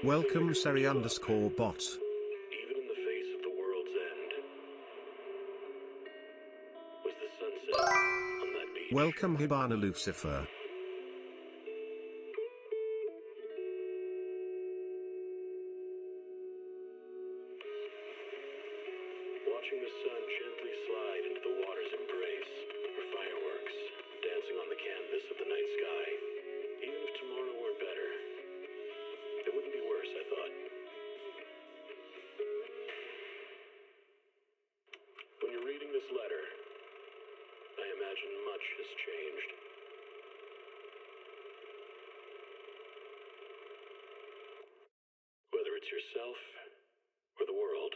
Welcome Seri_bot. Even in the face of the world's end, was the sunset on that beach. Welcome Hibana Lucifer. Watching the sun gently slide into the water's embrace, or fireworks dancing on the canvas of the night sky. Even if tomorrow weren't better, it wouldn't be worse, I thought. When you're reading this letter, I imagine much has changed. Whether it's yourself or the world.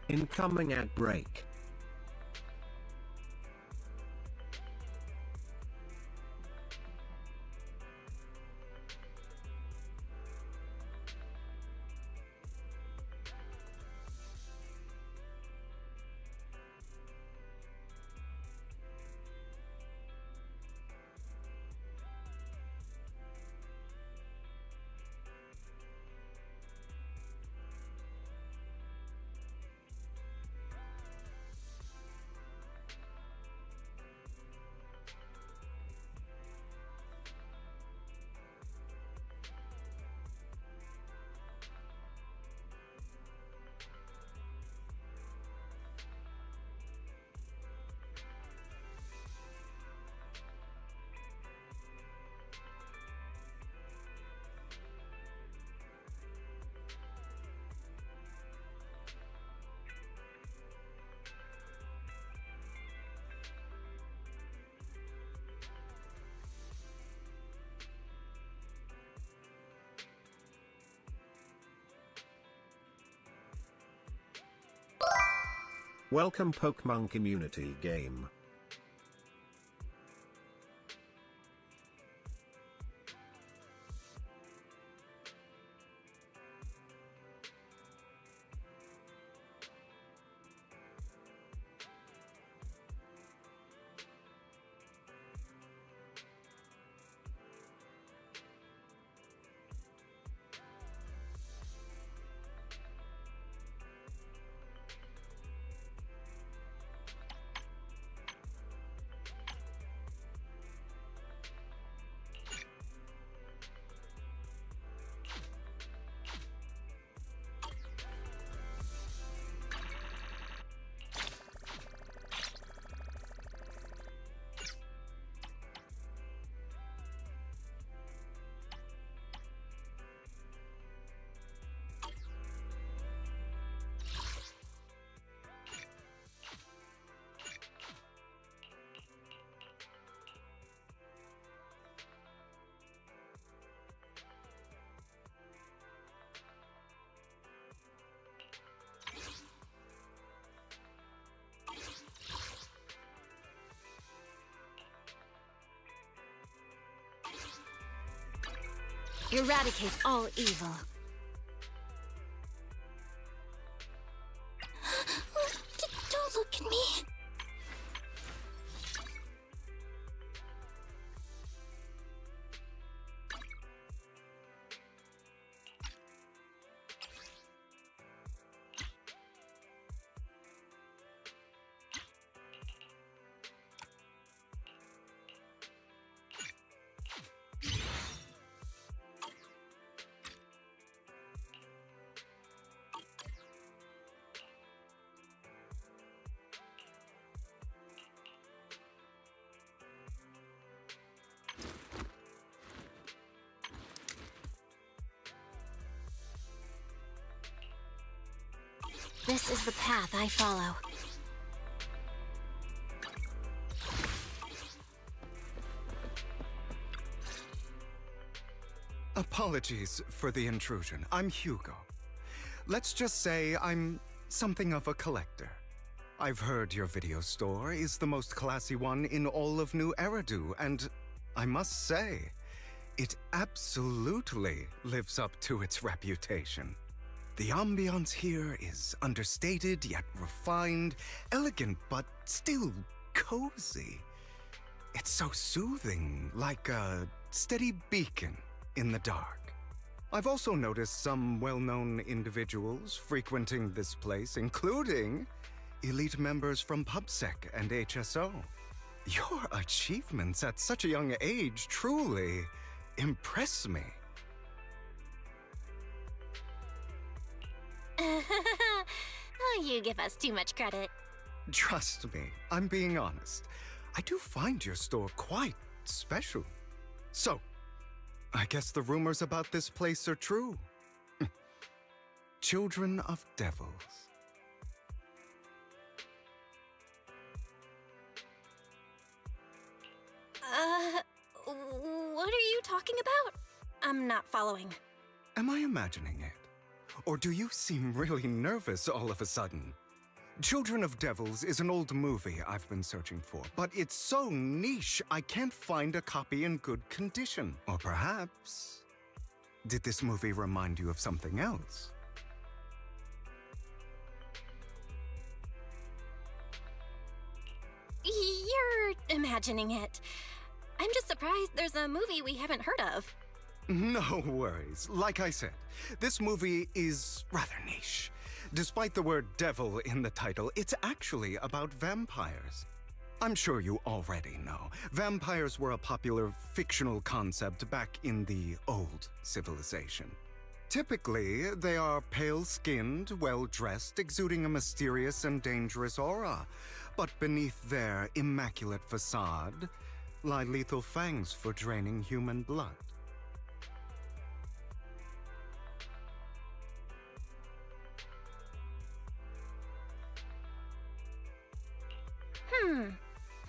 Incoming ad break. Welcome Pokemon community game. Eradicate all evil. Don't look at me. This is the path I follow. Apologies for the intrusion. I'm Hugo. Let's just say I'm something of a collector. I've heard your video store is the most classy one in all of New Eridu, and I must say, it absolutely lives up to its reputation. The ambiance here is understated yet refined, elegant but still cozy. It's so soothing, like a steady beacon in the dark. I've also noticed some well-known individuals frequenting this place, including elite members from PubSec and HSO. Your achievements at such a young age truly impress me. Oh, you give us too much credit. Trust me, I'm being honest. I do find your store quite special. So, I guess the rumors about this place are true. Children of devils. What are you talking about? I'm not following. Am I imagining it? Or do you seem really nervous all of a sudden? Children of Devils is an old movie I've been searching for, but it's so niche I can't find a copy in good condition. Or perhaps... did this movie remind you of something else? You're imagining it. I'm just surprised there's a movie we haven't heard of. No worries. Like I said, this movie is rather niche. Despite the word devil in the title, it's actually about vampires. I'm sure you already know. Vampires were a popular fictional concept back in the old civilization. Typically, they are pale-skinned, well-dressed, exuding a mysterious and dangerous aura. But beneath their immaculate facade lie lethal fangs for draining human blood.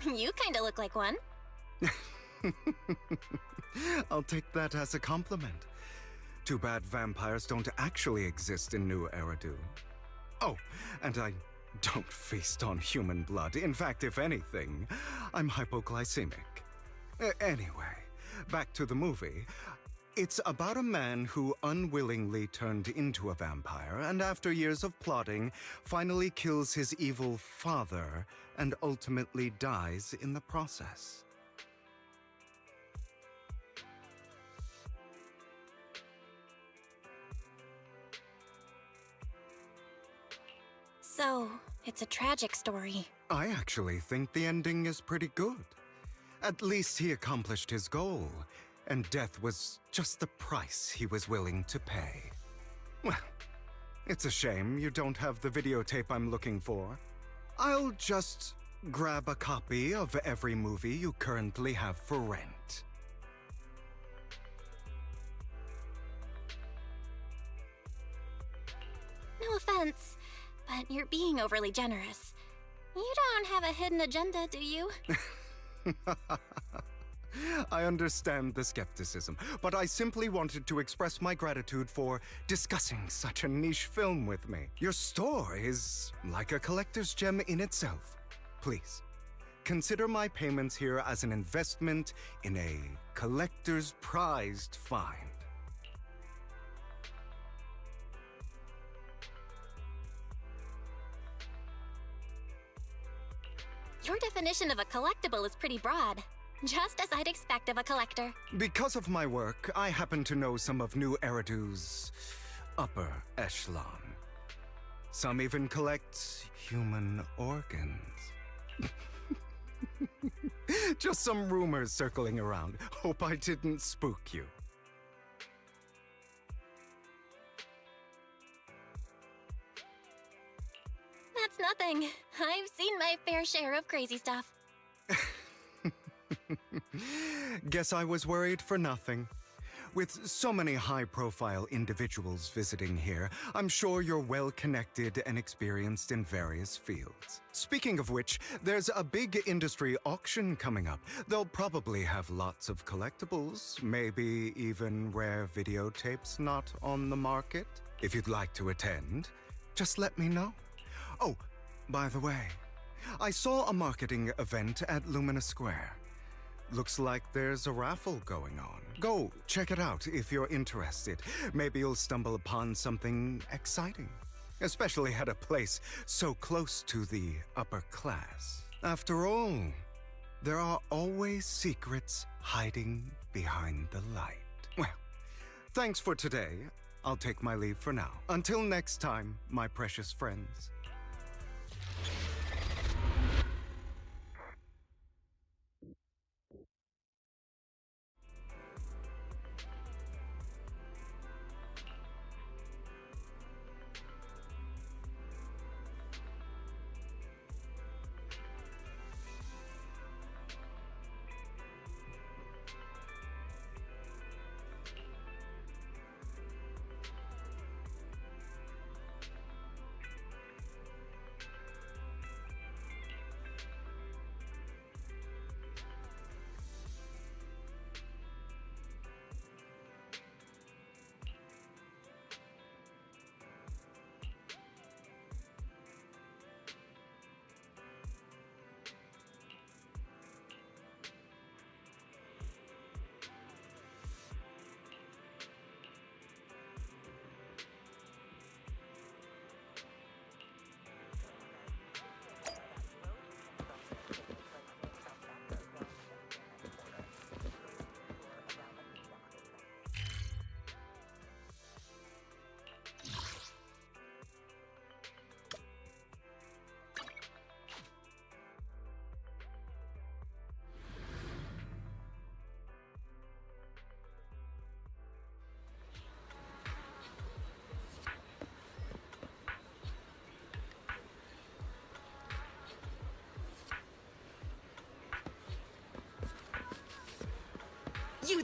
You kinda look like one. I'll take that as a compliment. Too bad vampires don't actually exist in New Eridu. Oh, and I don't feast on human blood. In fact, if anything, I'm hypoglycemic. Anyway, back to the movie. It's about a man who unwillingly turned into a vampire and after years of plotting, finally kills his evil father and ultimately dies in the process. So, it's a tragic story. I actually think the ending is pretty good. At least he accomplished his goal, and death was just the price he was willing to pay. Well, it's a shame you don't have the videotape I'm looking for. I'll just grab a copy of every movie you currently have for rent. No offense, but you're being overly generous. You don't have a hidden agenda, do you? I understand the skepticism, but I simply wanted to express my gratitude for discussing such a niche film with me. Your store is like a collector's gem in itself. Please, consider my payments here as an investment in a collector's prized find. Your definition of a collectible is pretty broad. Just as I'd expect of a collector. Because of my work, I happen to know some of New Eridu's upper echelon. Some even collect human organs. Just some rumors circling around. Hope I didn't spook you. That's nothing. I've seen my fair share of crazy stuff. Guess I was worried for nothing. With so many high-profile individuals visiting here, I'm sure you're well-connected and experienced in various fields. Speaking of which, there's a big industry auction coming up. They'll probably have lots of collectibles, maybe even rare videotapes not on the market. If you'd like to attend, just let me know. Oh, by the way, I saw a marketing event at Lumina Square. Looks like there's a raffle going on. Go check it out if you're interested. Maybe you'll stumble upon something exciting, especially at a place so close to the upper class. After all, there are always secrets hiding behind the light. Well, thanks for today. I'll take my leave for now. Until next time, my precious friends.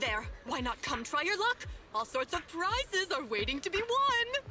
there? Why not come try your luck? All sorts of prizes are waiting to be won.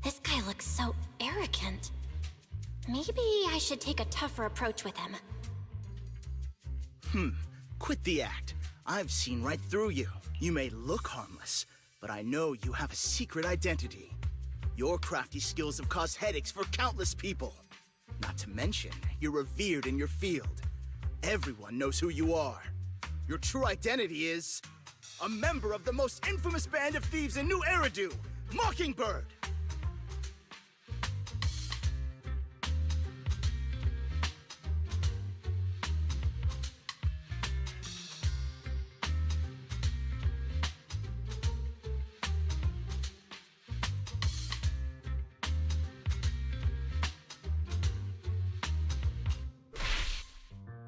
This guy looks so arrogant. Maybe I should take a tougher approach with him. Quit the act. I've seen right through you. You may look harmless, but I know you have a secret identity. Your crafty skills have caused headaches for countless people. Not to mention, you're revered in your field. Everyone knows who you are. Your true identity is a member of the most infamous band of thieves in New Eridu, Mockingbird.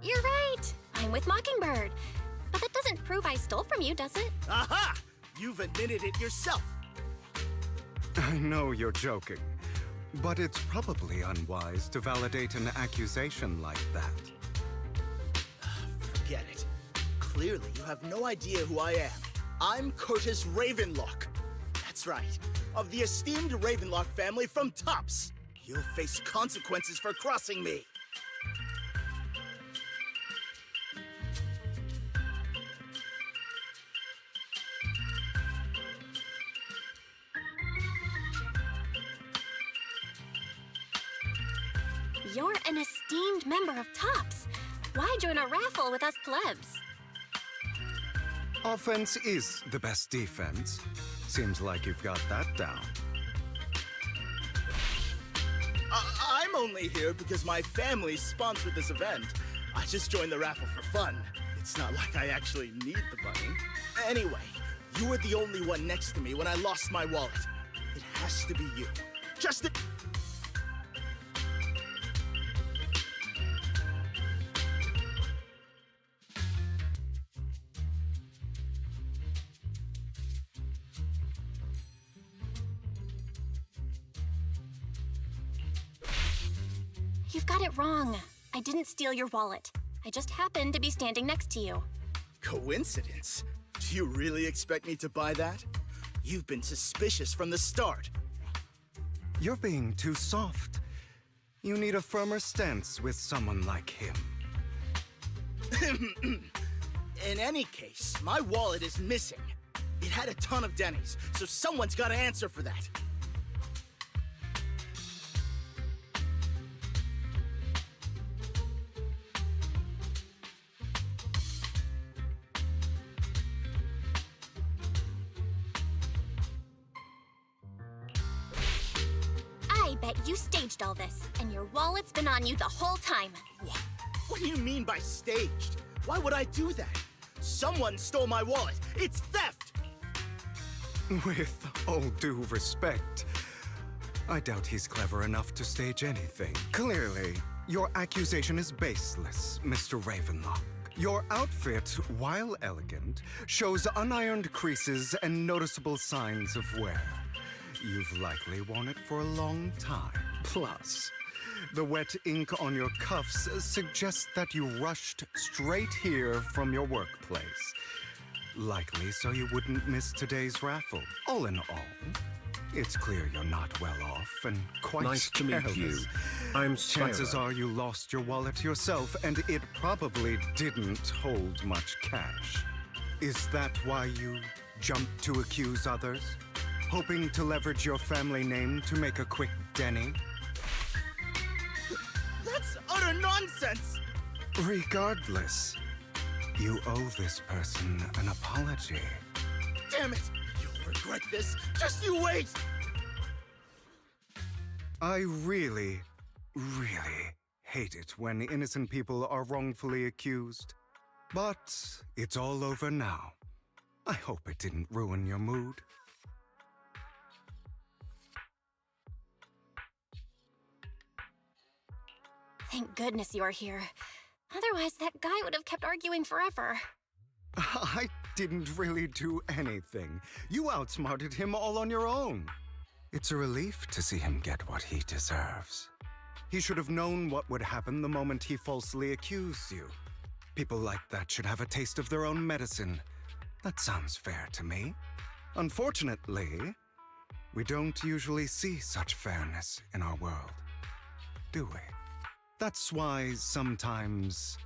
You're right. I'm with Mockingbird. But that doesn't prove I stole from you, does it? Aha! You've admitted it yourself. I know you're joking, but it's probably unwise to validate an accusation like that. Forget it. Clearly, you have no idea who I am. I'm Curtis Ravenlock. That's right, of the esteemed Ravenlock family from Tops. You'll face consequences for crossing me. You're an esteemed member of Tops. Why join a raffle with us plebs? Offense is the best defense. Seems like you've got that down. I'm only here because my family sponsored this event. I just joined the raffle for fun. It's not like I actually need the money. Anyway, you were the only one next to me when I lost my wallet. It has to be you. Just You've got it wrong. I didn't steal your wallet. I just happened to be standing next to you. Coincidence? Do you really expect me to buy that? You've been suspicious from the start. You're being too soft. You need a firmer stance with someone like him. In any case, my wallet is missing. It had a ton of Denny's, so someone's got to answer for that. I bet you staged all this, and your wallet's been on you the whole time. What do you mean by staged? Why would I do that? Someone stole my wallet. It's theft! With all due respect, I doubt he's clever enough to stage anything. Clearly, your accusation is baseless, Mr. Ravenlock. Your outfit, while elegant, shows unironed creases and noticeable signs of wear. You've likely worn it for a long time. Plus, the wet ink on your cuffs suggests that you rushed straight here from your workplace. Likely so you wouldn't miss today's raffle. All in all, it's clear you're not well off and quite Nice to careless. meet you. I'm Chances Spyro. are you lost your wallet yourself, and it probably didn't hold much cash. Is that why you jumped to accuse others? Hoping to leverage your family name to make a quick Denny? That's utter nonsense! Regardless, you owe this person an apology. Damn it! You'll regret this. Just you wait! I really hate it when innocent people are wrongfully accused. But it's all over now. I hope it didn't ruin your mood. Thank goodness you're here. Otherwise, that guy would have kept arguing forever. I didn't really do anything. You outsmarted him all on your own. It's a relief to see him get what he deserves. He should have known what would happen the moment he falsely accused you. People like that should have a taste of their own medicine. That sounds fair to me. Unfortunately, we don't usually see such fairness in our world, do we? That's why sometimes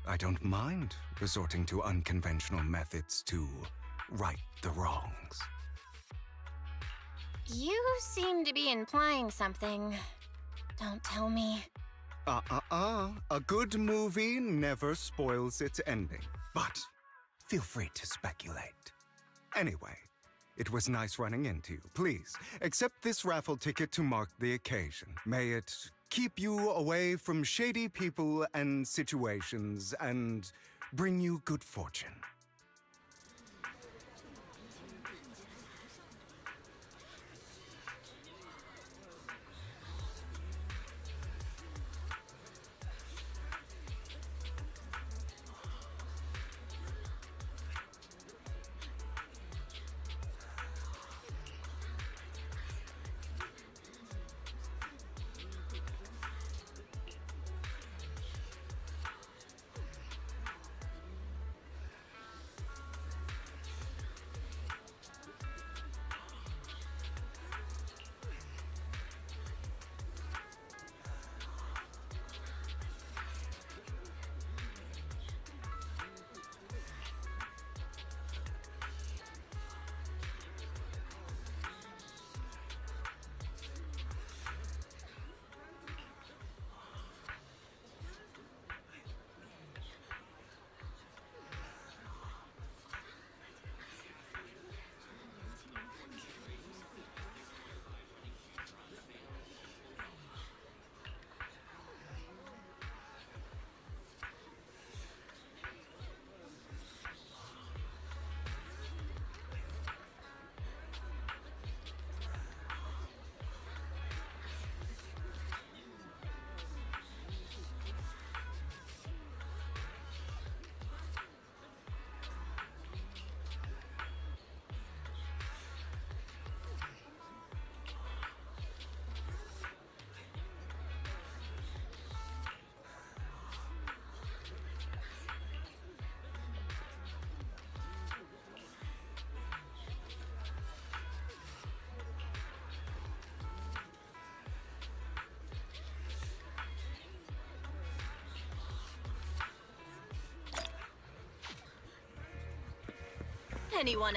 I don't mind resorting to unconventional methods to right the wrongs. You seem to be implying something. Don't tell me. A good movie never spoils its ending. But feel free to speculate. Anyway, it was nice running into you. Please, accept this raffle ticket to mark the occasion. May it keep you away from shady people and situations and bring you good fortune. anyone.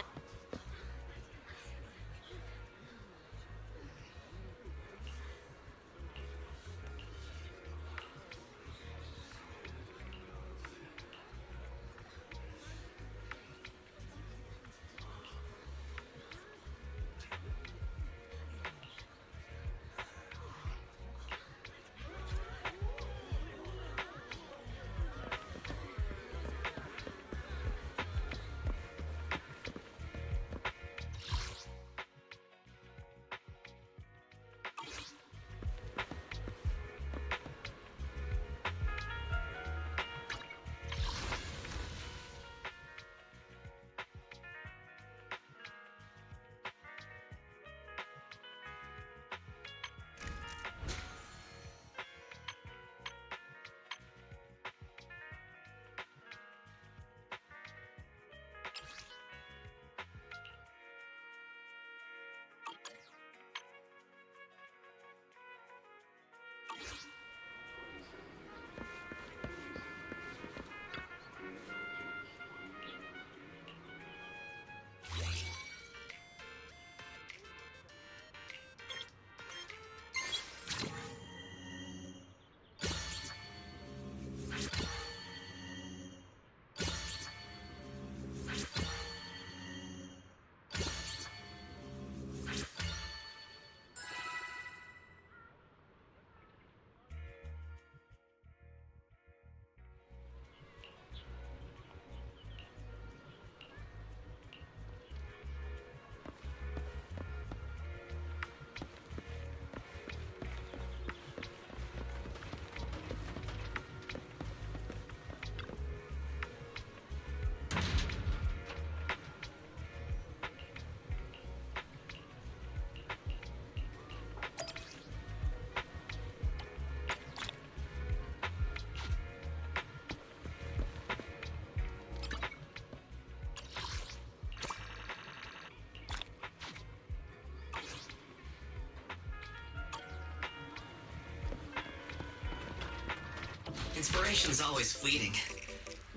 Inspiration's always fleeting.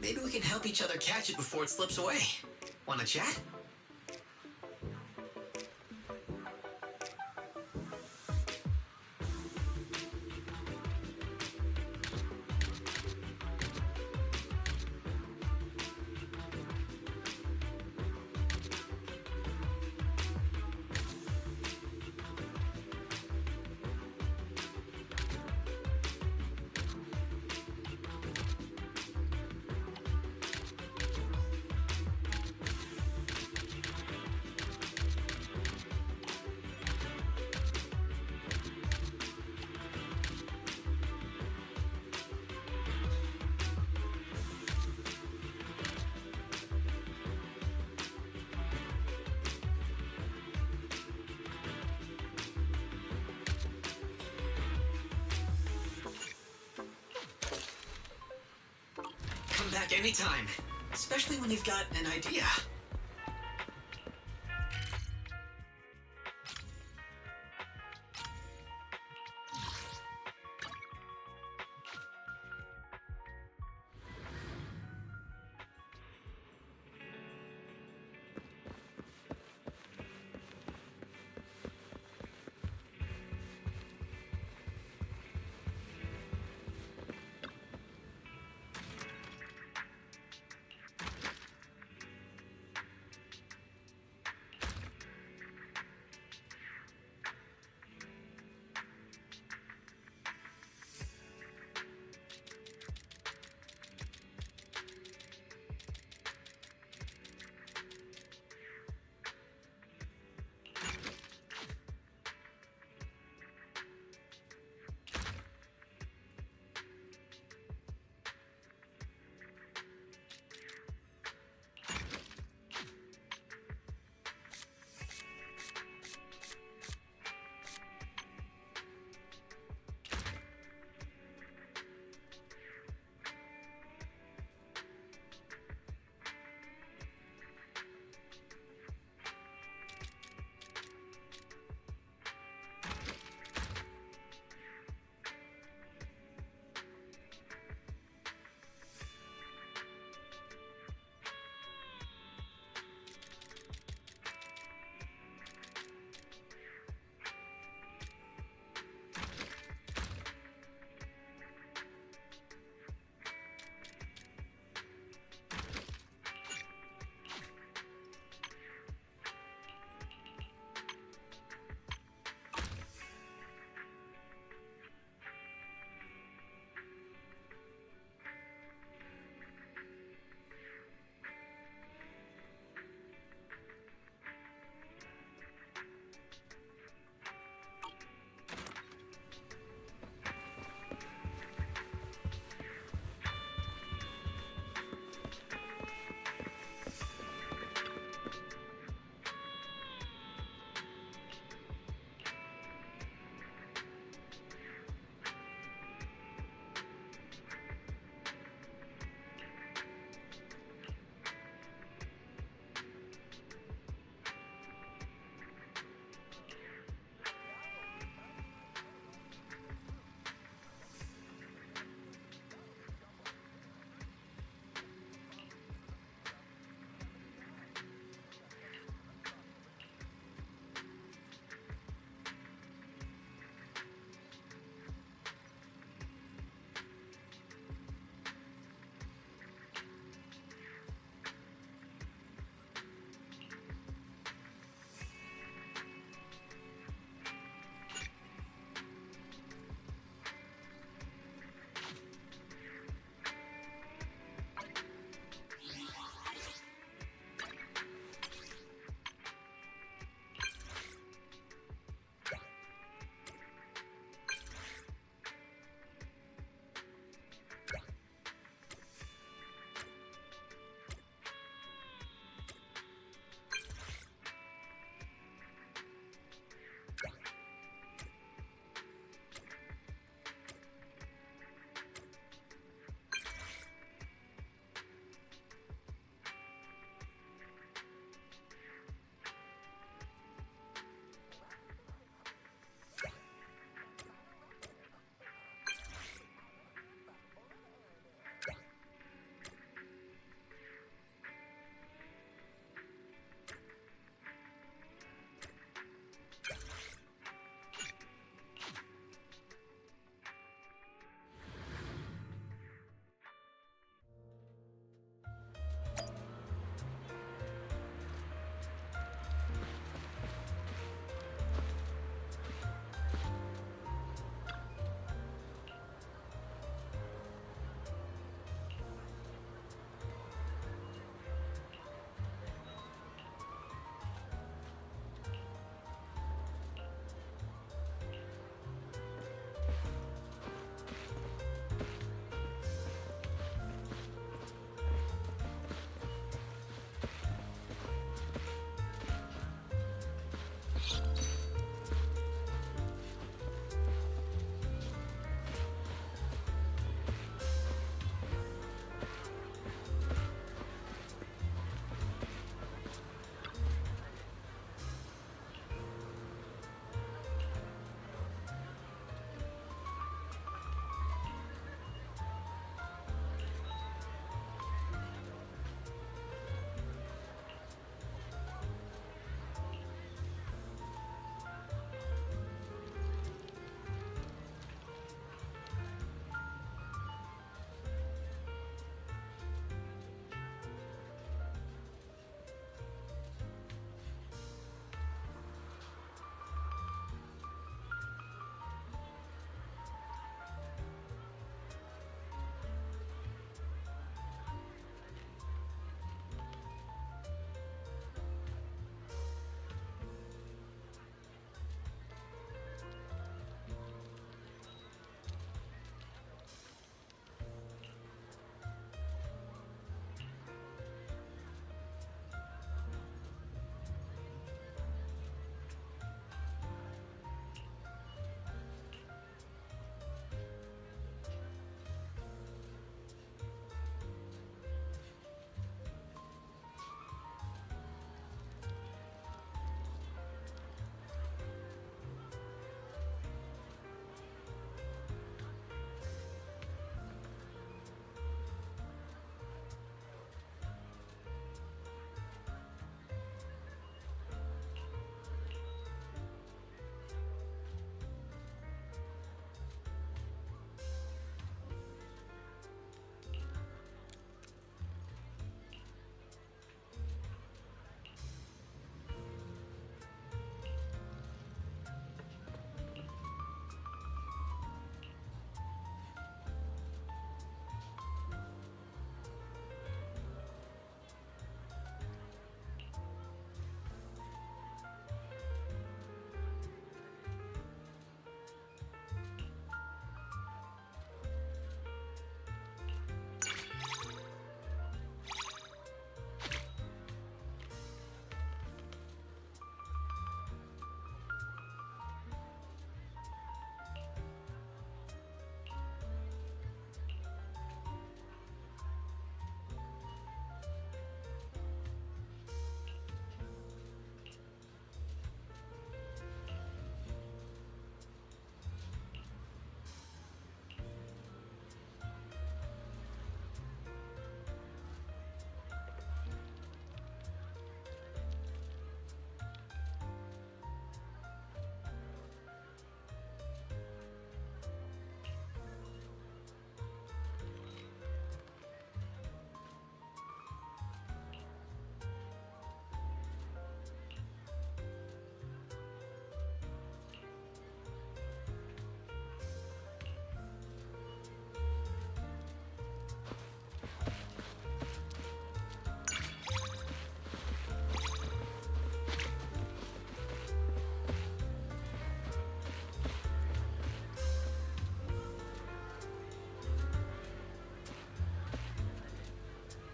Maybe we can help each other catch it before it slips away. Wanna chat? Come back anytime, especially when you've got an idea.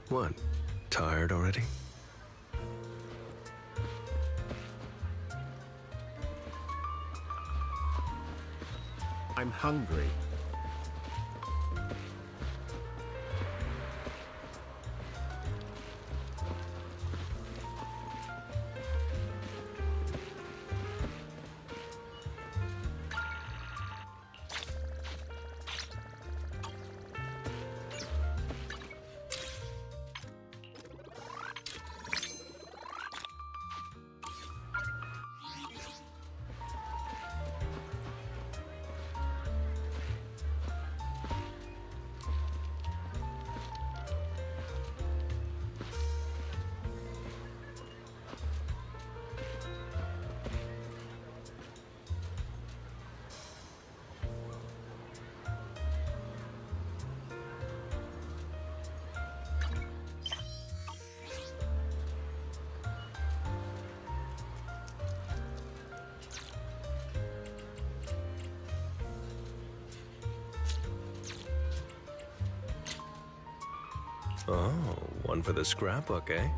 What? Tired already? I'm hungry. Oh, one for the scrapbook, eh?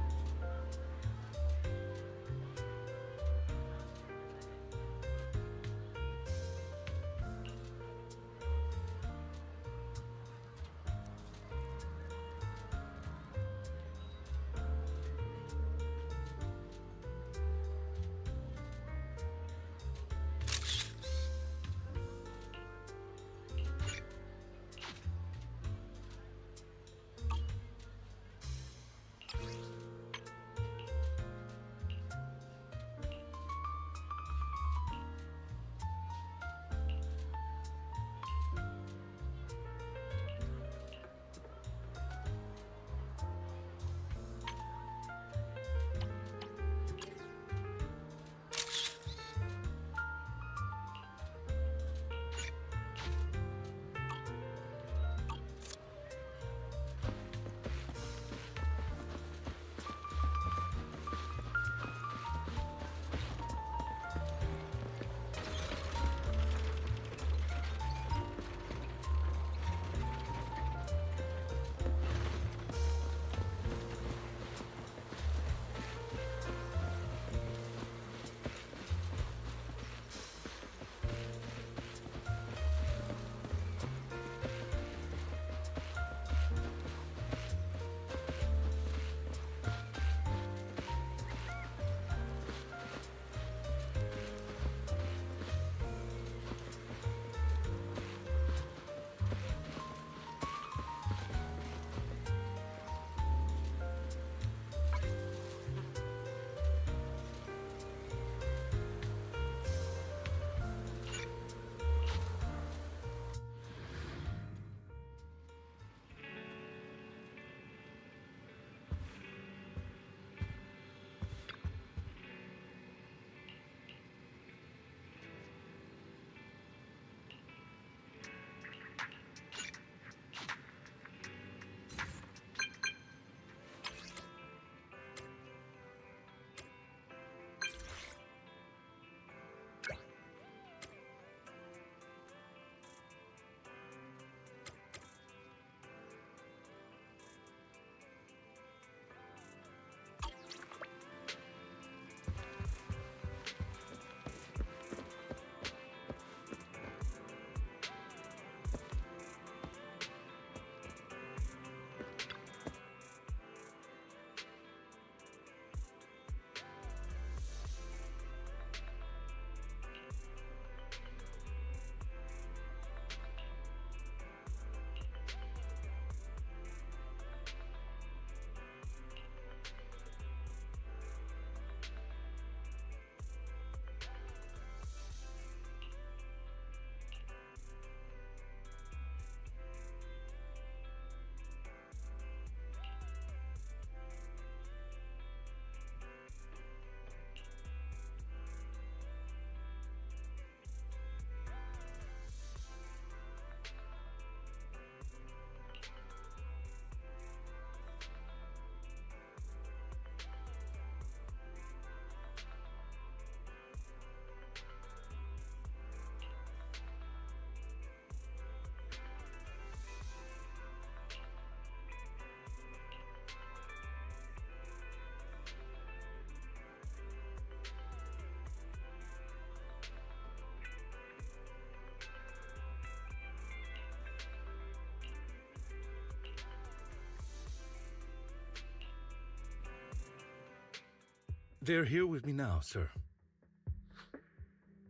They're here with me now, sir.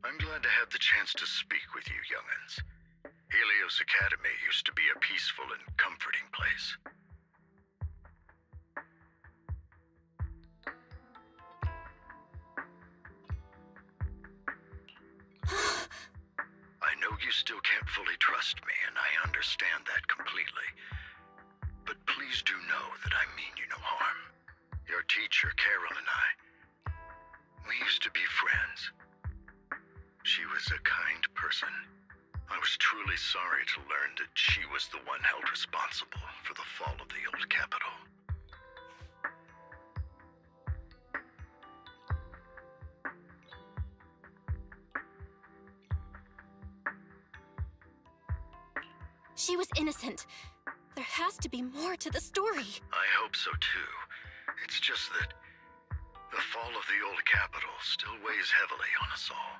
I'm glad to have the chance to speak with you, young'uns. Helios Academy used to be a peaceful and comforting place. I know you still can't fully trust me, and I understand that completely. But please do know that I mean you no harm. Your teacher, Carol, and I, we used to be friends. She was a kind person. I was truly sorry to learn that she was the one held responsible for the fall of the old capital. She was innocent. There has to be more to the story. I hope so too. It's just that the fall of the old capital still weighs heavily on us all.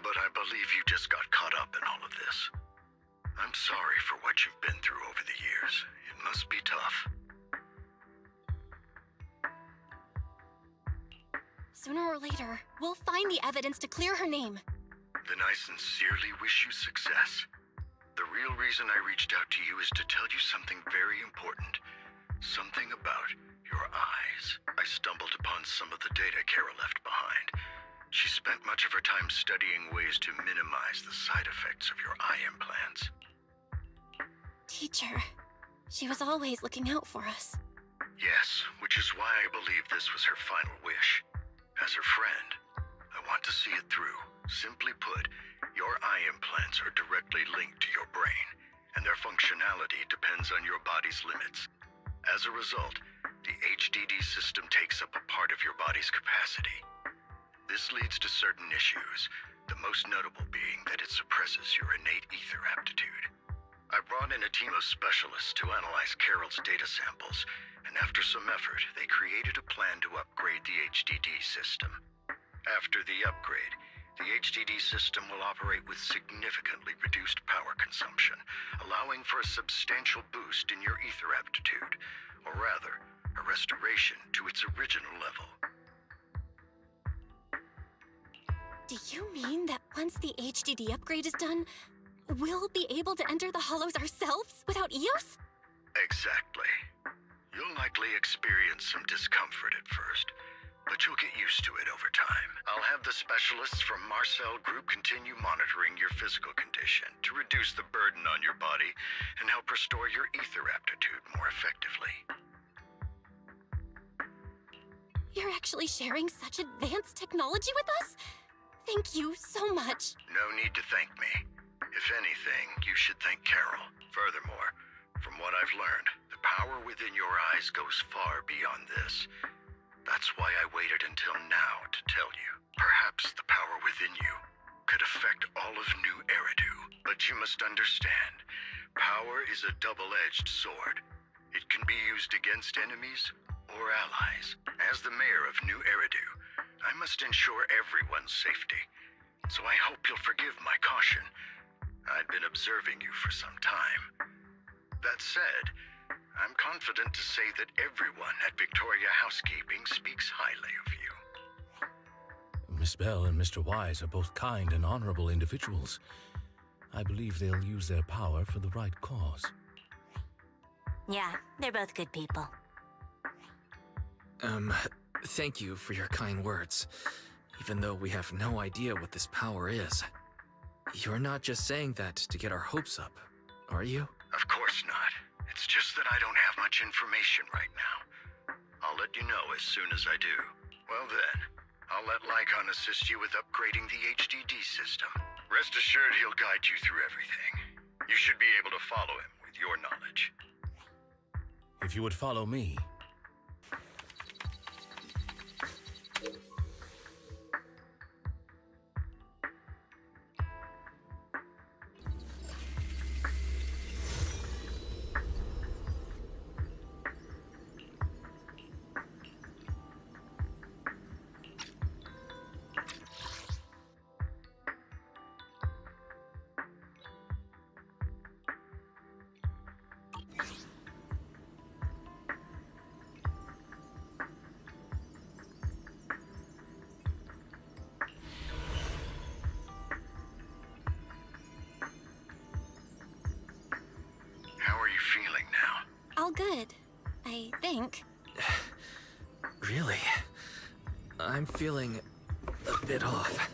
But I believe you just got caught up in all of this. I'm sorry for what you've been through over the years. It must be tough. Sooner or later, we'll find the evidence to clear her name. Then I sincerely wish you success. The real reason I reached out to you is to tell you something very important. Something about your eyes. I stumbled upon some of the data Kara left behind. She spent much of her time studying ways to minimize the side effects of your eye implants. Teacher, she was always looking out for us. Yes, which is why I believe this was her final wish. As her friend, I want to see it through. Simply put, your eye implants are directly linked to your brain, and their functionality depends on your body's limits. As a result, the HDD system takes up a part of your body's capacity. This leads to certain issues, the most notable being that it suppresses your innate ether aptitude. I brought in a team of specialists to analyze Carol's data samples, and after some effort, they created a plan to upgrade the HDD system. After the upgrade, the HDD system will operate with significantly reduced power consumption, allowing for a substantial boost in your ether aptitude, or rather, a restoration to its original level. Do you mean that once the HDD upgrade is done, we'll be able to enter the hollows ourselves without EOS? Exactly. You'll likely experience some discomfort at first, but you'll get used to it over time. I'll have the specialists from Marcel Group continue monitoring your physical condition to reduce the burden on your body and help restore your ether aptitude more effectively. You're actually sharing such advanced technology with us? Thank you so much. No need to thank me. If anything, you should thank Carol. Furthermore, from what I've learned, the power within your eyes goes far beyond this. That's why I waited until now to tell you. Perhaps the power within you could affect all of New Eridu. But you must understand, power is a double-edged sword. It can be used against enemies or allies. As the mayor of New Eridu, I must ensure everyone's safety. So I hope you'll forgive my caution. I'd been observing you for some time. That said, I'm confident to say that everyone at Victoria Housekeeping speaks highly of you. Miss Bell and Mr. Wise are both kind and honorable individuals. I believe they'll use their power for the right cause. Yeah, they're both good people. Thank you for your kind words, even though we have no idea what this power is. You're not just saying that to get our hopes up, are you? Of course not. It's just that I don't have much information right now. I'll let you know as soon as I do. Well then, I'll let Lycon assist you with upgrading the HDD system. Rest assured he'll guide you through everything. You should be able to follow him with your knowledge. If you would follow me. think. Really? I'm feeling a bit off.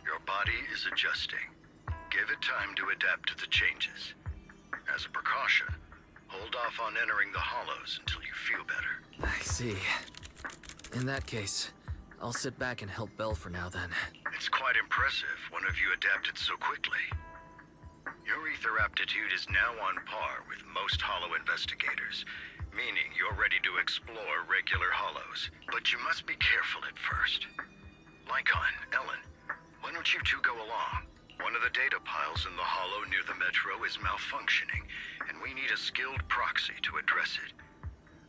Your body is adjusting. Give it time to adapt to the changes. As a precaution, hold off on entering the hollows until you feel better. I see. In that case, I'll sit back and help Belle for now then. It's quite impressive one of you adapted so quickly. Your ether aptitude is now on par with most hollow investigators, meaning you're ready to explore regular hollows. But you must be careful at first. Lycon, Ellen, why don't you two go along? One of the data piles in the hollow near the metro is malfunctioning, and we need a skilled proxy to address it.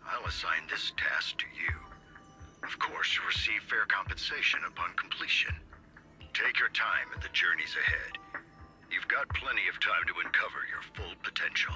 I'll assign this task to you. Of course, you'll receive fair compensation upon completion. Take your time in the journeys ahead. You've got plenty of time to uncover your full potential.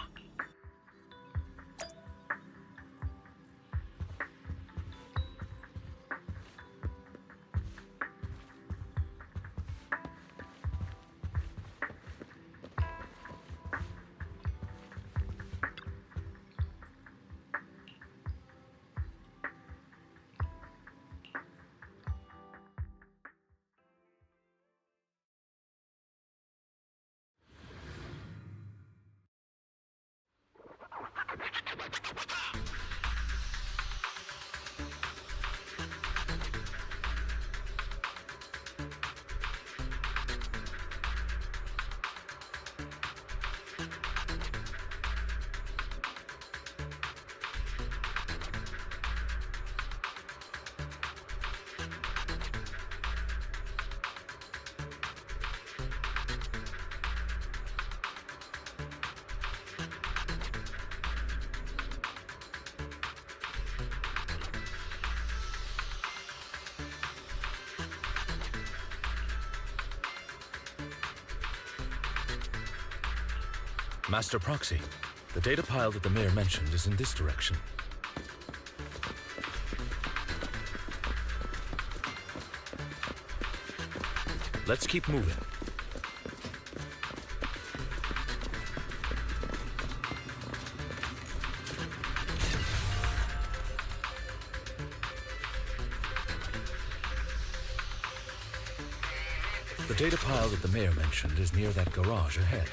Master Proxy, the data pile that the mayor mentioned is in this direction. Let's keep moving. The data pile that the mayor mentioned is near that garage ahead.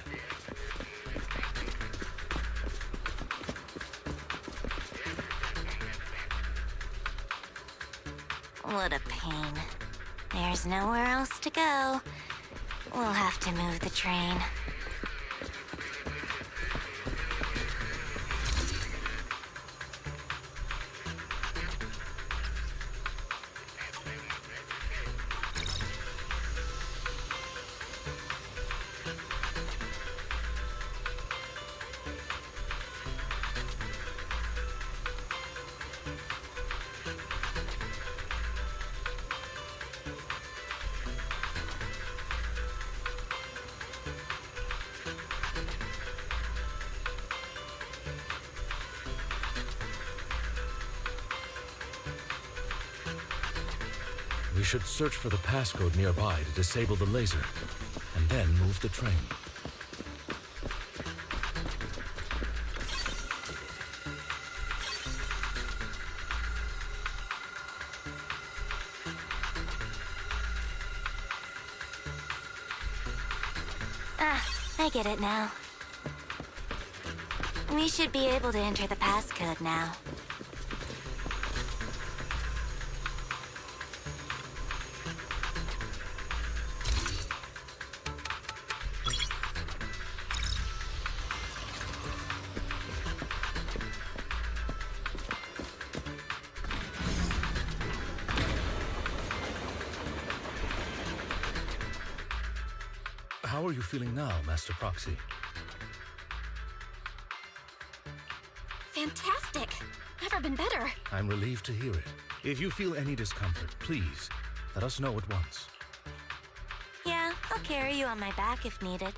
What a pain. There's nowhere else to go. We'll have to move the train. We should search for the passcode nearby to disable the laser, and then move the train. Ah, I get it now. We should be able to enter the passcode now. How are you feeling now, Master Proxy? Fantastic! Never been better. I'm relieved to hear it. If you feel any discomfort, please let us know at once. Yeah, I'll carry you on my back if needed.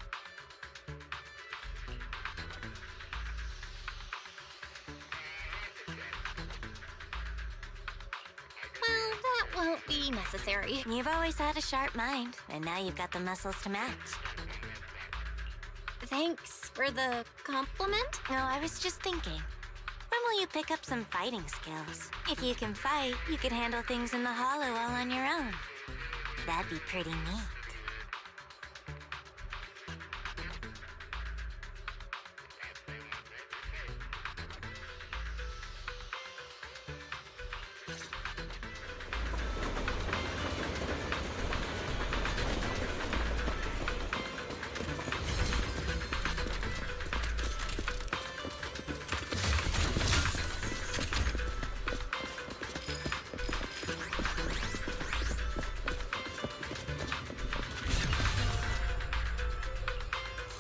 Well, that won't be necessary. You've always had a sharp mind, and now you've got the muscles to match. Thanks for the compliment. No, I was just thinking. When till you pick up some fighting skills. If you can fight, you can handle things in the hollow all on your own. That'd be pretty neat.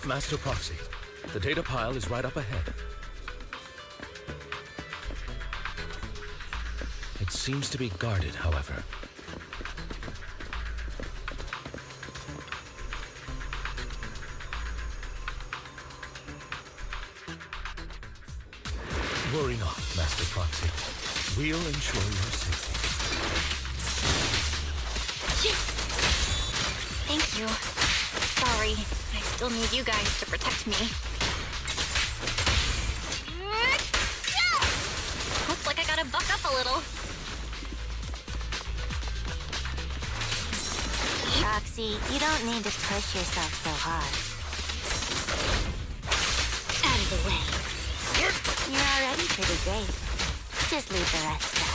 Master Proxy, the data pile is right up ahead. It seems to be guarded, however. Worry not, Master Proxy. We'll ensure your safety. Thank you. Sorry, I still need you guys to protect me. Looks like I gotta buck up a little. Proxy, you don't need to push yourself so hard. Out of the way. You're already pretty great. Just leave the rest to us.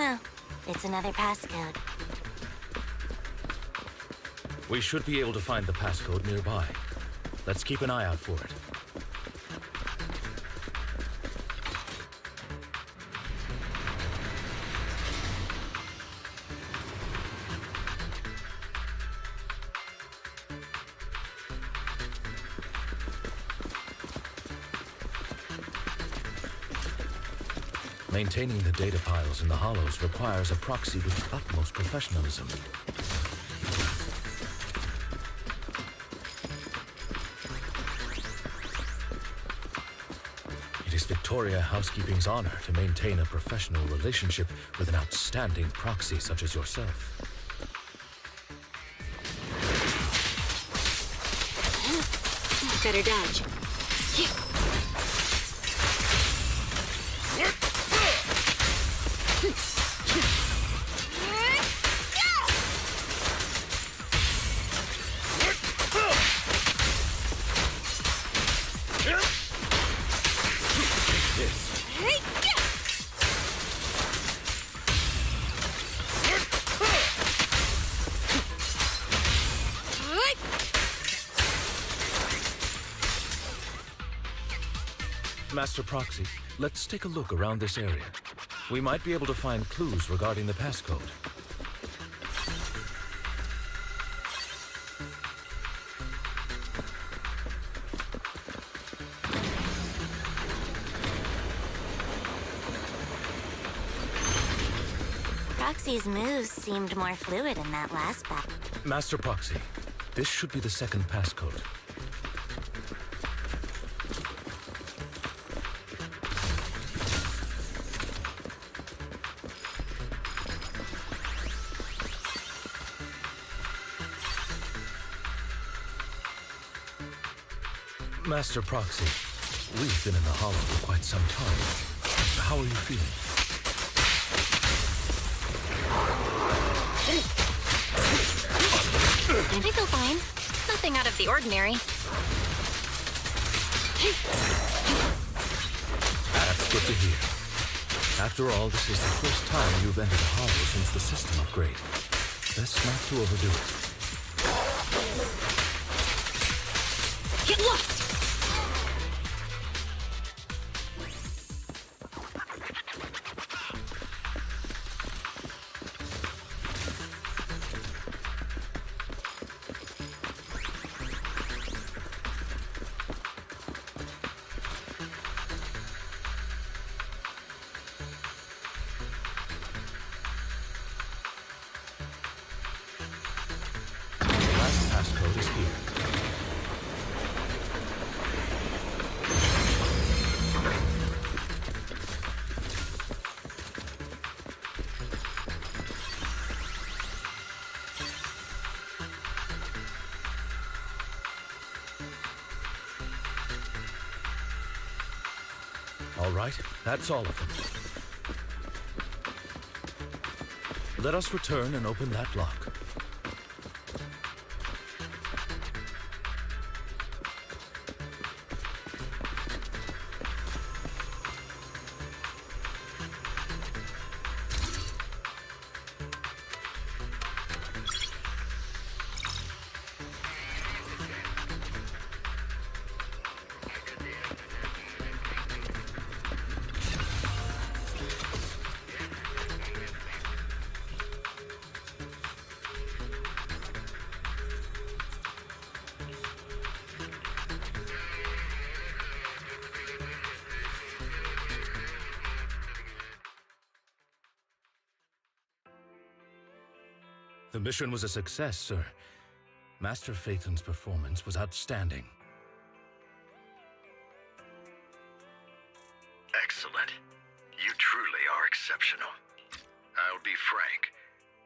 Oh, it's another passcode. We should be able to find the passcode nearby. Let's keep an eye out for it. Maintaining the data piles in the hollows requires a proxy with the utmost professionalism. It is Victoria Housekeeping's honor to maintain a professional relationship with an outstanding proxy such as yourself. Better dodge. Master Proxy, let's take a look around this area. We might be able to find clues regarding the passcode. Proxy's moves seemed more fluid in that last battle. Master Proxy, this should be the second passcode. Master Proxy, we've been in the hollow for quite some time. How are you feeling? I feel fine. Nothing out of the ordinary. That's good to hear. After all, this is the first time you've entered a hollow since the system upgrade. Best not to overdo it. Get lost! transport is here. All right, that's all of them. Let us return and open that lock. The mission was a success, sir. Master Phaeton's performance was outstanding. Excellent. You truly are exceptional. I'll be frank.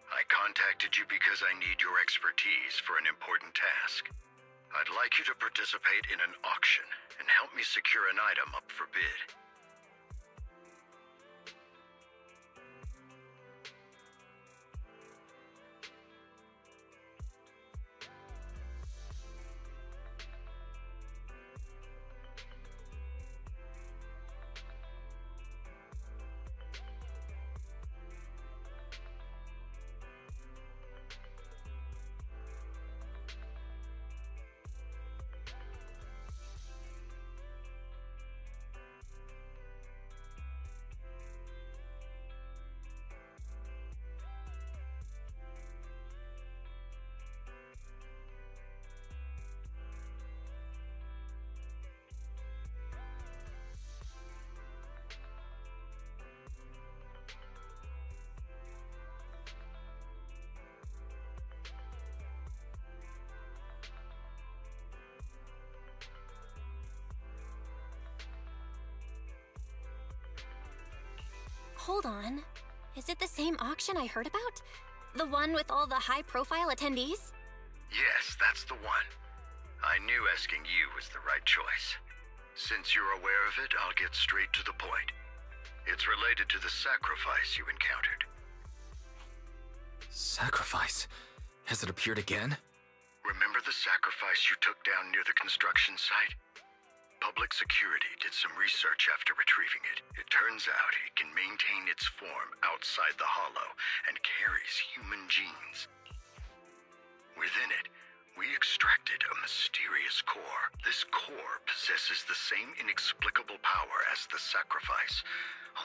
I contacted you because I need your expertise for an important task. I'd like you to participate in an auction and help me secure an item up for bid. Hold on. Is it the same auction I heard about? The one with all the high-profile attendees? Yes, that's the one. I knew asking you was the right choice. Since you're aware of it, I'll get straight to the point. It's related to the sacrifice you encountered. Sacrifice? Has it appeared again? Remember the sacrifice you took down near the construction site? Public security did some research after retrieving it. It turns out it can maintain its form outside the hollow and carries human genes. Within it, we extracted a mysterious core. This core possesses the same inexplicable power as the sacrifice,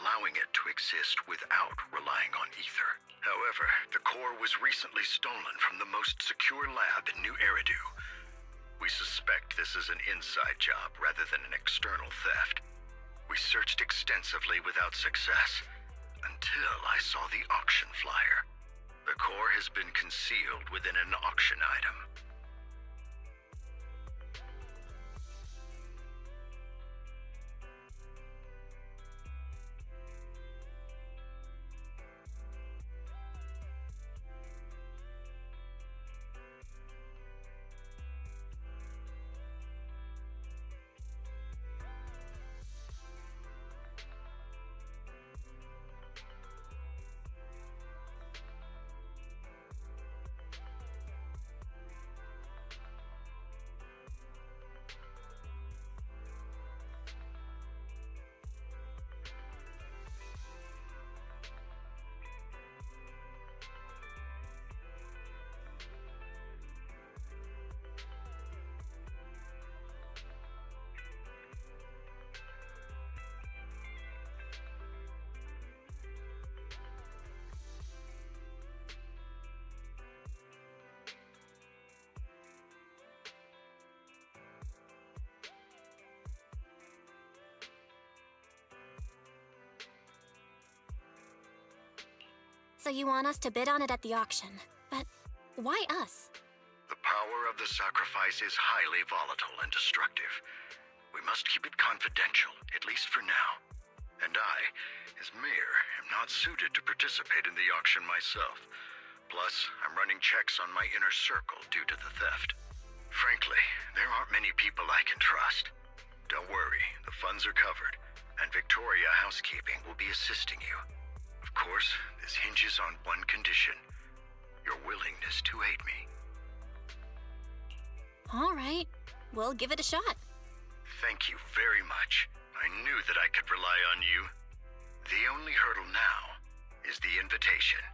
allowing it to exist without relying on ether. However, the core was recently stolen from the most secure lab in New Eridu. We suspect this is an inside job rather than an external theft. We searched extensively without success, until I saw the auction flyer. The core has been concealed within an auction item. So you want us to bid on it at the auction. But why us? The power of the sacrifice is highly volatile and destructive. We must keep it confidential, at least for now. And I, as mayor, am not suited to participate in the auction myself. Plus, I'm running checks on my inner circle due to the theft. Frankly, there aren't many people I can trust. Don't worry, the funds are covered, and Victoria Housekeeping will be assisting you. Of course, this hinges on one condition: your willingness to aid me. All right, we'll give it a shot. Thank you very much. I knew that I could rely on you. The only hurdle now is the invitation.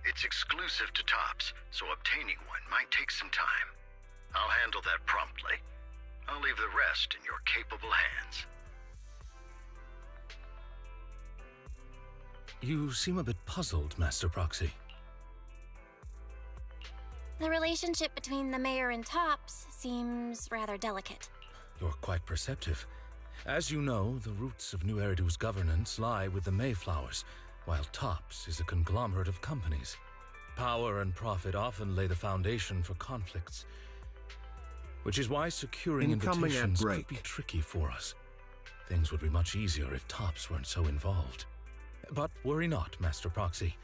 It's exclusive to Tops, so obtaining one might take some time. I'll handle that promptly. I'll leave the rest in your capable hands. You seem a bit puzzled, Master Proxy. The relationship between the mayor and Tops seems rather delicate. You're quite perceptive. As you know, the roots of New Eridu's governance lie with the Mayflowers, while Tops is a conglomerate of companies. Power and profit often lay the foundation for conflicts, which is why securing Incoming ad invitations break. could be tricky for us. Things would be much easier if Tops weren't so involved. But worry not, Master Proxy.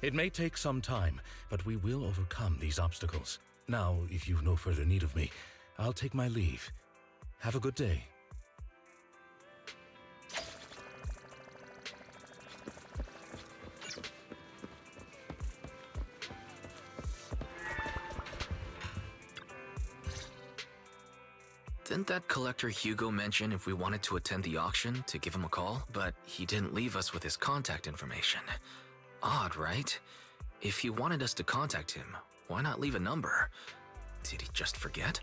It may take some time, but we will overcome these obstacles. Now, if you've no further need of me, I'll take my leave. Have a good day. Didn't that collector Hugo mention if we wanted to attend the auction to give him a call? But he didn't leave us with his contact information. Odd, right? If he wanted us to contact him, why not leave a number? Did he just forget?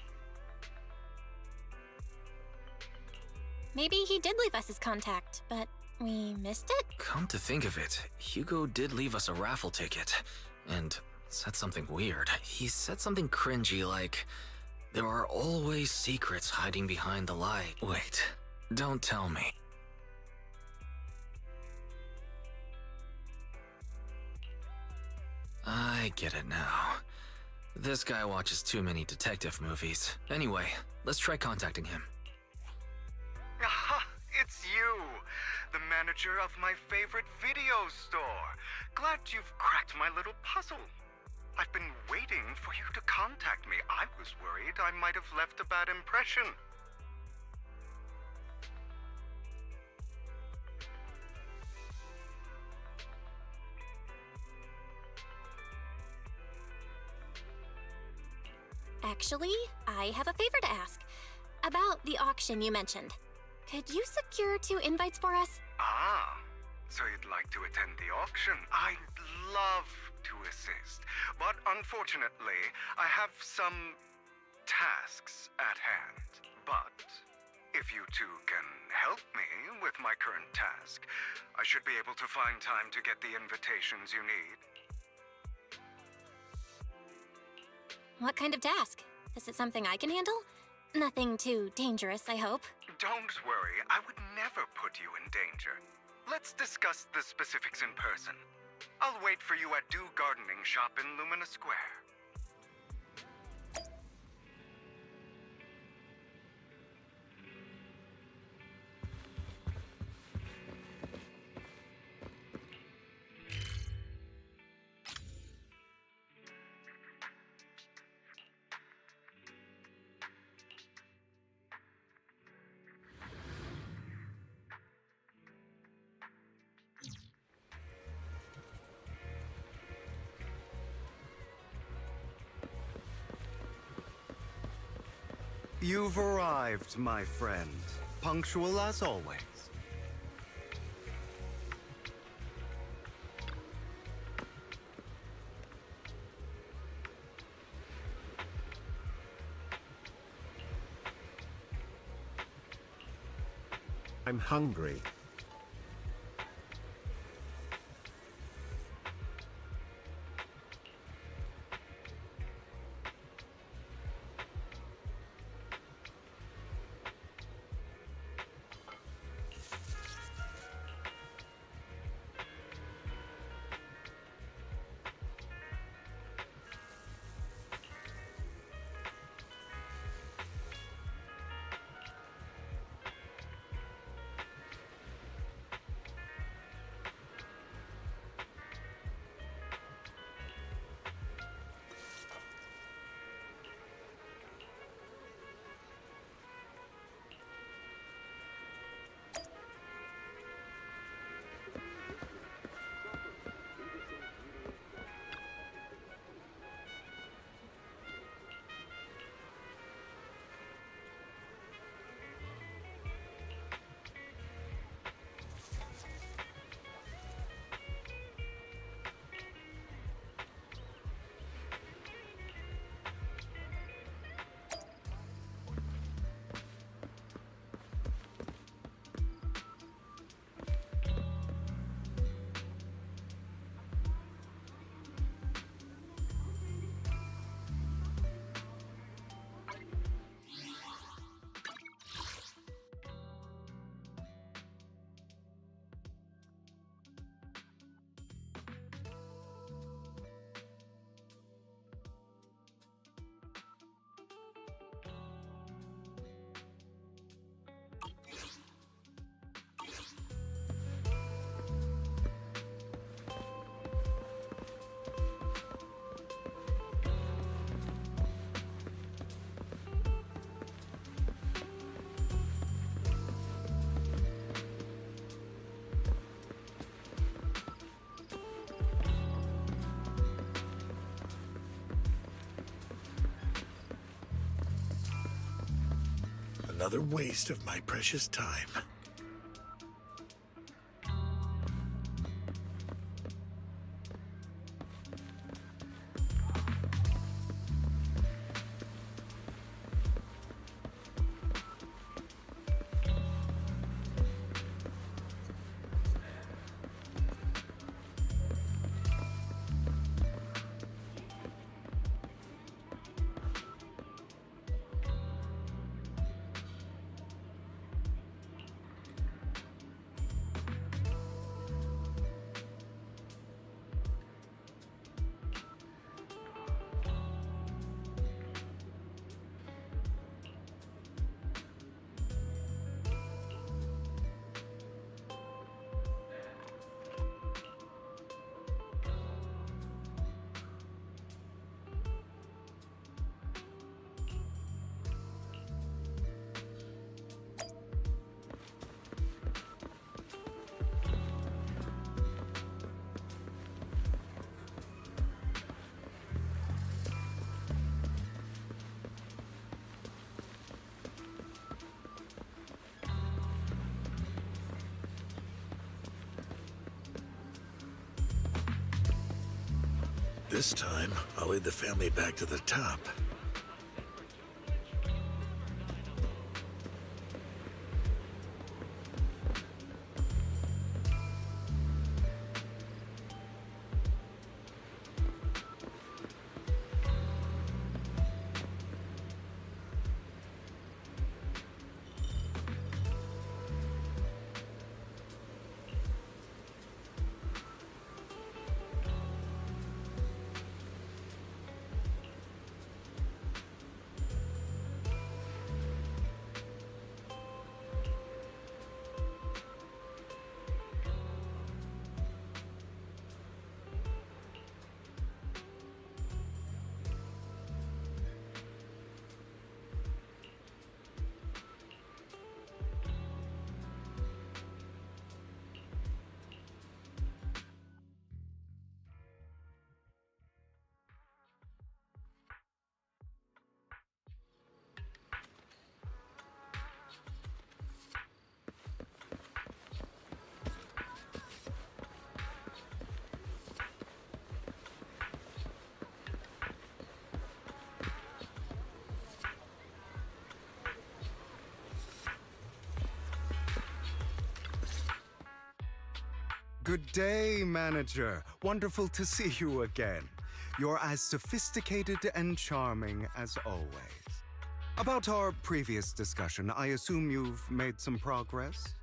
Maybe he did leave us his contact, but we missed it? Come to think of it, Hugo did leave us a raffle ticket, and said something weird. He said something cringy like, "There are always secrets hiding behind the light." Wait, don't tell me. I get it now. This guy watches too many detective movies. Anyway, let's try contacting him. Aha! It's you! The manager of my favorite video store. Glad you've cracked my little puzzle. I've been waiting for you to contact me. I was worried I might have left a bad impression. Actually, I have a favor to ask. About the auction you mentioned. Could you secure 2 invites for us? Ah, so you'd like to attend the auction? I'd love to assist, but unfortunately, I have some tasks at hand. But if you two can help me with my current task, I should be able to find time to get the invitations you need. What kind of task? Is it something I can handle? Nothing too dangerous, I hope. Don't worry, I would never put you in danger. Let's discuss the specifics in person. I'll wait for you at Do Gardening Shop in Lumina Square. You've arrived, my friend. Punctual as always. I'm hungry. another waste of my precious time. This time, I'll lead the family back to the top. Good day, manager. Wonderful to see you again. You're as sophisticated and charming as always. About our previous discussion, I assume you've made some progress?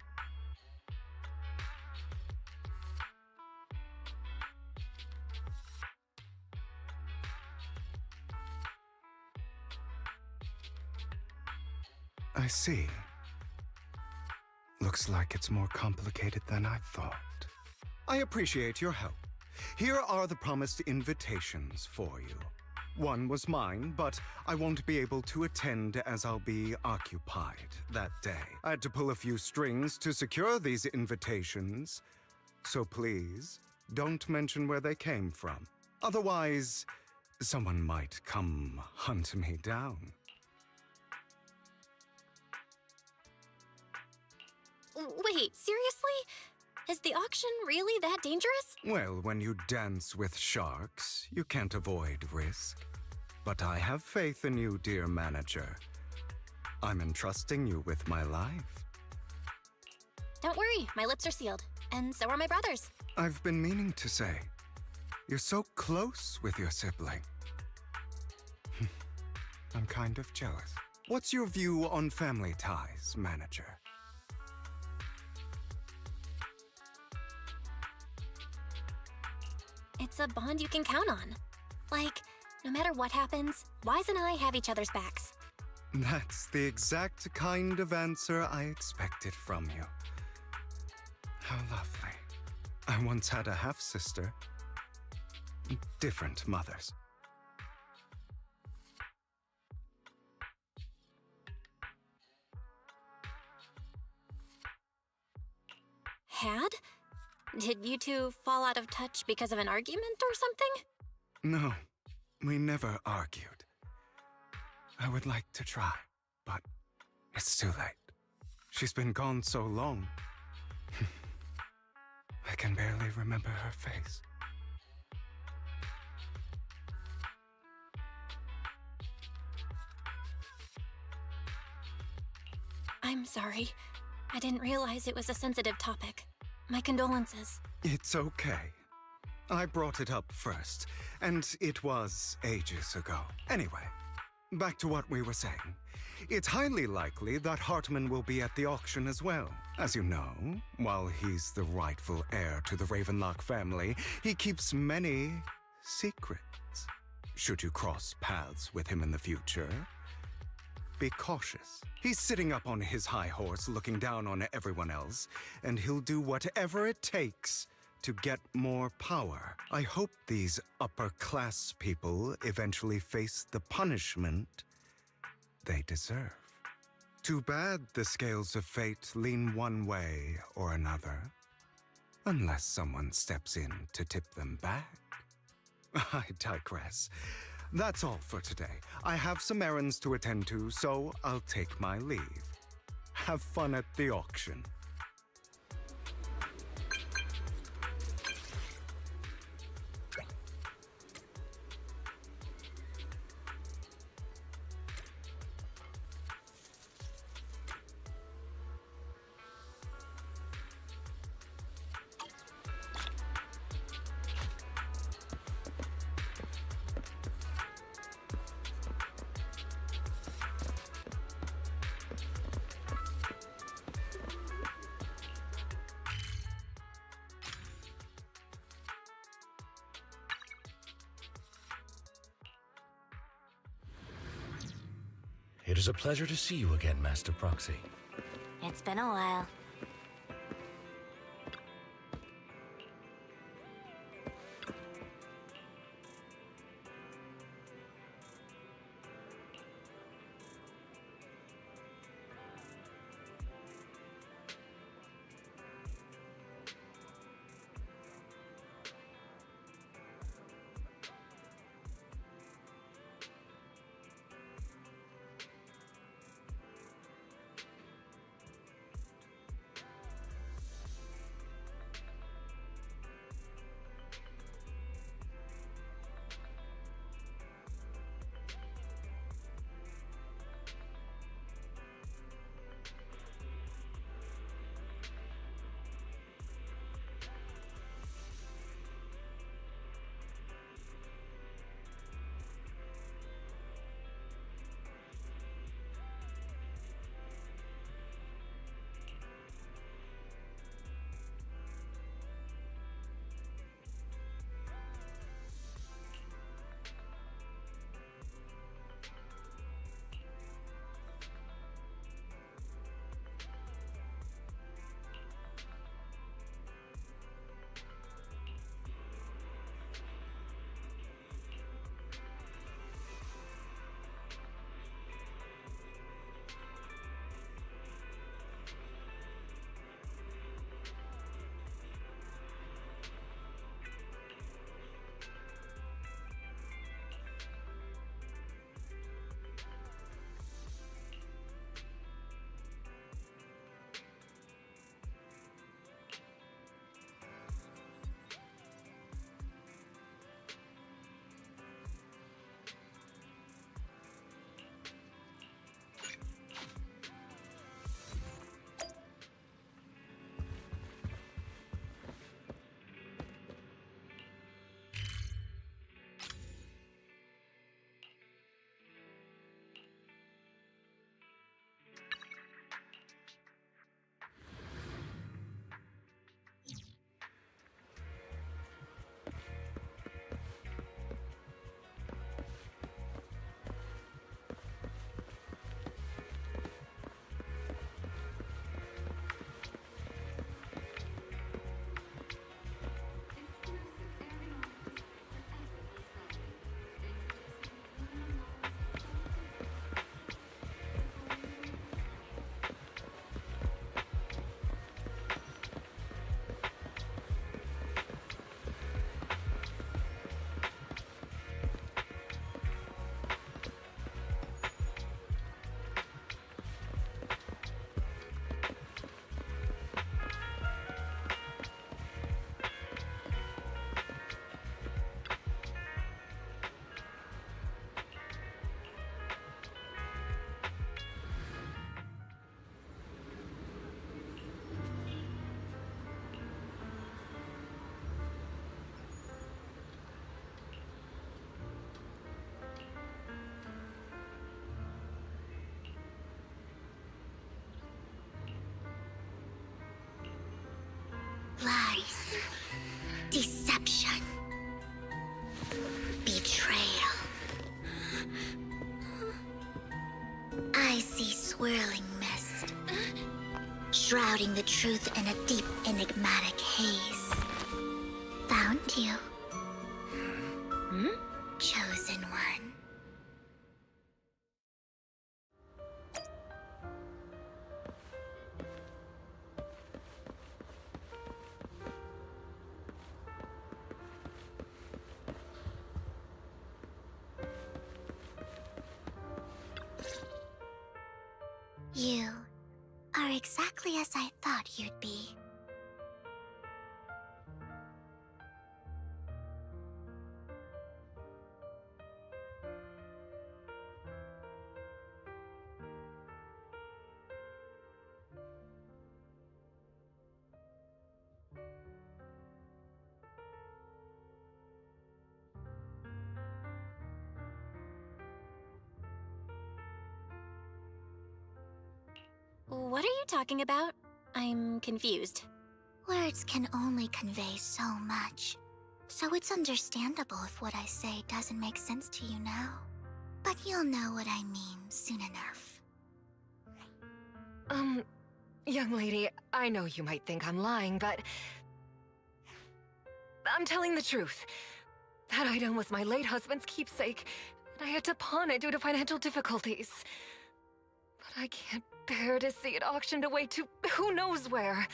I see. Looks like it's more complicated than I thought. I appreciate your help. Here are the promised invitations for you. One was mine, but I won't be able to attend as I'll be occupied that day. I had to pull a few strings to secure these invitations, so please don't mention where they came from. Otherwise, someone might come hunt me down. Wait, seriously? Is the auction really that dangerous? Well, when you dance with sharks, you can't avoid risk. But I have faith in you, dear manager. I'm entrusting you with my life. Don't worry, my lips are sealed. And so are my brothers. I've been meaning to say, you're so close with your sibling. I'm kind of jealous. What's your view on family ties, manager? It's a bond you can count on. Like, no matter what happens, Wise and I have each other's backs. That's the exact kind of answer I expected from you. How lovely. I once had a half-sister. Different mothers. Had? Did you two fall out of touch because of an argument or something? No, we never argued. I would like to try, but It's too late. She's been gone so long. I can barely remember her face. I'm sorry. I didn't realize it was a sensitive topic. My condolences. It's okay. I brought it up first, and it was ages ago. Anyway, back to what we were saying. It's highly likely that Hartman will be at the auction as well. As you know, while he's the rightful heir to the Ravenlock family, he keeps many secrets. Should you cross paths with him in the future, be cautious. He's sitting up on his high horse looking down on everyone else, and he'll do whatever it takes to get more power. I hope these upper-class people eventually face the punishment they deserve. Too bad the scales of fate lean one way or another, unless someone steps in to tip them back. I digress. That's all for today. I have some errands to attend to, so I'll take my leave. Have fun at the auction. It is a pleasure to see you again, Master Proxy. It's been a while. Lies. Deception. Betrayal. I see swirling mist, shrouding the truth in a deep, enigmatic haze. Found you. Chosen one. You are exactly as I thought you'd be. What are you talking about? I'm confused. Words can only convey so much, so it's understandable if what I say doesn't make sense to you now. But you'll know what I mean soon enough. Young lady, I know you might think I'm lying, but... I'm telling the truth. That item was my late husband's keepsake, and I had to pawn it due to financial difficulties. But I can't bear to see it auctioned away to who knows where.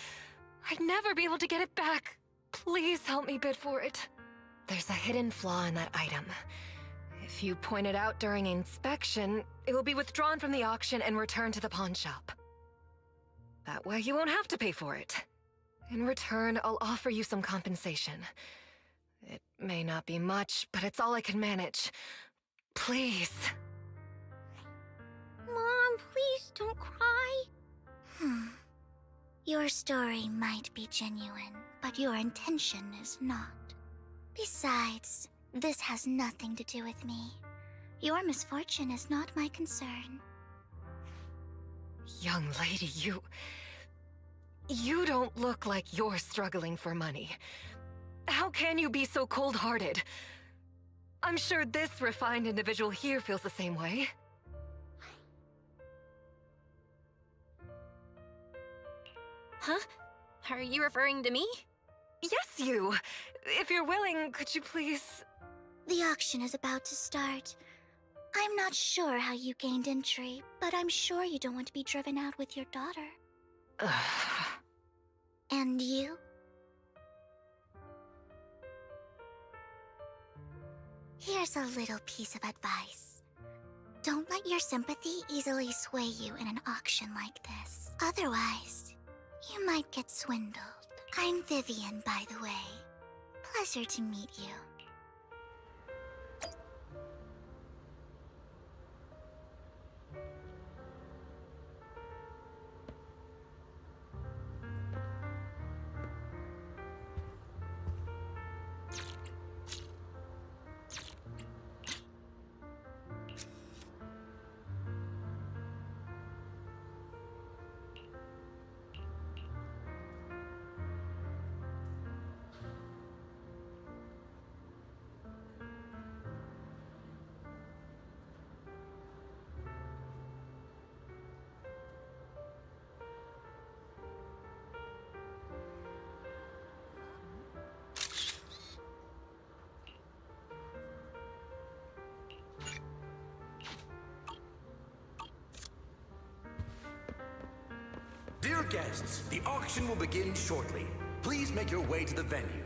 I'd never be able to get it back. Please help me bid for it. There's a hidden flaw in that item. If you point it out during inspection, it will be withdrawn from the auction and returned to the pawn shop. That way you won't have to pay for it. In return, I'll offer you some compensation. It may not be much, but it's all I can manage. Please. Mom, please don't cry. Your story might be genuine, but your intention is not. Besides, this has nothing to do with me. Your misfortune is not my concern. Young lady, you don't look like you're struggling for money. How can you be so cold-hearted? I'm sure this refined individual here feels the same way. Huh? Are you referring to me? Yes, you! If you're willing, could you please... The auction is about to start. I'm not sure how you gained entry, but I'm sure you don't want to be driven out with your daughter. And you? Here's a little piece of advice. Don't let your sympathy easily sway you in an auction like this. Otherwise, you might get swindled. I'm Vivian, by the way. Pleasure to meet you. Dear guests, the auction will begin shortly. Please make your way to the venue.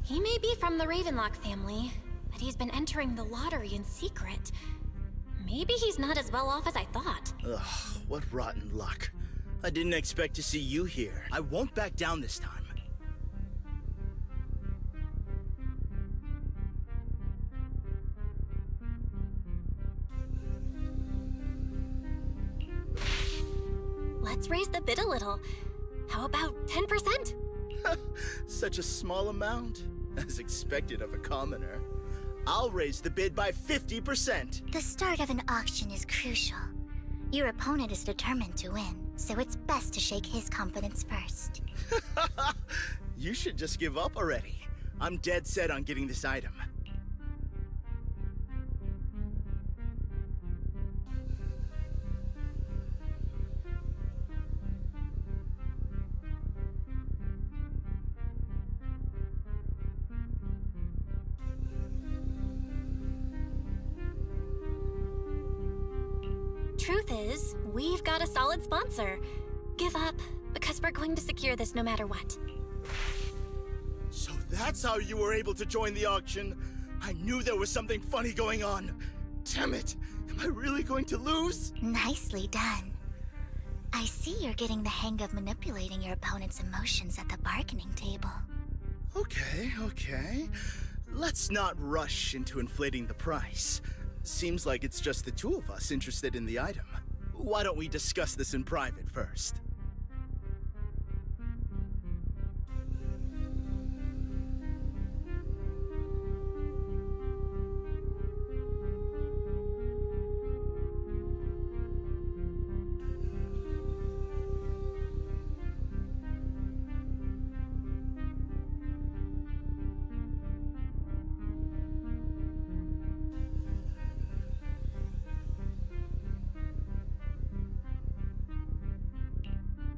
He may be from the Ravenlock family, but he's been entering the lottery in secret. Maybe he's not as well off as I thought. Ugh, what rotten luck. I didn't expect to see you here. I won't back down this time. Let's raise the bid a little. How about 10%? Such a small amount, as expected of a commoner. I'll raise the bid by 50%. The start of an auction is crucial. Your opponent is determined to win, so it's best to shake his confidence first. You should just give up already. I'm dead set on getting this item. Truth is, we've got a solid sponsor. Give up, because we're going to secure this no matter what. So that's how you were able to join the auction? I knew there was something funny going on. Damn it! Am I really going to lose? Nicely done. I see you're getting the hang of manipulating your opponent's emotions at the bargaining table. Okay. Let's not rush into inflating the price. Seems like it's just the two of us interested in the item. Why don't we discuss this in private first?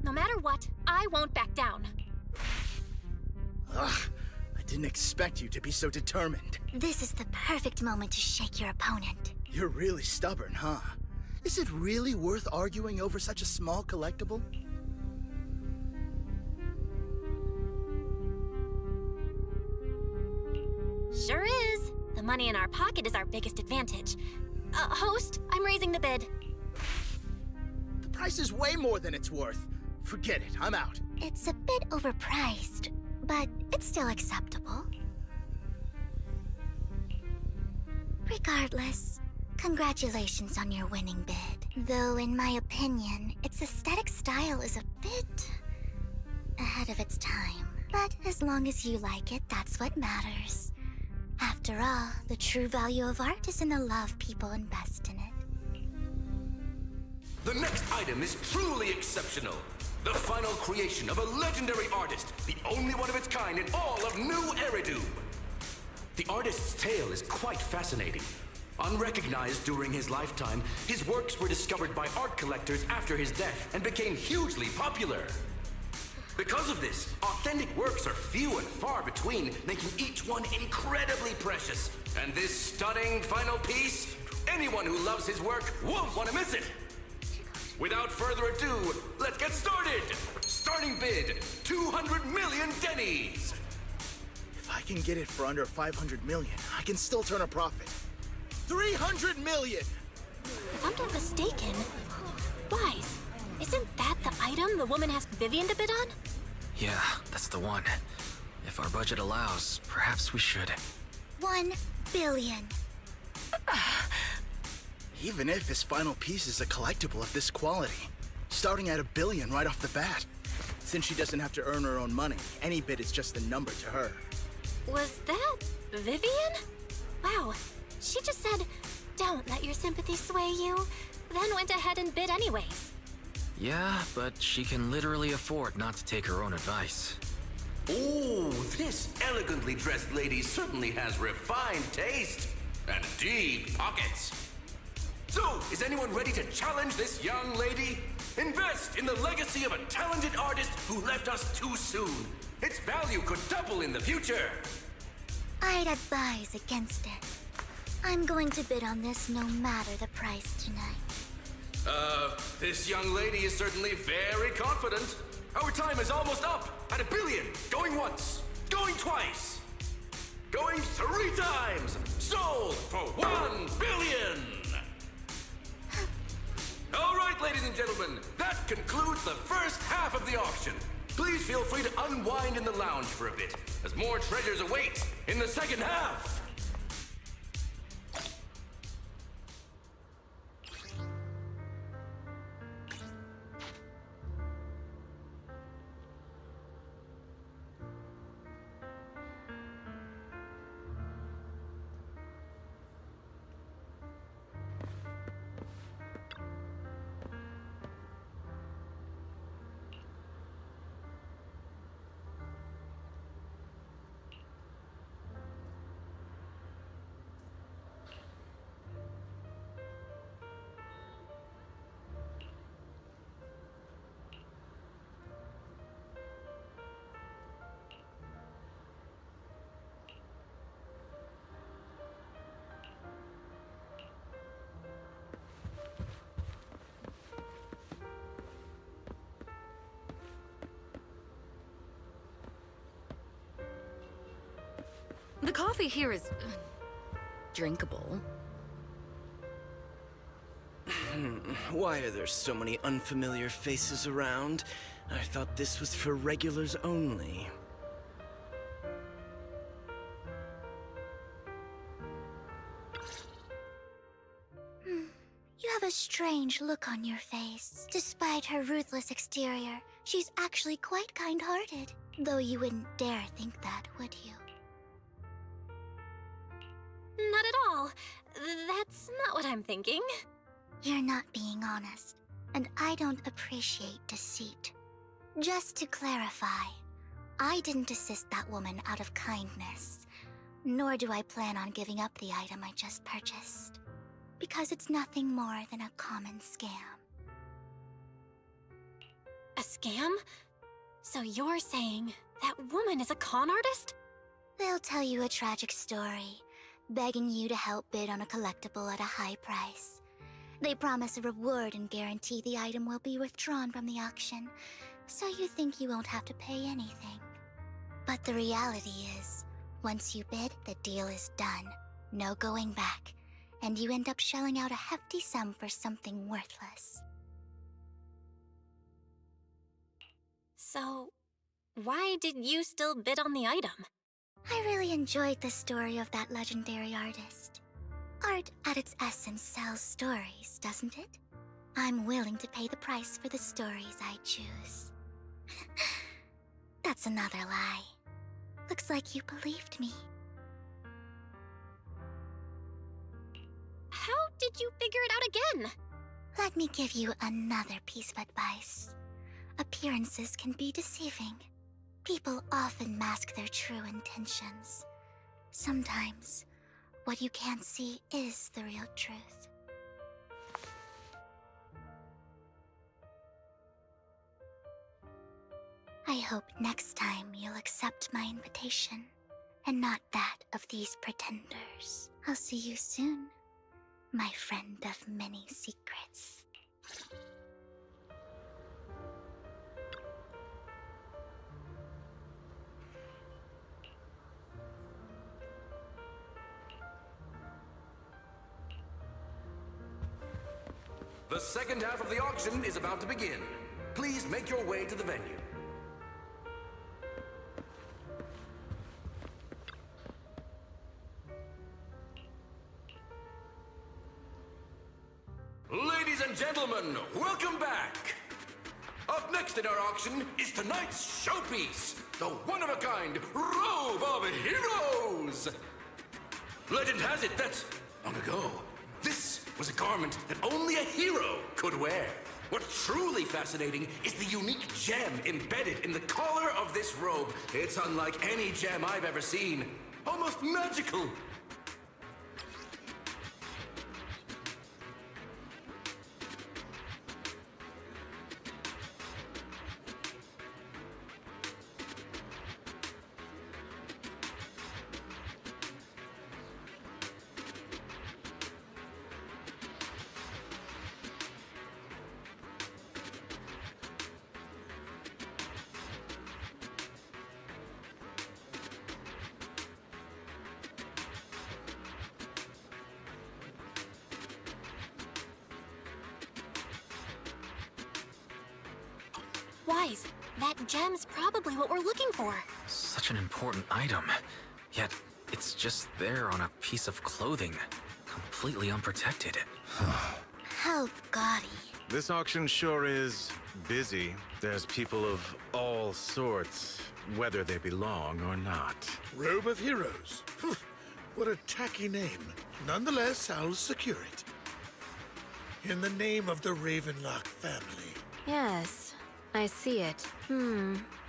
No matter what, I won't back down. Ugh, I didn't expect you to be so determined. This is the perfect moment to shake your opponent. You're really stubborn, huh? Is it really worth arguing over such a small collectible? Sure is. The money in our pocket is our biggest advantage. Host, I'm raising the bid. The price is way more than it's worth. Forget it, I'm out. It's a bit overpriced, but it's still acceptable. Regardless, congratulations on your winning bid. Though, in my opinion, its aesthetic style is a bit ahead of its time. But as long as you like it, that's what matters. After all, the true value of art is in the love people invest in it. The next item is truly exceptional. The final creation of a legendary artist, the only one of its kind in all of New Eridu. The artist's tale is quite fascinating. Unrecognized during his lifetime, his works were discovered by art collectors after his death and became hugely popular. Because of this, authentic works are few and far between, making each one incredibly precious. And this stunning final piece, anyone who loves his work won't want to miss it. Without further ado, let's get started! Starting bid, 200 million dennies! If I can get it for under 500 million, I can still turn a profit. 300 million! If I'm not mistaken, Wise, isn't that the item the woman asked Vivian to bid on? Yeah, that's the one. If our budget allows, perhaps we should. 1 billion. Even if his final piece is a collectible of this quality, starting at $1 billion right off the bat. Since she doesn't have to earn her own money, any bid is just a number to her. Was that Vivian? Wow, she just said, "Don't let your sympathy sway you," then went ahead and bid anyways. Yeah, but she can literally afford not to take her own advice. Ooh, this elegantly dressed lady certainly has refined taste and deep pockets. So, is anyone ready to challenge this young lady? Invest in the legacy of a talented artist who left us too soon. Its value could double in the future. I'd advise against it. I'm going to bid on this no matter the price tonight. This young lady is certainly very confident. Our time is almost up at $1 billion. Going once, going twice. Going 3 times! Sold for 1 billion! All right, ladies and gentlemen, that concludes the first half of the auction. Please feel free to unwind in the lounge for a bit, as more treasures await in the second half. The coffee here is drinkable. Why are there so many unfamiliar faces around? I thought this was for regulars only. You have a strange look on your face. Despite her ruthless exterior, she's actually quite kind-hearted. Though you wouldn't dare think that, would you? Not at all. That's not what I'm thinking. You're not being honest, and I don't appreciate deceit. Just to clarify, I didn't assist that woman out of kindness, nor do I plan on giving up the item I just purchased, because it's nothing more than a common scam. A scam? So you're saying that woman is a con artist? They'll tell you a tragic story, begging you to help bid on a collectible at a high price. They promise a reward and guarantee the item will be withdrawn from the auction, so you think you won't have to pay anything. But the reality is, once you bid, the deal is done. No going back, and you end up shelling out a hefty sum for something worthless. So, why did you still bid on the item? I really enjoyed the story of that legendary artist. Art at its essence sells stories, doesn't it? I'm willing to pay the price for the stories I choose. That's another lie. Looks like you believed me. How did you figure it out again? Let me give you another piece of advice. Appearances can be deceiving. People often mask their true intentions. Sometimes, what you can't see is the real truth. I hope next time you'll accept my invitation, and not that of these pretenders. I'll see you soon, my friend of many secrets. The second half of the auction is about to begin. Please make your way to the venue. Ladies and gentlemen, welcome back! Up next in our auction is tonight's showpiece, the one-of-a-kind Robe of Heroes! Legend has it that, long ago, this was a garment that only a hero could wear. What's truly fascinating is the unique gem embedded in the collar of this robe. It's unlike any gem I've ever seen. Almost magical. Guys, that gem's probably what we're looking for. Such an important item. Yet, it's just there on a piece of clothing, completely unprotected. How gaudy. This auction sure is busy. There's people of all sorts, whether they belong or not. Robe of Heroes. What a tacky name. Nonetheless, I'll secure it. In the name of the Ravenlock family. Yes, I see it.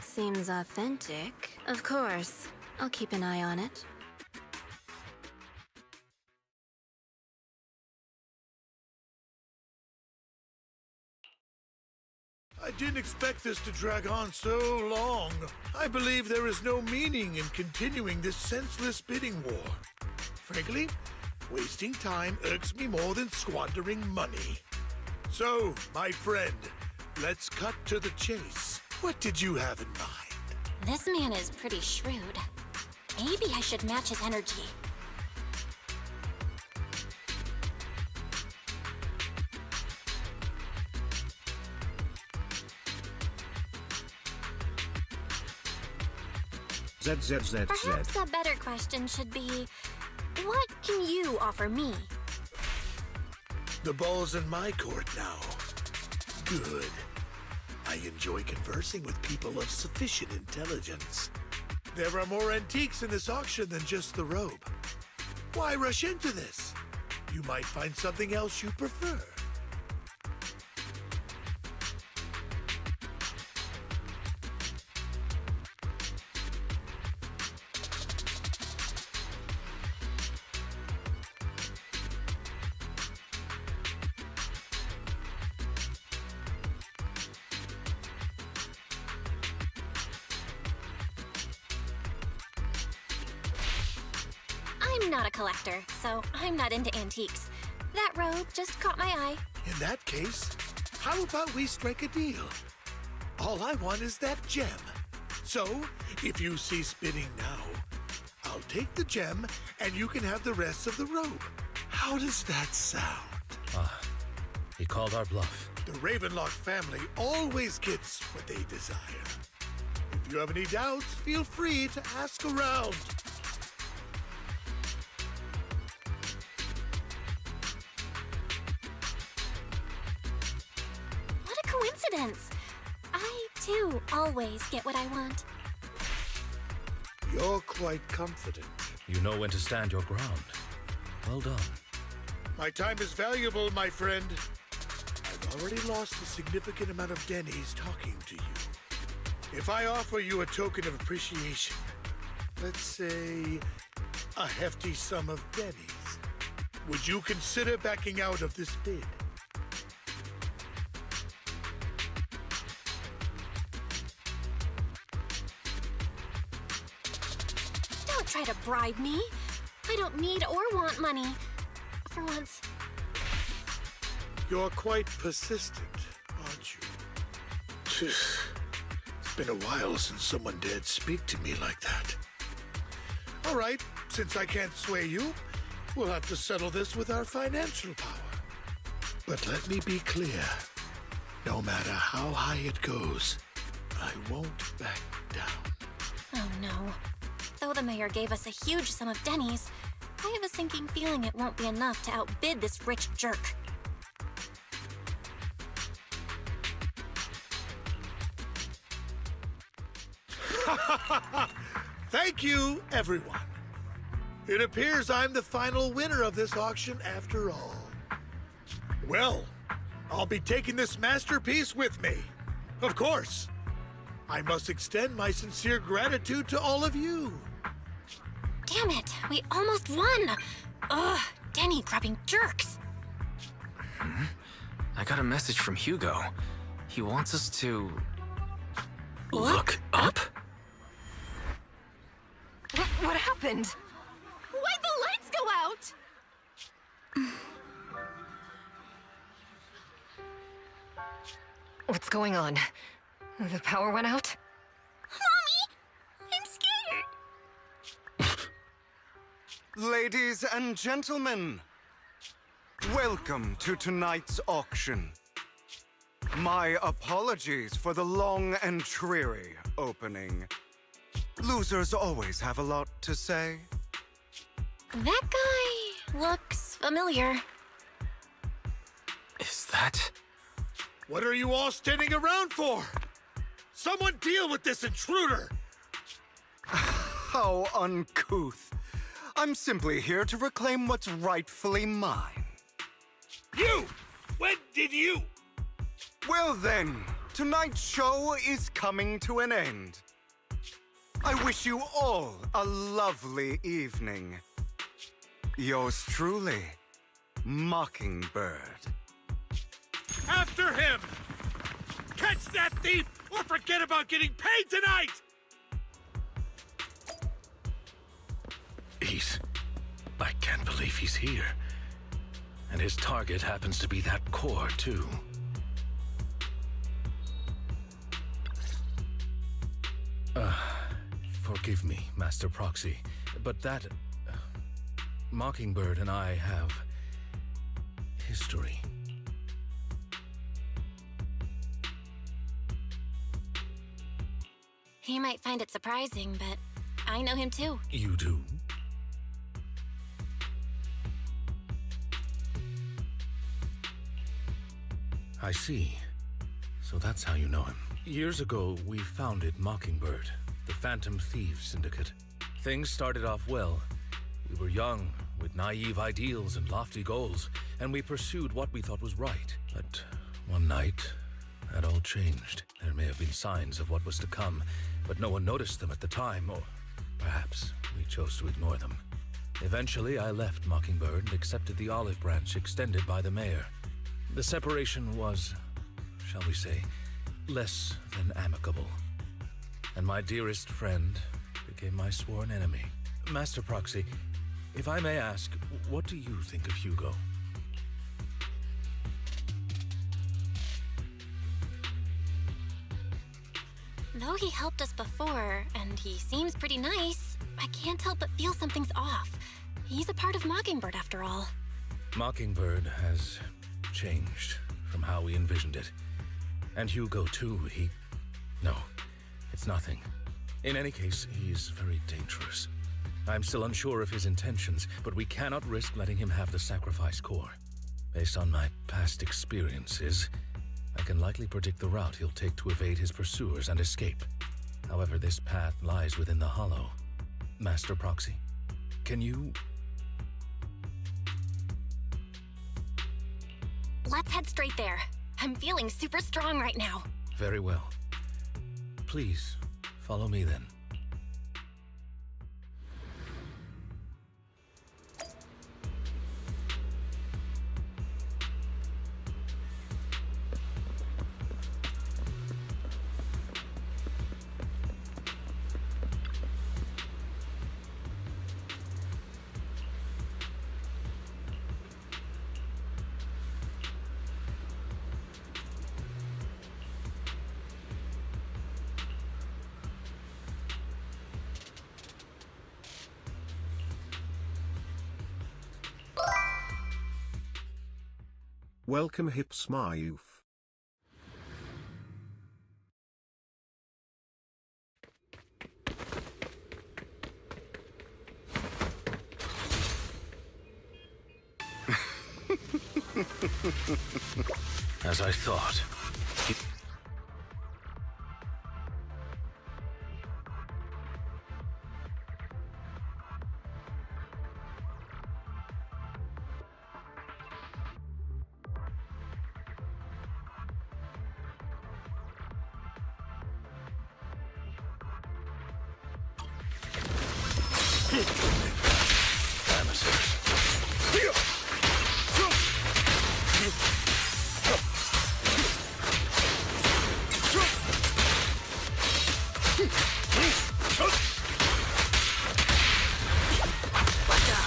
Seems authentic. Of course. I'll keep an eye on it. I didn't expect this to drag on so long. I believe there is no meaning in continuing this senseless bidding war. Frankly, wasting time irks me more than squandering money. So, my friend, let's cut to the chase. What did you have in mind? This man is pretty shrewd. Maybe I should match his energy. ZZZ. Perhaps a better question should be, what can you offer me? The ball's in my court now. Good. I enjoy conversing with people of sufficient intelligence. There are more antiques in this auction than just the robe. Why rush into this? You might find something else you prefer. I'm not a collector, so I'm not into antiques. That robe just caught my eye. In that case, how about we strike a deal? All I want is that gem. So, if you cease bidding now, I'll take the gem and you can have the rest of the robe. How does that sound? He called our bluff. The Ravenlock family always gets what they desire. If you have any doubts, feel free to ask around. What a coincidence! I, too, always get what I want. You're quite confident. You know when to stand your ground. Well done. My time is valuable, my friend. I've already lost a significant amount of dennies talking to you. If I offer you a token of appreciation, let's say a hefty sum of dennies, would you consider backing out of this bid? Don't try to bribe me. I don't need or want money. For once. You're quite persistent, aren't you? It's been a while since someone dared speak to me like that. All right, since I can't sway you, we'll have to settle this with our financial power. But let me be clear. No matter how high it goes, I won't back down. Oh no. Though the mayor gave us a huge sum of dennies, I have a sinking feeling it won't be enough to outbid this rich jerk. Thank you, everyone. It appears I'm the final winner of this auction after all. Well, I'll be taking this masterpiece with me. Of course. I must extend my sincere gratitude to all of you. Damn it, we almost won! Ugh, denny-grabbing jerks! I got a message from Hugo. He wants us to... Look up? What happened? Why'd the lights go out? What's going on? The power went out? Mommy! I'm scared! Ladies and gentlemen, welcome to tonight's auction. My apologies for the long and dreary opening. Losers always have a lot to say. That guy looks familiar. Is that... What are you all standing around for? Someone deal with this intruder! How uncouth. I'm simply here to reclaim what's rightfully mine. You! When did you? Well then, tonight's show is coming to an end. I wish you all a lovely evening. Yours truly, Mockingbird. After him! Catch that thief or forget about getting paid tonight! I can't believe he's here. And his target happens to be that core, too. Forgive me, Master Proxy, but that... Mockingbird and I have... history. He might find it surprising, but I know him too. You do? I see. So that's how you know him. Years ago, we founded Mockingbird, the Phantom Thieves Syndicate. Things started off well. We were young, with naive ideals and lofty goals, and we pursued what we thought was right. But one night, that all changed. There may have been signs of what was to come, but no one noticed them at the time, or perhaps we chose to ignore them. Eventually, I left Mockingbird and accepted the olive branch extended by the mayor. The separation was, shall we say, less than amicable. And my dearest friend became my sworn enemy. Master Proxy, if I may ask, what do you think of Hugo? Though he helped us before, and he seems pretty nice, I can't help but feel something's off. He's a part of Mockingbird after all. Mockingbird has changed from how we envisioned it. And Hugo, too, No, it's nothing. In any case, he's very dangerous. I'm still unsure of his intentions, but we cannot risk letting him have the sacrifice core. Based on my past experiences, I can likely predict the route he'll take to evade his pursuers and escape. However, this path lies within the Hollow. Master Proxy, can you... Let's head straight there. I'm feeling super strong right now. Very well. Please, follow me then. Welcome hips my youth. As I thought.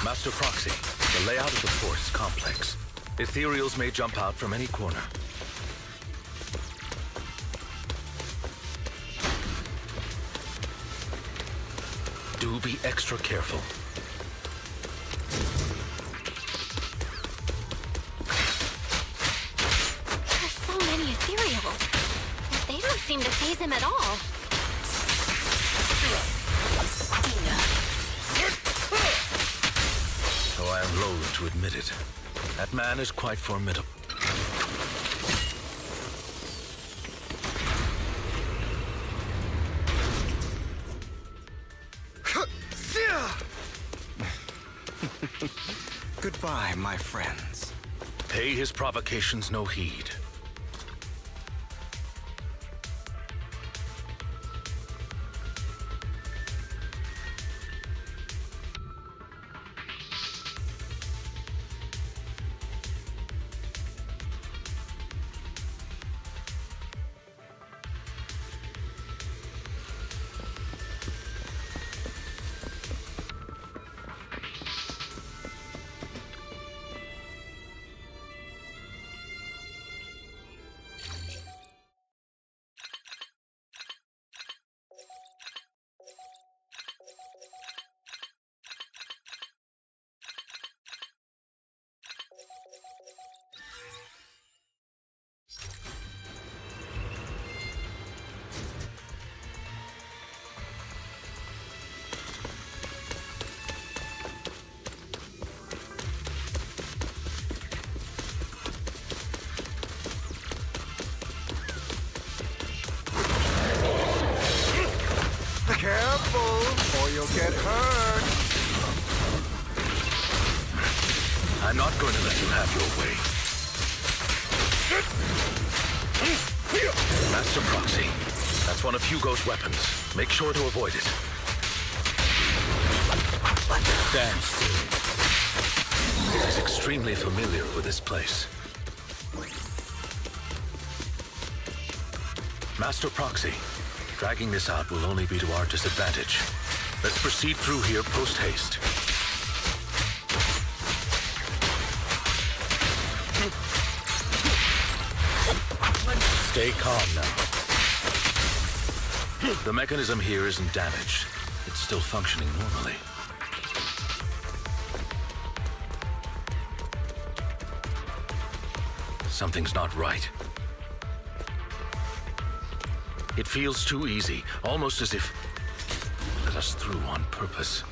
Master Proxy, the layout of the fort is complex. Ethereals may jump out from any corner. Do be extra careful. There's so many Ethereals. seem to faze him at all. Though I am loath to admit it, that man is quite formidable. Goodbye, my friends. Pay his provocations no heed. Careful, or you'll get hurt. I'm not going to let you have your way. Master Proxy, that's one of Hugo's weapons. Make sure to avoid it. Stand still. He's extremely familiar with this place. Master Proxy, dragging this out will only be to our disadvantage. Let's proceed through here post-haste. Stay calm now. The mechanism here isn't damaged. It's still functioning normally. Something's not right. It feels too easy, almost as if let us through on purpose.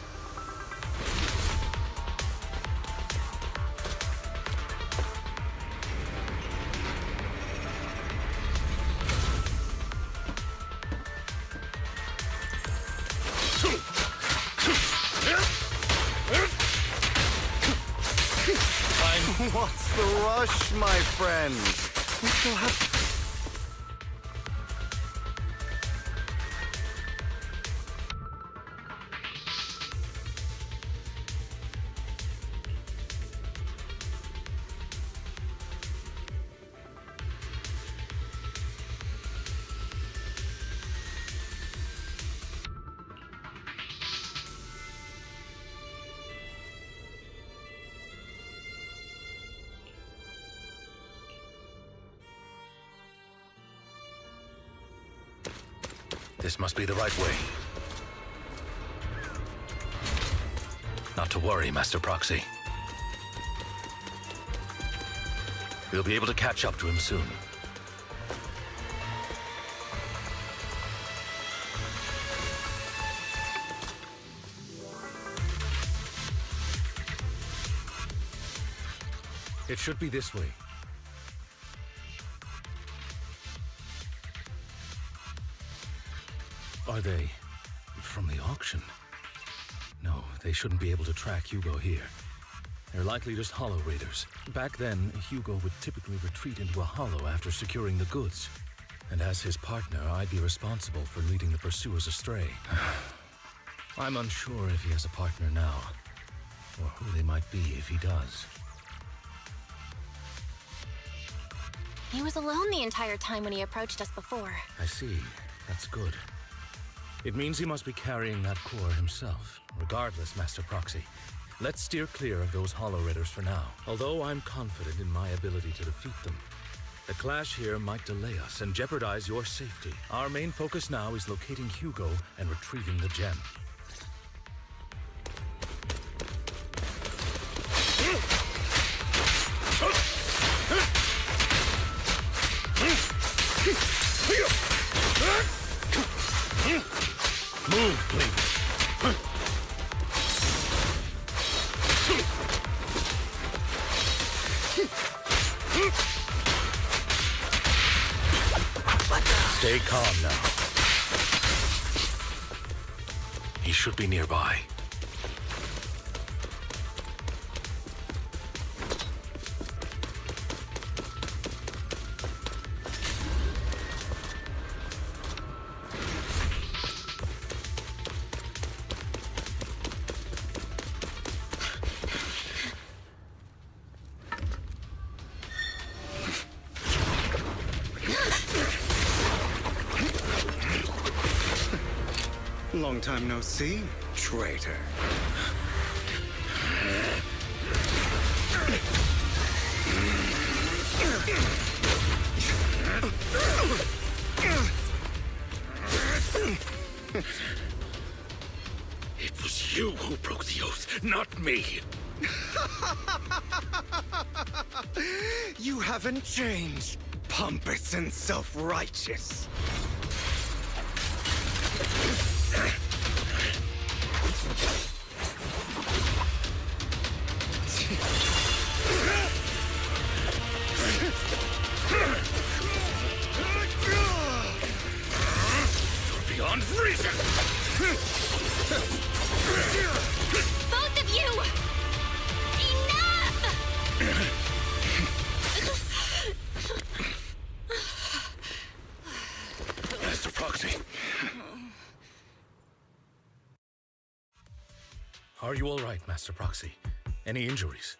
What's the rush, my friend? We still have... This must be the right way. Not to worry, Master Proxy. We'll be able to catch up to him soon. It should be this way. Are they from the auction? No, they shouldn't be able to track Hugo here. They're likely just hollow raiders. Back then, Hugo would typically retreat into a hollow after securing the goods. And as his partner, I'd be responsible for leading the pursuers astray. I'm unsure if he has a partner now, or who they might be if he does. He was alone the entire time when he approached us before. I see. That's good. It means he must be carrying that core himself. Regardless, Master Proxy, let's steer clear of those hollow raiders for now. Although I'm confident in my ability to defeat them, the clash here might delay us and jeopardize your safety. Our main focus now is locating Hugo and retrieving the gem. Move, please. Stay calm now. He should be nearby. Long time no see, traitor. It was you who broke the oath, not me. You haven't changed, pompous and self-righteous. You're beyond reason. Both of you! Enough! Master Proxy. Are you all right, Master Proxy? Any injuries?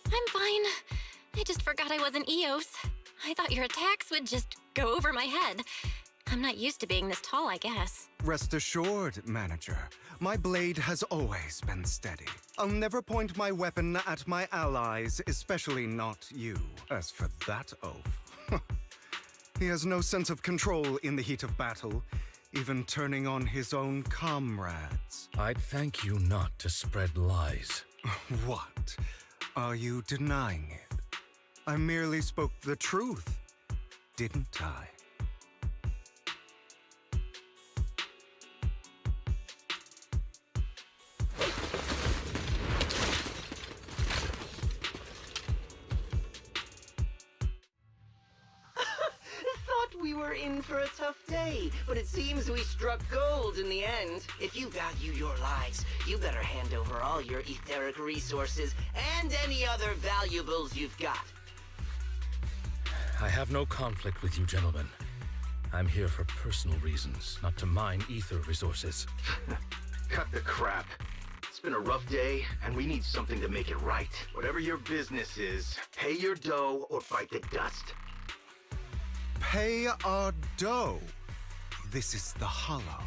I'm fine. I just forgot I wasn't Eos. I thought your attacks would just go over my head. I'm not used to being this tall, I guess. Rest assured, manager. My blade has always been steady. I'll never point my weapon at my allies, especially not you. As for that oaf, he has no sense of control in the heat of battle, even turning on his own comrades. I'd thank you not to spread lies. What? Are you denying it? I merely spoke the truth, didn't I? Thought we were in for a tough day, but it seems we struck gold in the end. If you value your lives, you better hand over all your etheric resources and any other valuables you've got. I have no conflict with you, gentlemen. I'm here for personal reasons, not to mine ether resources. Cut the crap. It's been a rough day, and we need something to make it right. Whatever your business is, pay your dough or bite the dust. Pay our dough. This is the Hollow.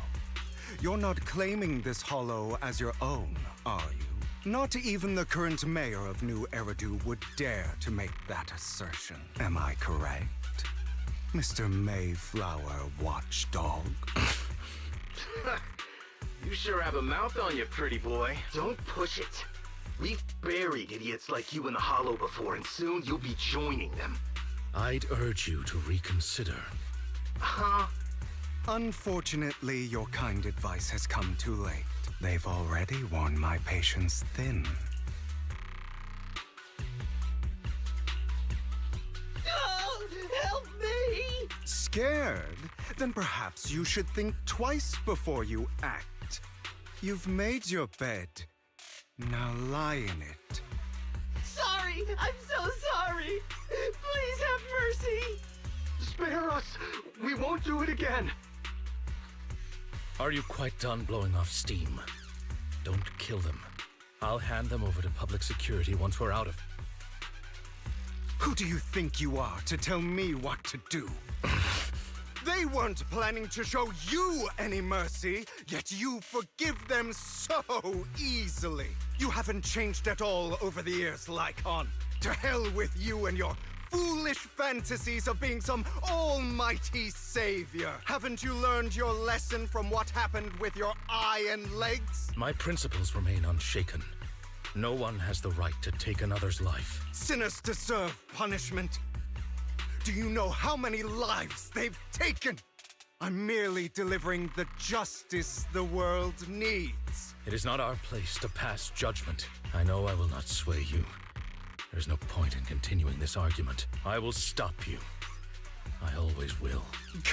You're not claiming this Hollow as your own, are you? Not even the current mayor of New Eridu would dare to make that assertion. Am I correct, Mr. Mayflower Watchdog? You sure have a mouth on you, pretty boy. Don't push it. We've buried idiots like you in the Hollow before, and soon you'll be joining them. I'd urge you to reconsider. Huh? Unfortunately, your kind advice has come too late. They've already worn my patience thin. Oh, help me! Scared? Then perhaps you should think twice before you act. You've made your bed. Now lie in it. Sorry! I'm so sorry! Please have mercy! Spare us! We won't do it again! Are you quite done blowing off steam? Don't kill them. I'll hand them over to public security once we're out of... Who do you think you are to tell me what to do? They weren't planning to show you any mercy, yet you forgive them so easily. You haven't changed at all over the years, Lycon. To hell with you and your foolish fantasies of being some almighty savior. Haven't you learned your lesson from what happened with your eye and legs? My principles remain unshaken. No one has the right to take another's life. Sinners deserve punishment. Do you know how many lives they've taken? I'm merely delivering the justice the world needs. It is not our place to pass judgment. I know I will not sway you. There's no point in continuing this argument. I will stop you. I always will.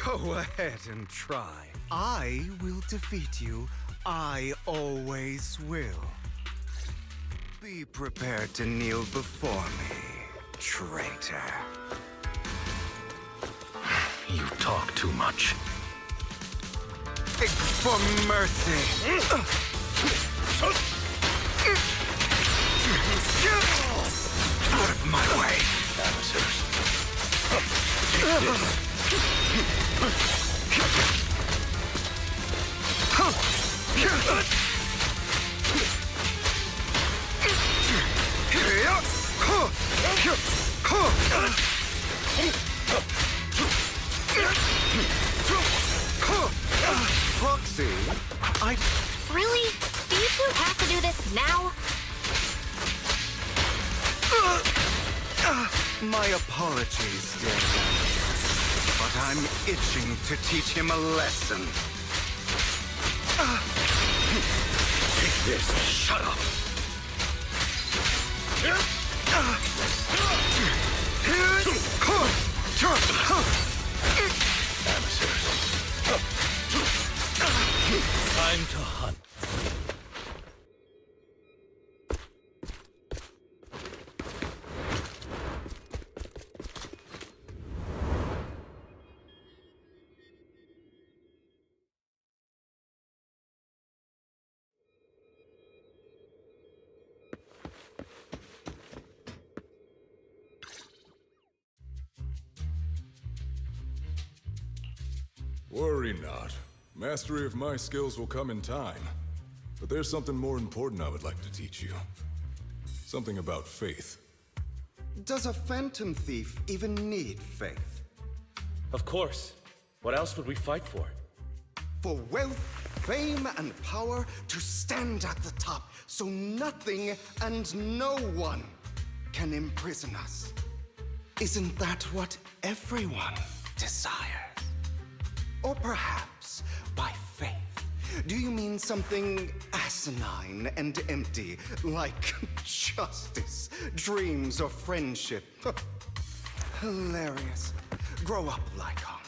Go ahead and try. I will defeat you. I always will. Be prepared to kneel before me, traitor. You talk too much. Beg for mercy. Out of my way, amateurs. Proxy, Really? Do you two have to do this now? My apologies, dear man. But I'm itching to teach him a lesson. Take this. Shut up. Amateurs. Time to hunt. Worry not. Mastery of my skills will come in time. But there's something more important I would like to teach you. Something about faith. Does a phantom thief even need faith? Of course. What else would we fight for? For wealth, fame, and power to stand at the top, so nothing and no one can imprison us. Isn't that what everyone desires? Or perhaps by faith, do you mean something asinine and empty, like justice, dreams, or friendship? Hilarious. Grow up, Lycon.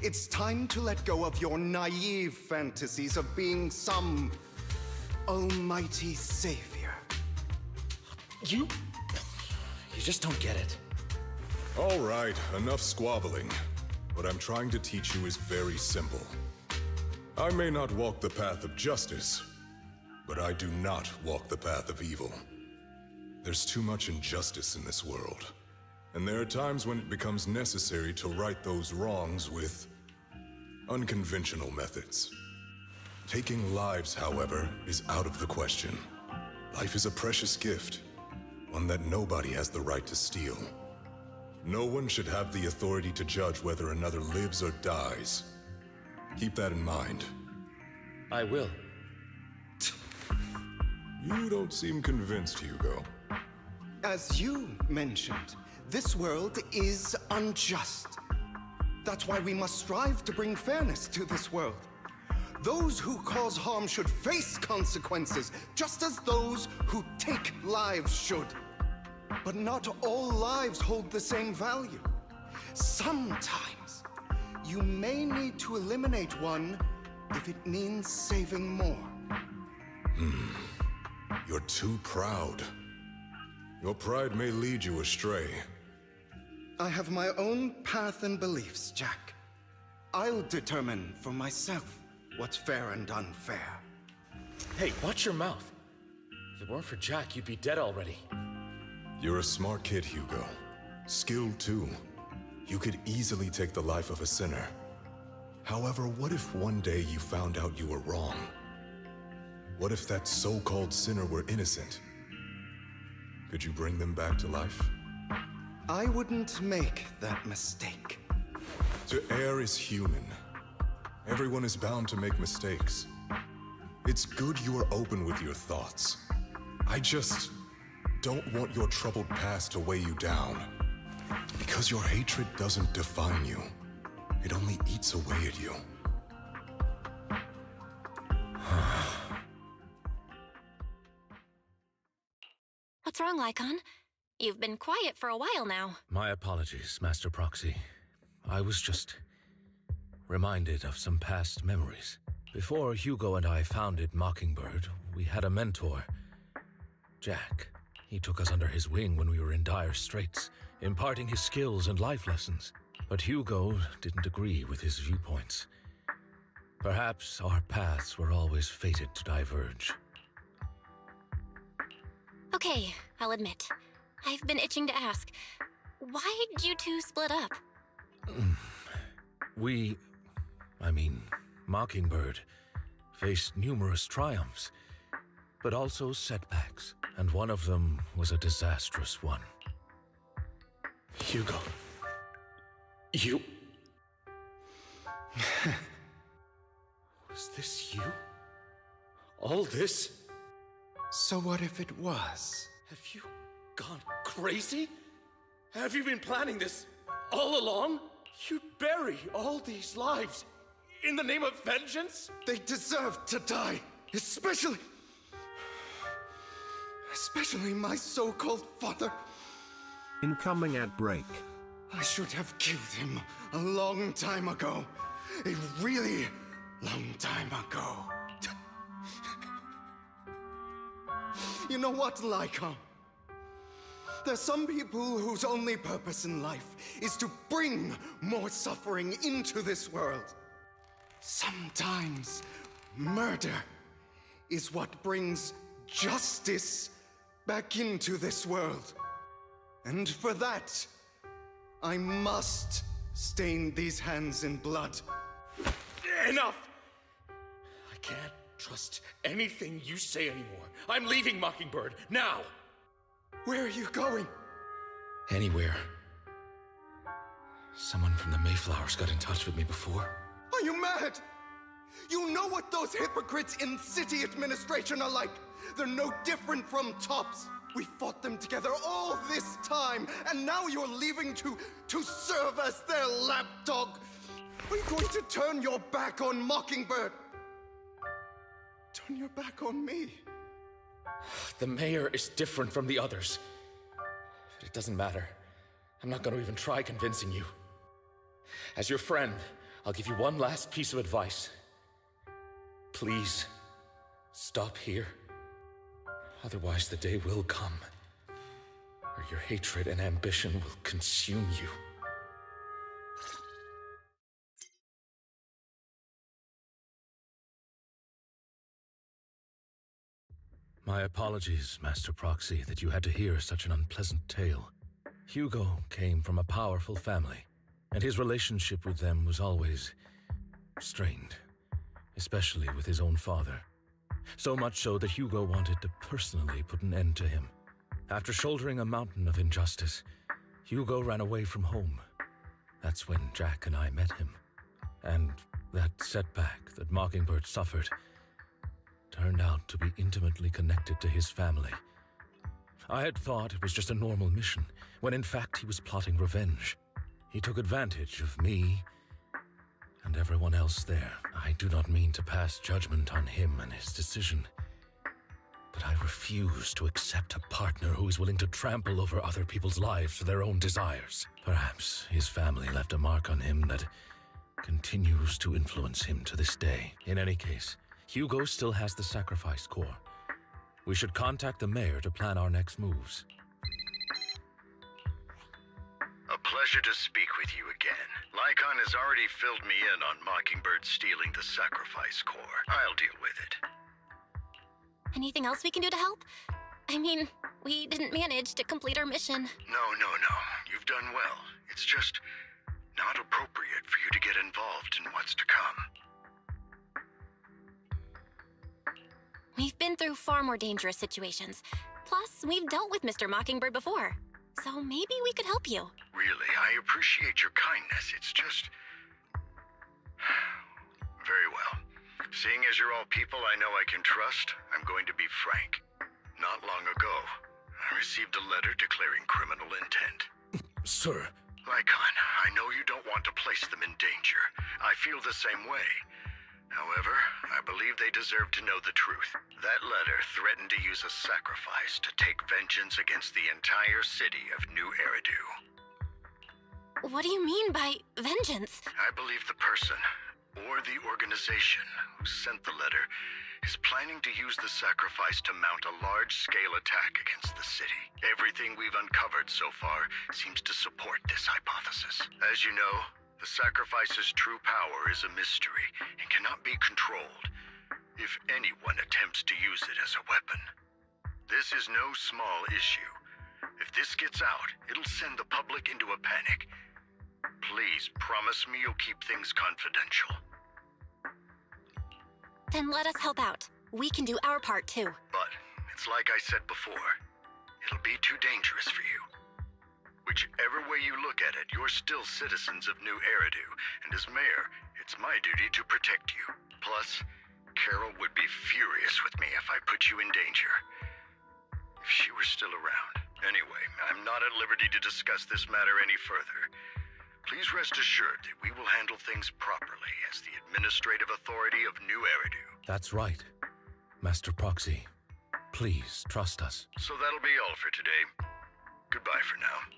It's time to let go of your naive fantasies of being some almighty savior. You just don't get it. All right, enough squabbling. What I'm trying to teach you is very simple. I may not walk the path of justice, but I do not walk the path of evil. There's too much injustice in this world, and there are times when it becomes necessary to right those wrongs with unconventional methods. Taking lives, however, is out of the question. Life is a precious gift, one that nobody has the right to steal. No one should have the authority to judge whether another lives or dies. Keep that in mind. I will. You don't seem convinced, Hugo. As you mentioned, this world is unjust. That's why we must strive to bring fairness to this world. Those who cause harm should face consequences, just as those who take lives should. But not all lives hold the same value. Sometimes, you may need to eliminate one if it means saving more. You're too proud. Your pride may lead you astray. I have my own path and beliefs, Jack. I'll determine for myself what's fair and unfair. Hey, watch your mouth. If it weren't for Jack, you'd be dead already. You're a smart kid, Hugo. Skill too. You could easily take the life of a sinner. However, what if one day you found out you were wrong? What if that so-called sinner were innocent? Could you bring them back to life? I wouldn't make that mistake. To err is human. Everyone is bound to make mistakes. It's good you are open with your thoughts. I just don't want your troubled past to weigh you down. Because your hatred doesn't define you. It only eats away at you. What's wrong, Lycon? You've been quiet for a while now. My apologies, Master Proxy. I was just reminded of some past memories. Before Hugo and I founded Mockingbird, we had a mentor, Jack. He took us under his wing when we were in dire straits, imparting his skills and life lessons. But Hugo didn't agree with his viewpoints. Perhaps our paths were always fated to diverge. Okay, I'll admit. I've been itching to ask. Why did you two split up? Mockingbird faced numerous triumphs, but also setbacks, and one of them was a disastrous one. Hugo. You... Was this you? All this? So what if it was? Have you gone crazy? Have you been planning this all along? You'd bury all these lives in the name of vengeance? They deserve to die, especially my so-called father. Incoming ad break. I should have killed him a long time ago. A really long time ago. You know what, Lycon? There's some people whose only purpose in life is to bring more suffering into this world. Sometimes murder is what brings justice back into this world. And for that, I must stain these hands in blood. Enough! I can't trust anything you say anymore. I'm leaving Mockingbird, now! Where are you going? Anywhere. Someone from the Mayflowers got in touch with me before. Are you mad? You know what those hypocrites in city administration are like. They're no different from tops. We fought them together all this time, and now you're leaving to serve as their lapdog. Are you going to turn your back on Mockingbird? Turn your back on me? The mayor is different from the others. But it doesn't matter. I'm not going to even try convincing you. As your friend, I'll give you one last piece of advice. Please, stop here. Otherwise, the day will come where your hatred and ambition will consume you. My apologies, Master Proxy, that you had to hear such an unpleasant tale. Hugo came from a powerful family, and his relationship with them was always strained, especially with his own father. So much so that Hugo wanted to personally put an end to him. After shouldering a mountain of injustice, Hugo ran away from home. That's when Jack and I met him. And that setback that Mockingbird suffered turned out to be intimately connected to his family. I had thought it was just a normal mission, when in fact he was plotting revenge. He took advantage of me and everyone else there. I do not mean to pass judgment on him and his decision, but I refuse to accept a partner who is willing to trample over other people's lives for their own desires. Perhaps his family left a mark on him that continues to influence him to this day. In any case, Hugo still has the sacrifice core. We should contact the mayor to plan our next moves. A pleasure to speak with you again. Lycon has already filled me in on Mockingbird stealing the sacrifice core. I'll deal with it. Anything else we can do to help? I mean, We didn't manage to complete our mission. No. You've done well. It's just not appropriate for you to get involved in what's to come. We've been through far more dangerous situations. Plus, we've dealt with Mr. Mockingbird before. So maybe we could help you. Really, I appreciate your kindness. It's just... Very well. Seeing as you're all people I know I can trust, I'm going to be frank. Not long ago, I received a letter declaring criminal intent. Sir. Lycon, I know you don't want to place them in danger. I feel the same way. However, I believe they deserve to know the truth. That letter threatened to use a sacrifice to take vengeance against the entire city of New Eridu. What do you mean by vengeance? I believe the person, or the organization, who sent the letter is planning to use the sacrifice to mount a large-scale attack against the city. Everything we've uncovered so far seems to support this hypothesis. As you know, the sacrifice's true power is a mystery and cannot be controlled if anyone attempts to use it as a weapon. This is no small issue. If this gets out, it'll send the public into a panic. Please promise me you'll keep things confidential. Then let us help out. We can do our part too. But it's like I said before, it'll be too dangerous for you. Whichever way you look at it, you're still citizens of New Eridu, and as mayor, it's my duty to protect you. Plus, Carol would be furious with me if I put you in danger. If she were still around. Anyway, I'm not at liberty to discuss this matter any further. Please rest assured that we will handle things properly as the administrative authority of New Eridu. That's right. Master Proxy, please trust us. So that'll be all for today. Goodbye for now.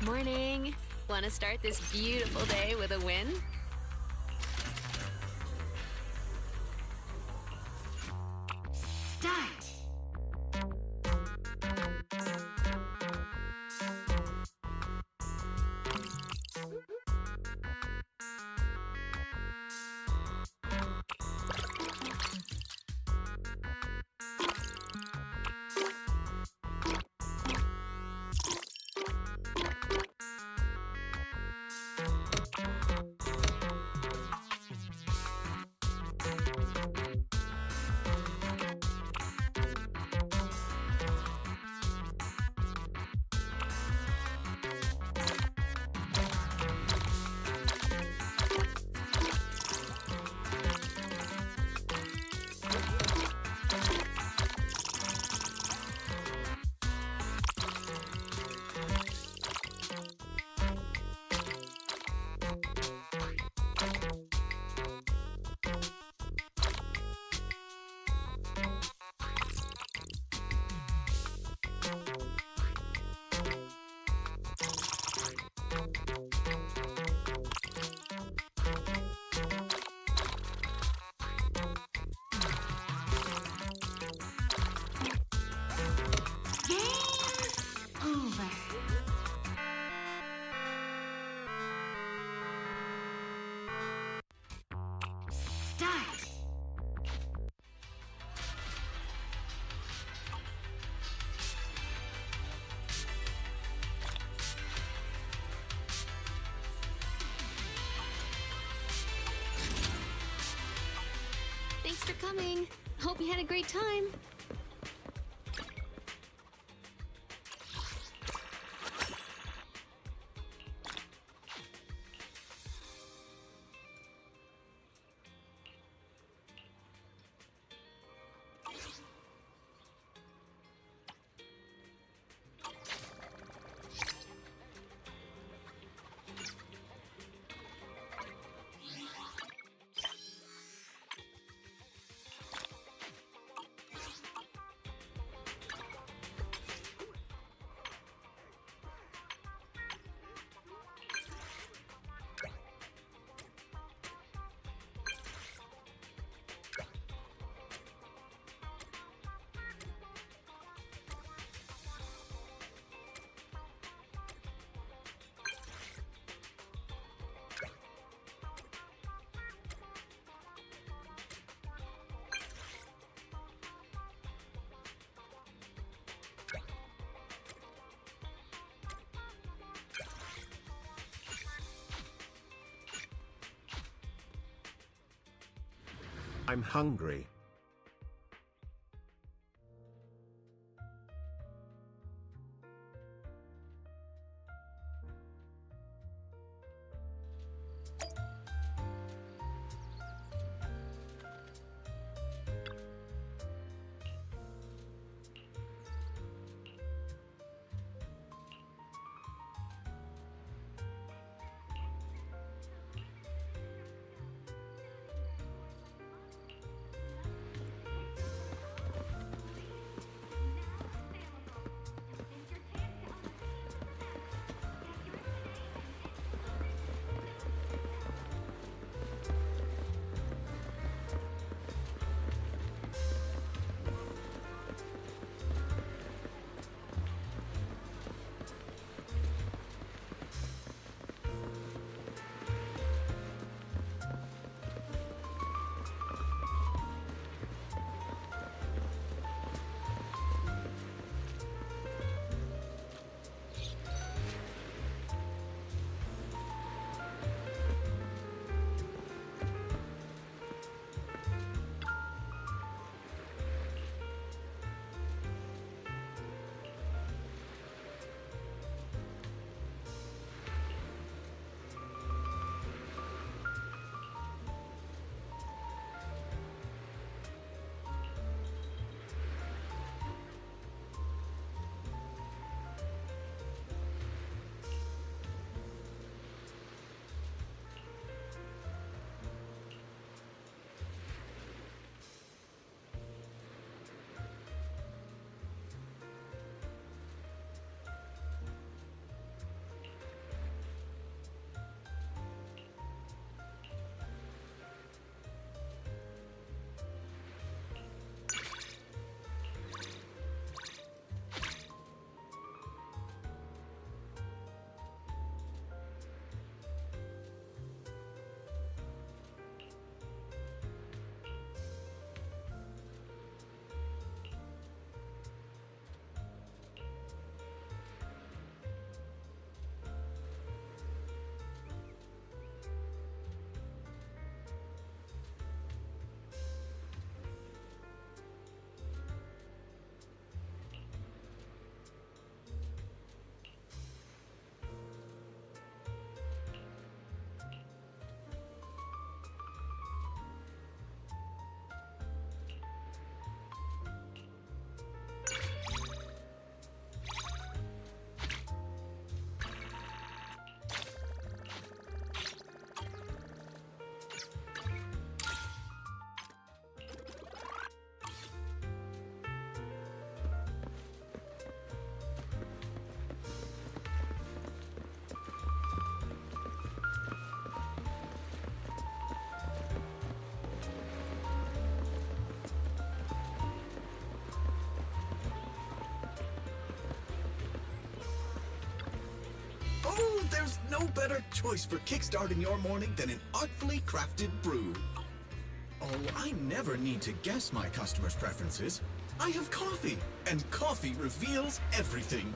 Morning. Want to start this beautiful day with a win? Start! Over. Start. Thanks for coming. Hope you had a great time. I'm hungry. There's no better choice for kickstarting your morning than an artfully crafted brew. Oh, I never need to guess my customers' preferences. I have coffee, and coffee reveals everything.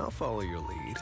I'll follow your lead.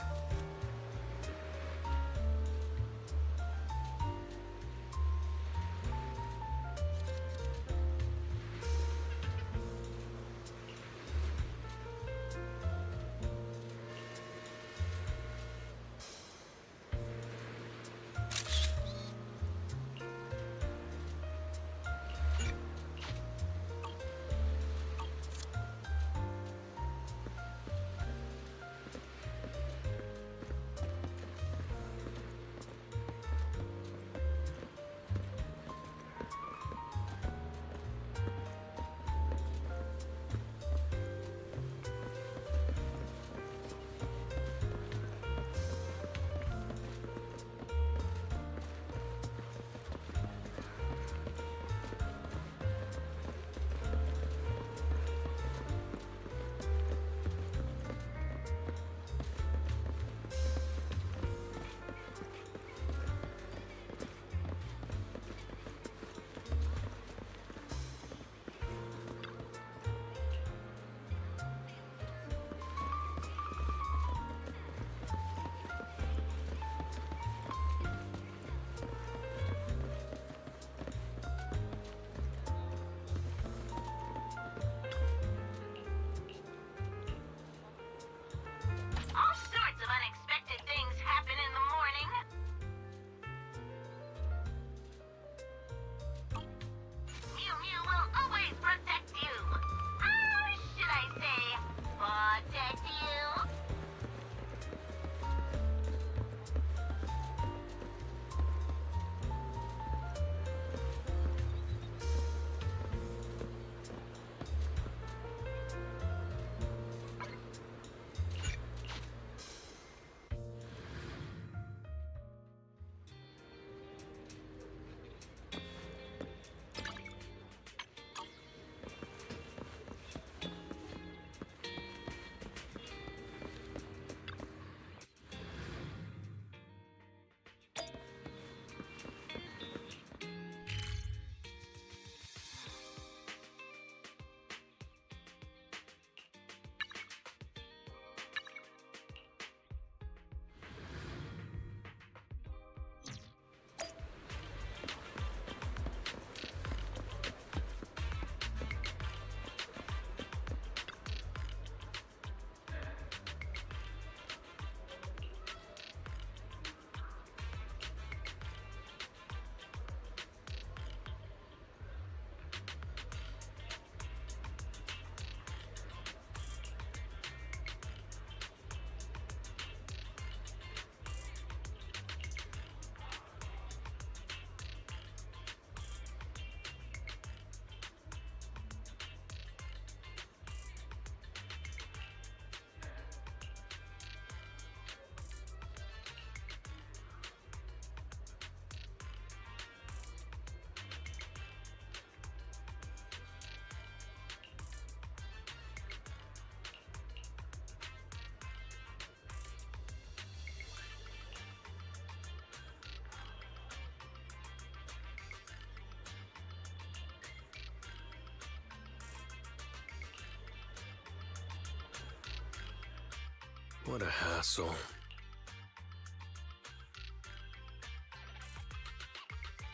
What a hassle.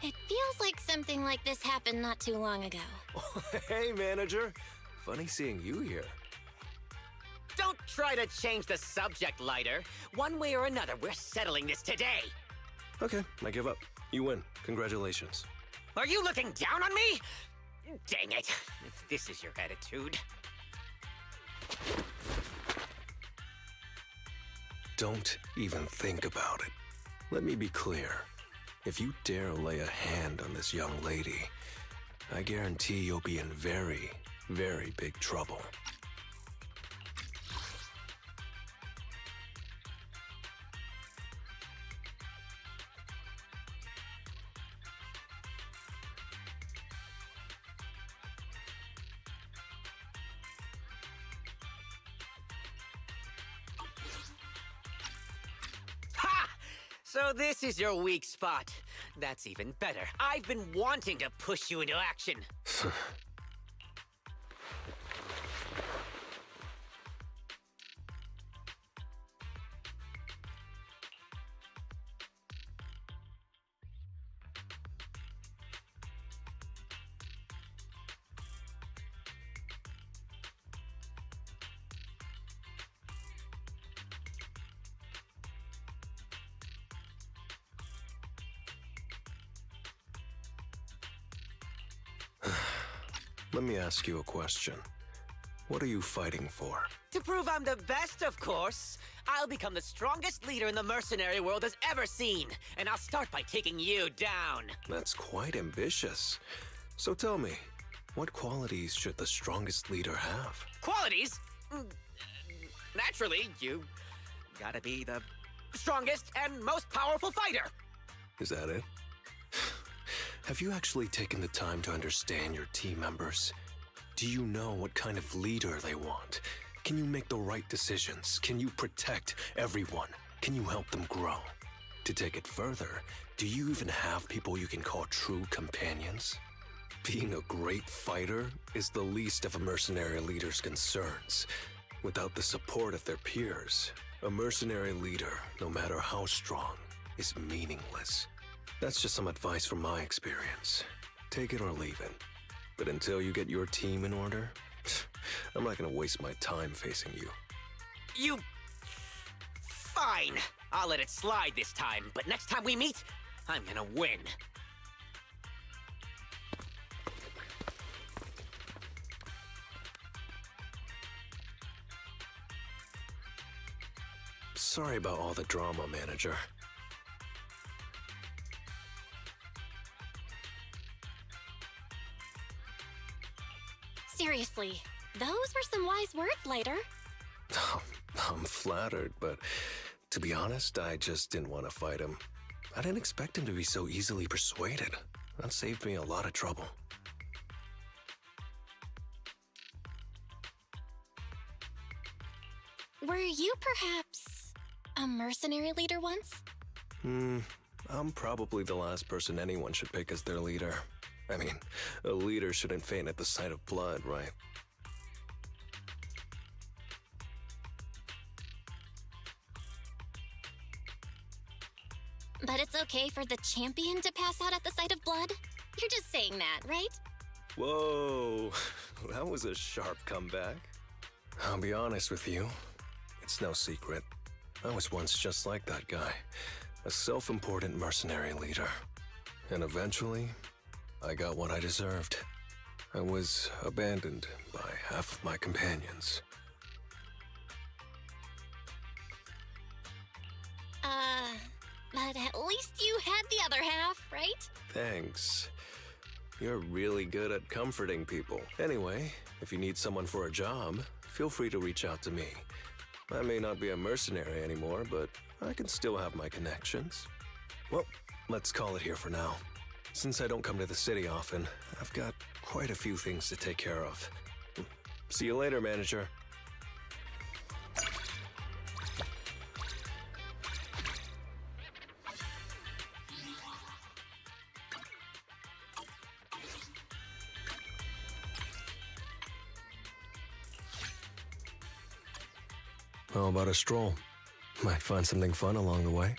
It feels like something like this happened not too long ago. Hey, manager. Funny seeing you here. Don't try to change the subject, Lighter. One way or another, we're settling this today. Okay, I give up. You win. Congratulations. Are you looking down on me? Dang it, if this is your attitude. Don't even think about it. Let me be clear. If you dare lay a hand on this young lady, I guarantee you'll be in very, very big trouble. Ha! So this is your weak spot. That's even better. I've been wanting to push you into action. Let me ask you a question. What are you fighting for? To prove I'm the best, of course. I'll become the strongest leader in the mercenary world has ever seen. And I'll start by taking you down. That's quite ambitious. So tell me, what qualities should the strongest leader have? Qualities? Naturally, you gotta be the strongest and most powerful fighter. Is that it? Have you actually taken the time to understand your team members? Do you know what kind of leader they want? Can you make the right decisions? Can you protect everyone? Can you help them grow? To take it further, do you even have people you can call true companions? Being a great fighter is the least of a mercenary leader's concerns. Without the support of their peers, a mercenary leader, no matter how strong, is meaningless. That's just some advice from my experience. Take it or leave it. But until you get your team in order, I'm not gonna waste my time facing you. You... Fine. I'll let it slide this time, but next time we meet, I'm gonna win. Sorry about all the drama, manager. Seriously, those were some wise words, Lighter. I'm flattered, but to be honest, I just didn't want to fight him. I didn't expect him to be so easily persuaded. That saved me a lot of trouble. Were you perhaps a mercenary leader once? I'm probably the last person anyone should pick as their leader. I mean, a leader shouldn't faint at the sight of blood, right? But it's okay for the champion to pass out at the sight of blood? You're just saying that, right? Whoa, that was a sharp comeback. I'll be honest with you, it's no secret. I was once just like that guy, a self-important mercenary leader. And eventually, I got what I deserved. I was abandoned by half of my companions. But at least you had the other half, right? Thanks. You're really good at comforting people. Anyway, if you need someone for a job, feel free to reach out to me. I may not be a mercenary anymore, but I can still have my connections. Well, let's call it here for now. Since I don't come to the city often, I've got quite a few things to take care of. See you later, manager. How about a stroll? Might find something fun along the way.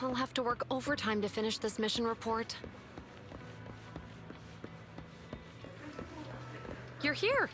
I'll have to work overtime to finish this mission report. You're here!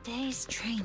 day's training.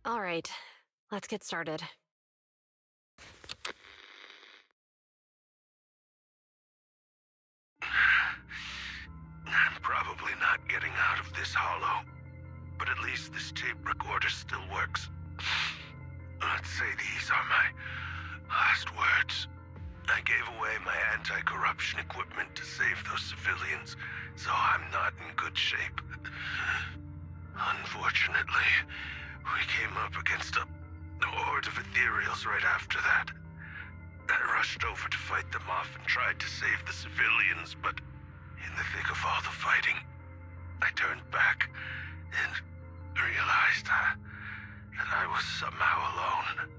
All right, let's get started. I'm probably not getting out of this hollow, but at least this tape recorder still works. Let's say these are my last words. I gave away my anti-corruption equipment to save those civilians, so I'm not in good shape. Unfortunately, we came up against a horde of ethereals right after that. I rushed over to fight them off and tried to save the civilians, but in the thick of all the fighting, I turned back and realized that I was somehow alone.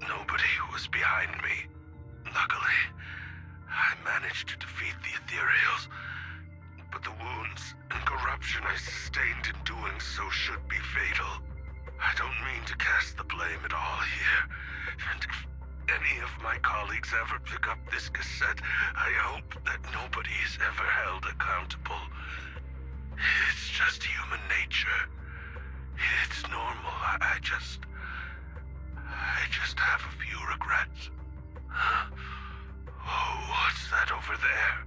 Nobody was behind me. Luckily, I managed to defeat the ethereals, but the wounds and corruption I sustained in doing so should be fatal. I don't mean to cast the blame at all here, and if any of my colleagues ever pick up this cassette, I hope that nobody is ever held accountable. It's just human nature. It's normal. I just have a few regrets. Oh, what's that over there?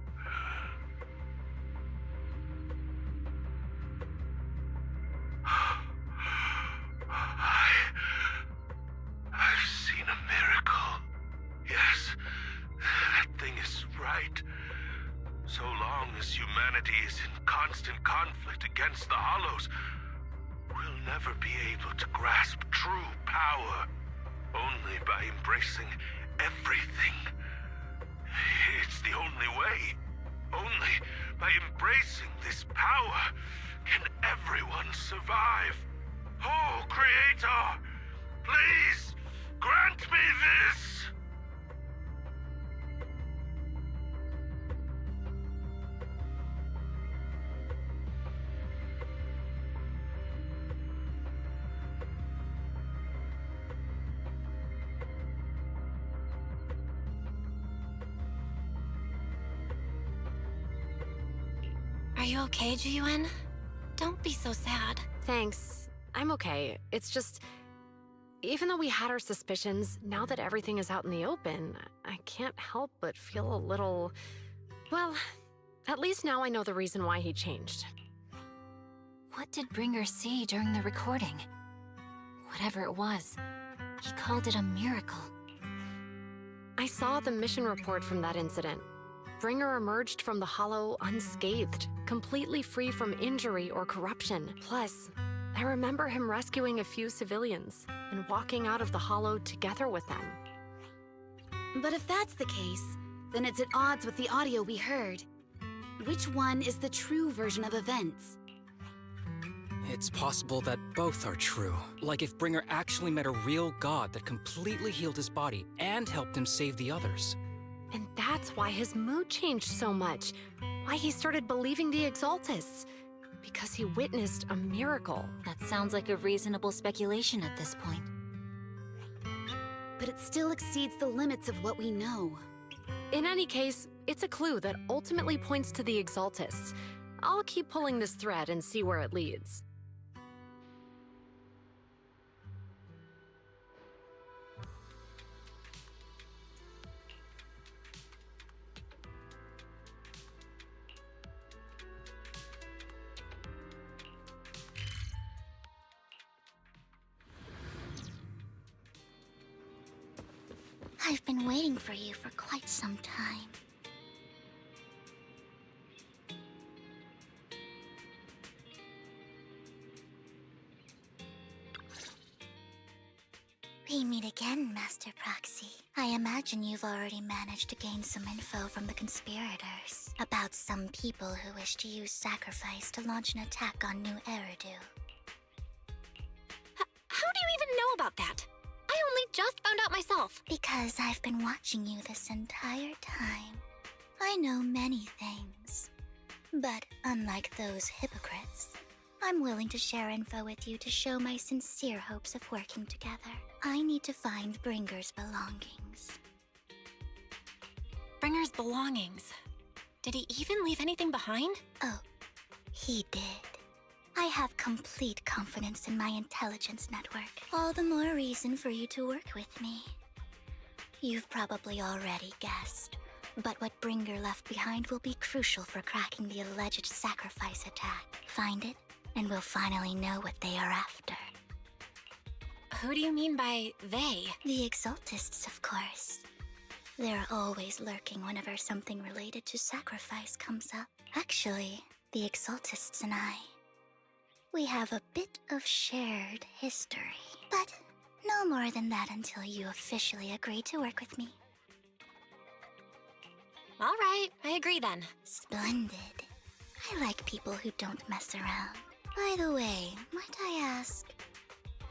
I've seen a miracle. Yes, that thing is right. So long as humanity is in constant conflict against the Hollows, we'll never be able to grasp true power. Only by embracing everything. It's the only way. Only by embracing this power can everyone survive. Oh, Creator, please grant me this! Are you okay, Jiyuan? Don't be so sad. Thanks. I'm okay. It's just, even though we had our suspicions, now that everything is out in the open, I can't help but feel a little... Well, at least now I know the reason why he changed. What did Bringer see during the recording? Whatever it was, he called it a miracle. I saw the mission report from that incident. Bringer emerged from the Hollow unscathed, completely free from injury or corruption. Plus, I remember him rescuing a few civilians and walking out of the Hollow together with them. But if that's the case, then it's at odds with the audio we heard. Which one is the true version of events? It's possible that both are true. Like if Bringer actually met a real god that completely healed his body and helped him save the others. And that's why his mood changed so much. Why he started believing the Exaltists. Because he witnessed a miracle. That sounds like a reasonable speculation at this point. But it still exceeds the limits of what we know. In any case, it's a clue that ultimately points to the Exaltists. I'll keep pulling this thread and see where it leads. I've been waiting for you for quite some time. We meet again, Master Proxy. I imagine you've already managed to gain some info from the conspirators about some people who wish to use sacrifice to launch an attack on New Eridu. How do you even know about that? I only just found out myself. Because I've been watching you this entire time. I know many things. But unlike those hypocrites, I'm willing to share info with you to show my sincere hopes of working together. I need to find Bringer's belongings. Bringer's belongings? Did he even leave anything behind? Oh, he did. I have complete confidence in my intelligence network. All the more reason for you to work with me. You've probably already guessed, but what Bringer left behind will be crucial for cracking the alleged sacrifice attack. Find it, and we'll finally know what they are after. Who do you mean by they? The Exaltists, of course. They're always lurking whenever something related to sacrifice comes up. Actually, the Exaltists and I, we have a bit of shared history. But no more than that until you officially agree to work with me. All right, I agree then. Splendid. I like people who don't mess around. By the way, might I ask,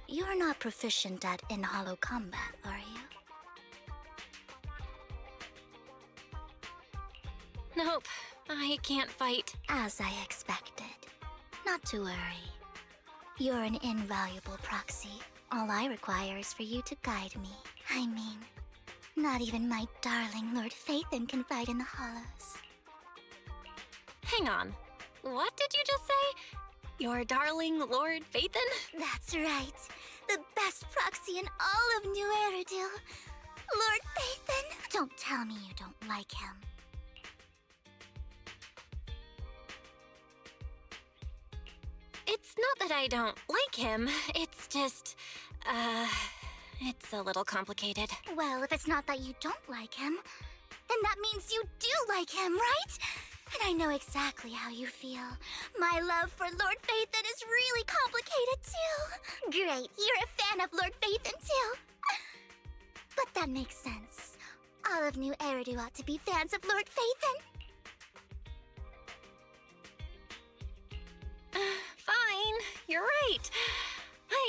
you're not proficient at in-hollow combat, are you? Nope, I can't fight. As I expected. Not to worry. You're an invaluable proxy. All I require is for you to guide me. I mean, not even my darling Lord Phaethon can fight in the hollows. Hang on. What did you just say? Your darling Lord Phaethon? That's right. The best proxy in all of New Eridu. Lord Phaethon. Don't tell me you don't like him. It's not that I don't like him. It's just, it's a little complicated. Well, if it's not that you don't like him, then that means you do like him, right? And I know exactly how you feel. My love for Lord Phaethon is really complicated, too. Great, you're a fan of Lord Phaethon, too. But that makes sense. All of New Eridu ought to be fans of Lord Phaethon. Fine, you're right.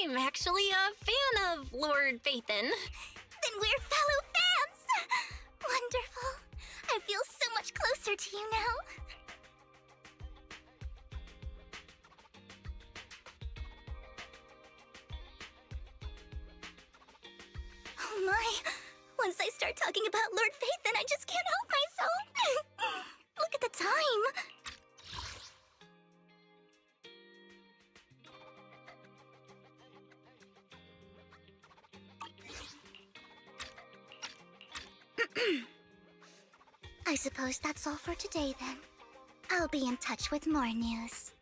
I'm actually a fan of Lord Phaethon. Then we're fellow fans! Wonderful. I feel so much closer to you now. Oh my! Once I start talking about Lord Phaethon, I just can't help myself. Look at the time. I suppose that's all for today, then. I'll be in touch with more news.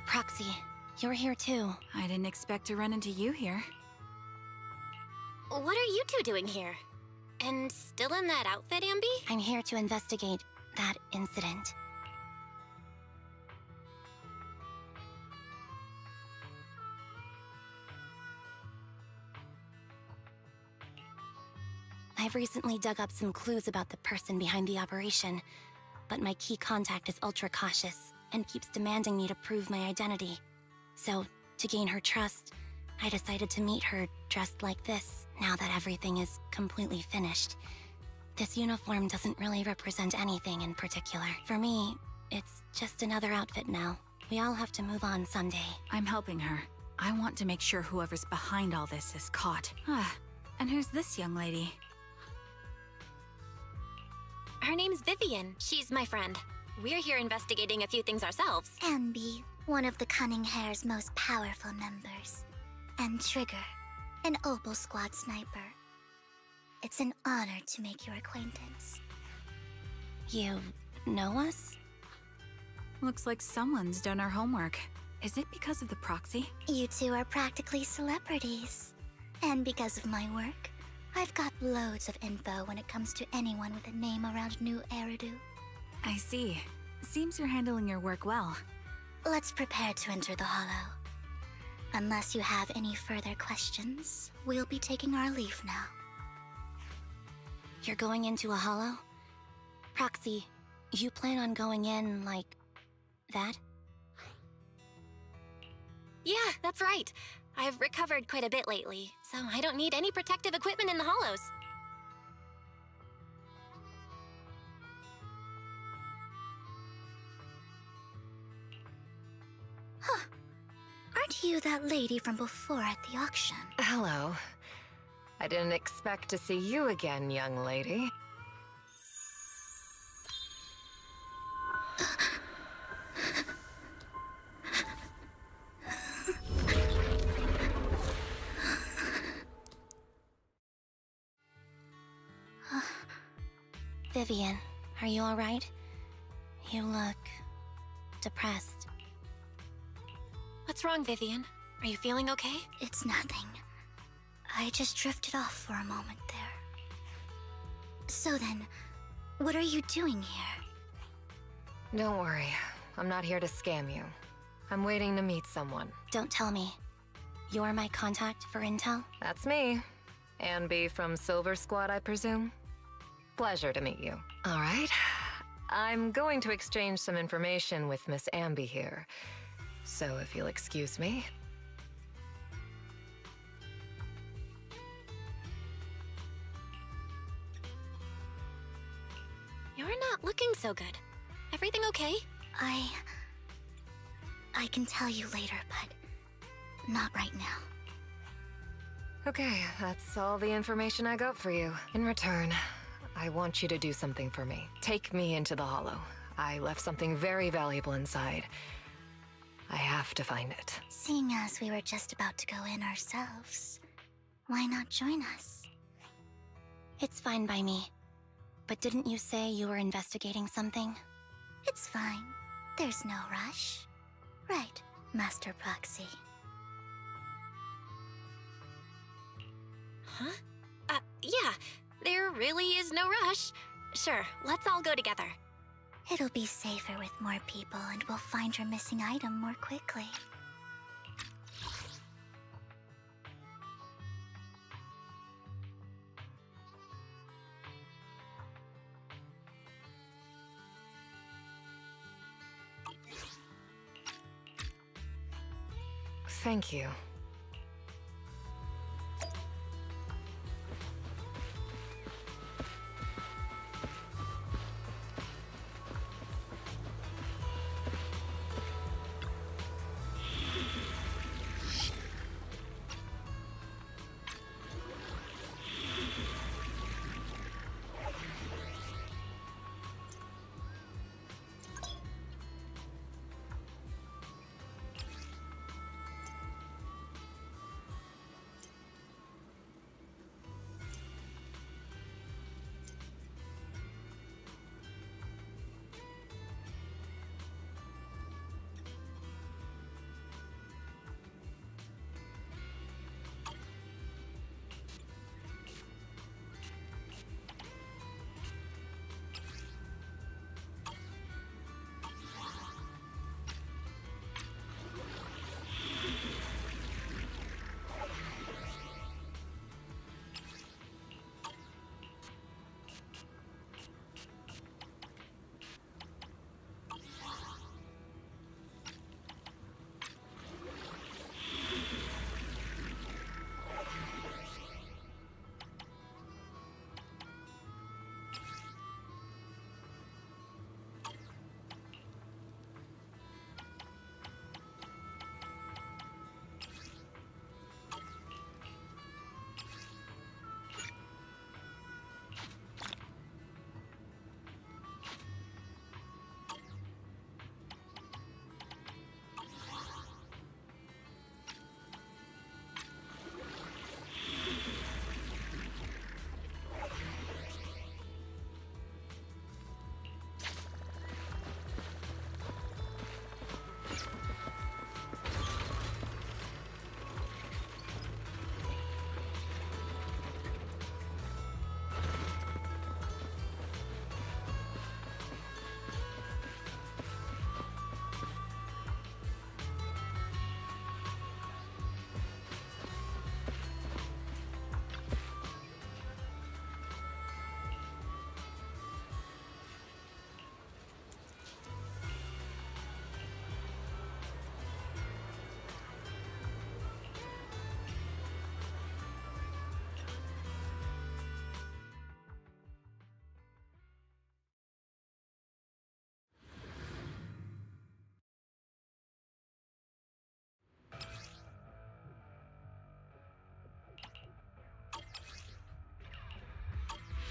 Proxy, you're here too. I didn't expect to run into you here. What are you two doing here? And still in that outfit, Ambi? I'm here to investigate that incident. I've recently dug up some clues about the person behind the operation, but my key contact is ultra cautious and keeps demanding me to prove my identity. So, to gain her trust, I decided to meet her dressed like this, now that everything is completely finished. This uniform doesn't really represent anything in particular. For me, it's just another outfit now. We all have to move on someday. I'm helping her. I want to make sure whoever's behind all this is caught. And who's this young lady? Her name's Vivian. She's my friend. We're here investigating a few things ourselves. Ambi, one of the Cunning Hair's most powerful members. And Trigger, an Opal Squad sniper. It's an honor to make your acquaintance. You know us? Looks like someone's done our homework. Is it because of the proxy? You two are practically celebrities. And because of my work, I've got loads of info when it comes to anyone with a name around New Eridu. I see. Seems you're handling your work well. Let's prepare to enter the Hollow. Unless you have any further questions, we'll be taking our leave now. You're going into a hollow? Proxy, you plan on going in like that? Yeah, that's right. I've recovered quite a bit lately, so I don't need any protective equipment in the hollows. Huh. Aren't you that lady from before at the auction? Hello. I didn't expect to see you again, young lady. Vivian, are you alright? You look depressed. What's wrong, Vivian? Are you feeling okay? It's nothing. I just drifted off for a moment there. So then, what are you doing here? Don't worry. I'm not here to scam you. I'm waiting to meet someone. Don't tell me. You're my contact for intel? That's me. Ambi from Silver Squad, I presume? Pleasure to meet you. All right. I'm going to exchange some information with Miss Ambi here. So if you'll excuse me. You're not looking so good. Everything okay? I can tell you later, but not right now. Okay, that's all the information I got for you. In return, I want you to do something for me. Take me into the Hollow. I left something very valuable inside. I have to find it. Seeing as we were just about to go in ourselves, why not join us? It's fine by me. But didn't you say you were investigating something? It's fine. There's no rush. Right, Master Proxy. Huh? Yeah. There really is no rush. Sure, let's all go together. It'll be safer with more people, and we'll find your missing item more quickly. Thank you.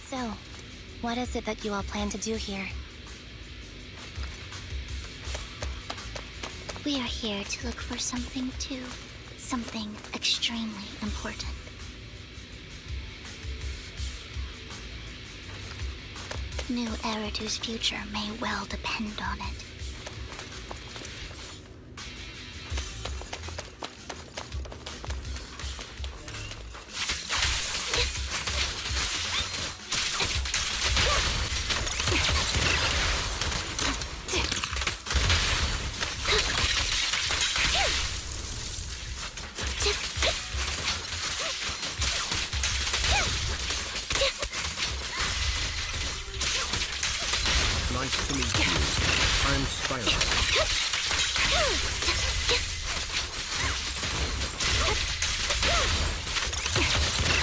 So, what is it that you all plan to do here? We are here to look for something too. Something extremely important. New Eridu's future may well depend on it. Nice to meet you. I'm Spyro.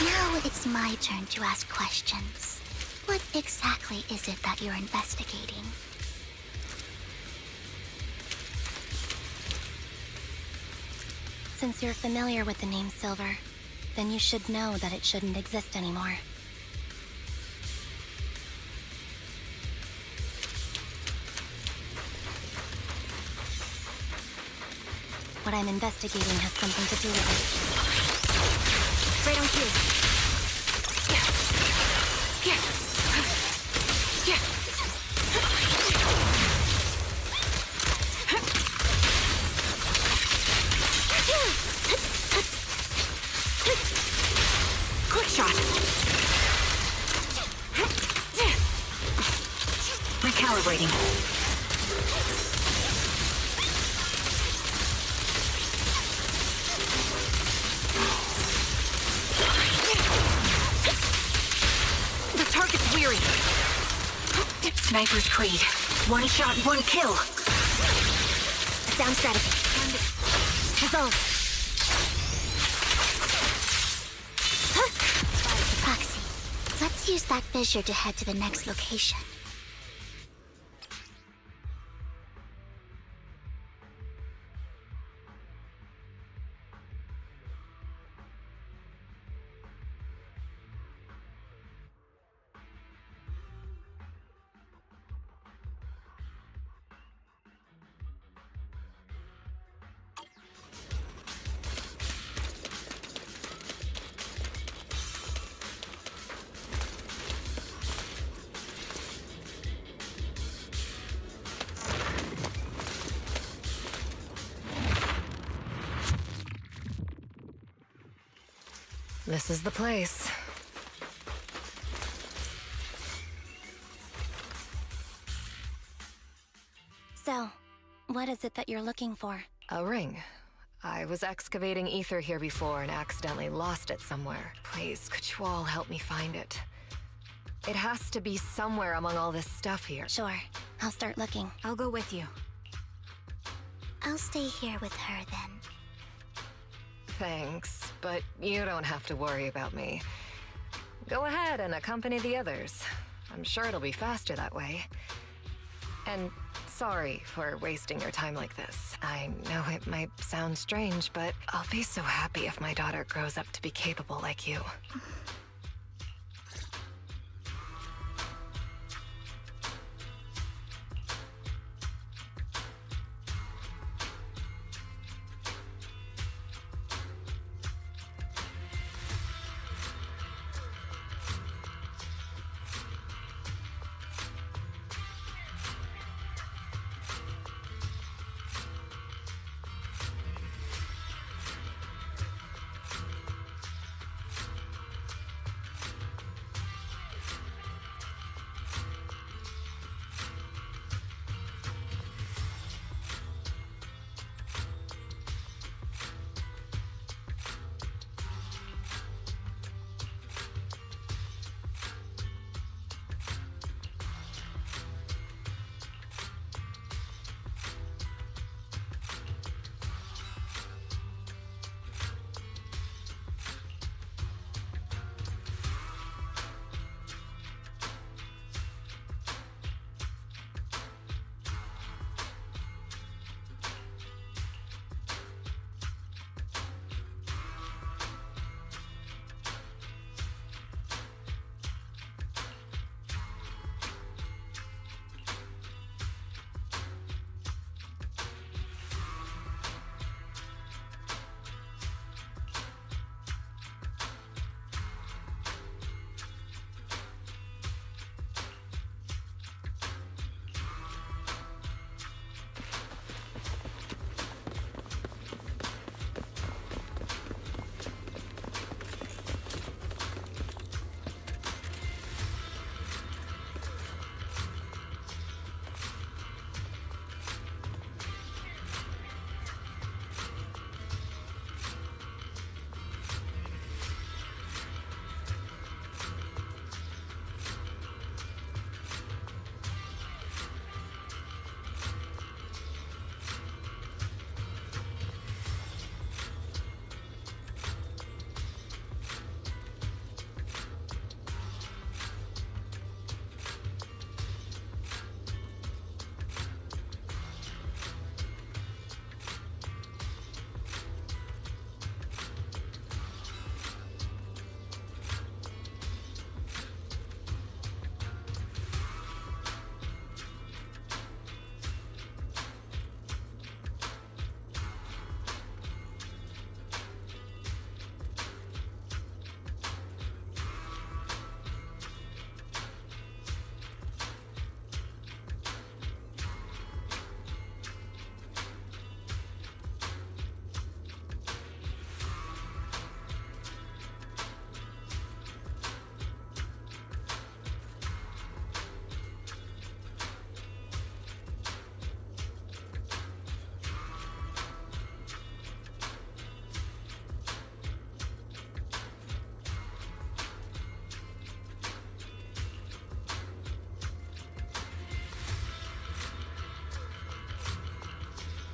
Now it's my turn to ask questions. What exactly is it that you're investigating? Since you're familiar with the name Silver, then you should know that it shouldn't exist anymore. What I'm investigating has something to do with it. Right on cue. Quick shot! Recalibrating. The target's weary. Sniper's Creed. One shot, one kill. Sound strategy. Resolve. Proxy, let's use that fissure to head to the next location. This is the place. So, what is it that you're looking for? A ring. I was excavating ether here before and accidentally lost it somewhere. Please, could you all help me find it? It has to be somewhere among all this stuff here. Sure. I'll start looking. I'll go with you. I'll stay here with her then. Thanks, but you don't have to worry about me. Go ahead and accompany the others. I'm sure it'll be faster that way. And sorry for wasting your time like this. I know it might sound strange, but I'll be so happy if my daughter grows up to be capable like you.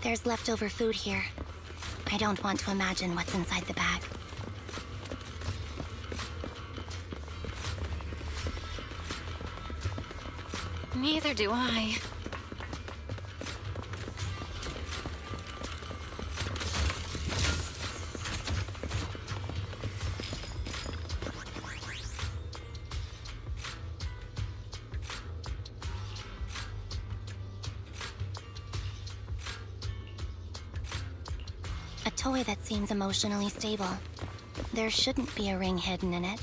There's leftover food here. I don't want to imagine what's inside the bag. Neither do I. A toy that seems emotionally stable. There shouldn't be a ring hidden in it.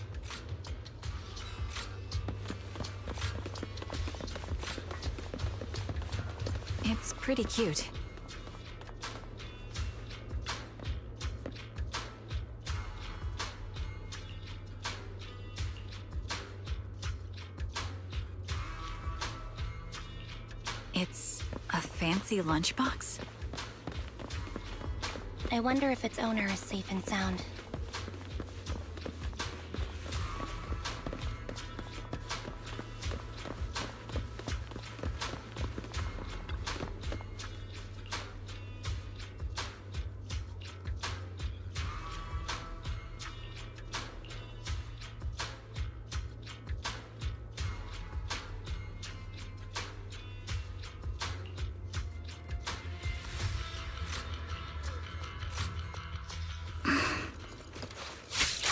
It's pretty cute. It's a fancy lunchbox? I wonder if its owner is safe and sound.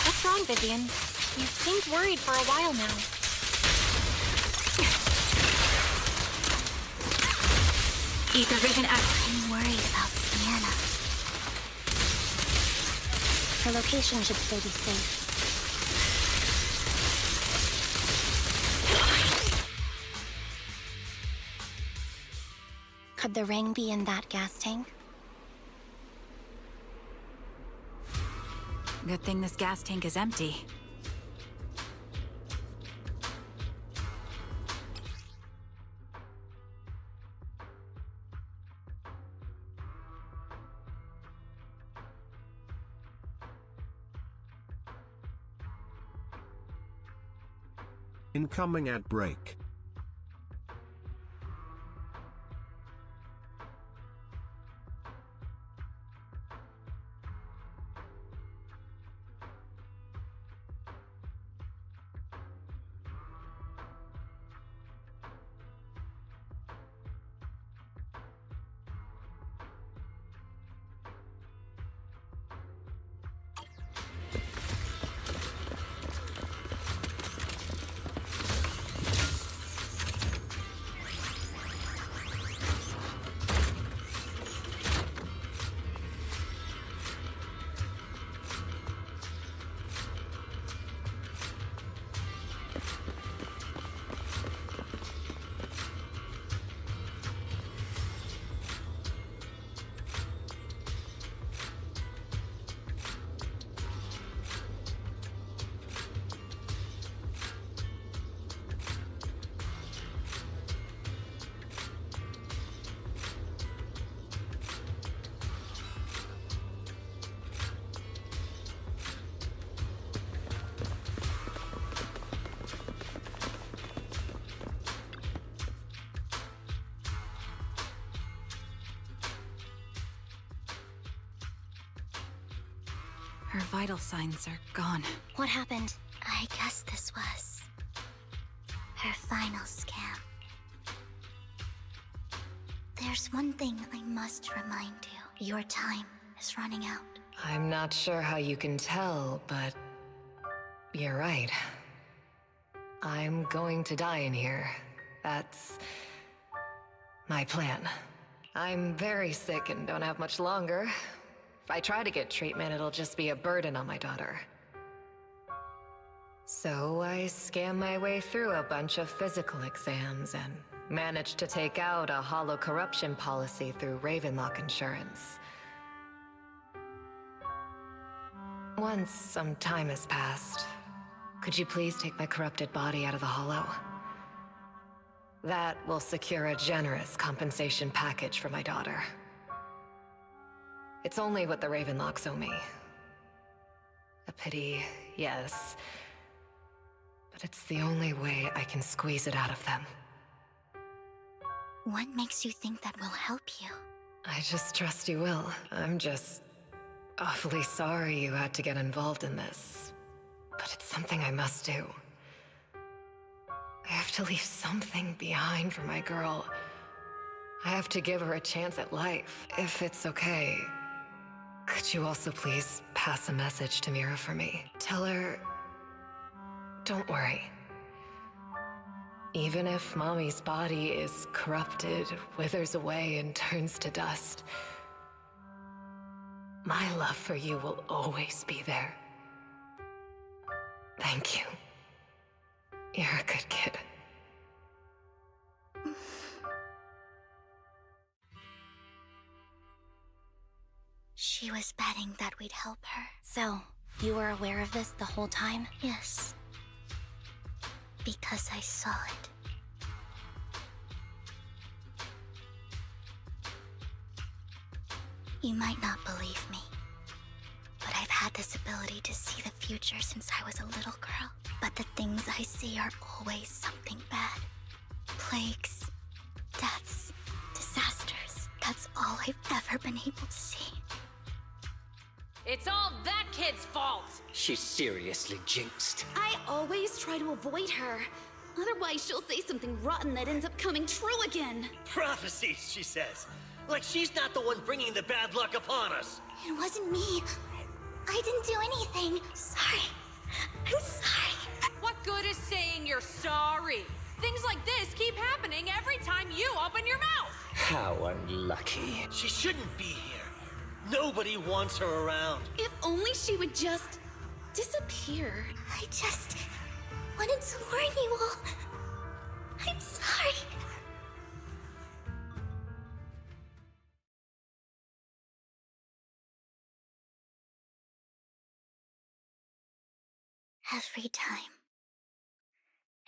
What's wrong, Vivian? You've seemed worried for a while now. Ether vision I'm worried about Sienna. Her location should still be safe. Could the ring be in that gas tank? Good thing this gas tank is empty. Incoming at break. Her vital signs are gone. What happened? I guess this was her final scam. There's one thing I must remind you. Your time is running out. I'm not sure how you can tell, but you're right. I'm going to die in here. That's my plan. I'm very sick and don't have much longer. If I try to get treatment, it'll just be a burden on my daughter. So I scam my way through a bunch of physical exams and managed to take out a hollow corruption policy through Ravenlock Insurance. Once some time has passed, could you please take my corrupted body out of the hollow? That will secure a generous compensation package for my daughter. It's only what the Ravenlocks owe me. A pity, yes. But it's the only way I can squeeze it out of them. What makes you think that will help you? I just trust you will. I'm just awfully sorry you had to get involved in this. But it's something I must do. I have to leave something behind for my girl. I have to give her a chance at life. If it's okay, could you also please pass a message to Mira for me? Tell her, don't worry. Even if Mommy's body is corrupted, withers away, and turns to dust, my love for you will always be there. Thank you. You're a good kid. She was betting that we'd help her. So, you were aware of this the whole time? Yes. Because I saw it. You might not believe me, but I've had this ability to see the future since I was a little girl. But the things I see are always something bad. Plagues, deaths, disasters. That's all I've ever been able to see. It's all that kid's fault! She's seriously jinxed. I always try to avoid her. Otherwise, she'll say something rotten that ends up coming true again. Prophecies, she says. Like she's not the one bringing the bad luck upon us. It wasn't me. I didn't do anything. Sorry. I'm sorry. What good is saying you're sorry? Things like this keep happening every time you open your mouth! How unlucky. She shouldn't be here. Nobody wants her around. If only she would just disappear. I just wanted to warn you all. I'm sorry.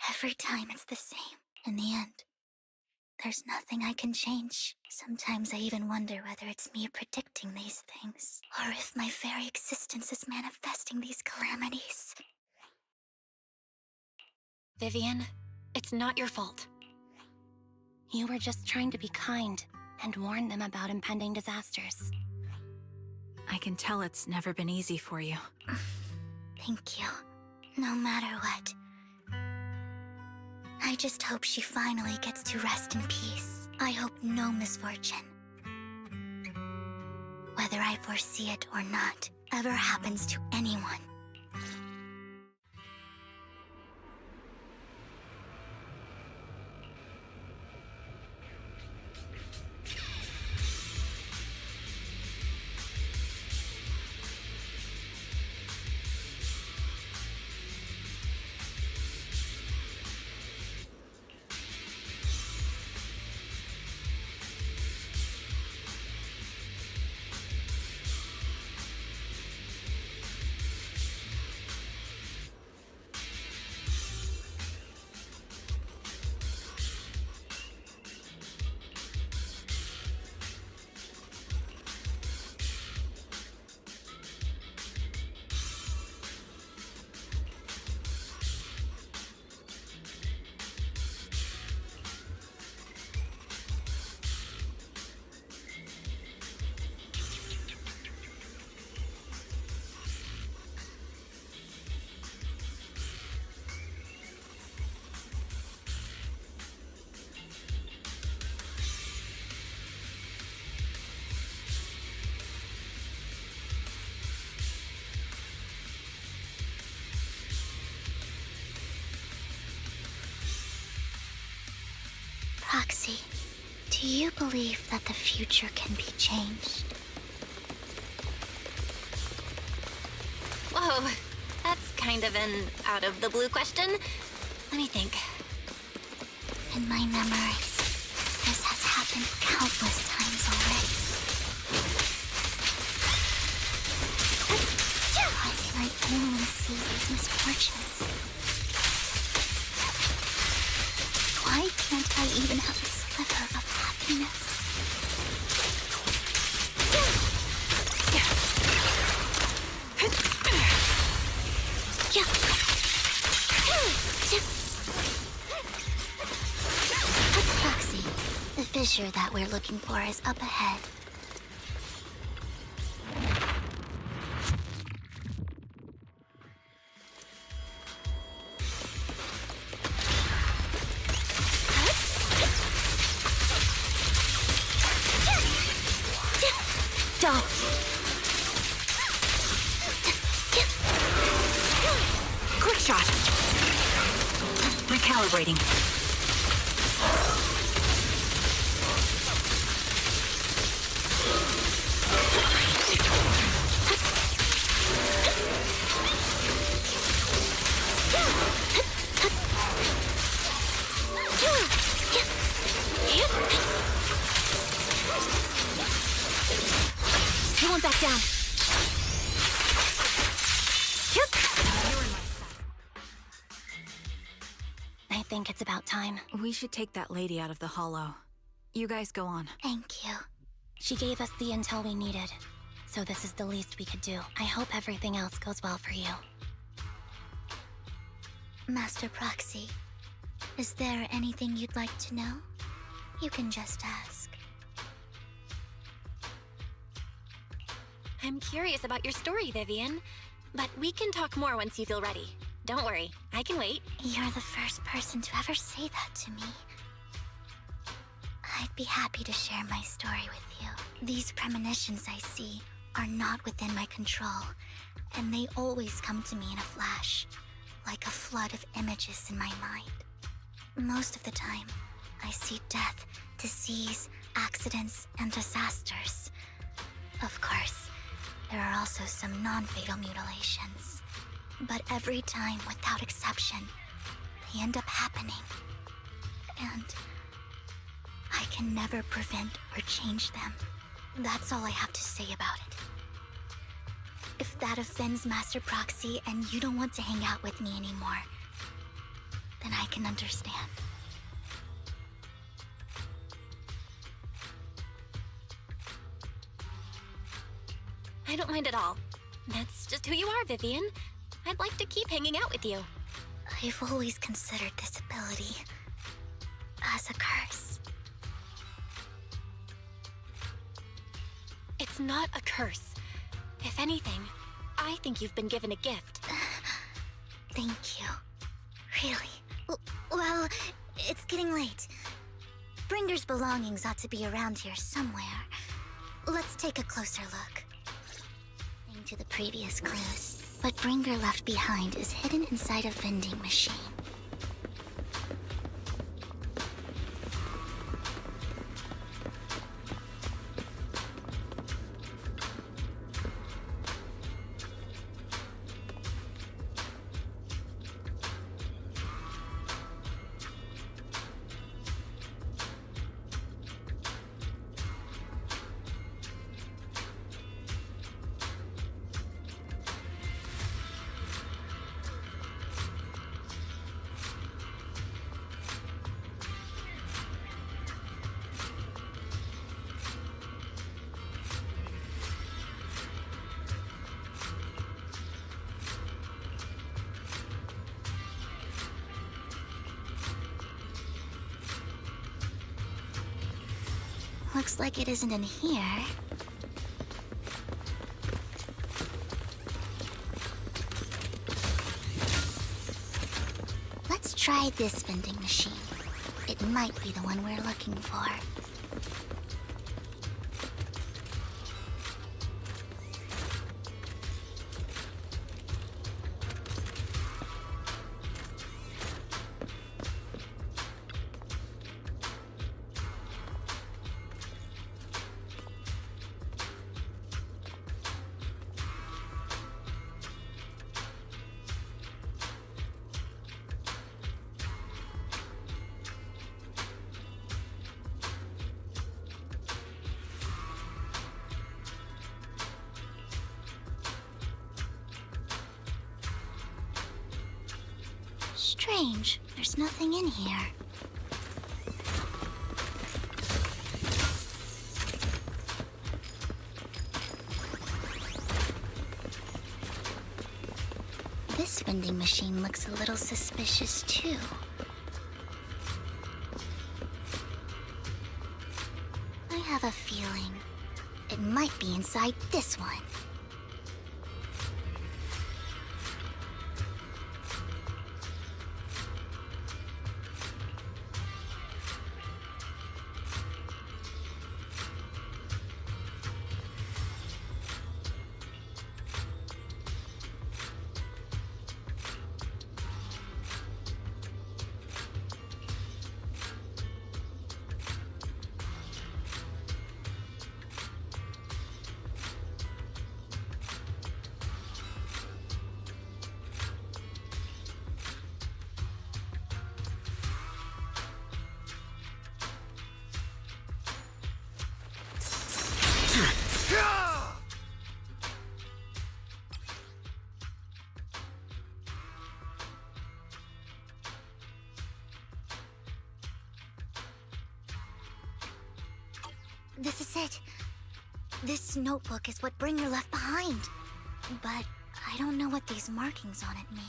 Every time it's the same. In the end, there's nothing I can change. Sometimes I even wonder whether it's me predicting these things, or if my very existence is manifesting these calamities. Vivian, it's not your fault. You were just trying to be kind and warn them about impending disasters. I can tell it's never been easy for you. Thank you. No matter what. I just hope she finally gets to rest in peace. I hope no misfortune, whether I foresee it or not, ever happens to anyone. Proxy, do you believe that the future can be changed? Whoa, that's kind of an out-of-the-blue question. Let me think. In my memories, this has happened countless times already. Why can I only see these misfortunes? Why can't I even have a sliver of happiness? Proxy, the fissure that we're looking for is up ahead. vibrating. He won't back down. I think it's about time. We should take that lady out of the hollow. You guys go on. Thank you. She gave us the intel we needed, so this is the least we could do. I hope everything else goes well for you. Master Proxy, is there anything you'd like to know? You can just ask. I'm curious about your story, Vivian. But we can talk more once you feel ready. Don't worry, I can wait. You're the first person to ever say that to me. I'd be happy to share my story with you. These premonitions I see are not within my control, and they always come to me in a flash, like a flood of images in my mind. Most of the time, I see death, disease, accidents, and disasters. Of course, there are also some non-fatal mutilations. But every time, without exception, they end up happening. And I can never prevent or change them. That's all I have to say about it. If that offends Master Proxy and you don't want to hang out with me anymore, then I can understand. I don't mind at all. That's just who you are, Vivian. I'd like to keep hanging out with you. I've always considered this ability as a curse. It's not a curse. If anything, I think you've been given a gift. Thank you. Really? Well, it's getting late. Bringer's belongings ought to be around here somewhere. Let's take a closer look. To the previous clues. What Bringer left behind is hidden inside a vending machine. Looks like it isn't in here. Let's try this vending machine. It might be the one we're looking for. Strange, there's nothing in here. This vending machine looks a little suspicious too. I have a feeling it might be inside this one. This is it. This notebook is what Bringer left behind. But I don't know what these markings on it mean.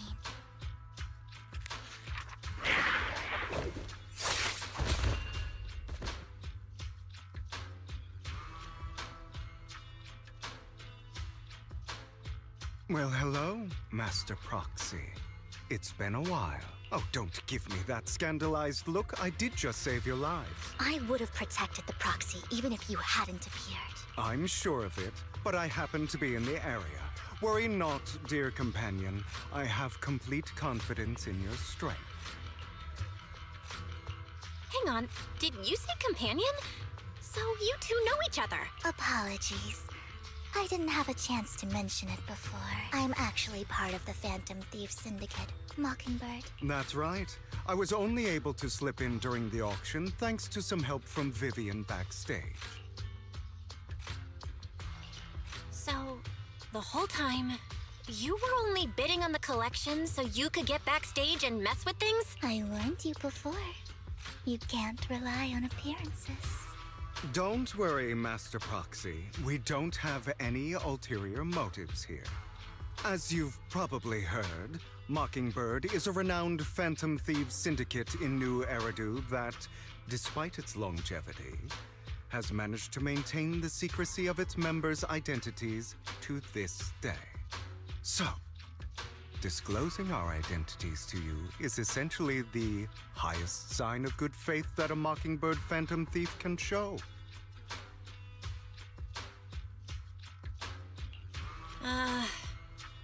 Well, hello, Master Proxy. It's been a while. Oh, don't give me that scandalized look. I did just save your life. I would have protected the proxy even if you hadn't appeared. I'm sure of it, but I happen to be in the area. Worry not, dear companion. I have complete confidence in your strength. Hang on, did you say companion? So you two know each other. Apologies. I didn't have a chance to mention it before. I'm actually part of the Phantom Thief Syndicate, Mockingbird. That's right. I was only able to slip in during the auction thanks to some help from Vivian backstage. So, the whole time, you were only bidding on the collection so you could get backstage and mess with things? I warned you before. You can't rely on appearances. Don't worry, Master Proxy. We don't have any ulterior motives here. As you've probably heard, Mockingbird is a renowned Phantom Thieves syndicate in New Eridu that, despite its longevity, has managed to maintain the secrecy of its members' identities to this day. So, disclosing our identities to you is essentially the highest sign of good faith that a Mockingbird Phantom Thief can show.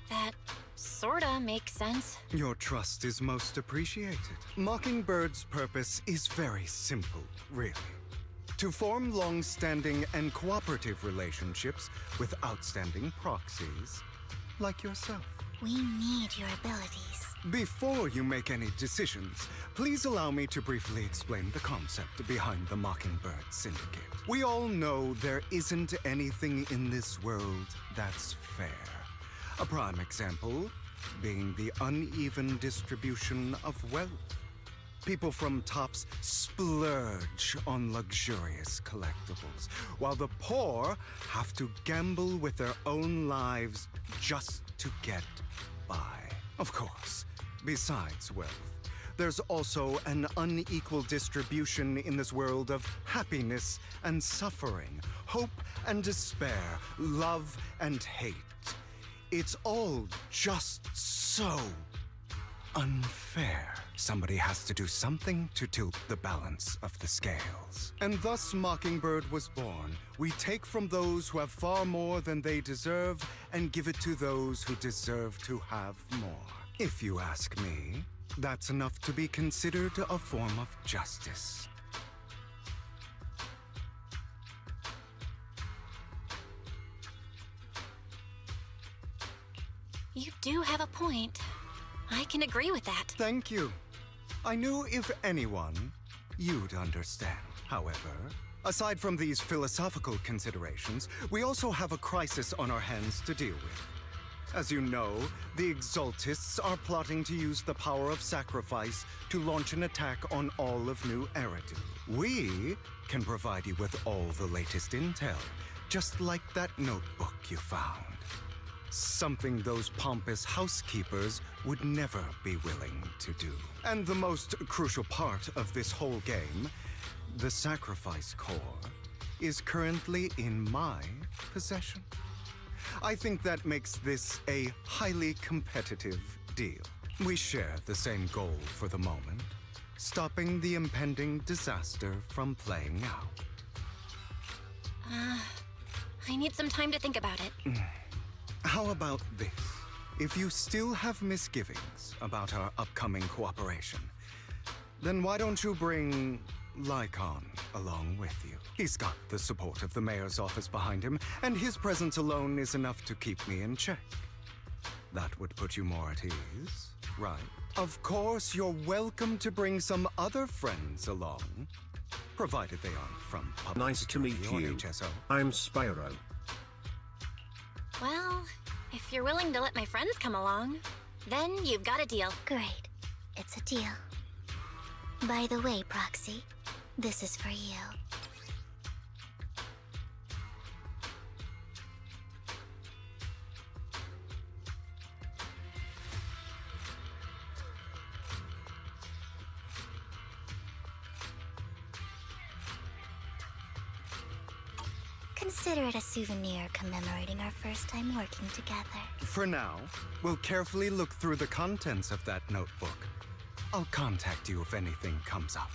That sorta makes sense. Your trust is most appreciated. Mockingbird's purpose is very simple, really. To form long-standing and cooperative relationships with outstanding proxies like yourself. We need your abilities. Before you make any decisions, please allow me to briefly explain the concept behind the Mockingbird Syndicate. We all know there isn't anything in this world that's fair. A prime example being the uneven distribution of wealth. People from tops splurge on luxurious collectibles, while the poor have to gamble with their own lives just to get by. Of course, besides wealth, there's also an unequal distribution in this world of happiness and suffering, hope and despair, love and hate. It's all just so unfair. Somebody has to do something to tilt the balance of the scales. And thus Mockingbird was born. We take from those who have far more than they deserve and give it to those who deserve to have more. If you ask me, that's enough to be considered a form of justice. You do have a point. I can agree with that. Thank you. I knew if anyone, you'd understand. However, aside from these philosophical considerations, we also have a crisis on our hands to deal with. As you know, the Exaltists are plotting to use the power of sacrifice to launch an attack on all of New Eridu. We can provide you with all the latest intel, just like that notebook you found. Something those pompous housekeepers would never be willing to do. And the most crucial part of this whole game, the sacrifice core, is currently in my possession. I think that makes this a highly competitive deal. We share the same goal for the moment, stopping the impending disaster from playing out. I need some time to think about it. How about this? If you still have misgivings about our upcoming cooperation, then why don't you bring Lycon along with you? He's got the support of the mayor's office behind him, and his presence alone is enough to keep me in check. That would put you more at ease, right? Of course, you're welcome to bring some other friends along, provided they aren't from public Nice to meet security or you. HSO. I'm Spyro. Well, if you're willing to let my friends come along, then you've got a deal. Great. It's a deal. By the way, Proxy, this is for you. Consider it a souvenir commemorating our first time working together. For now, we'll carefully look through the contents of that notebook. I'll contact you if anything comes up.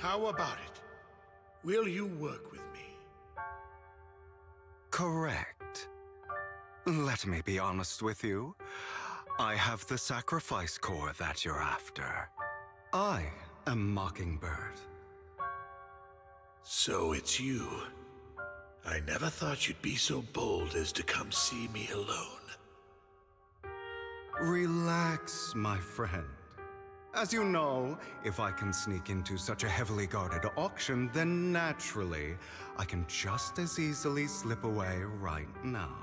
How about it? Will you work with me? Correct. Let me be honest with you. I have the sacrifice core that you're after. I am Mockingbird. So it's you. I never thought you'd be so bold as to come see me alone. Relax, my friend. As you know, if I can sneak into such a heavily guarded auction, then naturally, I can just as easily slip away right now.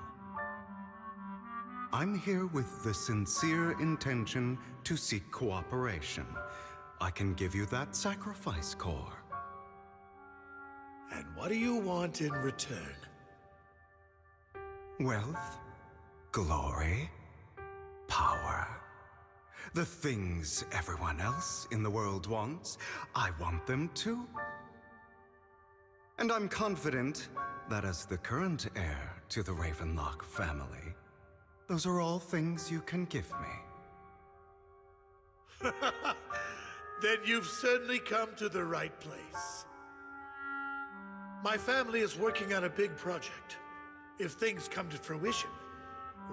I'm here with the sincere intention to seek cooperation. I can give you that sacrifice core. And what do you want in return? Wealth, glory, power. The things everyone else in the world wants, I want them too. And I'm confident that as the current heir to the Ravenlock family, those are all things you can give me. Then you've certainly come to the right place. My family is working on a big project. If things come to fruition,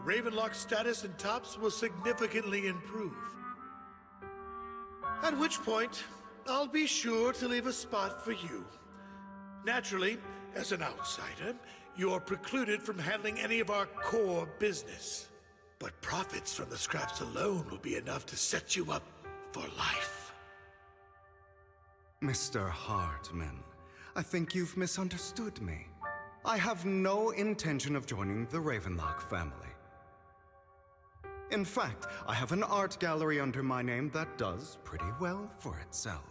Ravenlock's status in Tops will significantly improve. At which point, I'll be sure to leave a spot for you. Naturally, as an outsider, you're precluded from handling any of our core business. But profits from the scraps alone will be enough to set you up for life. Mr. Hartman, I think you've misunderstood me. I have no intention of joining the Ravenlock family. In fact, I have an art gallery under my name that does pretty well for itself.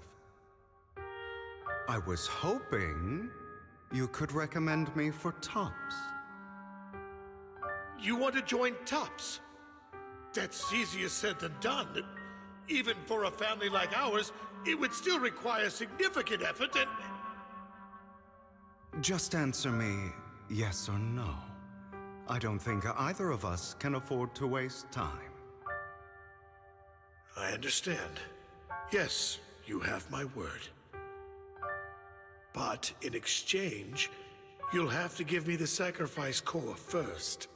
I was hoping you could recommend me for Tops. You want to join Tops? That's easier said than done. Even for a family like ours, it would still require significant effort and... Just answer me yes or no. I don't think either of us can afford to waste time. I understand. Yes, you have my word. But in exchange, you'll have to give me the sacrifice core first.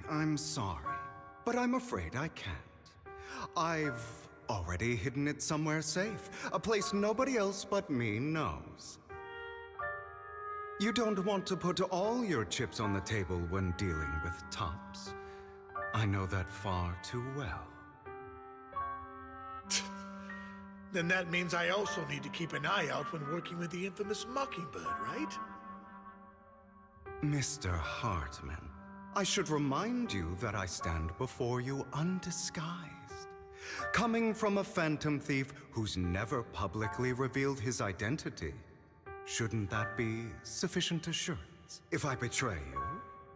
I'm sorry, but I'm afraid I can't. I've already hidden it somewhere safe, a place nobody else but me knows. You don't want to put all your chips on the table when dealing with Tops. I know that far too well. Then that means I also need to keep an eye out when working with the infamous Mockingbird, right? Mr. Hartman, I should remind you that I stand before you undisguised. Coming from a phantom thief who's never publicly revealed his identity. Shouldn't that be sufficient assurance? If I betray you,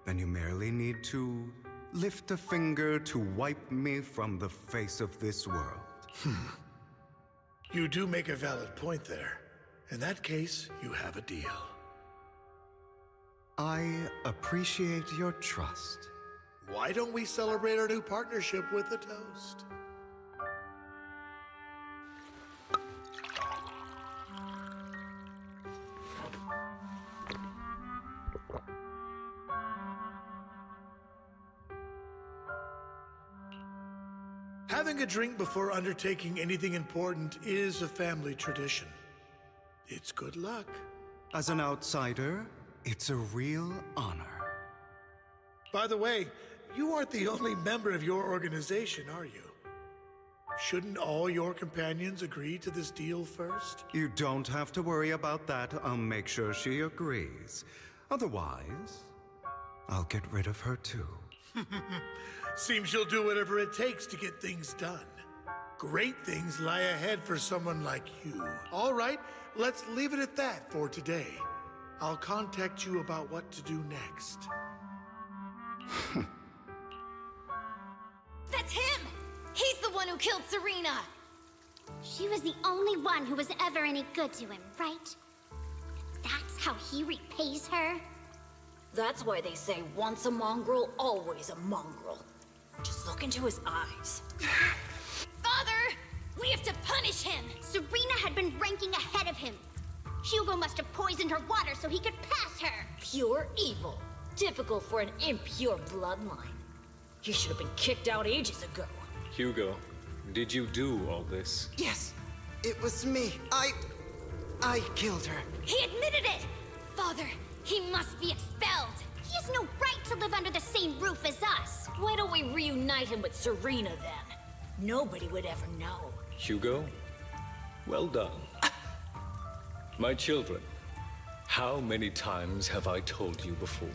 then you merely need to lift a finger to wipe me from the face of this world. You do make a valid point there. In that case, you have a deal. I appreciate your trust. Why don't we celebrate our new partnership with a toast? Having a drink before undertaking anything important is a family tradition. It's good luck. As an outsider, it's a real honor. By the way, you aren't the only member of your organization, are you? Shouldn't all your companions agree to this deal first? You don't have to worry about that. I'll make sure she agrees. Otherwise, I'll get rid of her too. Seems you'll do whatever it takes to get things done. Great things lie ahead for someone like you. All right, let's leave it at that for today. I'll contact you about what to do next. That's him! He's the one who killed Serena! She was the only one who was ever any good to him, right? That's how he repays her? That's why they say once a mongrel, always a mongrel. Just look into his eyes. Father! We have to punish him! Serena Hugo must have poisoned her water so he could pass her. Pure evil. Typical for an impure bloodline. He should have been kicked out ages ago. Hugo, did you do all this? Yes, it was me. I killed her. He admitted it! Father, he must be expelled. He has no right to live under the same roof as us. Why don't we reunite him with Serena then? Nobody would ever know. Hugo, well done. My children, how many times have I told you before?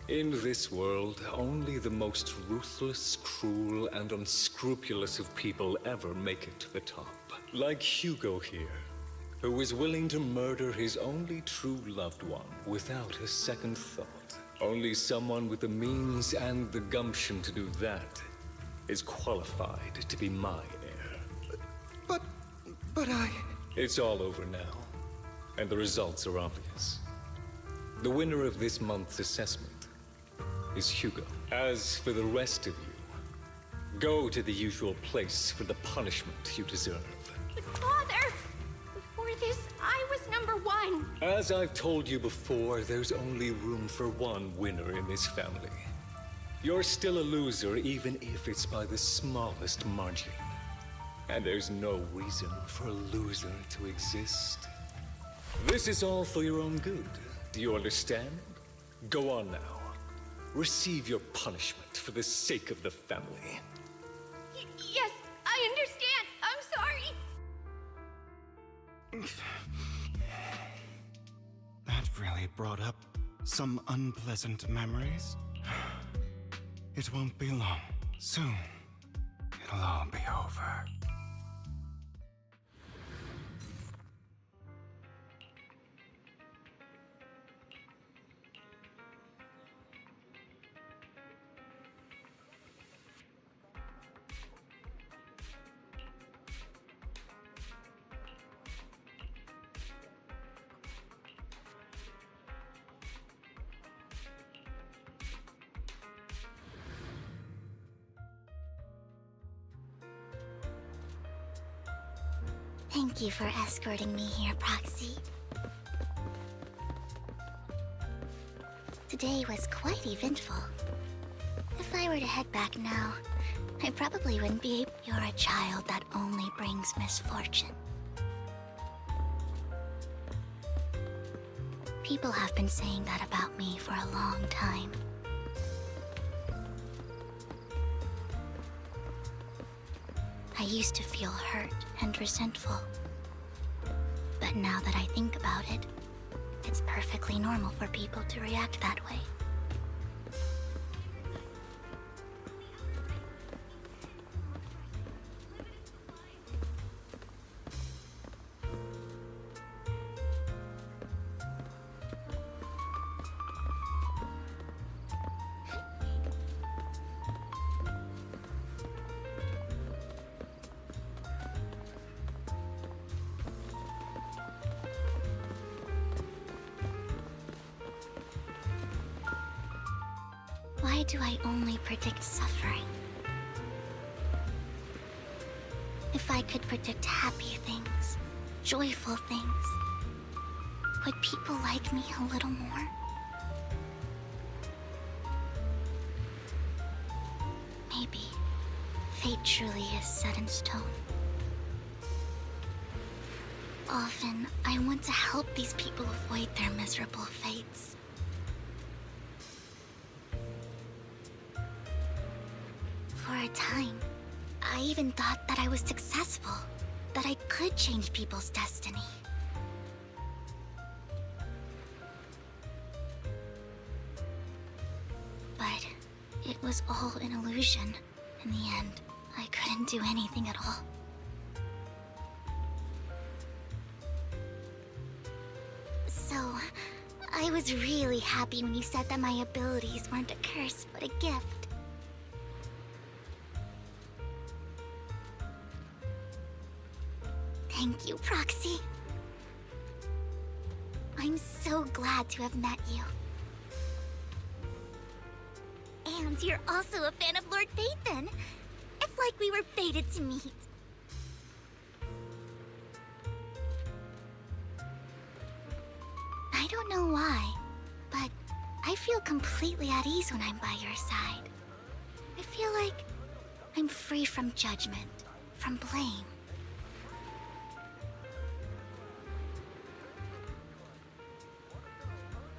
In this world, only the most ruthless, cruel, and unscrupulous of people ever make it to the top. Like Hugo here, who is willing to murder his only true loved one without a second thought. Only someone with the means and the gumption to do that is qualified to be my heir. But I... It's all over now, and the results are obvious. The winner of this month's assessment is Hugo. As for the rest of you, go to the usual place for the punishment you deserve. But Father, before this, I was #1. As I've told you before, there's only room for one winner in this family. You're still a loser, even if it's by the smallest margin. And there's no reason for a loser to exist. This is all for your own good. Do you understand? Go on now. Receive your punishment for the sake of the family. Yes, I understand. I'm sorry. That really brought up some unpleasant memories. It won't be long. Soon, it'll all be over. Thank you for escorting me here, Proxy. Today was quite eventful. If I were to head back now, I probably wouldn't be able. You're a child that only brings misfortune. People have been saying that about me for a long time. I used to feel hurt and resentful. But now that I think about it, it's perfectly normal for people to react that way. Why do I only predict suffering? If I could predict happy things, joyful things, would people like me a little more? Maybe fate truly is set in stone. Often, I want to help these people avoid their miserable fates. For a time, I even thought that I was successful, that I could change people's destiny. But it was all an illusion. In the end, I couldn't do anything at all. So, I was really happy when you said that my abilities weren't a curse, but a gift. Thank you, Proxy. I'm so glad to have met you. And you're also a fan of Lord Phaethon. It's like we were fated to meet. completely at ease when I'm by your side. I feel like I'm free from judgment, from blame.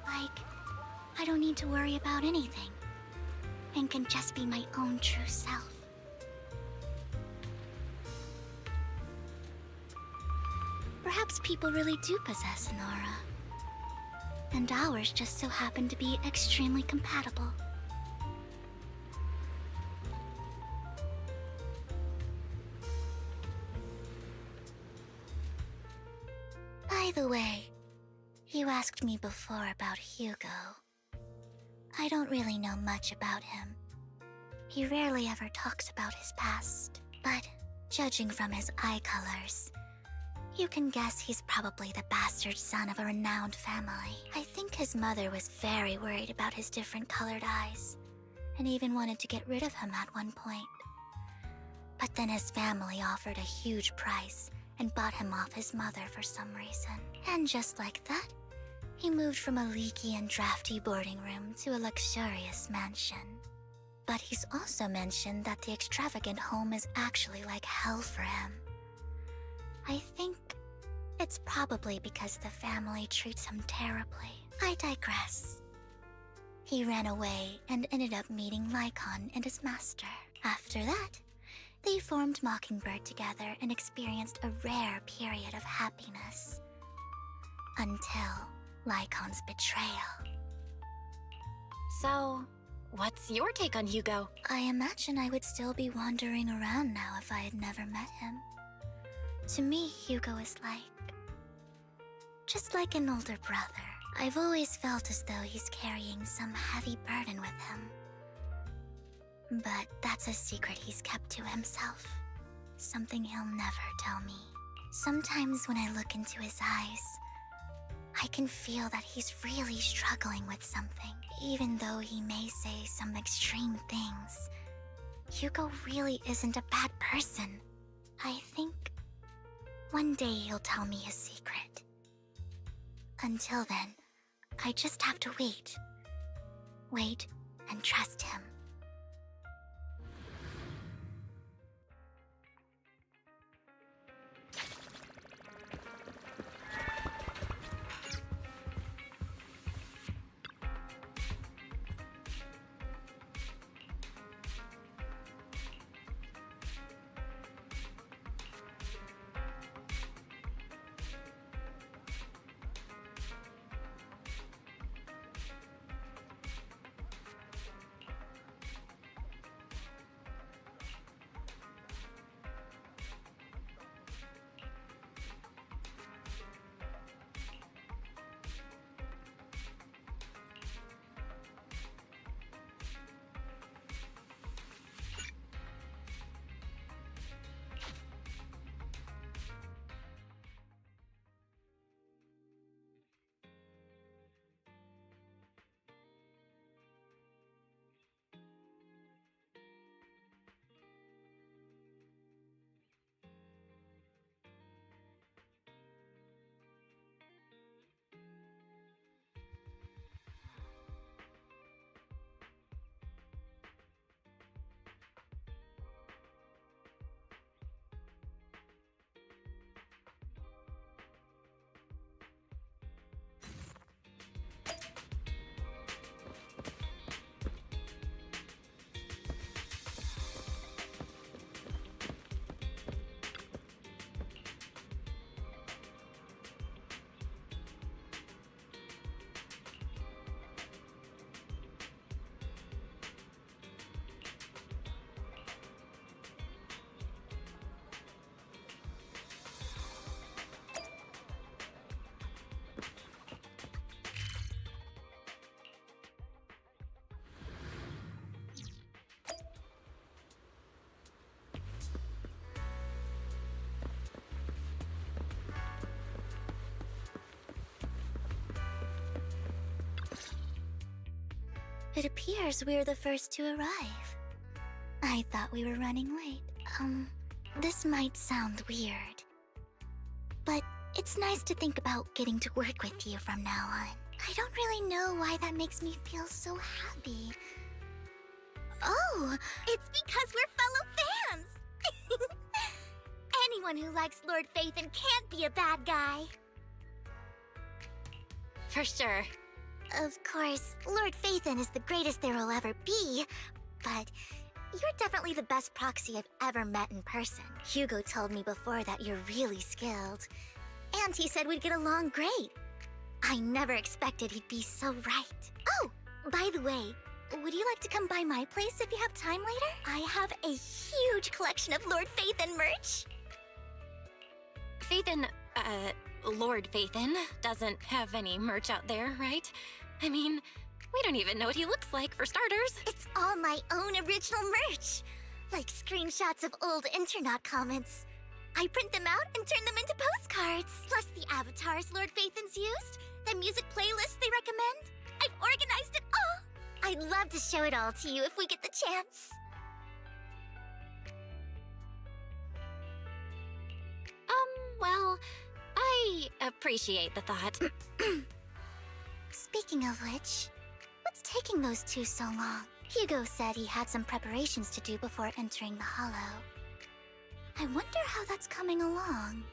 Like, I don't need to worry about anything, and can just be my own true self. Perhaps people really do possess an aura, and ours just so happen to be extremely compatible. By the way, you asked me before about Hugo. I don't really know much about him. He rarely ever talks about his past, but judging from his eye colors, you can guess he's probably the bastard son of a renowned family. I think his mother was very worried about his different colored eyes, and even wanted to get rid of him at one point. But then his family offered a huge price and bought him off his mother for some reason. And just like that, he moved from a leaky and drafty boarding room to a luxurious mansion. But he's also mentioned that the extravagant home is actually like hell for him. I think it's probably because the family treats him terribly. I digress. He ran away and ended up meeting Lycon and his master. After that, they formed Mockingbird together and experienced a rare period of happiness. Until Lycon's betrayal. So, what's your take on Hugo? I imagine I would still be wandering around now if I had never met him. To me, Hugo is just like an older brother. I've always felt as though he's carrying some heavy burden with him. But that's a secret he's kept to himself. Something he'll never tell me. Sometimes when I look into his eyes, I can feel that he's really struggling with something. Even though he may say some extreme things, Hugo really isn't a bad person. I think one day he'll tell me his secret. Until then, I just have to wait. Wait and trust him. It appears we're the first to arrive. I thought we were running late. This might sound weird, but it's nice to think about getting to work with you from now on. I don't really know why that makes me feel so happy. Oh, it's because we're fellow fans! Anyone who likes Lord Phaethon can't be a bad guy. For sure. Of course, Lord Phaethon is the greatest there will ever be, but you're definitely the best proxy I've ever met in person. Hugo told me before that you're really skilled, and he said we'd get along great. I never expected he'd be so right. Oh, by the way, would you like to come by my place if you have time later? I have a huge collection of Lord Phaethon merch. Phaethon, Lord Phaethon doesn't have any merch out there, right? I mean, we don't even know what he looks like, for starters. It's all my own original merch, like screenshots of old Internet comments. I print them out and turn them into postcards. Plus the avatars Lord Phaethon's used, the music playlists they recommend. I've organized it all. I'd love to show it all to you if we get the chance. Well, I appreciate the thought. Speaking of which, what's taking those two so long? Hugo said he had some preparations to do before entering the Hollow. I wonder how that's coming along.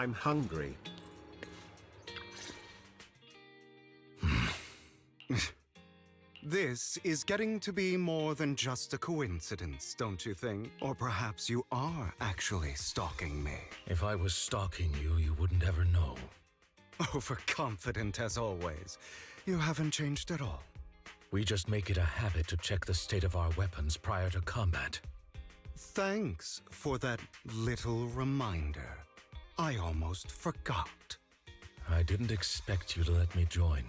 I'm hungry. This is getting to be more than just a coincidence, don't you think? Or perhaps you are actually stalking me. If I was stalking you, you wouldn't ever know. Overconfident as always. You haven't changed at all. We just make it a habit to check the state of our weapons prior to combat. Thanks for that little reminder. I almost forgot. I didn't expect you to let me join.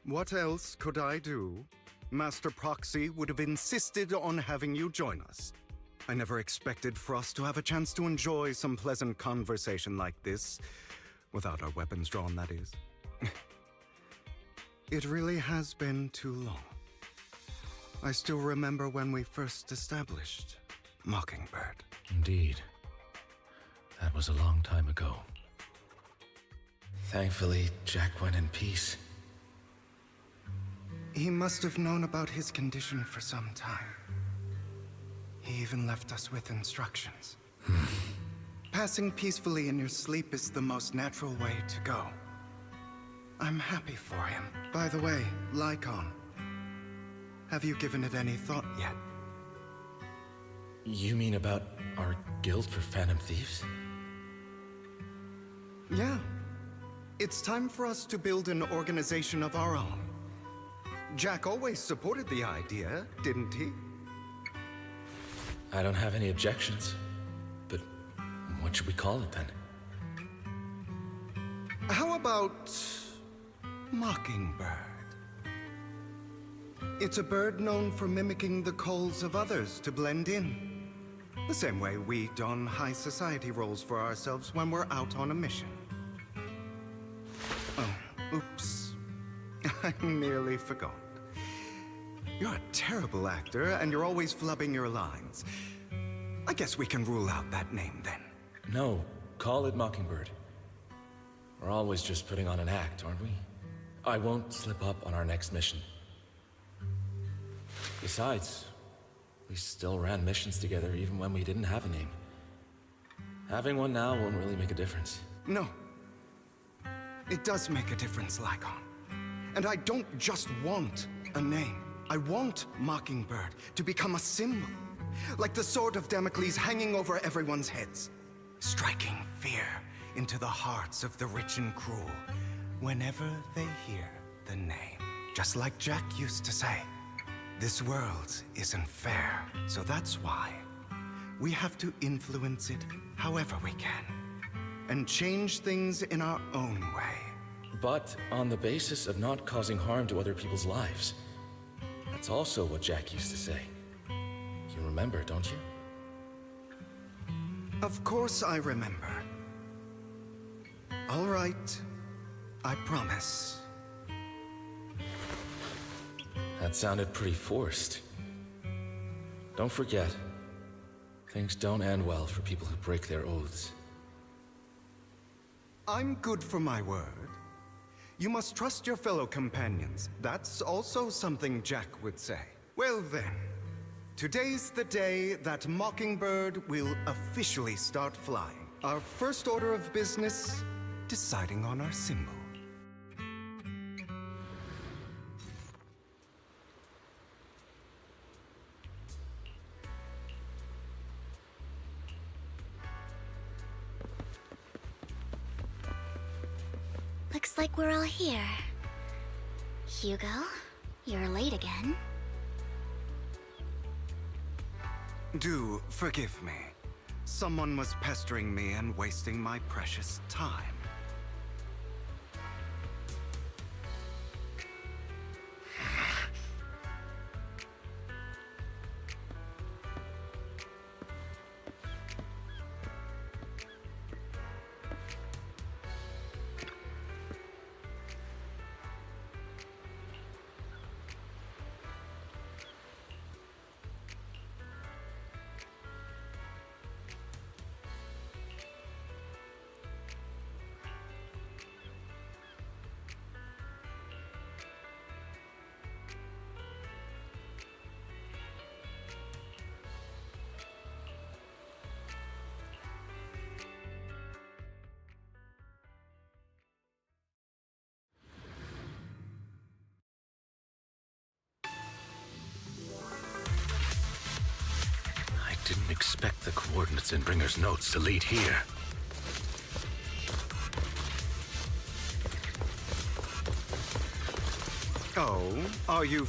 What else could I do? Master Proxy would have insisted on having you join us. I never expected for us to have a chance to enjoy some pleasant conversation like this, without our weapons drawn, that is. It really has been too long. I still remember when we first established Mockingbird. Indeed. That was a long time ago. Thankfully, Jack went in peace. He must have known about his condition for some time. He even left us with instructions. Passing peacefully in your sleep is the most natural way to go. I'm happy for him. By the way, Lycon, have you given it any thought yet? You mean about our guild for Phantom Thieves? Yeah. It's time for us to build an organization of our own. Jack always supported the idea, didn't he? I don't have any objections. But what should we call it then? How about Mockingbird? It's a bird known for mimicking the calls of others to blend in. The same way we don high society roles for ourselves when we're out on a mission. Oh, oops. I nearly forgot. You're a terrible actor, and you're always flubbing your lines. I guess we can rule out that name, then. No, call it Mockingbird. We're always just putting on an act, aren't we? I won't slip up on our next mission. Besides, we still ran missions together even when we didn't have a name. Having one now won't really make a difference. No. It does make a difference, Lycon. And I don't just want a name. I want Mockingbird to become a symbol. Like the sword of Damocles hanging over everyone's heads. Striking fear into the hearts of the rich and cruel whenever they hear the name. Just like Jack used to say, this world isn't fair. So that's why we have to influence it however we can. And change things in our own way. But on the basis of not causing harm to other people's lives. That's also what Jack used to say. You remember, don't you? Of course I remember. All right. I promise. That sounded pretty forced. Don't forget, things don't end well for people who break their oaths. I'm good for my word. You must trust your fellow companions. That's also something Jack would say. Well then, today's the day that Mockingbird will officially start flying. Our first order of business, deciding on our symbol. Looks like we're all here. Hugo, you're late again. Do forgive me. Someone was pestering me and wasting my precious time. I didn't expect the coordinates in Bringer's notes to lead here. Oh, are you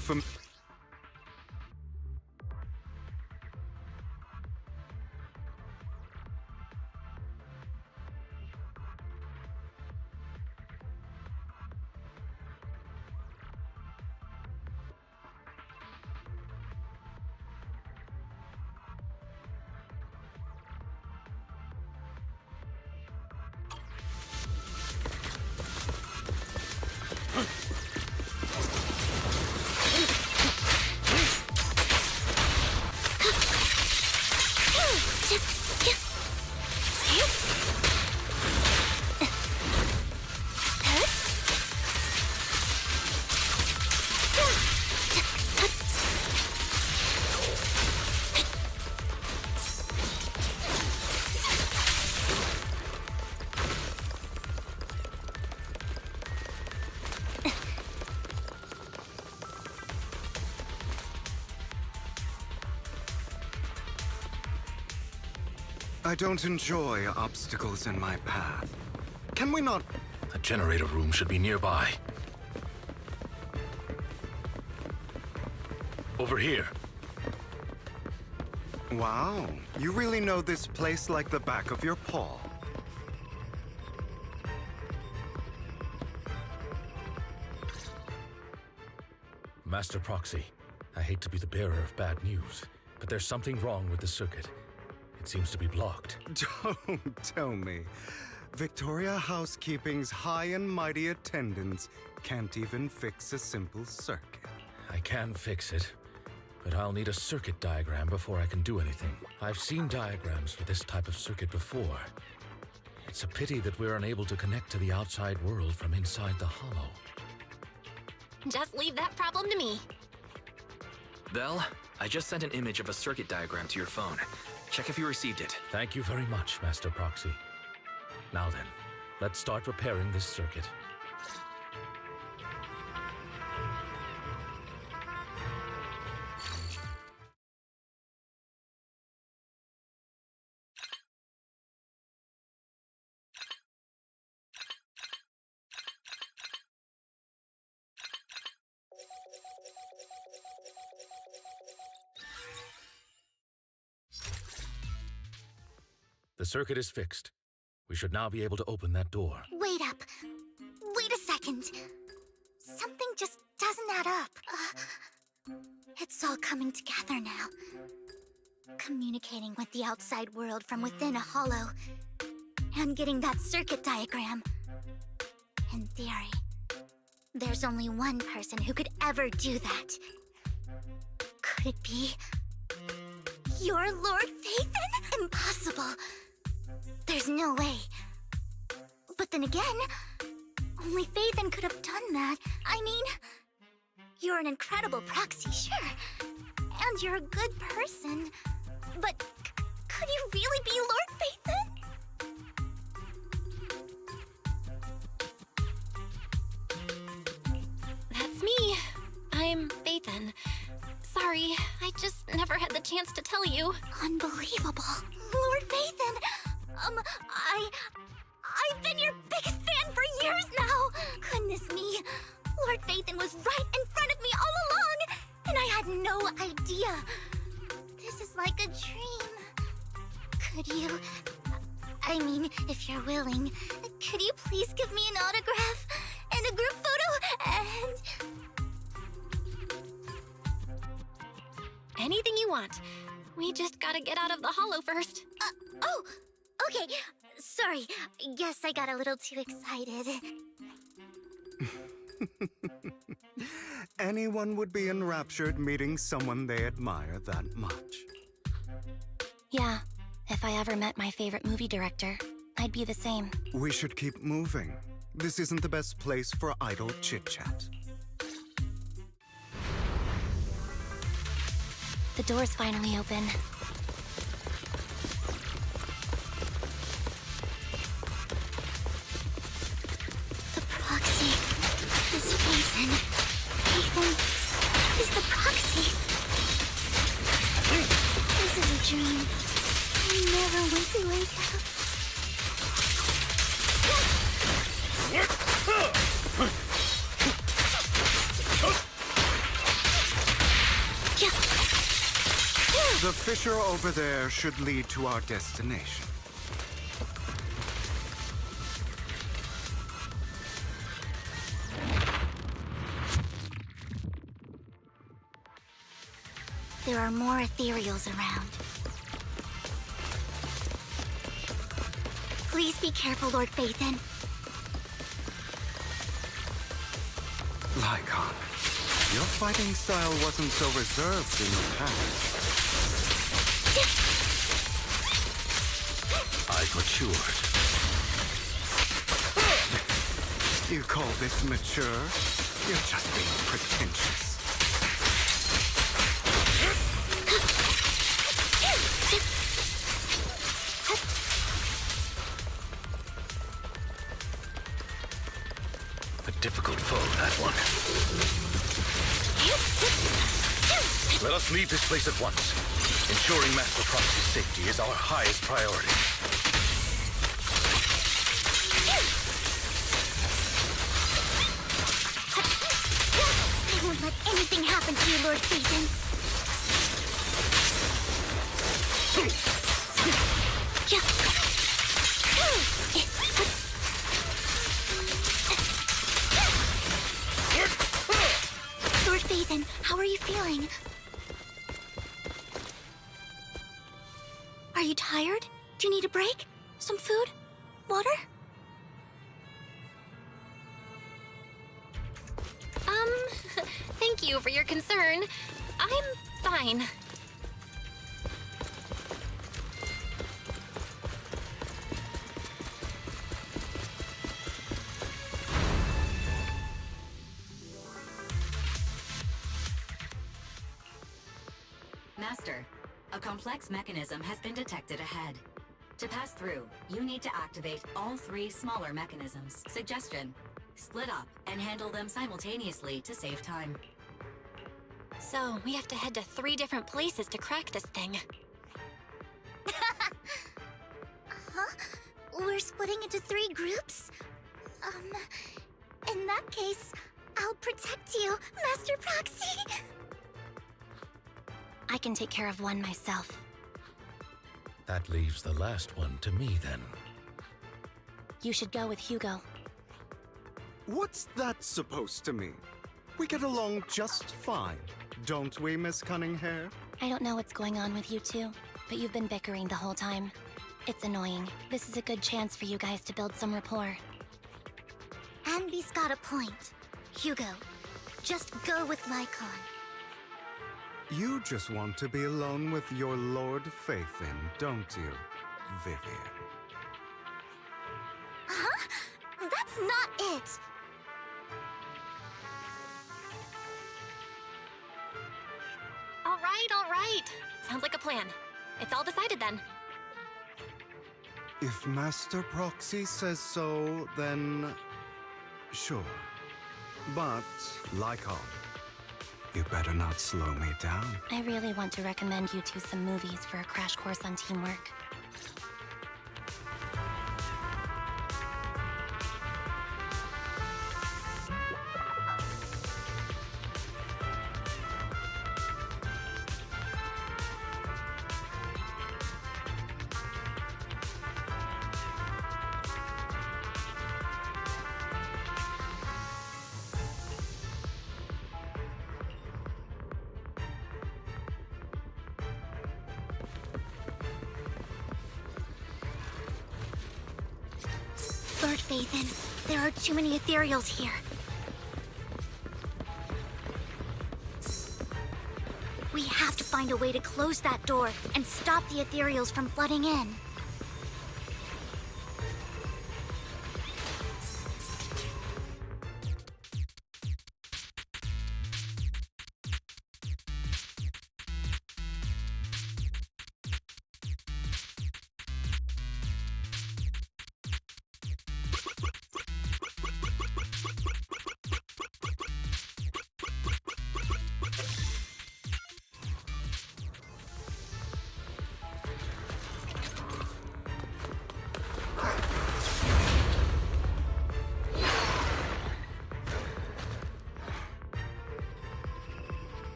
I don't enjoy obstacles in my path. Can we not? The generator room should be nearby. Over here. Wow, you really know this place like the back of your paw. Master Proxy, I hate to be the bearer of bad news, but there's something wrong with the circuit. It seems to be blocked. Don't tell me. Victoria Housekeeping's high and mighty attendants can't even fix a simple circuit. I can fix it, but I'll need a circuit diagram before I can do anything. I've seen diagrams for this type of circuit before. It's a pity that we're unable to connect to the outside world from inside the hollow. Just leave that problem to me. Vel, I just sent an image of a circuit diagram to your phone. Check if you received it. Thank you very much, Master Proxy. Now then, let's start repairing this circuit. The circuit is fixed. We should now be able to open that door. Wait up. Wait a second. Something just doesn't add up. It's all coming together now. Communicating with the outside world from within a hollow. And getting that circuit diagram. In theory, there's only one person who could ever do that. Could it be your Lord Phaethon? Impossible. There's no way. But then again, only Phaethon could have done that. I mean, you're an incredible proxy, sure. And you're a good person. But could you really be Lord Phaethon? That's me. I'm Phaethon. Sorry, I just never had the chance to tell you. Unbelievable. Lord Phaethon! I've been your biggest fan for years now! Goodness me, Lord Phaethon was right in front of me all along, and I had no idea. This is like a dream. Could you... I mean, if you're willing, could you please give me an autograph and a group photo and... Anything you want. We just gotta get out of the hollow first. Oh, okay. Sorry, guess I got a little too excited. Anyone would be enraptured meeting someone they admire that much. Yeah, if I ever met my favorite movie director, I'd be the same. We should keep moving. This isn't the best place for idle chit-chat. The door's finally open. The proxy is Phaethon. Phaethon is the proxy. This is a dream. I never want to wake up. The fissure over there should lead to our destination. There are more ethereals around. Please be careful, Lord Phaethon. Lycon, your fighting style wasn't so reserved in the past. I've matured. You call this mature? You're just being pretentious. A difficult foe, that one. Let us leave this place at once. Ensuring Master Proxy's safety is our highest priority. I won't let anything happen to you, Lord Phaethon. Lord Phaethon, how are you feeling? Are you tired? Do you need a break? Some food? Water? Thank you for your concern. I'm fine. Master, a complex mechanism has been detected ahead. To pass through, you need to activate all 3 smaller mechanisms. Suggestion: split up and handle them simultaneously to save time. So, we have to head to 3 different places to crack this thing. Huh? We're splitting into 3 groups? In that case, I'll protect you, Master Proxy! I can take care of one myself. That leaves the last one to me, then. You should go with Hugo. What's that supposed to mean? We get along just fine, don't we, Miss Cunninghair? I don't know what's going on with you two, but you've been bickering the whole time. It's annoying. This is a good chance for you guys to build some rapport. Anby's got a point. Hugo, just go with Lycon. You just want to be alone with your Lord Faithin, don't you, Vivian? Huh? That's not it! All right. Sounds like a plan. It's all decided then. If Master Proxy says so, then sure. But, Lycon, you better not slow me down. I really want to recommend you two some movies for a crash course on teamwork. Lord Faithin, there are too many ethereals here. We have to find a way to close that door and stop the ethereals from flooding in.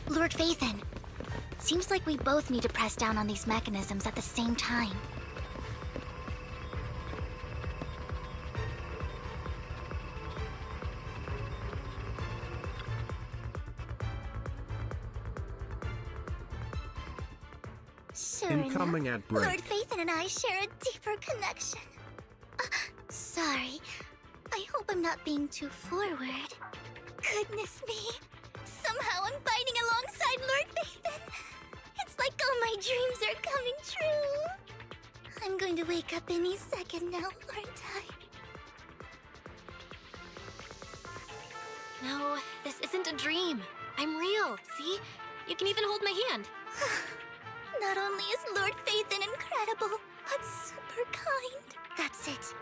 Lord Faithin, seems like we both need to press down on these mechanisms at the same time. Sure Incoming enough, at break. Lord Faithin and I share a deeper connection. Sorry. I hope I'm not being too forward. Goodness me. Somehow I'm fighting alongside Lord Faithin. It's like all my dreams are coming true. I'm going to wake up any second now, aren't I? No, this isn't a dream. I'm real, see? You can even hold my hand. Not only is Lord Faithin incredible, but super kind. That's it.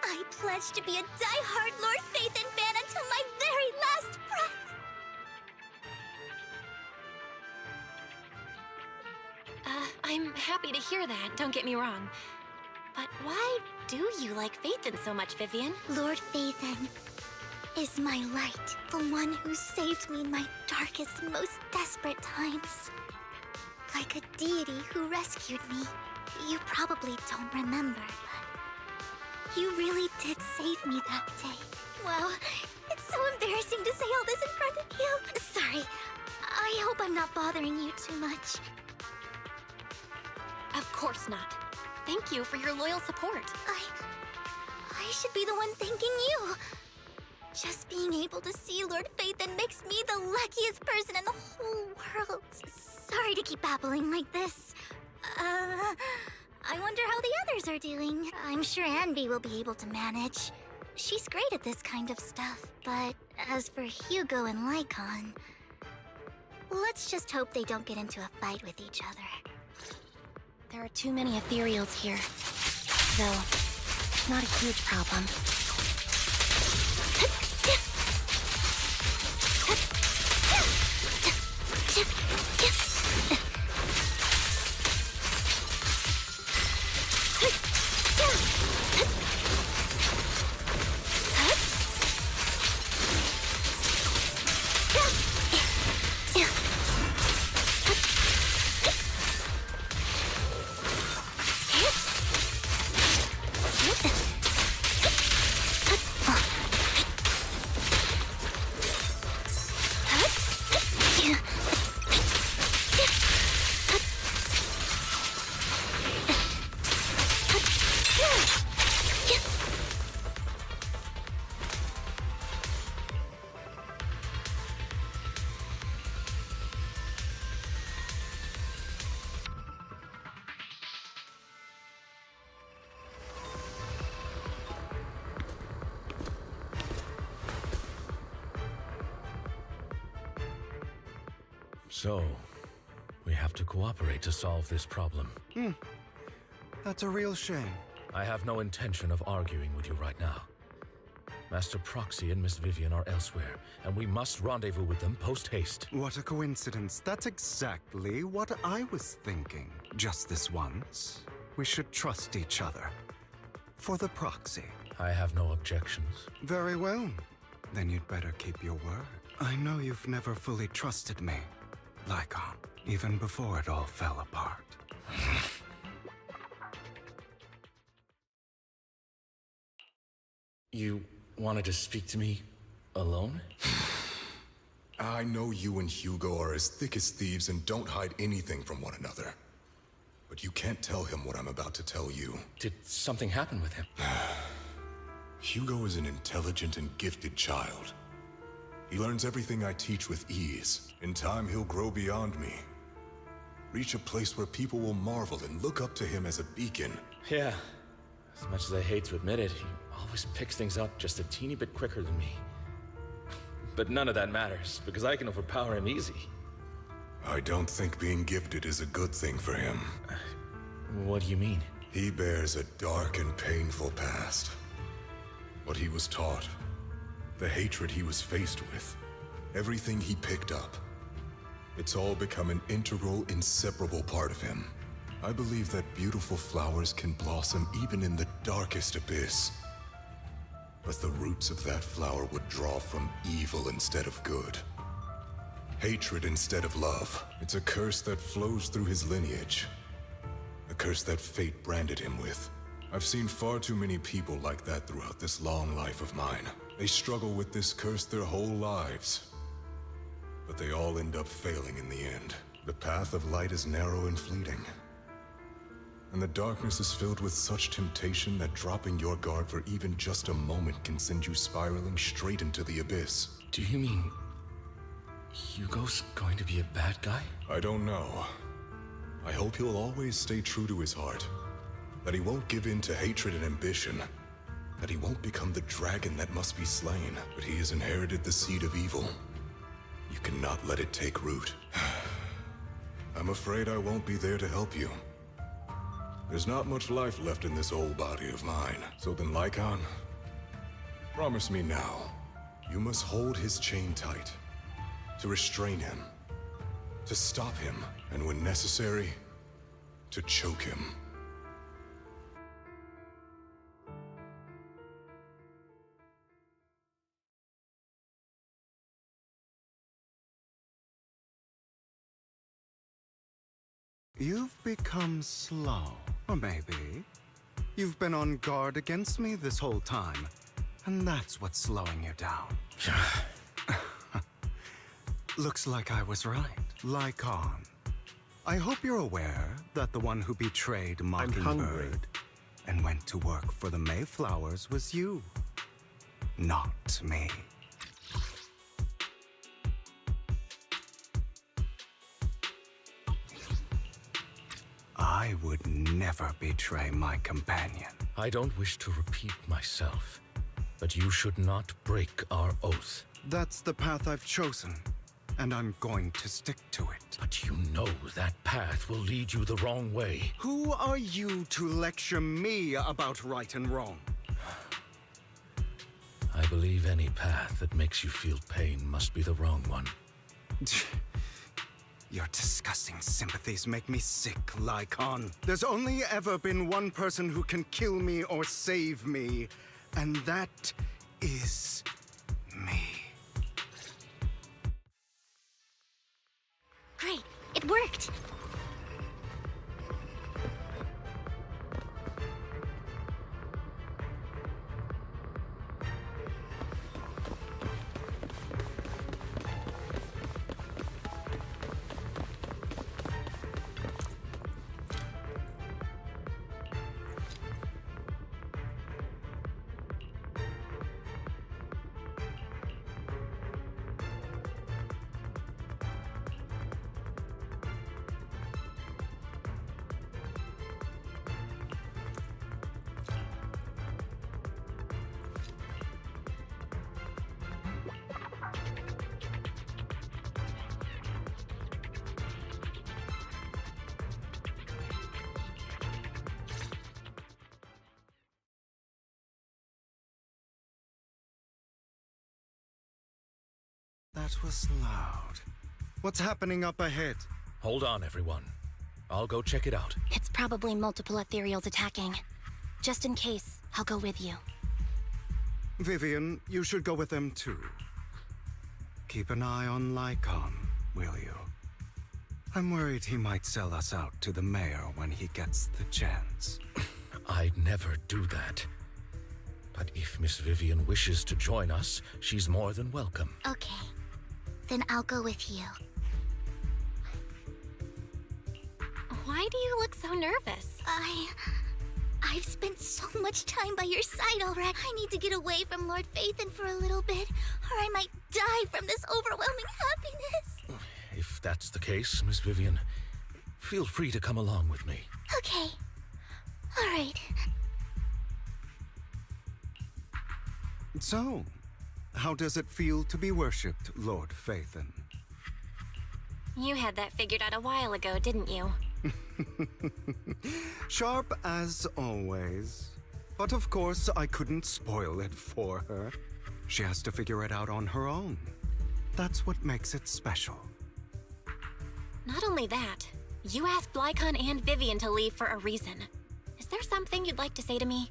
I pledge to be a die-hard Lord Faithin fan until my very last breath. I'm happy to hear that, don't get me wrong. But why do you like Faithin so much, Vivian? Lord Faithin is my light, the one who saved me in my darkest, most desperate times. Like a deity who rescued me. You probably don't remember, but you really did save me that day. Wow, it's so embarrassing to say all this in front of you. Sorry, I hope I'm not bothering you too much. Of course not. Thank you for your loyal support. I should be the one thanking you. Just being able to see Lord Phaethon makes me the luckiest person in the whole world. Sorry to keep babbling like this. I wonder how the others are doing. I'm sure Anby will be able to manage. She's great at this kind of stuff, but as for Hugo and Lycon, let's just hope they don't get into a fight with each other. There are too many ethereals here, though it's not a huge problem. So, we have to cooperate to solve this problem. That's a real shame. I have no intention of arguing with you right now. Master Proxy and Miss Vivian are elsewhere, and we must rendezvous with them post-haste. What a coincidence. That's exactly what I was thinking. Just this once, we should trust each other. For the Proxy. I have no objections. Very well. Then you'd better keep your word. I know you've never fully trusted me, Lycon, even before it all fell apart. You wanted to speak to me alone? I know you and Hugo are as thick as thieves and don't hide anything from one another. But you can't tell him what I'm about to tell you. Did something happen with him? Hugo is an intelligent and gifted child. He learns everything I teach with ease. In time, he'll grow beyond me. Reach a place where people will marvel and look up to him as a beacon. Yeah. As much as I hate to admit it, he always picks things up just a teeny bit quicker than me. But none of that matters, because I can overpower him easy. I don't think being gifted is a good thing for him. What do you mean? He bears a dark and painful past. What he was taught, the hatred he was faced with, everything he picked up. It's all become an integral, inseparable part of him. I believe that beautiful flowers can blossom even in the darkest abyss. But the roots of that flower would draw from evil instead of good. Hatred instead of love. It's a curse that flows through his lineage. A curse that fate branded him with. I've seen far too many people like that throughout this long life of mine. They struggle with this curse their whole lives. But they all end up failing in the end. The path of light is narrow and fleeting. And the darkness is filled with such temptation that dropping your guard for even just a moment can send you spiraling straight into the abyss. Do you mean Hugo's going to be a bad guy? I don't know. I hope he'll always stay true to his heart. That he won't give in to hatred and ambition. That he won't become the dragon that must be slain. But he has inherited the seed of evil. You cannot let it take root. I'm afraid I won't be there to help you. There's not much life left in this old body of mine. So then, Lycon, promise me now, you must hold his chain tight. To restrain him. To stop him. And when necessary, to choke him. You've become slow. Or maybe you've been on guard against me this whole time, and that's what's slowing you down. Looks like I was right. Lycon. I hope you're aware that the one who betrayed Mockingbird and went to work for the Mayflowers was you, not me. I would never betray my companion. I don't wish to repeat myself, but you should not break our oath. That's the path I've chosen, and I'm going to stick to it. But you know that path will lead you the wrong way. Who are you to lecture me about right and wrong? I believe any path that makes you feel pain must be the wrong one. Your disgusting sympathies make me sick, Lycon. There's only ever been one person who can kill me or save me, and that is me. Great, it worked! That was loud. What's happening up ahead? Hold on, everyone. I'll go check it out. It's probably multiple ethereals attacking. Just in case, I'll go with you. Vivian, you should go with them too. Keep an eye on Lycon, will you? I'm worried he might sell us out to the mayor when he gets the chance. I'd never do that. But if Miss Vivian wishes to join us, she's more than welcome. Okay. Then I'll go with you. Why do you look so nervous? I've spent so much time by your side already. I need to get away from Lord Phaethon for a little bit, or I might die from this overwhelming happiness. If that's the case, Miss Vivian, feel free to come along with me. Okay. All right. So, how does it feel to be worshipped, Lord Phaethon? You had that figured out a while ago, didn't you? Sharp as always. But of course, I couldn't spoil it for her. She has to figure it out on her own. That's what makes it special. Not only that, you asked Lycon and Vivian to leave for a reason. Is there something you'd like to say to me?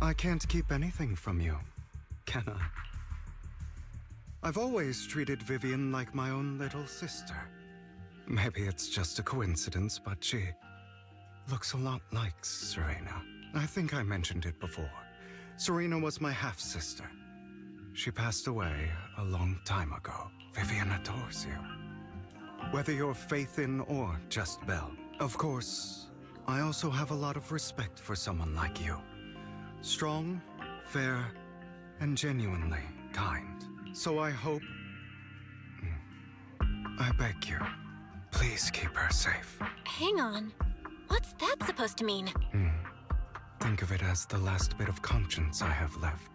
I can't keep anything from you, can I? I've always treated Vivian like my own little sister. Maybe it's just a coincidence, but she looks a lot like Serena. I think I mentioned it before. Serena was my half-sister. She passed away a long time ago. Vivian adores you. Whether you're Phaethon or just Belle. Of course, I also have a lot of respect for someone like you. Strong, fair, and genuinely kind. So I hope... I beg you, please keep her safe. Hang on. What's that supposed to mean? Think of it as the last bit of conscience I have left.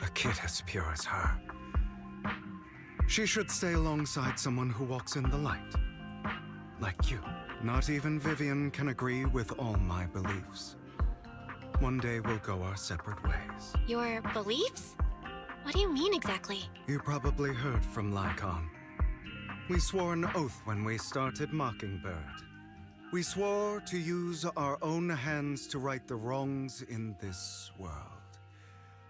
A kid as pure as her. She should stay alongside someone who walks in the light. Like you. Not even Vivian can agree with all my beliefs. One day we'll go our separate ways. Your beliefs? What do you mean exactly? You probably heard from Lycon. We swore an oath when we started Mockingbird. We swore to use our own hands to right the wrongs in this world.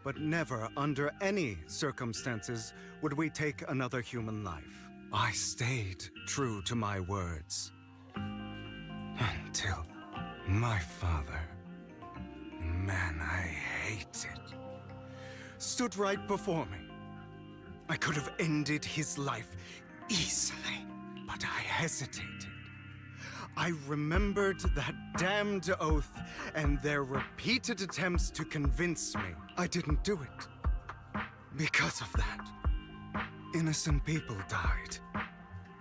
But never, under any circumstances, would we take another human life. I stayed true to my words. Until my father, man I hated, stood right before me. I could have ended his life easily, but I hesitated. I remembered that damned oath and their repeated attempts to convince me I didn't do it. Because of that, innocent people died.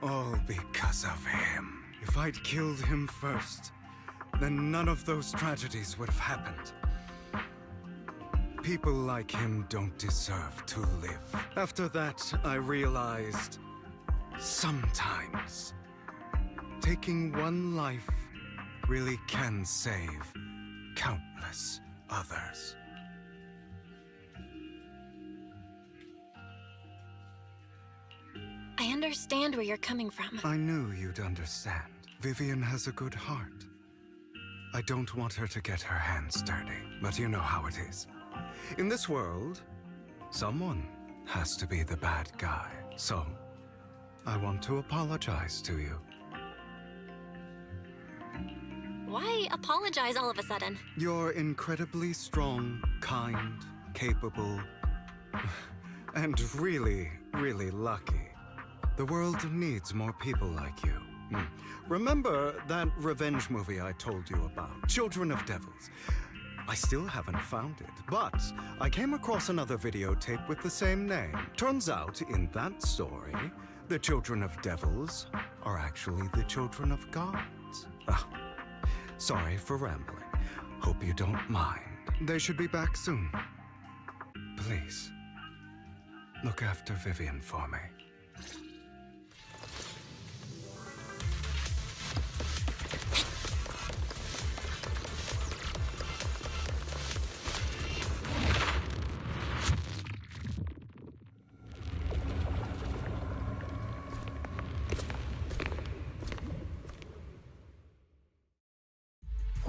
All because of him. If I'd killed him first, then none of those tragedies would have happened. People like him don't deserve to live. After that, I realized sometimes taking one life really can save countless others. I understand where you're coming from. I knew you'd understand. Vivian has a good heart. I don't want her to get her hands dirty, but you know how it is. In this world, someone has to be the bad guy. So, I want to apologize to you. Why apologize all of a sudden? You're incredibly strong, kind, capable, and really, really lucky. The world needs more people like you. Remember that revenge movie I told you about? Children of Devils. I still haven't found it, but I came across another videotape with the same name. Turns out, in that story, the children of devils are actually the children of gods. Ah, sorry for rambling. Hope you don't mind. They should be back soon. Please, look after Vivian for me.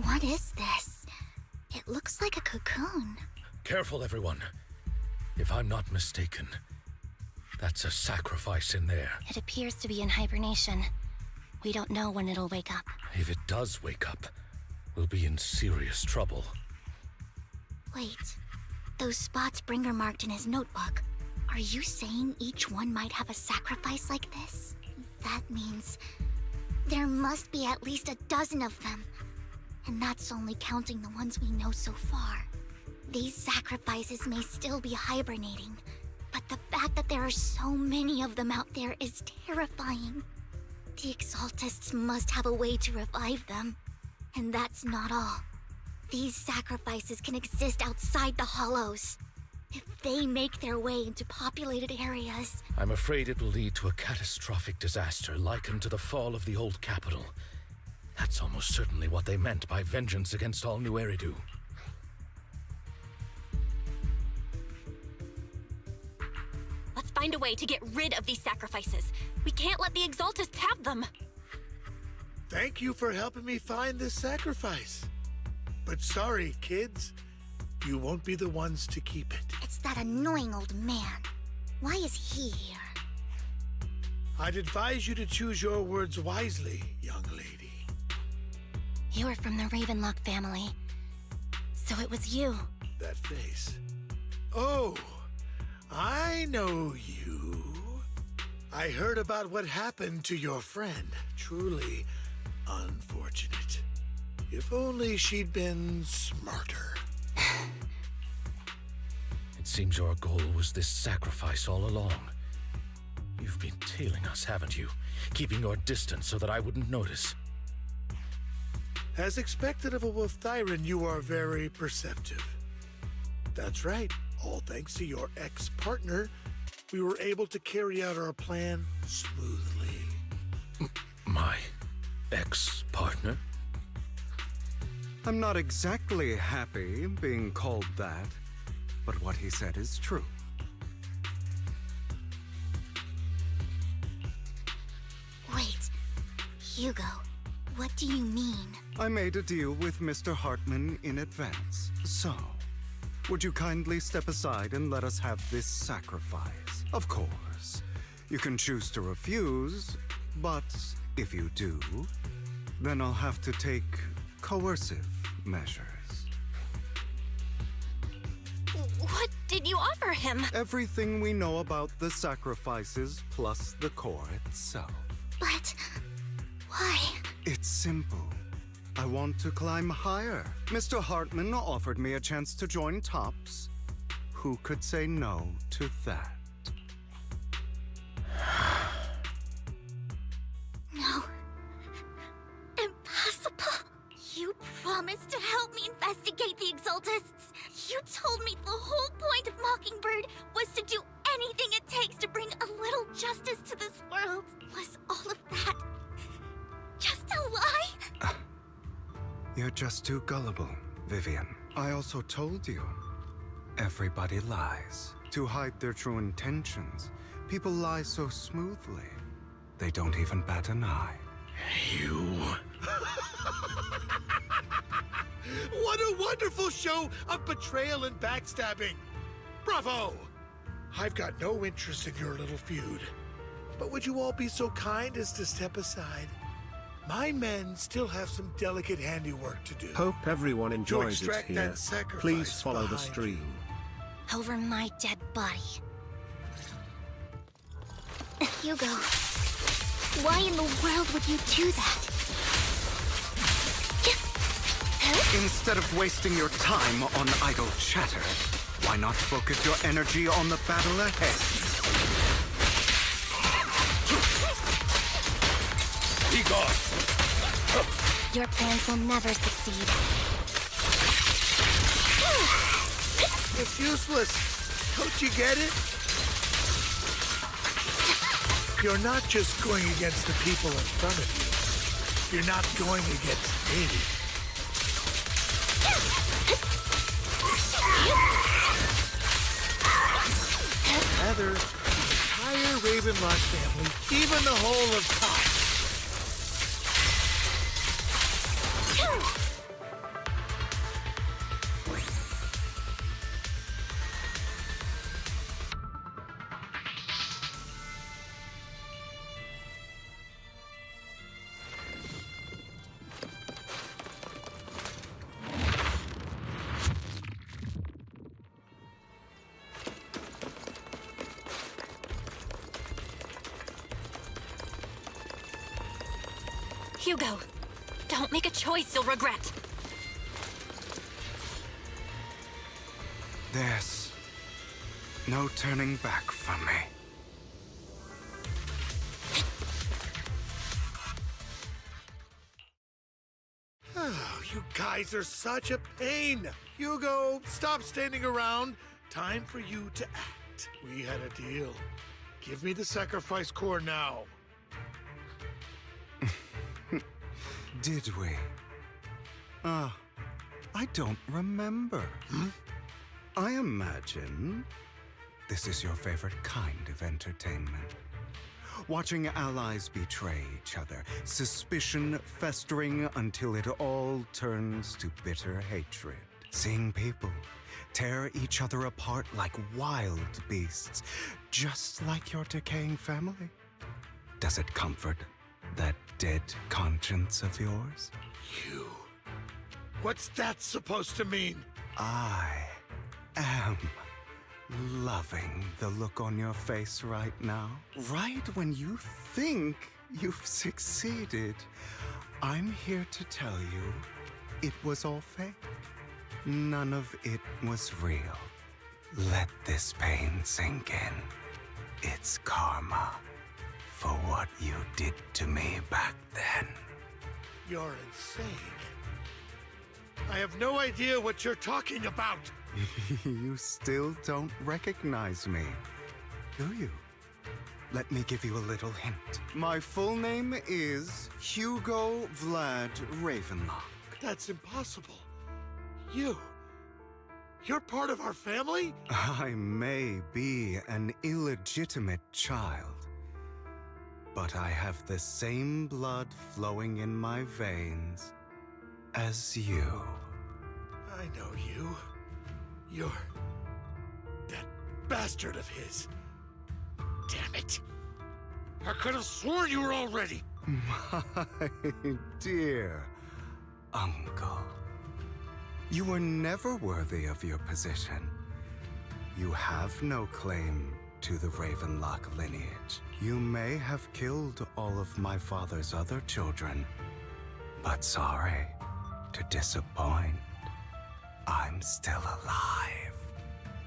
What is this? It looks like a cocoon. Careful, everyone. If I'm not mistaken, that's a sacrifice in there. It appears to be in hibernation. We don't know when it'll wake up. If it does wake up, we'll be in serious trouble. Wait, those spots Bringer marked in his notebook. Are you saying each one might have a sacrifice like this? That means there must be at least a dozen of them. And that's only counting the ones we know so far. These sacrifices may still be hibernating, but the fact that there are so many of them out there is terrifying. The Exaltists must have a way to revive them. And that's not all. These sacrifices can exist outside the Hollows. If they make their way into populated areas... I'm afraid it will lead to a catastrophic disaster likened to the fall of the old capital. That's almost certainly what they meant by vengeance against all New Eridu. Let's find a way to get rid of these sacrifices. We can't let the Exaltists have them. Thank you for helping me find this sacrifice. But sorry, kids. You won't be the ones to keep it. It's that annoying old man. Why is he here? I'd advise you to choose your words wisely, young lady. You're from the Ravenlock family. So it was you. That face. Oh, I know you. I heard about what happened to your friend. Truly unfortunate. If only she'd been smarter. It seems your goal was this sacrifice all along. You've been tailing us, haven't you? Keeping your distance so that I wouldn't notice. As expected of a Wolf Thyran, you are very perceptive. That's right. All thanks to your ex-partner, we were able to carry out our plan smoothly. My ex-partner? I'm not exactly happy being called that, but what he said is true. Wait, Hugo, what do you mean? I made a deal with Mr. Hartman in advance. So, would you kindly step aside and let us have this sacrifice? Of course, you can choose to refuse, but if you do, then I'll have to take coercive measures. What do did you offer him? Everything we know about the sacrifices plus the core itself. But why? It's simple. I want to climb higher. Mr. Hartman offered me a chance to join Tops. Who could say no to that? No. Impossible. You promised to help me investigate the Exaltists. You told me the whole point of Mockingbird was to do anything it takes to bring a little justice to this world. Was all of that just a lie? You're just too gullible, Vivian. I also told you, everybody lies. To hide their true intentions, people lie so smoothly, they don't even bat an eye. You. What a wonderful show of betrayal and backstabbing! Bravo! I've got no interest in your little feud. But would you all be so kind as to step aside? My men still have some delicate handiwork to do. Hope everyone enjoys it extract here. that sacrifice Please follow the behind stream. Over my dead body. Hugo, why in the world would you do that? Instead of wasting your time on idle chatter, why not focus your energy on the battle ahead? Be gone! Your plans will never succeed. It's useless. Don't you get it? You're not just going against the people in front of you. You're not going against me. Rather, the entire Ravenlock family, even the whole of Top. Hugo, don't make a choice you'll regret. There's no turning back from me. Oh, you guys are such a pain. Hugo, stop standing around. Time for you to act. We had a deal. Give me the sacrifice core now. Did we? I don't remember. I imagine this is your favorite kind of entertainment. Watching allies betray each other, suspicion festering until it all turns to bitter hatred. Seeing people tear each other apart like wild beasts, just like your decaying family. Does it comfort that dead conscience of yours? You. What's that supposed to mean? I am loving the look on your face right now. Right when you think you've succeeded, I'm here to tell you it was all fake. None of it was real. Let this pain sink in. It's karma for what you did to me back then. You're insane. I have no idea what you're talking about. You still don't recognize me, do you? Let me give you a little hint. My full name is Hugo Vlad Ravenlock. That's impossible. You're part of our family? I may be an illegitimate child, but I have the same blood flowing in my veins as you. I know you. You're that bastard of his. Damn it. I could have sworn you were already. My dear uncle, you were never worthy of your position. You have no claim to the Ravenlock lineage. You may have killed all of my father's other children, but sorry to disappoint. I'm still alive.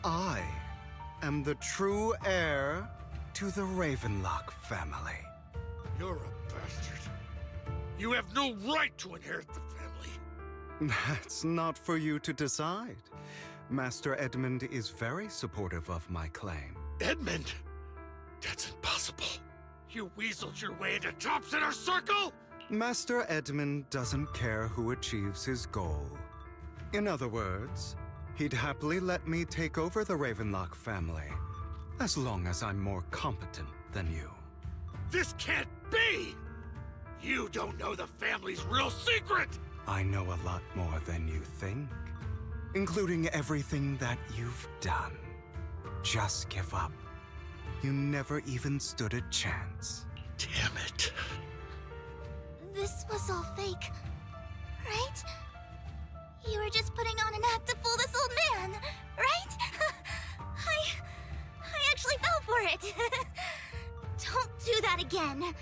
I am the true heir to the Ravenlock family. You're a bastard. You have no right to inherit the family. That's not for you to decide. Master Edmund is very supportive of my claim. Edmund? That's impossible. You weaseled your way into Top's inner circle? Master Edmund doesn't care who achieves his goal. In other words, he'd happily let me take over the Ravenlock family, as long as I'm more competent than you. This can't be! You don't know the family's real secret! I know a lot more than you think, including everything that you've done. Just give up. You never even stood a chance. Damn it. This was all fake, right? You were just putting on an act to fool this old man, right? I actually fell for it. Don't do that again.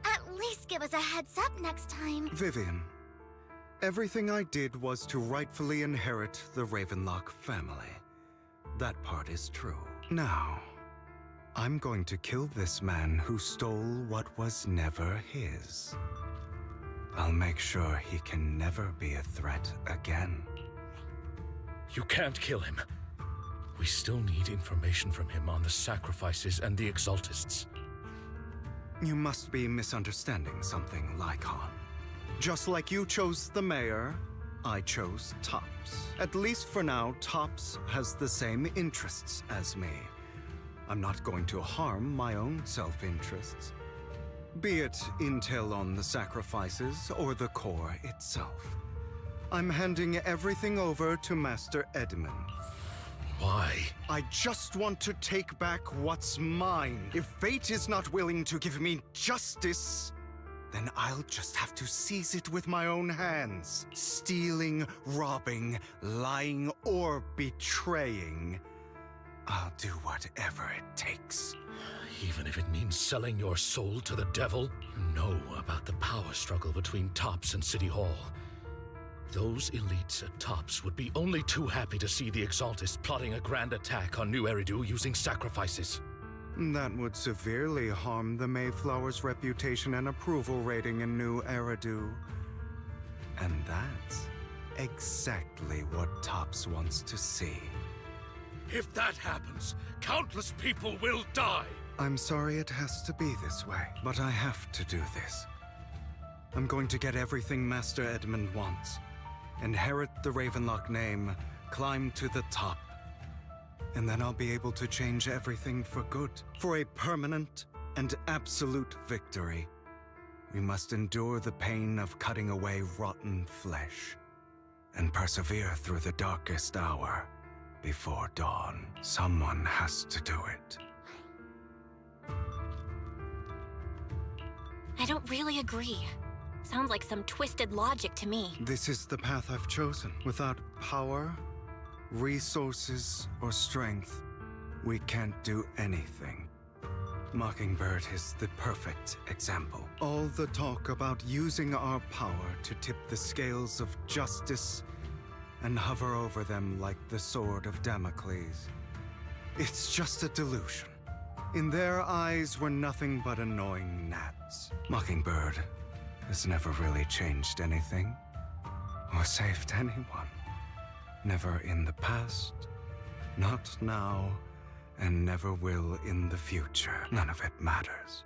At least give us a heads up next time. Vivian, everything I did was to rightfully inherit the Ravenlock family. That part is true. Now, I'm going to kill this man who stole what was never his. I'll make sure he can never be a threat again. You can't kill him. We still need information from him on the sacrifices and the Exaltists. You must be misunderstanding something, Lycon. Just like you chose the mayor, I chose Tops. At least for now, Tops has the same interests as me. I'm not going to harm my own self-interests. Be it intel on the sacrifices or the core itself. I'm handing everything over to Master Edmund. Why? I just want to take back what's mine. If fate is not willing to give me justice, then I'll just have to seize it with my own hands. Stealing, robbing, lying, or betraying. I'll do whatever it takes. Even if it means selling your soul to the devil? You know about the power struggle between Tops and City Hall. Those elites at Tops would be only too happy to see the Exaltists plotting a grand attack on New Eridu using sacrifices. That would severely harm the Mayflower's reputation and approval rating in New Eridu. And that's exactly what Tops wants to see. If that happens, countless people will die. I'm sorry it has to be this way, but I have to do this. I'm going to get everything Master Edmund wants. Inherit the Ravenlock name, climb to the top. And then I'll be able to change everything for good. For a permanent and absolute victory, we must endure the pain of cutting away rotten flesh and persevere through the darkest hour before dawn. Someone has to do it. I don't really agree. Sounds like some twisted logic to me. This is the path I've chosen. Without power, resources, or strength, we can't do anything. Mockingbird is the perfect example. All the talk about using our power to tip the scales of justice and hover over them like the sword of Damocles. It's just a delusion. In their eyes, we're nothing but annoying gnats. Mockingbird has never really changed anything or saved anyone. Never in the past, not now, and never will in the future. None of it matters.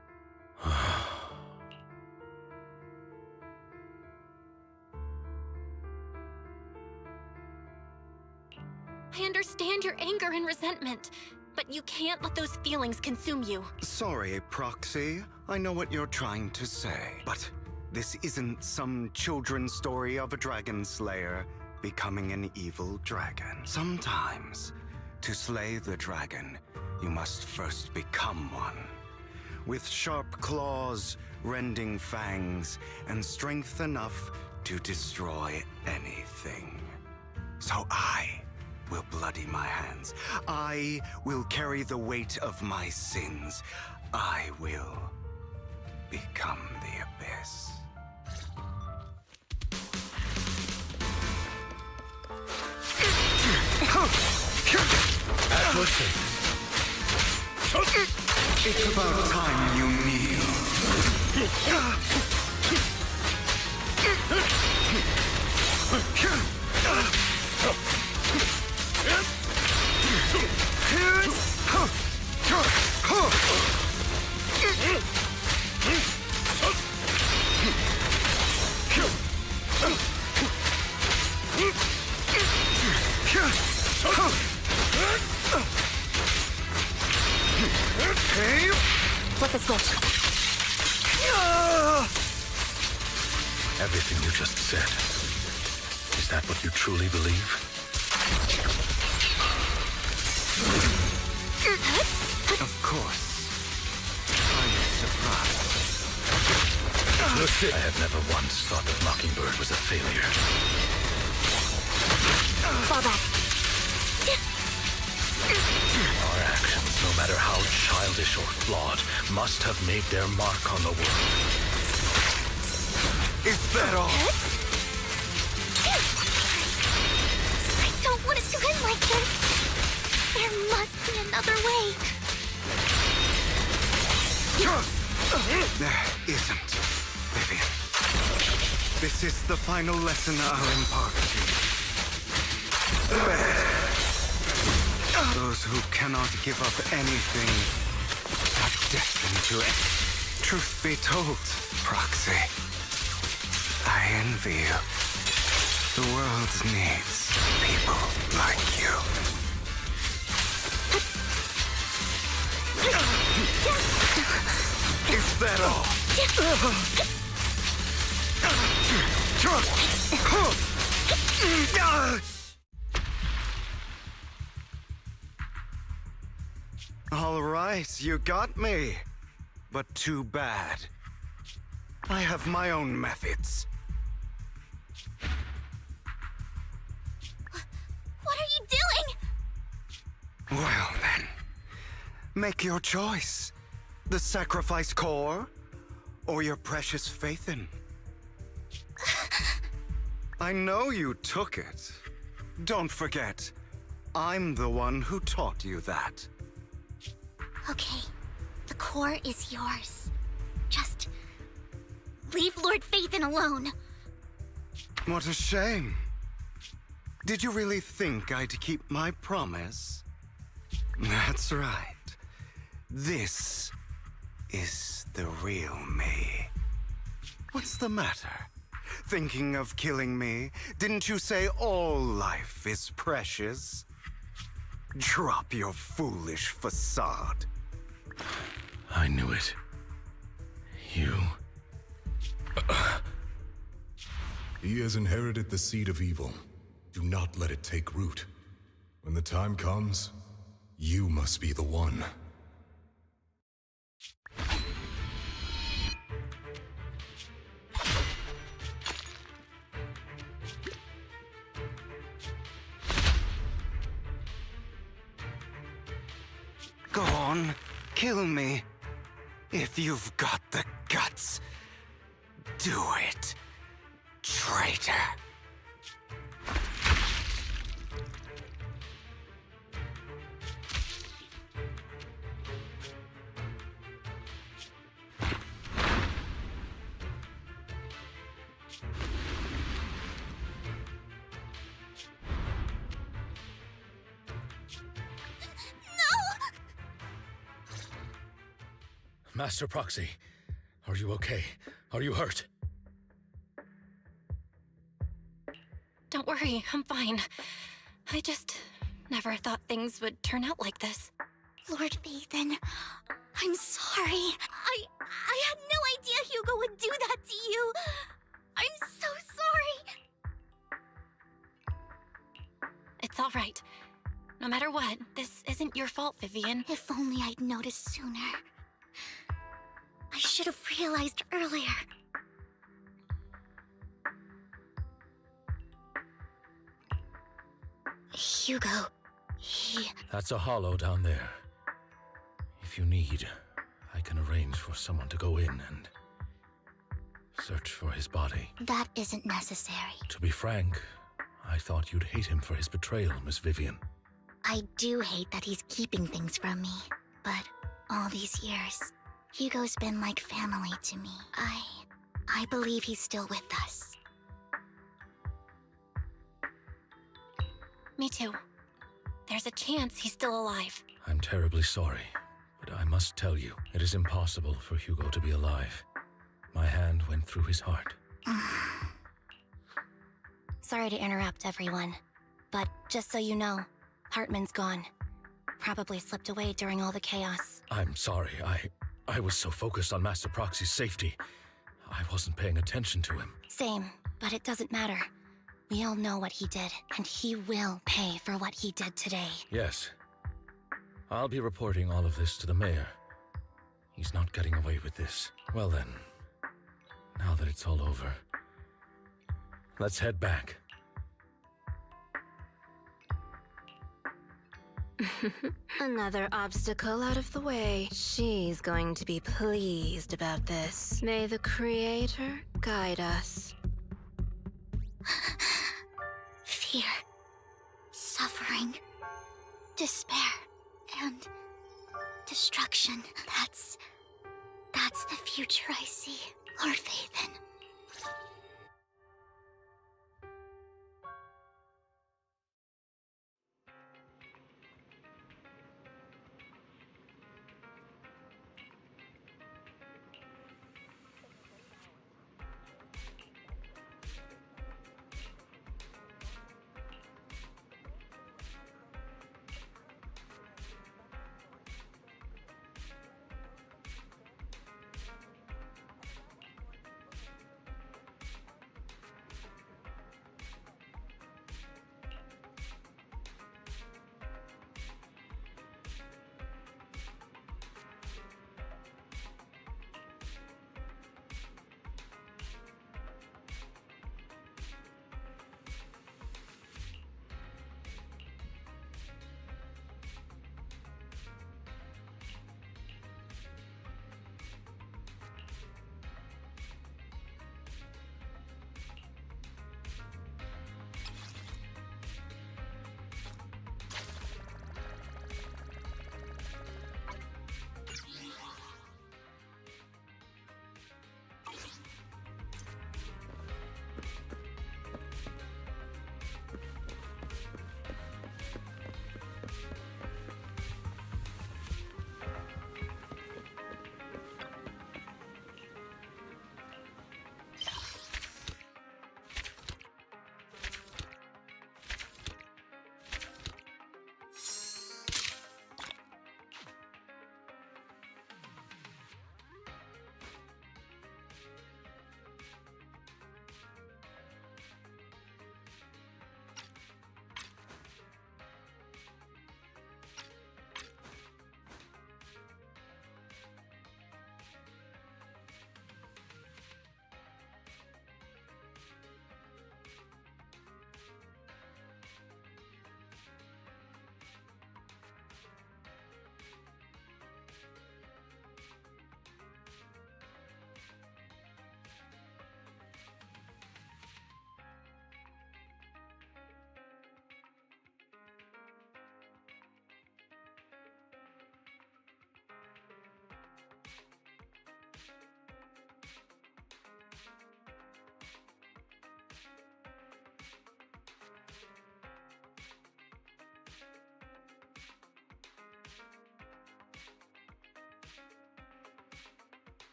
I understand your anger and resentment, but you can't let those feelings consume you. Sorry, Proxy. I know what you're trying to say, but this isn't some children's story of a dragon slayer becoming an evil dragon. Sometimes, to slay the dragon, you must first become one. With sharp claws, rending fangs, and strength enough to destroy anything. So I will bloody my hands. I will carry the weight of my sins. I will become the abyss. It's about time you kneel. Flip a switch. Everything you just said, is that what you truly believe? Of course. I'm surprised. I have never once thought that Mockingbird was a failure. Fall back. Our actions, no matter how childish or flawed, must have made their mark on the world. Is that all? I don't want it to end like this. There must be another way. There isn't, Vivian. This is the final lesson I'll impart to you. Those who cannot give up anything are destined to it. Truth be told, Proxy, I envy you. The world needs people like you. Is that all? All right, you got me. But too bad. I have my own methods. What are you doing? Well then, make your choice. The sacrifice core, or your precious Faithin? I know you took it. Don't forget, I'm the one who taught you that. Okay, the core is yours. Just leave Lord Faithin alone. What a shame. Did you really think I'd keep my promise? That's right. This is the real me. What's the matter? Thinking of killing me? Didn't you say all life is precious? Drop your foolish facade. I knew it. You... He has inherited the seed of evil. Do not let it take root. When the time comes, you must be the one. Go on, kill me. If you've got the guts, do it, traitor. Master Proxy, are you okay? Are you hurt? Don't worry, I'm fine. I just never thought things would turn out like this. Lord Faithin, I'm sorry. I had no idea Hugo would do that to you. I'm so sorry. It's all right. No matter what, this isn't your fault, Vivian. If only I'd noticed sooner. I should have realized earlier. Hugo, he... That's a hollow down there. If you need, I can arrange for someone to go in and search for his body. That isn't necessary. To be frank, I thought you'd hate him for his betrayal, Miss Vivian. I do hate that he's keeping things from me, but all these years, Hugo's been like family to me. I believe he's still with us. Me too. There's a chance he's still alive. I'm terribly sorry, but I must tell you, it is impossible for Hugo to be alive. My hand went through his heart. Sorry to interrupt, everyone. But just so you know, Hartman's gone. Probably slipped away during all the chaos. I'm sorry, I was so focused on Master Proxy's safety. I wasn't paying attention to him. Same, but it doesn't matter. We all know what he did, and he will pay for what he did today. Yes. I'll be reporting all of this to the mayor. He's not getting away with this. Well then, now that it's all over, let's head back. Another obstacle out of the way. She's going to be pleased about this. May the Creator guide us. Fear, suffering, despair, and destruction. That's the future I see, or faith in.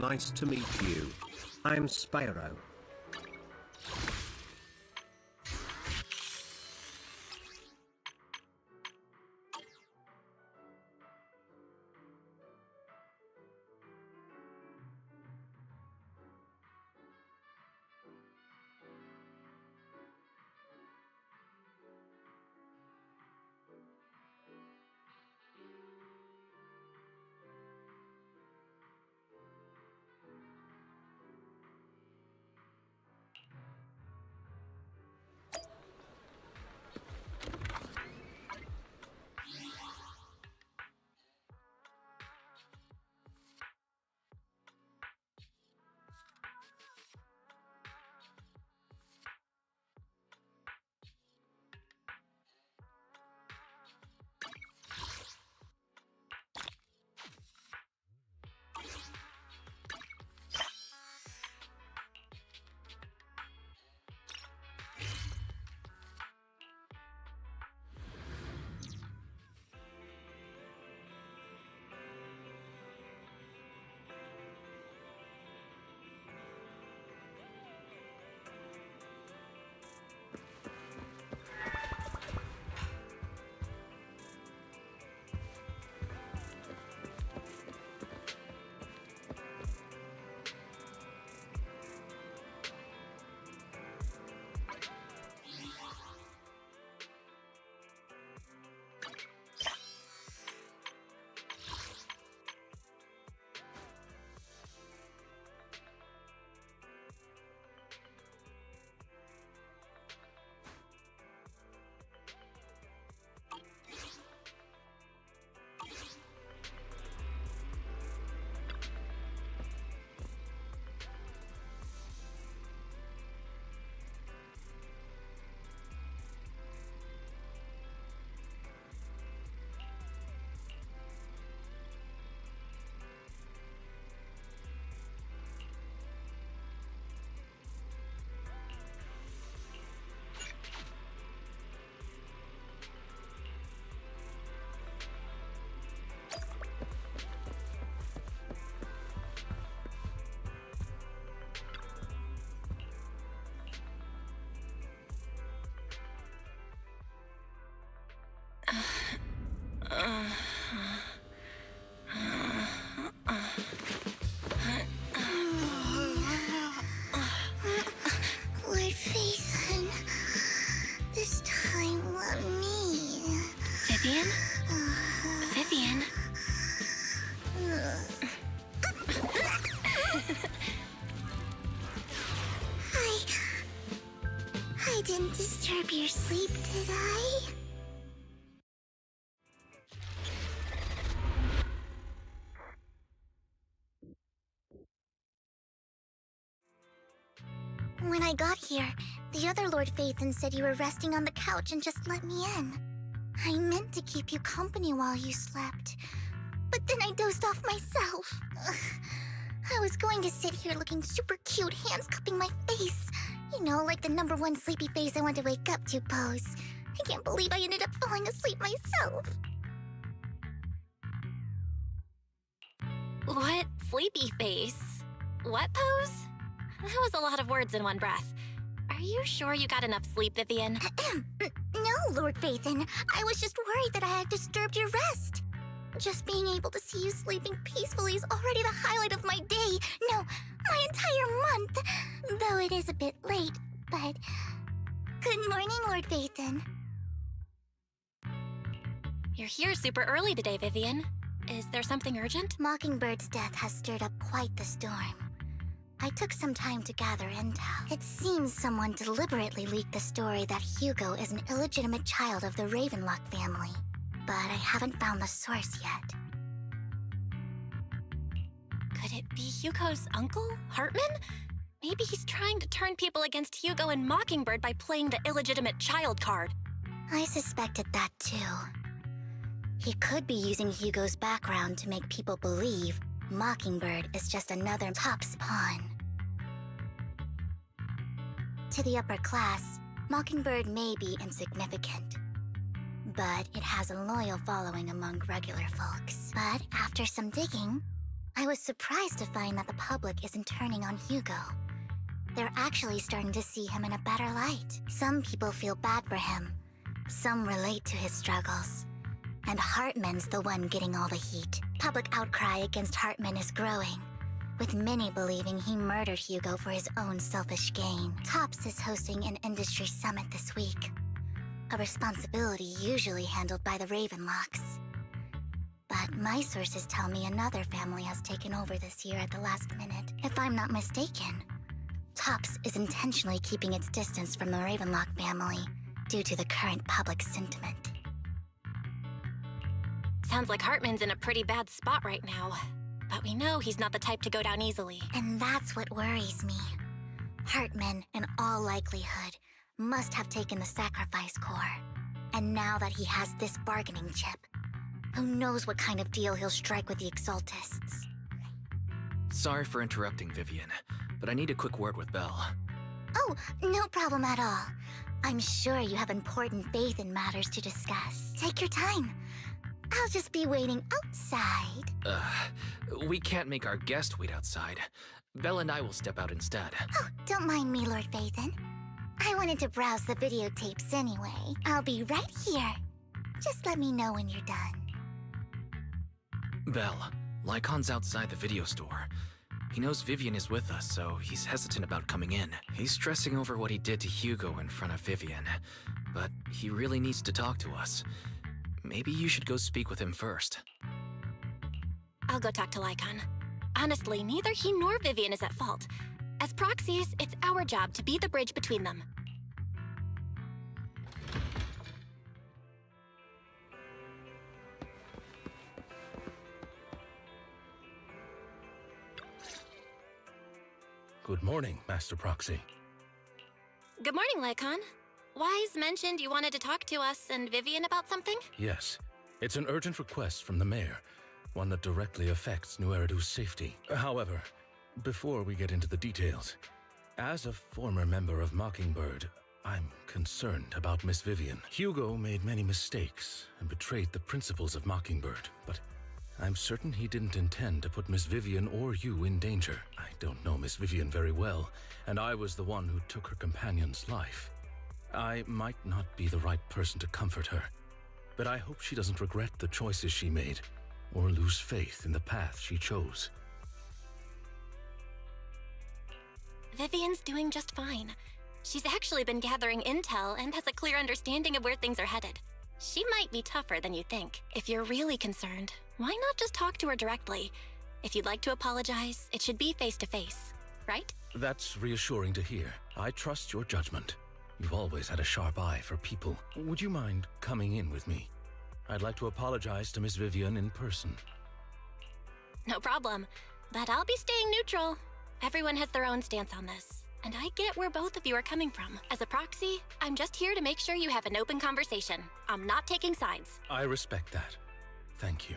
Nice to meet you. I'm Spyro. Lord Phaethon, this time let me. Vivian? Vivian? I didn't disturb your sleep, did I? When I got here, the other Lord Phaethon said you were resting on the couch and just let me in. I meant to keep you company while you slept, but then I dozed off myself. Ugh. I was going to sit here looking super cute, hands cupping my face. You know, like the #1 sleepy face I want to wake up to pose. I can't believe I ended up falling asleep myself. What sleepy face? What pose? That was a lot of words in one breath. Are you sure you got enough sleep, Vivian? No, Lord Phaethon. I was just worried that I had disturbed your rest. Just being able to see you sleeping peacefully is already the highlight of my day. No, my entire month. Though it is a bit late, but... Good morning, Lord Phaethon. You're here super early today, Vivian. Is there something urgent? Mockingbird's death has stirred up quite the storm. I took some time to gather intel. It seems someone deliberately leaked the story that Hugo is an illegitimate child of the Ravenlock family. But I haven't found the source yet. Could it be Hugo's uncle, Hartman? Maybe he's trying to turn people against Hugo and Mockingbird by playing the illegitimate child card. I suspected that too. He could be using Hugo's background to make people believe Mockingbird is just another Top's pawn. To the upper class, Mockingbird may be insignificant, but it has a loyal following among regular folks. But after some digging, I was surprised to find that the public isn't turning on Hugo. They're actually starting to see him in a better light. Some people feel bad for him. Some relate to his struggles. And Hartman's the one getting all the heat. Public outcry against Hartman is growing, with many believing he murdered Hugo for his own selfish gain. TOPS is hosting an industry summit this week, a responsibility usually handled by the Ravenlocks. But my sources tell me another family has taken over this year at the last minute. If I'm not mistaken, TOPS is intentionally keeping its distance from the Ravenlock family due to the current public sentiment. Sounds like Hartman's in a pretty bad spot right now. But we know he's not the type to go down easily. And that's what worries me. Hartman, in all likelihood, must have taken the sacrifice core. And now that he has this bargaining chip, who knows what kind of deal he'll strike with the Exaltists. Sorry for interrupting, Vivian, but I need a quick word with Belle. Oh, no problem at all. I'm sure you have important faith in matters to discuss. Take your time. I'll just be waiting outside. We can't make our guest wait outside. Belle and I will step out instead. Oh, don't mind me, Lord Phaethon. I wanted to browse the videotapes anyway. I'll be right here. Just let me know when you're done. Belle, Lycon's outside the video store. He knows Vivian is with us, so he's hesitant about coming in. He's stressing over what he did to Hugo in front of Vivian, but he really needs to talk to us. Maybe you should go speak with him first. I'll go talk to Lycon. Honestly, neither he nor Vivian is at fault. As proxies, it's our job to be the bridge between them. Good morning, Master Proxy. Good morning, Lycon. Wise mentioned you wanted to talk to us and Vivian about something? Yes, it's an urgent request from the mayor, one that directly affects New Eridu's safety. However, before we get into the details, as a former member of Mockingbird, I'm concerned about Miss Vivian. Hugo made many mistakes and betrayed the principles of Mockingbird, but I'm certain he didn't intend to put Miss Vivian or you in danger. I don't know Miss Vivian very well, and I was the one who took her companion's life. I might not be the right person to comfort her, but I hope she doesn't regret the choices she made or lose faith in the path she chose. Vivian's doing just fine. She's actually been gathering intel and has a clear understanding of where things are headed. She might be tougher than you think. If you're really concerned, why not just talk to her directly? If you'd like to apologize, it should be face-to-face, right? That's reassuring to hear. I trust your judgment. You've always had a sharp eye for people. Would you mind coming in with me? I'd like to apologize to Miss Vivian in person. No problem. But I'll be staying neutral. Everyone has their own stance on this, and I get where both of you are coming from. As a proxy, I'm just here to make sure you have an open conversation. I'm not taking sides. I respect that. Thank you.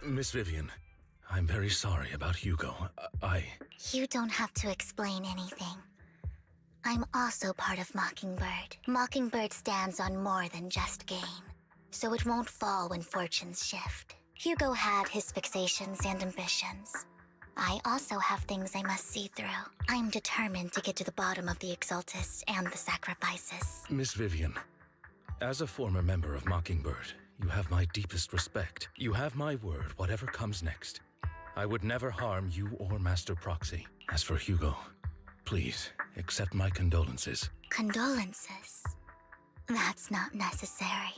Miss Vivian, I'm very sorry about Hugo. You don't have to explain anything. I'm also part of Mockingbird. Mockingbird stands on more than just gain, so it won't fall when fortunes shift. Hugo had his fixations and ambitions. I also have things I must see through. I'm determined to get to the bottom of the Exaltists and the sacrifices. Miss Vivian, as a former member of Mockingbird, you have my deepest respect. You have my word, whatever comes next. I would never harm you or Master Proxy. As for Hugo, please accept my condolences. Condolences? That's not necessary.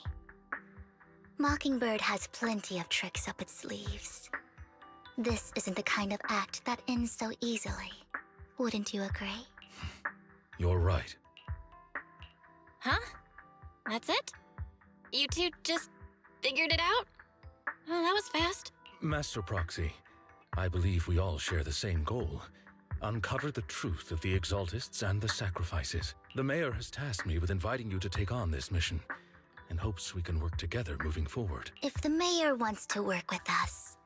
Mockingbird has plenty of tricks up its sleeves. This isn't the kind of act that ends so easily. Wouldn't you agree? You're right. Huh? That's it? You two just figured it out? Well, that was fast. Master Proxy, I believe we all share the same goal. Uncover the truth of the Exaltists and the sacrifices. The mayor has tasked me with inviting you to take on this mission, and hopes we can work together moving forward. If the mayor wants to work with us,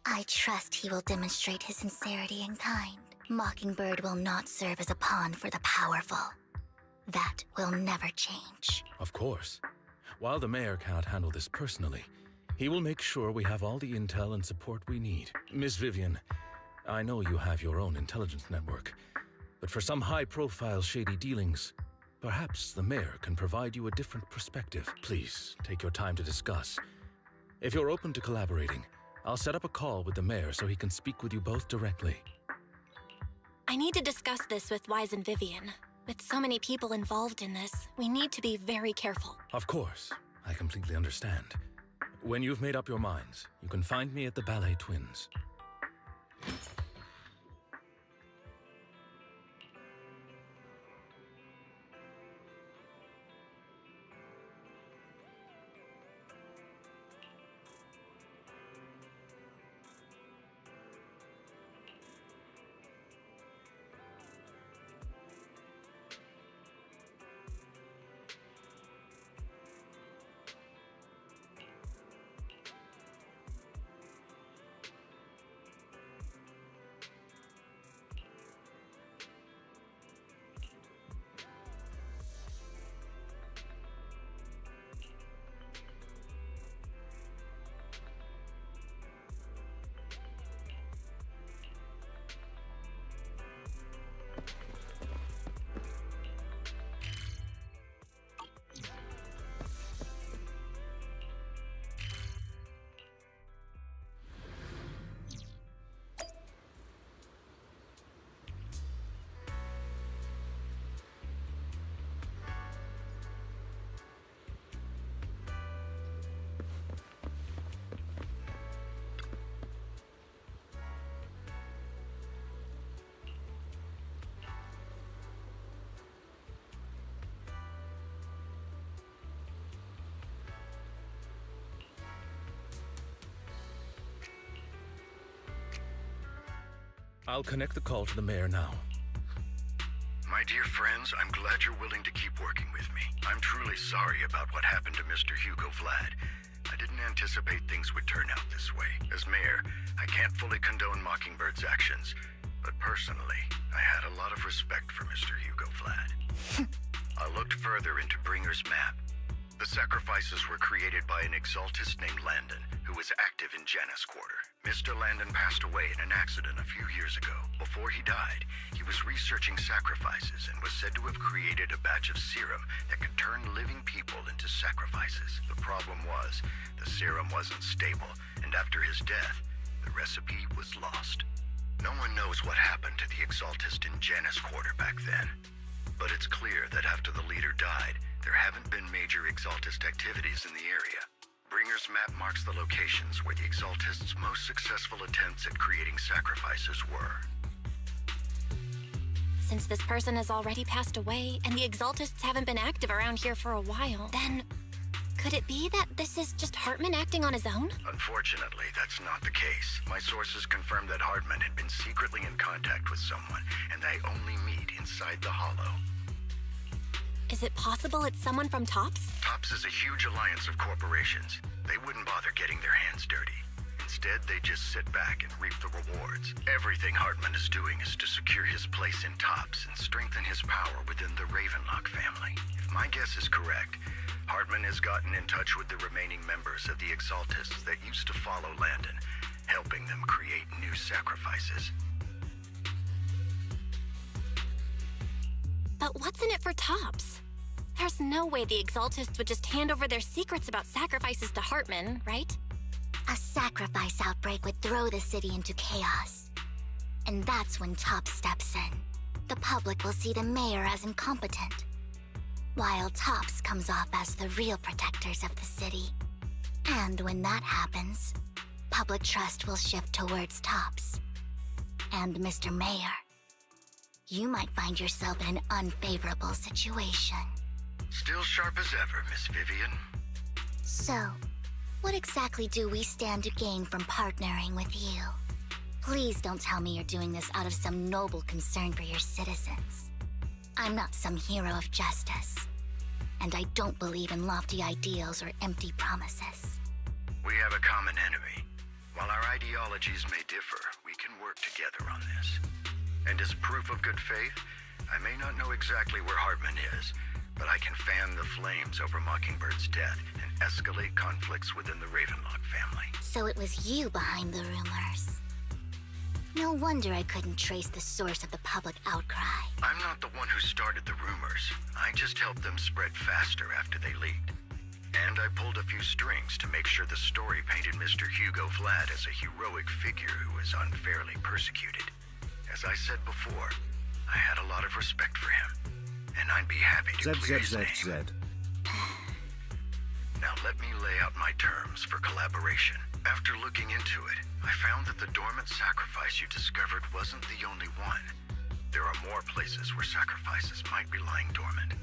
I trust he will demonstrate his sincerity and kind. Mockingbird will not serve as a pawn for the powerful. That will never change. Of course. While the mayor cannot handle this personally, he will make sure we have all the intel and support we need. Miss Vivian, I know you have your own intelligence network, but for some high-profile shady dealings, perhaps the mayor can provide you a different perspective. Please, take your time to discuss. If you're open to collaborating, I'll set up a call with the mayor so he can speak with you both directly. I need to discuss this with Wise and Vivian. With so many people involved in this, we need to be very careful. Of course, I completely understand. When you've made up your minds, you can find me at the Ballet Twins. I'll connect the call to the mayor now. My dear friends, I'm glad you're willing to keep working with me. I'm truly sorry about what happened to Mr. Hugo Vlad. I didn't anticipate things would turn out this way. As mayor, I can't fully condone Mockingbird's actions, but personally, I had a lot of respect for Mr. Hugo Vlad. I looked further into Bringer's map. The sacrifices were created by an exaltist named Landon, who was active in Janus Quarter. Mr. Landon passed away in an accident a few years ago. Before he died, he was researching sacrifices and was said to have created a batch of serum that could turn living people into sacrifices. The problem was, the serum wasn't stable, and after his death, the recipe was lost. No one knows what happened to the exaltist in Janus Quarter back then. But it's clear that after the leader died, there haven't been major exaltist activities in the area. Bringer's map marks the locations where the exaltists' most successful attempts at creating sacrifices were. Since this person has already passed away, and the exaltists haven't been active around here for a while, then could it be that this is just Hartman acting on his own? Unfortunately, that's not the case. My sources confirmed that Hartman had been secretly in contact with someone, and they only meet inside the Hollow. Is it possible it's someone from TOPS? TOPS is a huge alliance of corporations. They wouldn't bother getting their hands dirty. Instead, they just sit back and reap the rewards. Everything Hartman is doing is to secure his place in TOPS and strengthen his power within the Ravenlock family. If my guess is correct, Hartman has gotten in touch with the remaining members of the Exaltists that used to follow Landon, helping them create new sacrifices. But what's in it for TOPS? There's no way the Exaltists would just hand over their secrets about sacrifices to Hartman, right? A sacrifice outbreak would throw the city into chaos. And that's when TOPS steps in. The public will see the mayor as incompetent, while TOPS comes off as the real protectors of the city. And when that happens, public trust will shift towards TOPS. And Mr. Mayor, you might find yourself in an unfavorable situation. Still sharp as ever, Miss Vivian. So, what exactly do we stand to gain from partnering with you? Please don't tell me you're doing this out of some noble concern for your citizens. I'm not some hero of justice, and I don't believe in lofty ideals or empty promises. We have a common enemy. While our ideologies may differ, we can work together on this. And as proof of good faith, I may not know exactly where Hartman is, but I can fan the flames over Mockingbird's death and escalate conflicts within the Ravenlock family. So it was you behind the rumors. No wonder I couldn't trace the source of the public outcry. I'm not the one who started the rumors. I just helped them spread faster after they leaked. And I pulled a few strings to make sure the story painted Mr. Hugo Vlad as a heroic figure who was unfairly persecuted. As I said before, I had a lot of respect for him, and I'd be happy to clear his name. ZZZ. Now let me lay out my terms for collaboration. After looking into it, I found that the dormant sacrifice you discovered wasn't the only one. There are more places where sacrifices might be lying dormant.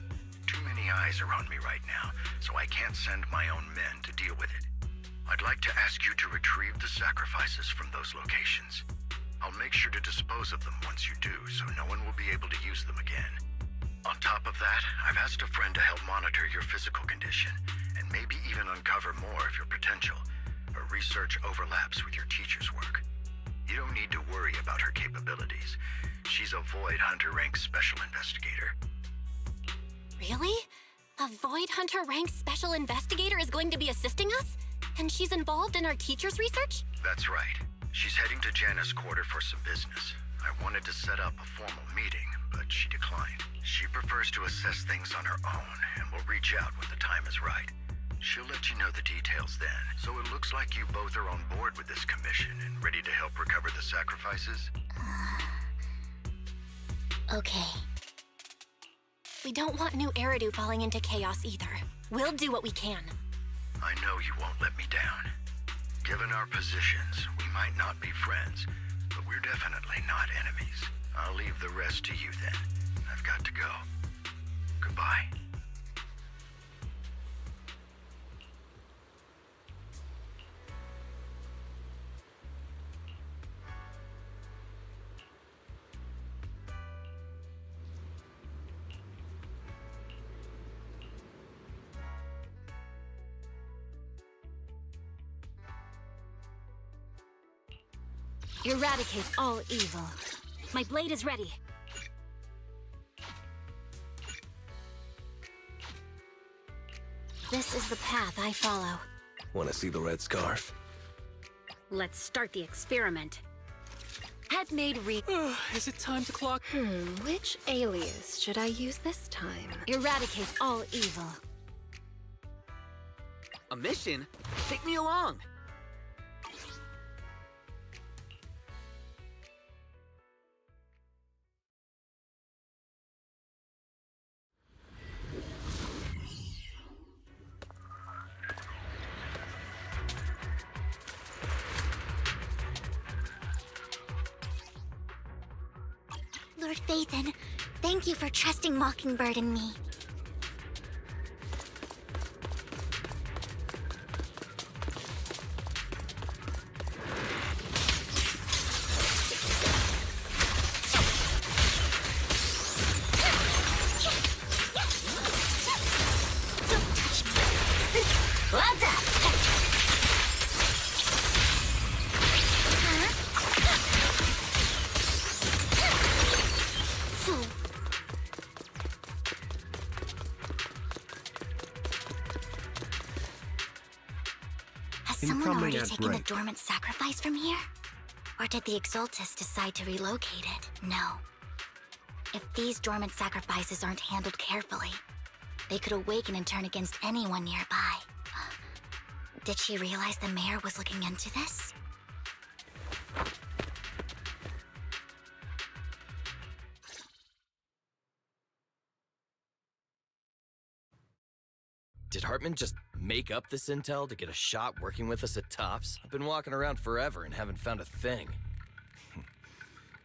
Too many eyes are on me right now, so I can't send my own men to deal with it. I'd like to ask you to retrieve the sacrifices from those locations. I'll make sure to dispose of them once you do, so no one will be able to use them again. On top of that, I've asked a friend to help monitor your physical condition, and maybe even uncover more of your potential. Her research overlaps with your teacher's work. You don't need to worry about her capabilities. She's a Void Hunter rank special investigator. Really? A Void Hunter rank special investigator is going to be assisting us? And she's involved in our teacher's research? That's right. She's heading to Janna's quarter for some business. I wanted to set up a formal meeting, but she declined. She prefers to assess things on her own, and will reach out when the time is right. She'll let you know the details then. So it looks like you both are on board with this commission and ready to help recover the sacrifices? Okay. We don't want New Eridu falling into chaos either. We'll do what we can. I know you won't let me down. Given our positions, we might not be friends, but we're definitely not enemies. I'll leave the rest to you then. I've got to go. Goodbye. Eradicate all evil. My blade is ready. This is the path I follow. Want to see the red scarf? Let's start the experiment. Head made Is it time to clock? Which alias should I use this time? Eradicate all evil. A mission? Take me along. Lord Phaethon, thank you for trusting Mockingbird and me. Well done. Has someone Incoming already at taken the break. dormant sacrifice from here? Or did the Exaltus decide to relocate it? No. If these dormant sacrifices aren't handled carefully, they could awaken and turn against anyone nearby. Did she realize the mayor was looking into this? Did Hartman just make up this intel to get a shot working with us at Tops? I've been walking around forever and haven't found a thing.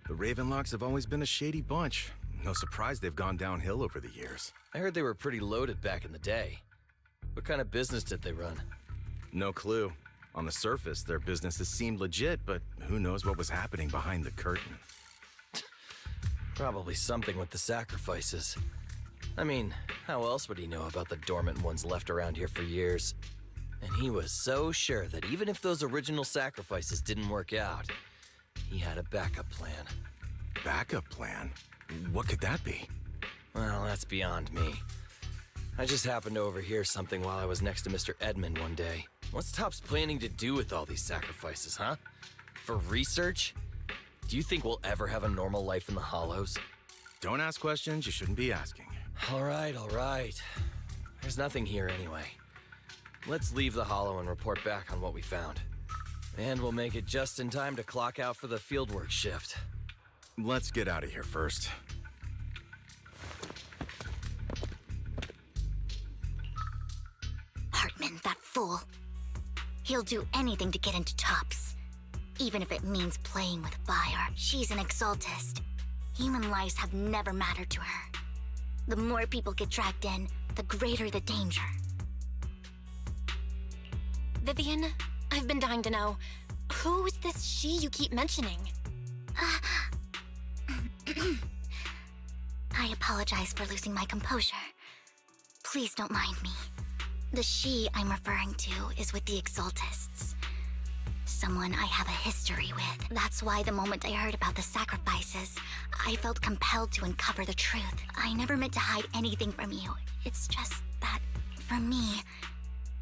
The Ravenlocks have always been a shady bunch. No surprise they've gone downhill over the years. I heard they were pretty loaded back in the day. What kind of business did they run? No clue. On the surface, their businesses seemed legit, but who knows what was happening behind the curtain. Probably something with the sacrifices. I mean, how else would he know about the dormant ones left around here for years? And he was so sure that even if those original sacrifices didn't work out, he had a backup plan. Backup plan? What could that be? Well, that's beyond me. I just happened to overhear something while I was next to Mr. Edmund one day. What's Topps planning to do with all these sacrifices, huh? For research? Do you think we'll ever have a normal life in the Hollows? Don't ask questions you shouldn't be asking. All right. There's nothing here anyway. Let's leave the Hollow and report back on what we found. And we'll make it just in time to clock out for the fieldwork shift. Let's get out of here first. Hartman, that fool. He'll do anything to get into Topps. Even if it means playing with fire. She's an exaltist. Human lives have never mattered to her. The more people get dragged in, the greater the danger. Vivian, I've been dying to know, who's this she you keep mentioning? I apologize for losing my composure. Please don't mind me. The she I'm referring to is with the Exaltists. Someone I have a history with. That's why the moment I heard about the sacrifices, I felt compelled to uncover the truth. I never meant to hide anything from you. It's just that, for me,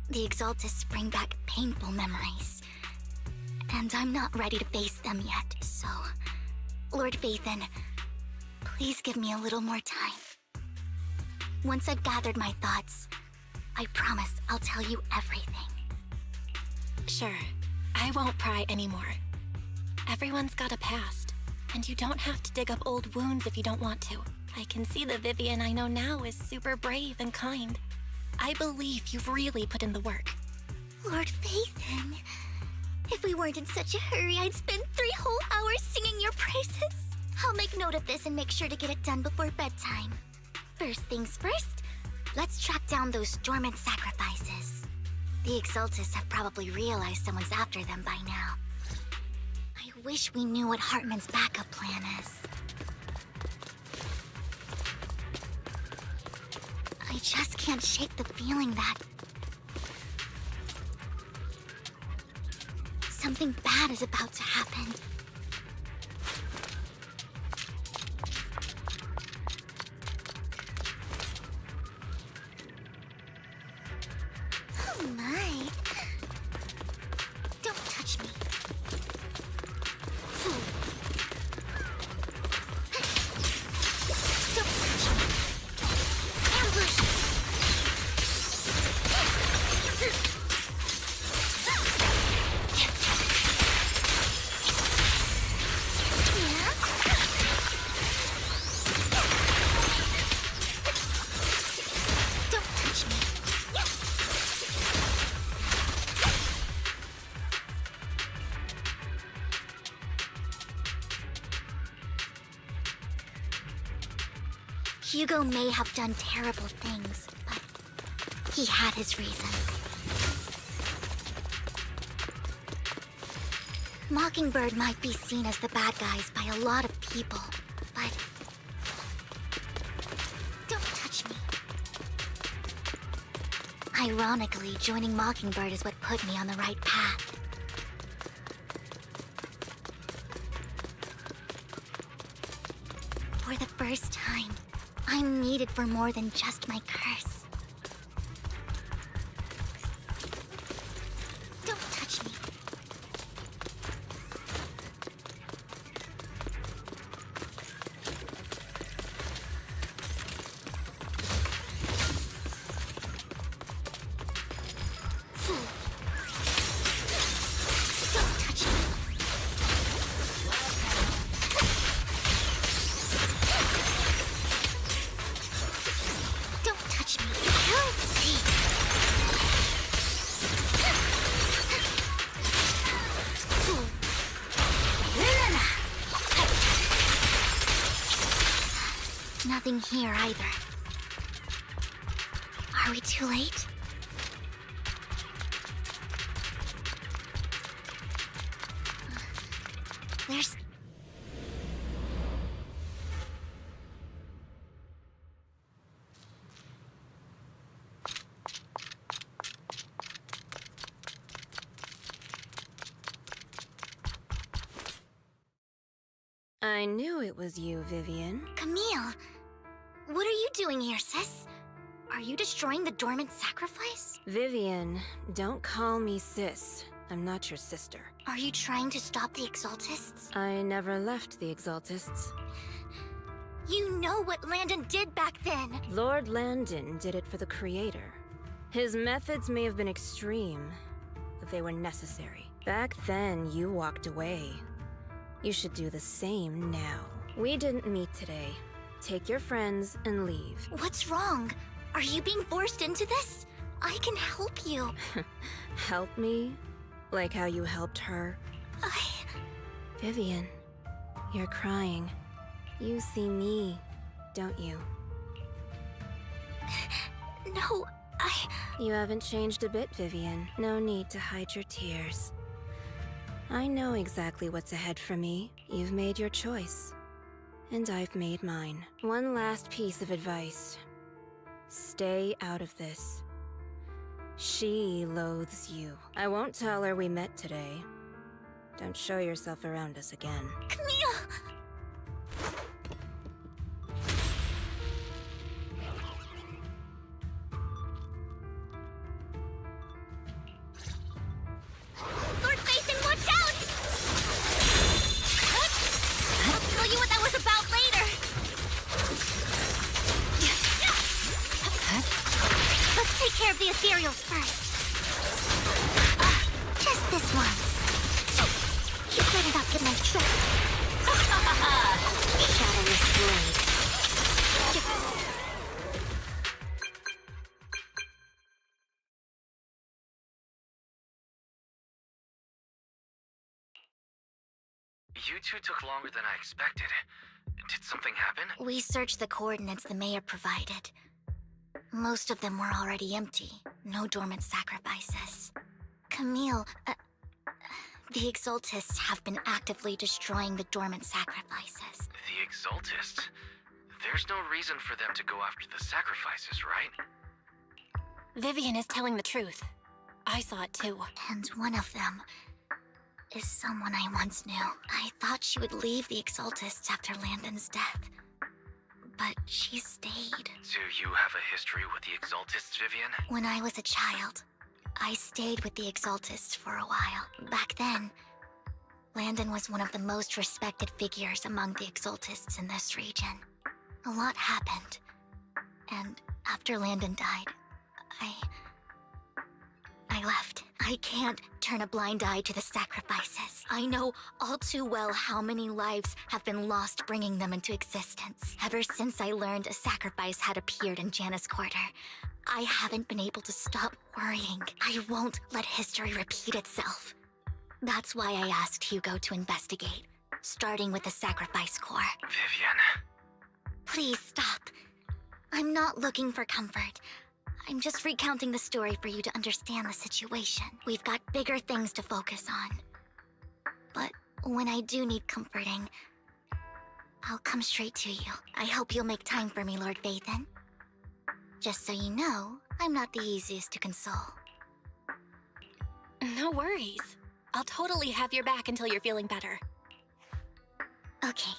the Exaltists bring back painful memories. And I'm not ready to face them yet, so... Lord Phaethon, please give me a little more time. Once I've gathered my thoughts, I promise I'll tell you everything. Sure, I won't pry anymore. Everyone's got a past, and you don't have to dig up old wounds if you don't want to. I can see the Vivian I know now is super brave and kind. I believe you've really put in the work. Lord Phaethon, if we weren't in such a hurry, I'd spend 3 whole hours singing your praises. I'll make note of this and make sure to get it done before bedtime. First things first, let's track down those dormant sacrifices. The Exaltists have probably realized someone's after them by now. I wish we knew what Hartman's backup plan is. I just can't shake the feeling that something bad is about to happen. Oh my. Don't touch me. Fool. Don't touch me. Ambush. Don't touch me. Hugo may have done terrible things, but he had his reasons. Mockingbird might be seen as the bad guys by a lot of people, but don't touch me. Ironically, joining Mockingbird is what put me on the right path. For the first time, I'm needed for more than just my curse. Don't touch me. Fool. Don't touch me. Don't touch me. Help me. Fool. Nothing here either. Are we too late? There's... I knew it was you, Vivian. Camille, what are you doing here, sis? Are you destroying the dormant sacrifice? Vivian, don't call me sis. I'm not your sister. Are you trying to stop the Exaltists? I never left the Exaltists. You know what Landon did back then! Lord Landon did it for the Creator. His methods may have been extreme, but they were necessary. Back then, you walked away. You should do the same now. We didn't meet today. Take your friends and leave. What's wrong? Are you being forced into this? I can help you. Help me? Like how you helped her? Vivian, you're crying. You see me, don't you? No, You haven't changed a bit, Vivian. No need to hide your tears. I know exactly what's ahead for me. You've made your choice. And I've made mine. One last piece of advice. Stay out of this. She loathes you. I won't tell her we met today. Don't show yourself around us again. Camille! Lord Phaethon, watch out! I'll tell you what that was about later. Let's take care of the ethereals first. Just this once. You better not get my trick. Shadowless blade. You two took longer than I expected. Did something happen? We searched the coordinates the mayor provided. Most of them were already empty. No dormant sacrifices. Camille, the Exaltists have been actively destroying the dormant sacrifices. The Exaltists? There's no reason for them to go after the sacrifices, right? Vivian is telling the truth. I saw it too. And one of them is someone I once knew. I thought she would leave the Exaltists after Landon's death. But she stayed. Do you have a history with the Exaltists, Vivian? When I was a child, I stayed with the Exaltists for a while. Back then, Landon was one of the most respected figures among the Exaltists in this region. A lot happened. And after Landon died, I left. I can't turn a blind eye to the sacrifices. I know all too well how many lives have been lost bringing them into existence. Ever since I learned a sacrifice had appeared in Janus Quarter, I haven't been able to stop worrying. I won't let history repeat itself. That's why I asked Hugo to investigate, starting with the Sacrifice Corps. Vivian. Please stop. I'm not looking for comfort. I'm just recounting the story for you to understand the situation. We've got bigger things to focus on. But when I do need comforting, I'll come straight to you. I hope you'll make time for me, Lord Phaethon. Just so you know, I'm not the easiest to console. No worries. I'll totally have your back until you're feeling better. Okay.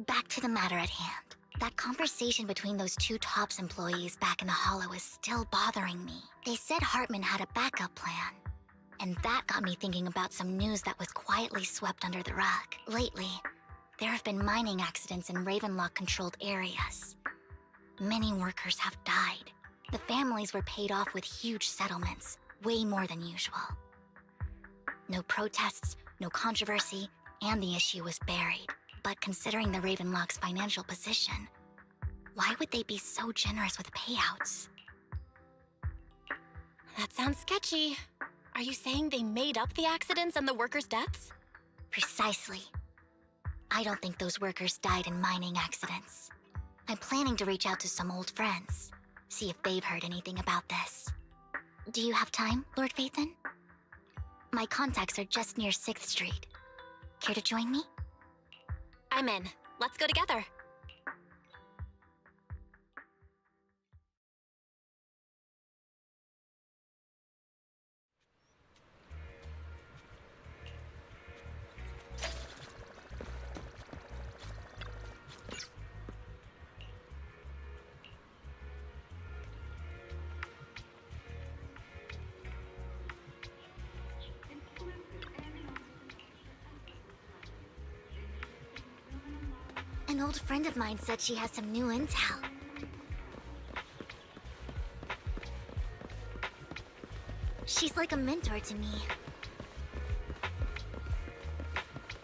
Back to the matter at hand. That conversation between those two TOPS employees back in the Hollow is still bothering me. They said Hartman had a backup plan. And that got me thinking about some news that was quietly swept under the rug. Lately, there have been mining accidents in Ravenlock-controlled areas. Many workers have died. The families were paid off with huge settlements, way more than usual. No protests, no controversy, and the issue was buried. But considering the Ravenlock's financial position, why would they be so generous with payouts? That sounds sketchy. Are you saying they made up the accidents and the workers' deaths? Precisely. I don't think those workers died in mining accidents. I'm planning to reach out to some old friends, see if they've heard anything about this. Do you have time, Lord Phaethon? My contacts are just near 6th Street. Care to join me? I'm in. Let's go together. An old friend of mine said she has some new intel. She's like a mentor to me.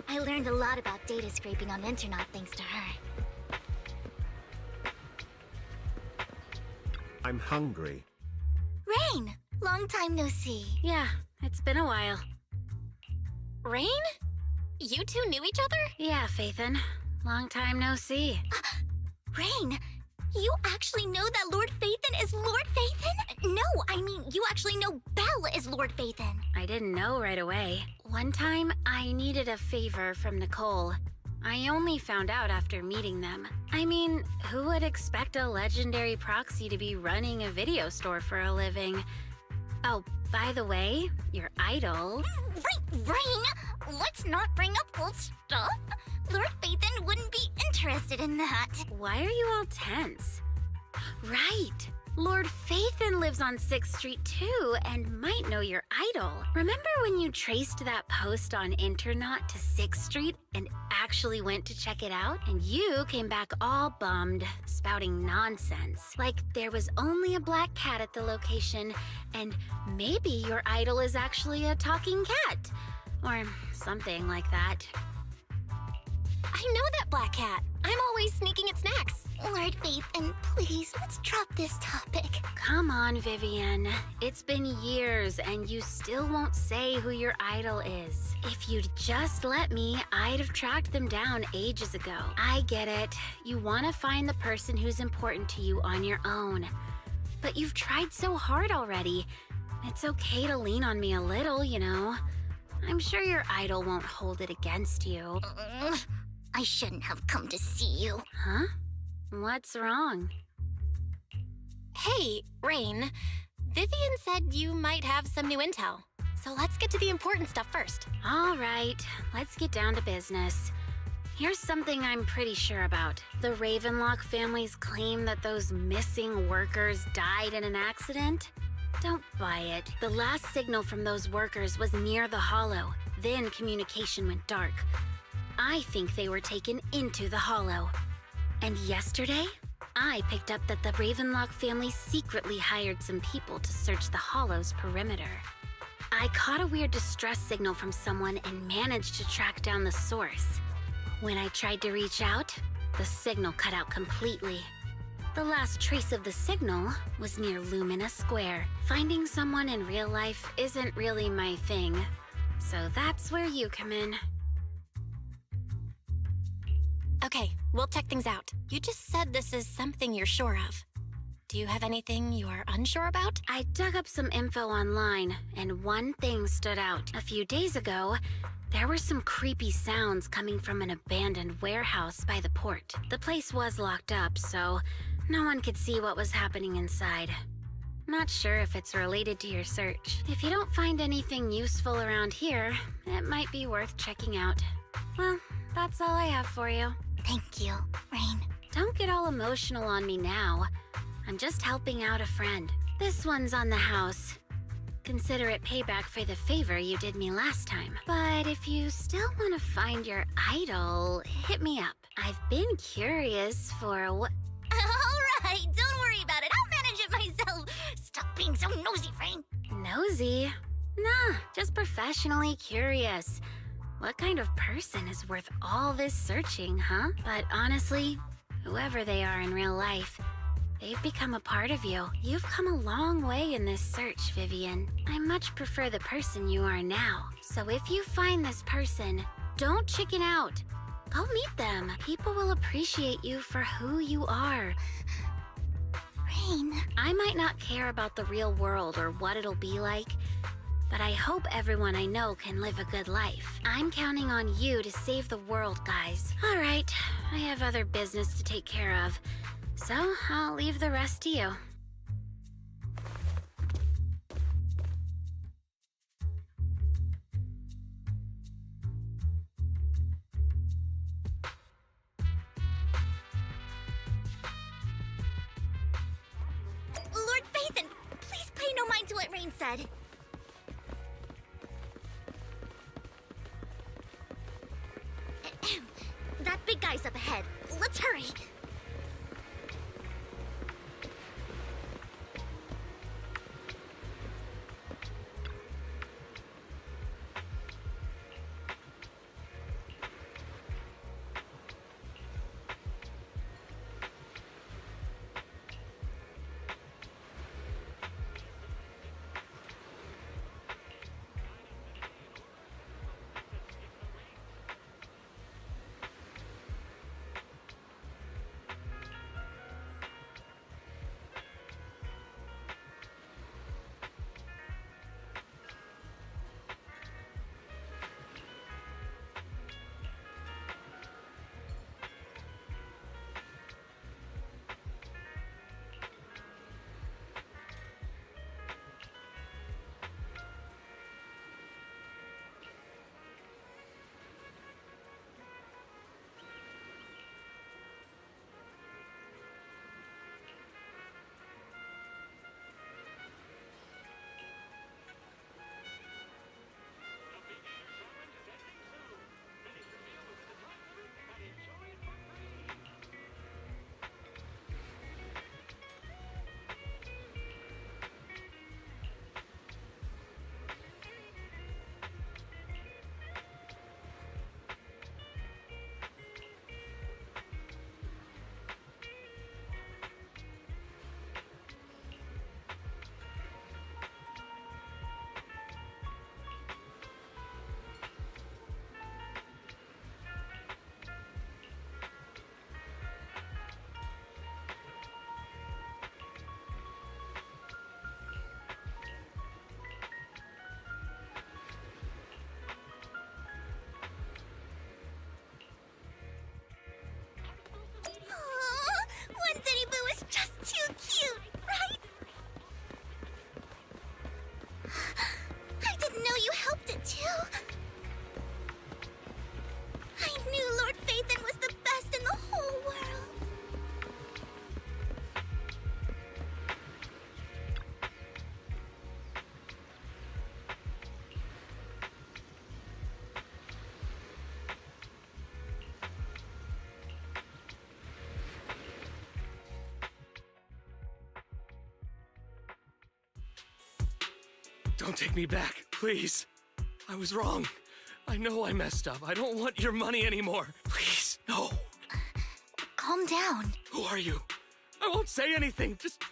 I learned a lot about data scraping on the internet thanks to her. I'm hungry. Rain! Long time no see. Yeah, it's been a while. Rain? You two knew each other? Yeah, Faithin. Long time no see. Rain, you actually know that Lord Faithin is Lord Faithin? No, I mean, you actually know Belle is Lord Faithin. I didn't know right away. One time, I needed a favor from Nicole. I only found out after meeting them. I mean, who would expect a legendary proxy to be running a video store for a living? Oh, by the way, your idol... Rain, let's not bring up old stuff. Lord Faithin wouldn't be interested in that. Why are you all tense? Right! Lord Faithin lives on 6th Street too, and might know your idol. Remember when you traced that post on Internet to 6th Street and actually went to check it out? And you came back all bummed, spouting nonsense. Like there was only a black cat at the location, and maybe your idol is actually a talking cat. Or something like that. I know that black cat. I'm always sneaking at snacks. Lord Faithin, please, let's drop this topic. Come on, Vivian. It's been years, and you still won't say who your idol is. If you'd just let me, I'd have tracked them down ages ago. I get it. You want to find the person who's important to you on your own. But you've tried so hard already. It's okay to lean on me a little, you know. I'm sure your idol won't hold it against you. I shouldn't have come to see you. Huh? What's wrong? Hey, Rain. Vivian said you might have some new intel. So let's get to the important stuff first. All right, let's get down to business. Here's something I'm pretty sure about. The Ravenlock family's claim that those missing workers died in an accident? Don't buy it. The last signal from those workers was near the Hollow. Then communication went dark. I think they were taken into the Hollow. And yesterday, I picked up that the Ravenlock family secretly hired some people to search the Hollow's perimeter. I caught a weird distress signal from someone and managed to track down the source. When I tried to reach out, the signal cut out completely. The last trace of the signal was near Lumina Square. Finding someone in real life isn't really my thing, so that's where you come in. Okay, we'll check things out. You just said this is something you're sure of. Do you have anything you're unsure about? I dug up some info online, and one thing stood out. A few days ago, there were some creepy sounds coming from an abandoned warehouse by the port. The place was locked up, so no one could see what was happening inside. Not sure if it's related to your search. If you don't find anything useful around here, it might be worth checking out. Well, that's all I have for you. Thank you, Rain. Don't get all emotional on me now. I'm just helping out a friend. This one's on the house. Consider it payback for the favor you did me last time. But if you still want to find your idol, hit me up. I've been curious for what... All right, don't worry about it. I'll manage it myself. Stop being so nosy, Rain. Nosy? Nah, just professionally curious. What kind of person is worth all this searching, huh? But honestly, whoever they are in real life, they've become a part of you. You've come a long way in this search, Vivian. I much prefer the person you are now. So if you find this person, don't chicken out. Go meet them. People will appreciate you for who you are. Rain. I might not care about the real world or what it'll be like, but I hope everyone I know can live a good life. I'm counting on you to save the world, guys. All right, I have other business to take care of, so I'll leave the rest to you. Lord Faithin, please pay no mind to what Rain said. That big guy's up ahead. let's hurry. One Diddy Boo is just too cute, right? I didn't know you helped it too. I knew Lord Phaethon was the best in the whole world. Don't take me back, please. I was wrong. I know I messed up. I don't want your money anymore. Please, no. Calm down. Who are you? I won't say anything. Just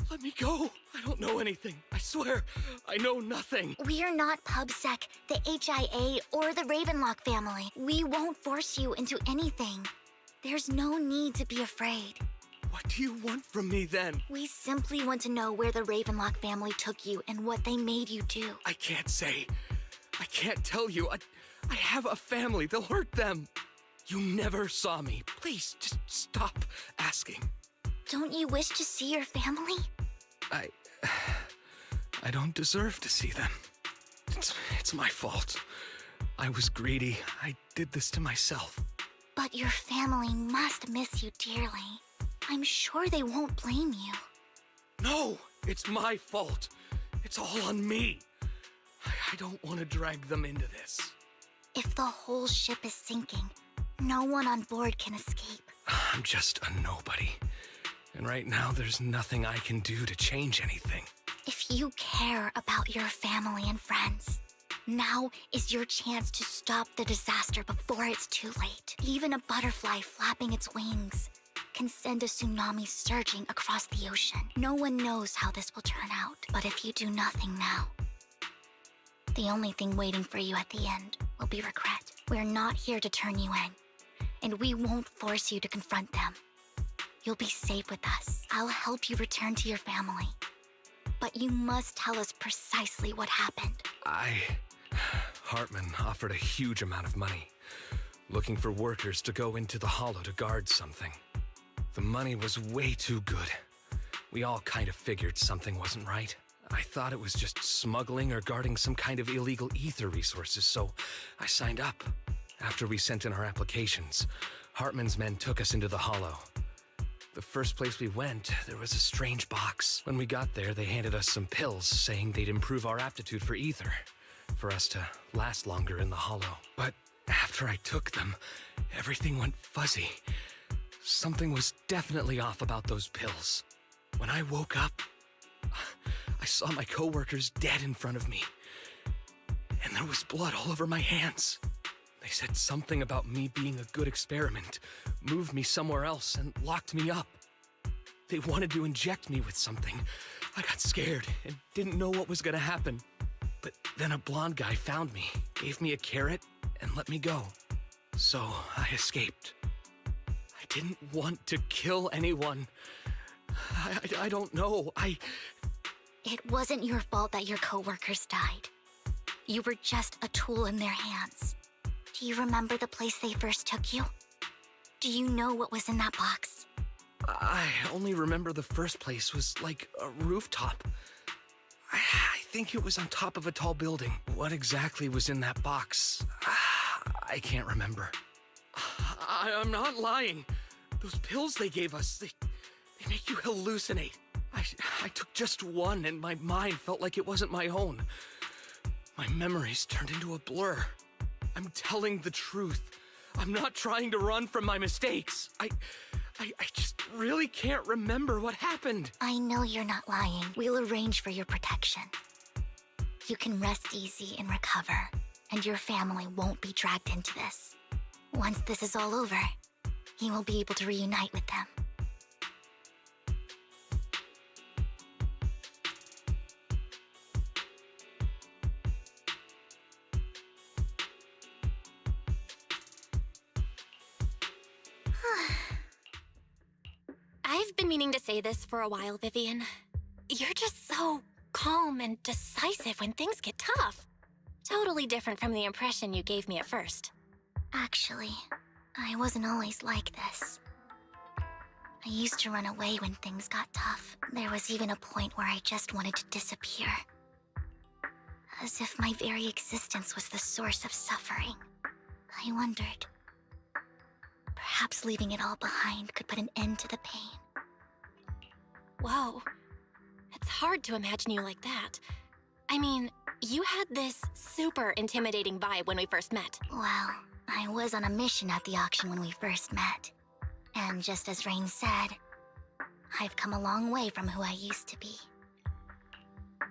let me go. I don't know anything. I swear, I know nothing. We're not PubSec, the HIA, or the Ravenlock family. We won't force you into anything. There's no need to be afraid. What do you want from me then? We simply want to know where the Ravenlock family took you and what they made you do. I can't say. I can't tell you. I have a family. They'll hurt them. You never saw me. Please, just stop asking. Don't you wish to see your family? I don't deserve to see them. It's my fault. I was greedy. I did this to myself. But your family must miss you dearly. I'm sure they won't blame you. No, it's my fault. It's all on me. I don't want to drag them into this. If the whole ship is sinking, no one on board can escape. I'm just a nobody. And right now, there's nothing I can do to change anything. If you care about your family and friends, now is your chance to stop the disaster before it's too late. Even a butterfly flapping its wings can send a tsunami surging across the ocean. No one knows how this will turn out, but if you do nothing now, the only thing waiting for you at the end will be regret. We're not here to turn you in, and we won't force you to confront them. You'll be safe with us. I'll help you return to your family. But you must tell us precisely what happened. Hartman offered a huge amount of money, looking for workers to go into the Hollow to guard something. The money was way too good. We all kind of figured something wasn't right. I thought it was just smuggling or guarding some kind of illegal ether resources, so I signed up. After we sent in our applications, Hartman's men took us into the Hollow. The first place we went, there was a strange box. When we got there, they handed us some pills, saying they'd improve our aptitude for ether, for us to last longer in the Hollow. But after I took them, everything went fuzzy. Something was definitely off about those pills. When I woke up, I saw my coworkers dead in front of me. And there was blood all over my hands. They said something about me being a good experiment, moved me somewhere else, and locked me up. They wanted to inject me with something. I got scared and didn't know what was gonna happen. But then a blonde guy found me, gave me a carrot, and let me go. So I escaped. I didn't want to kill anyone. I don't know. It wasn't your fault that your coworkers died. You were just a tool in their hands. Do you remember the place they first took you? Do you know what was in that box? I only remember the first place was like a rooftop. I think it was on top of a tall building. What exactly was in that box? I can't remember. I'm not lying. Those pills they gave us, they make you hallucinate. I took just one and my mind felt like it wasn't my own. My memories turned into a blur. I'm telling the truth. I'm not trying to run from my mistakes. I just really can't remember what happened. I know you're not lying. We'll arrange for your protection. You can rest easy and recover, and your family won't be dragged into this. Once this is all over, you will be able to reunite with them. I've been meaning to say this for a while, Vivian. You're just so calm and decisive when things get tough. Totally different from the impression you gave me at first. Actually, I wasn't always like this. I used to run away when things got tough. There was even a point where I just wanted to disappear. As if my very existence was the source of suffering. I wondered. Perhaps leaving it all behind could put an end to the pain. Whoa. It's hard to imagine you like that. I mean, you had this super intimidating vibe when we first met. Well, I was on a mission at the auction when we first met. And just as Rain said, I've come a long way from who I used to be.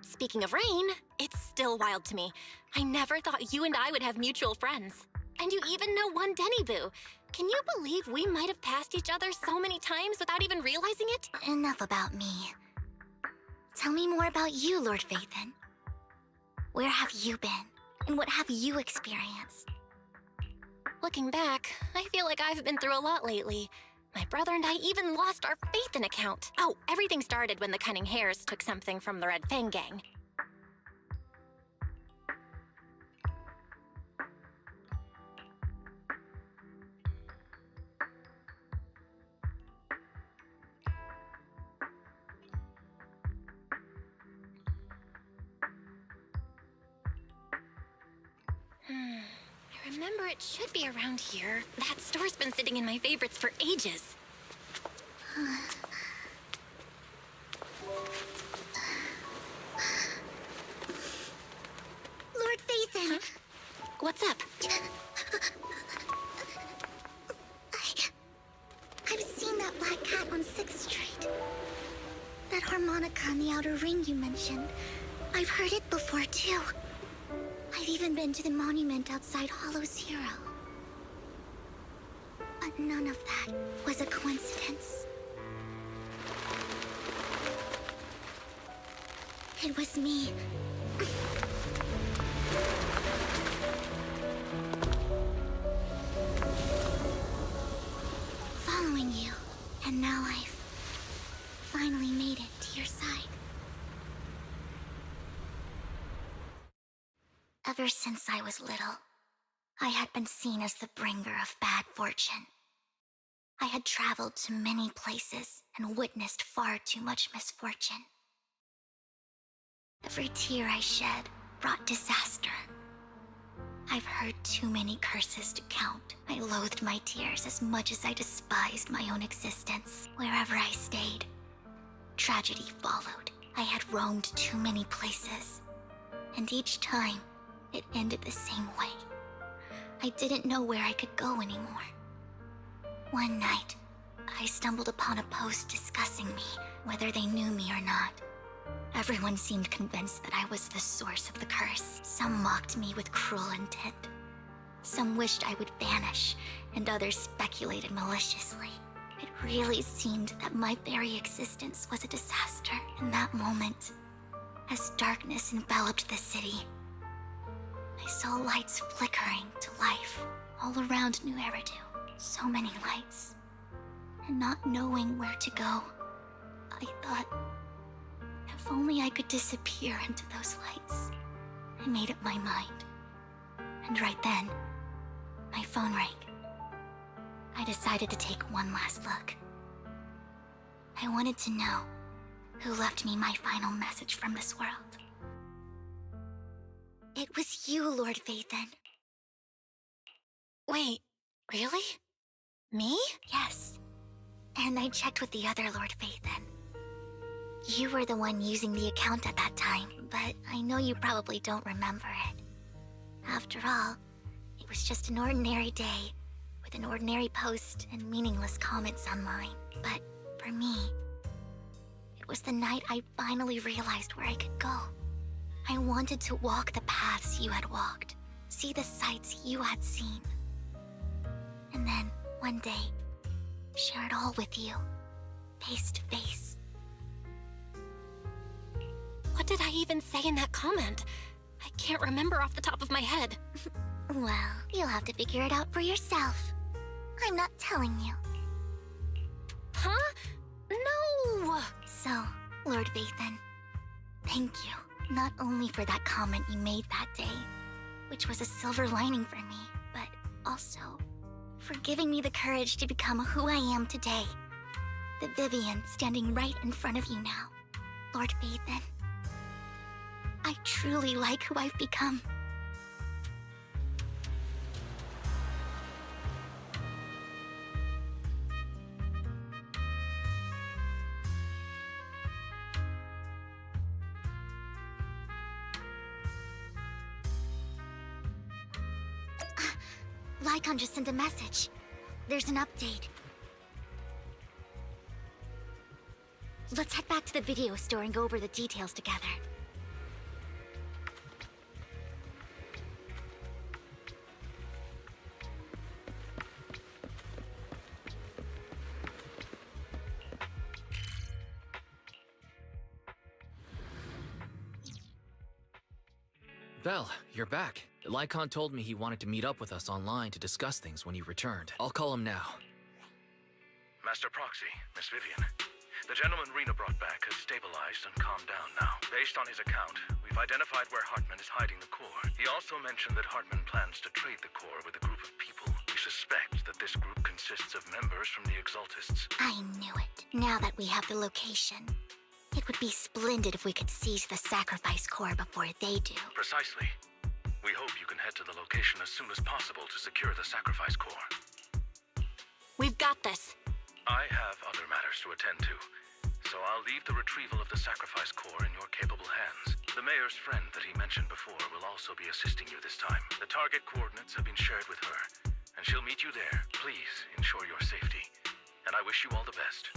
Speaking of Rain, it's still wild to me. I never thought you and I would have mutual friends. And you even know one Denny Boo. Can you believe we might have passed each other so many times without even realizing it? Enough about me. Tell me more about you, Lord Phaethon. Where have you been? And what have you experienced? Looking back, I feel like I've been through a lot lately. My brother and I even lost our Phaethon account. Oh, everything started when the Cunning Hares took something from the Red Fang gang. I remember it should be around here. That store's been sitting in my favorites for ages. Lord Phaethon! What's up? I've seen that black cat on 6th Street. That harmonica in the outer ring you mentioned. I've heard it before, too. I've even been to the monument outside Hollow Zero. But none of that was a coincidence. It was me. Following you, and now I've finally made it to your side. Ever since I was little, I had been seen as the bringer of bad fortune. I had traveled to many places and witnessed far too much misfortune. Every tear I shed brought disaster. I've heard too many curses to count. I loathed my tears as much as I despised my own existence. Wherever I stayed, tragedy followed. I had roamed too many places, and each time, it ended the same way. I didn't know where I could go anymore. One night, I stumbled upon a post discussing me, whether they knew me or not. Everyone seemed convinced that I was the source of the curse. Some mocked me with cruel intent. Some wished I would vanish, and others speculated maliciously. It really seemed that my very existence was a disaster in that moment. As darkness enveloped the city, I saw lights flickering to life all around New Eridu. So many lights. And not knowing where to go, I thought, if only I could disappear into those lights. I made up my mind. And right then, my phone rang. I decided to take one last look. I wanted to know who left me my final message from this world. It was you, Lord Vathan. Wait, really? Me? Yes. And I checked with the other Lord Vathan. You were the one using the account at that time, but I know you probably don't remember it. After all, it was just an ordinary day, with an ordinary post and meaningless comments on mine. But for me, it was the night I finally realized where I could go. I wanted to walk the paths you had walked, see the sights you had seen. And then, one day, share it all with you, face to face. What did I even say in that comment? I can't remember off the top of my head. Well, you'll have to figure it out for yourself. I'm not telling you. Huh? No! So, Lord Vathan, thank you, not only for that comment you made that day, which was a silver lining for me, but also for giving me the courage to become who I am today. The Vivian standing right in front of you now. Lord Vathan, I truly like who I've become. Lycon just sent a message. There's an update. Let's head back to the video store and go over the details together. Vel, you're back. Lycon told me he wanted to meet up with us online to discuss things when you returned. I'll call him now. Master Proxy, Miss Vivian. The gentleman Rena brought back has stabilized and calmed down now. Based on his account, we've identified where Hartman is hiding the core. He also mentioned that Hartman plans to trade the core with a group of people. We suspect that this group consists of members from the Exaltists. I knew it. Now that we have the location, it would be splendid if we could seize the sacrifice core before they do. Precisely. We hope you can head to the location as soon as possible to secure the sacrifice core. We've got this. I have other matters to attend to, so I'll leave the retrieval of the sacrifice core in your capable hands. The mayor's friend that he mentioned before will also be assisting you this time. The target coordinates have been shared with her, and she'll meet you there. Please ensure your safety, and I wish you all the best.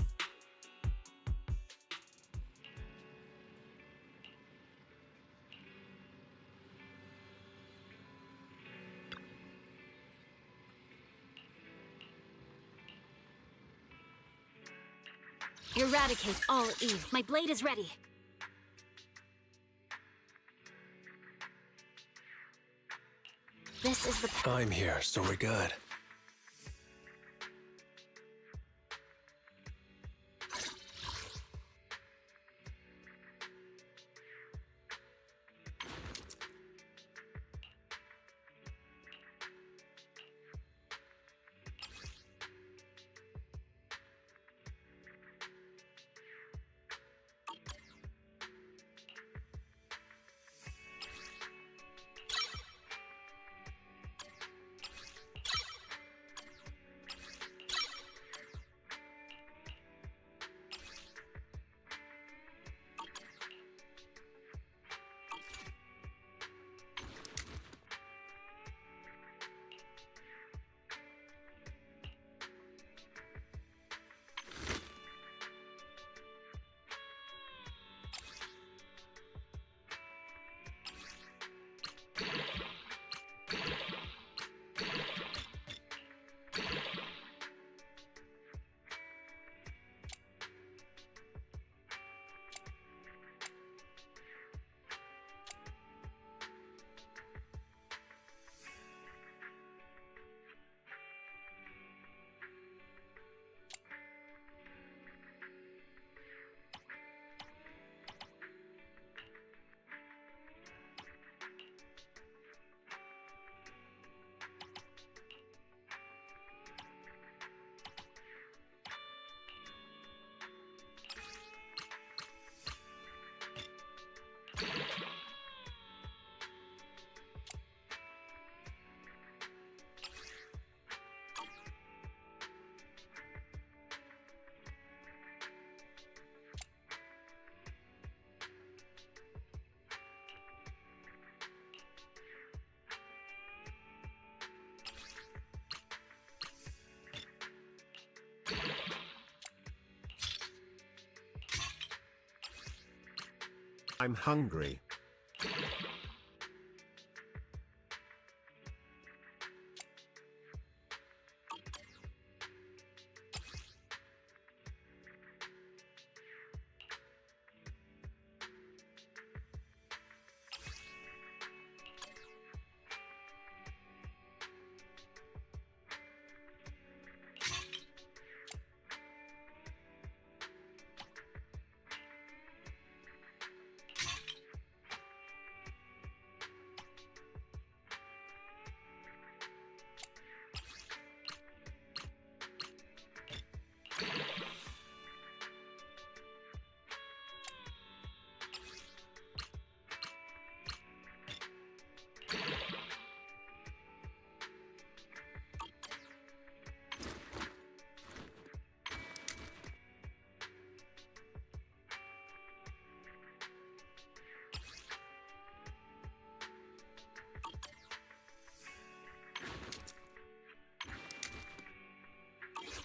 Eradicate all Eve. My blade is ready. This is the... I'm here, so we're good. I'm hungry.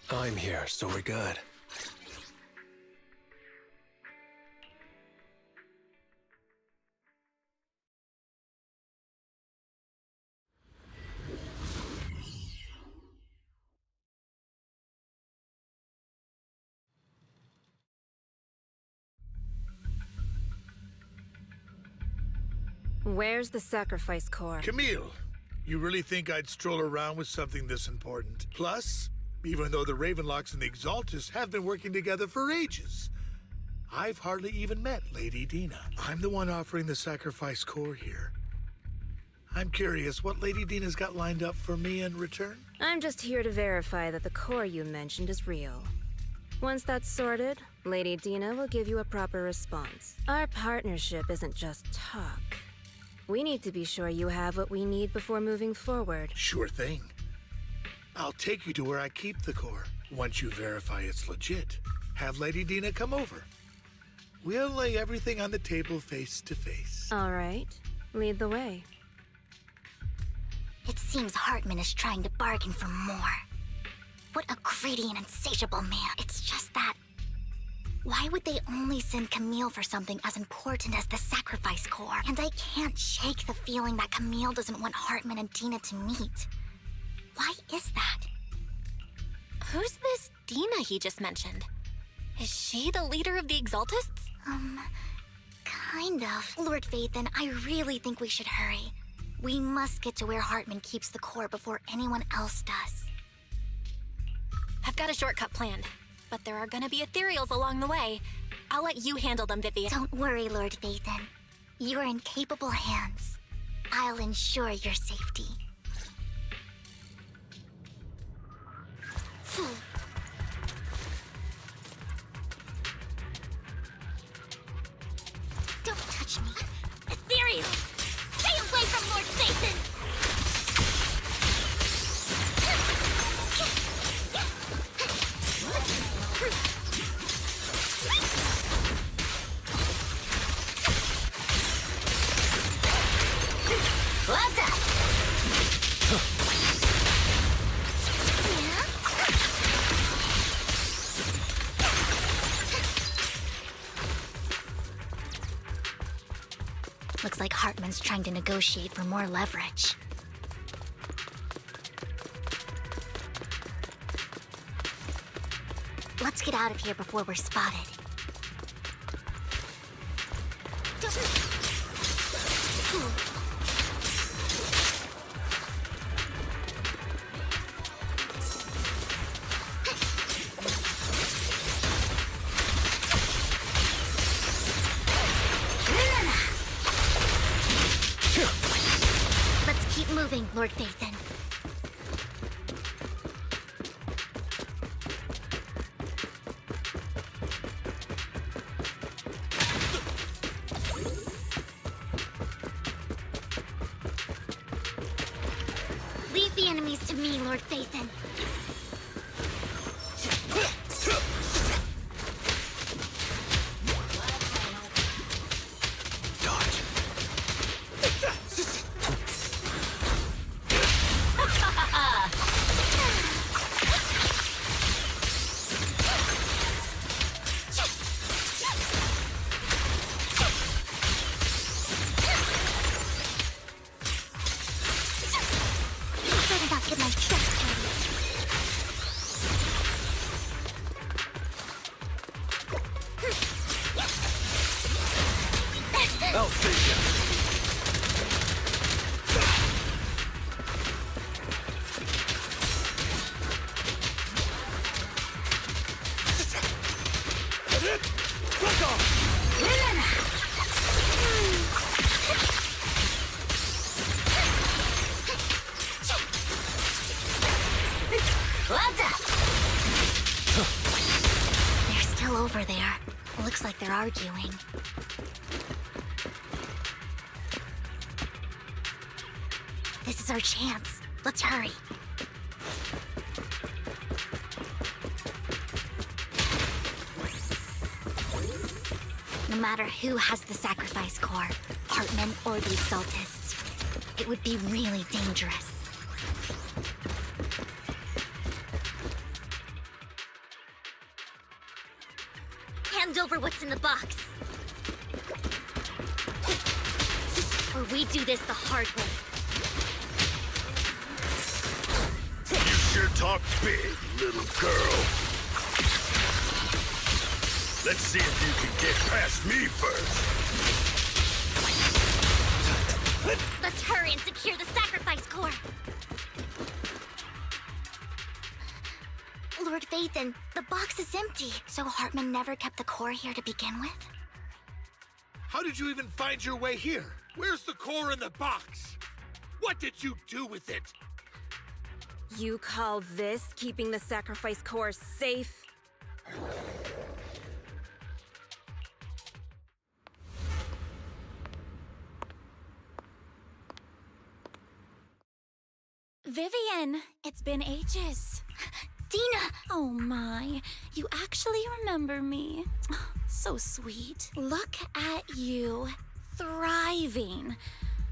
I'm here, so we're good. Where's the sacrifice core? Camille, you really think I'd stroll around with something this important? Plus, even though the Ravenlocks and the Exaltus have been working together for ages, I've hardly even met Lady Dina. I'm the one offering the sacrifice core here. I'm curious what Lady Dina's got lined up for me in return? I'm just here to verify that the core you mentioned is real. Once that's sorted, Lady Dina will give you a proper response. Our partnership isn't just talk. We need to be sure you have what we need before moving forward. Sure thing. I'll take you to where I keep the core. Once you verify it's legit, have Lady Dina come over. We'll lay everything on the table face to face. All right. Lead the way. It seems Hartman is trying to bargain for more. What a greedy and insatiable man. It's just that... why would they only send Camille for something as important as the sacrifice core? And I can't shake the feeling that Camille doesn't want Hartman and Dina to meet. Why is that? Who's this Dina he just mentioned? Is she the leader of the Exaltists? Kind of. Lord Vathan, I really think we should hurry. We must get to where Hartman keeps the core before anyone else does. I've got a shortcut planned, but there are gonna be ethereals along the way. I'll let you handle them, Vivian. Don't worry, Lord Vathan. You're in capable hands. I'll ensure your safety. Don't touch me. Ethereal! Stay away from Lord Vathan! What's up? Looks like Hartman's trying to negotiate for more leverage. Let's get out of here before we're spotted. Let's keep moving, Lord Vathan. Leave the enemies to me, Lord Vathan. I'll save you. They're still over there. Looks like they're arguing. This is our chance. Let's hurry. No matter who has the sacrifice core, Hartman or the Exaltists, it would be really dangerous. Hand over what's in the box. Or we do this the hard way. You sure talk big, little girl. Let's see if you can get past me first. Let's hurry and secure the sacrifice core. Lord Vathan, the box is empty. So Hartman never kept the core here to begin with? How did you even find your way here? Where's the core in the box? What did you do with it? You call this keeping the sacrifice core safe? Vivian, it's been ages. Dina! Oh my, you actually remember me. So sweet. Look at you, thriving.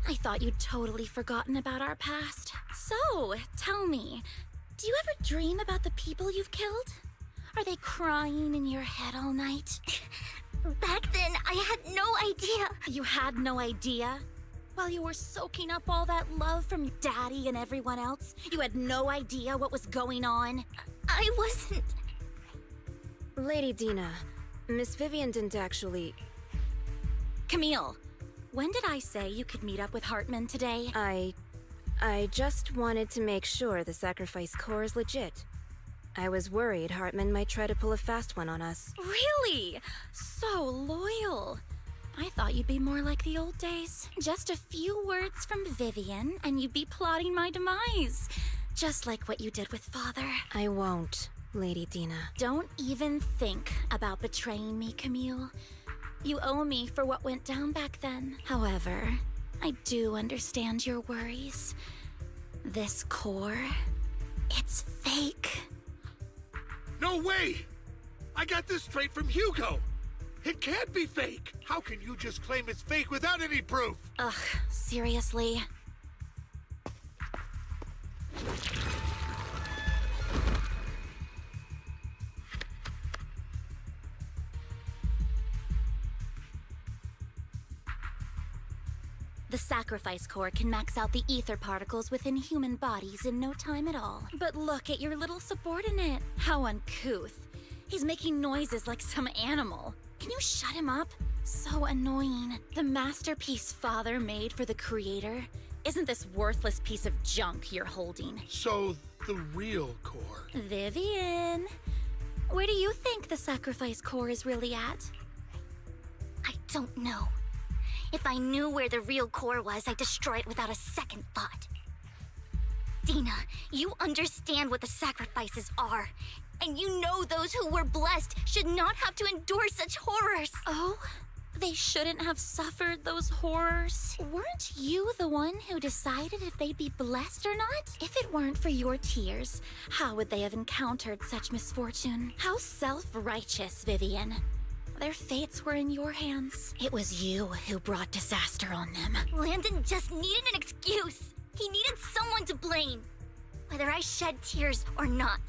I thought you'd totally forgotten about our past. So, tell me, do you ever dream about the people you've killed? Are they crying in your head all night? Back then, I had no idea. You had no idea? While you were soaking up all that love from Daddy and everyone else, you had no idea what was going on? I wasn't... Lady Dina, Miss Vivian didn't actually... Camille, when did I say you could meet up with Hartman today? I just wanted to make sure the sacrifice core is legit. I was worried Hartman might try to pull a fast one on us. Really? So loyal. I thought you'd be more like the old days. Just a few words from Vivian, and you'd be plotting my demise. Just like what you did with Father. I won't, Lady Dina. Don't even think about betraying me, Camille. You owe me for what went down back then. However, I do understand your worries. This core, it's fake. No way! I got this straight from Hugo! It can't be fake! How can you just claim it's fake without any proof? Ugh, seriously? The sacrifice core can max out the ether particles within human bodies in no time at all. But look at your little subordinate. How uncouth. He's making noises like some animal. Can you shut him up? So annoying. The masterpiece Father made for the Creator isn't this worthless piece of junk you're holding. So, the real core. Vivian, where do you think the sacrifice core is really at? I don't know. If I knew where the real core was, I'd destroy it without a second thought. Dina, you understand what the sacrifices are. And you know those who were blessed should not have to endure such horrors. Oh? They shouldn't have suffered those horrors. Weren't you the one who decided if they'd be blessed or not? If it weren't for your tears, how would they have encountered such misfortune? How self-righteous, Vivian. Their fates were in your hands. It was you who brought disaster on them. Landon just needed an excuse. He needed someone to blame. Whether I shed tears or not,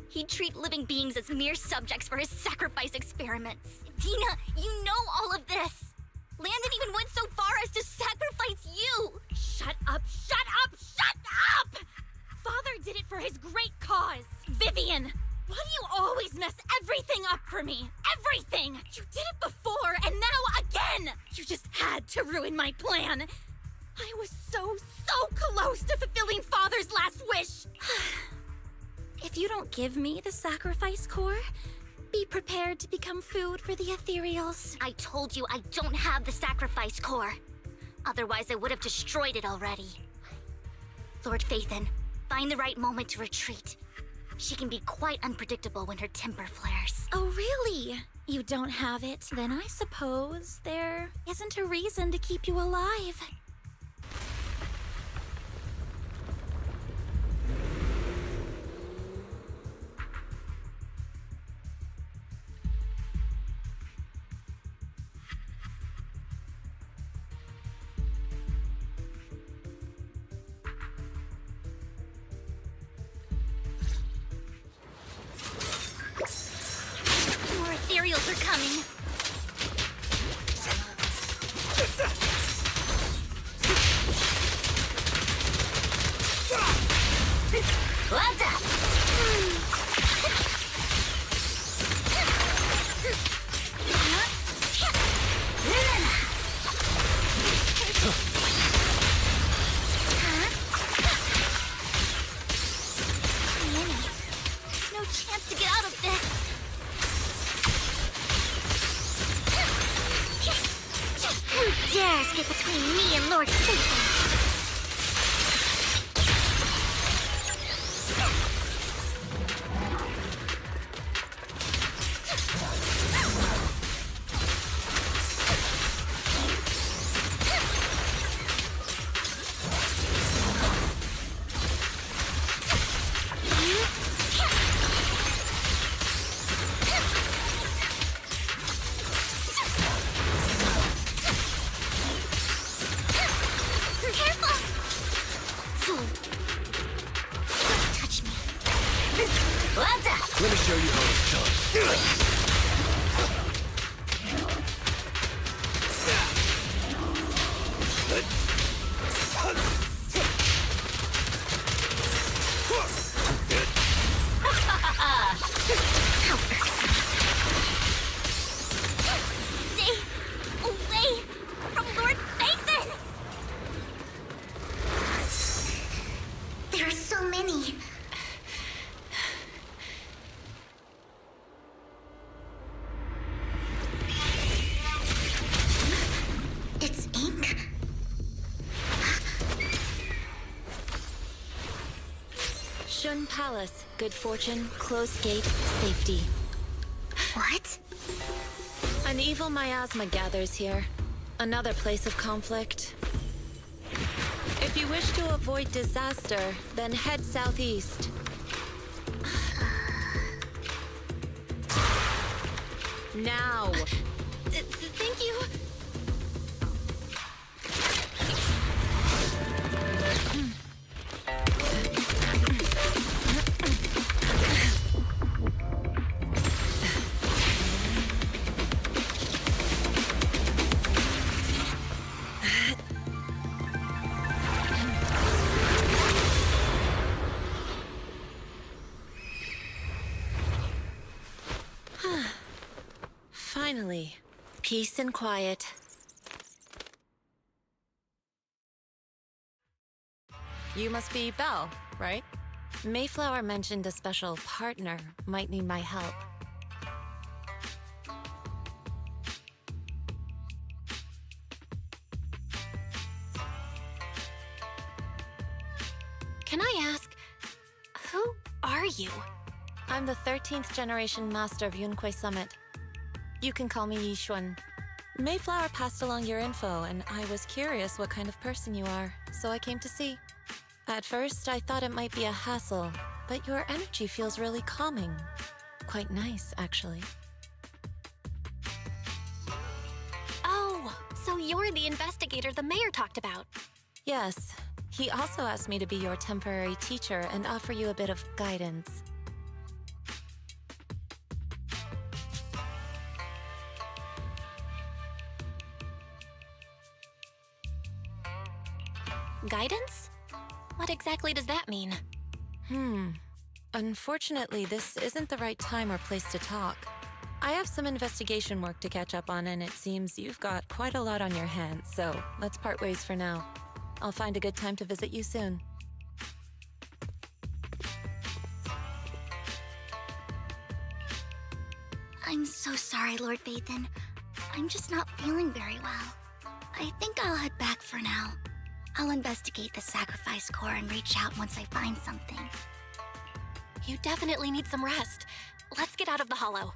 he'd treat living beings as mere subjects for his sacrifice experiments. Dina, you know all of this. Landon even went so far as to sacrifice you. Shut up, shut up, shut up! Father did it for his great cause. Vivian, why do you always mess everything up for me? Everything! You did it before, and now again! You just had to ruin my plan! I was so close to fulfilling Father's last wish! If you don't give me the sacrifice core, be prepared to become food for the ethereals. I told you I don't have the sacrifice core. Otherwise, I would have destroyed it already. Lord Phaethon, find the right moment to retreat. She can be quite unpredictable when her temper flares. Oh, really? You don't have it? Then I suppose there isn't a reason to keep you alive. More ethereals are coming. What's up? No chance to get out of this. Who dares get between me and Lord Phaethon? Let me show you how it's done. Stay away from Lord Phaethon! There are so many. It's ink? Shun Palace, good fortune, closed gate, safety. What? An evil miasma gathers here. Another place of conflict. If you wish to avoid disaster, then head southeast. Now! Thank you. Finally, peace and quiet. You must be Belle, right? Mayflower mentioned a special partner might need my help. Can I ask, who are you? I'm the 13th generation master of Yunque Summit. You can call me Yishuan. Mayflower passed along your info, and I was curious what kind of person you are, so I came to see. At first, I thought it might be a hassle, but your energy feels really calming. Quite nice, actually. Oh, so you're the investigator the mayor talked about. Yes. He also asked me to be your temporary teacher and offer you a bit of guidance. Guidance? What exactly does that mean? Unfortunately, this isn't the right time or place to talk. I have some investigation work to catch up on, and it seems you've got quite a lot on your hands, so let's part ways for now. I'll find a good time to visit you soon. I'm so sorry, Lord Phaethon. I'm just not feeling very well. I think I'll head back for now. I'll investigate the sacrifice core and reach out once I find something. You definitely need some rest. Let's get out of the hollow.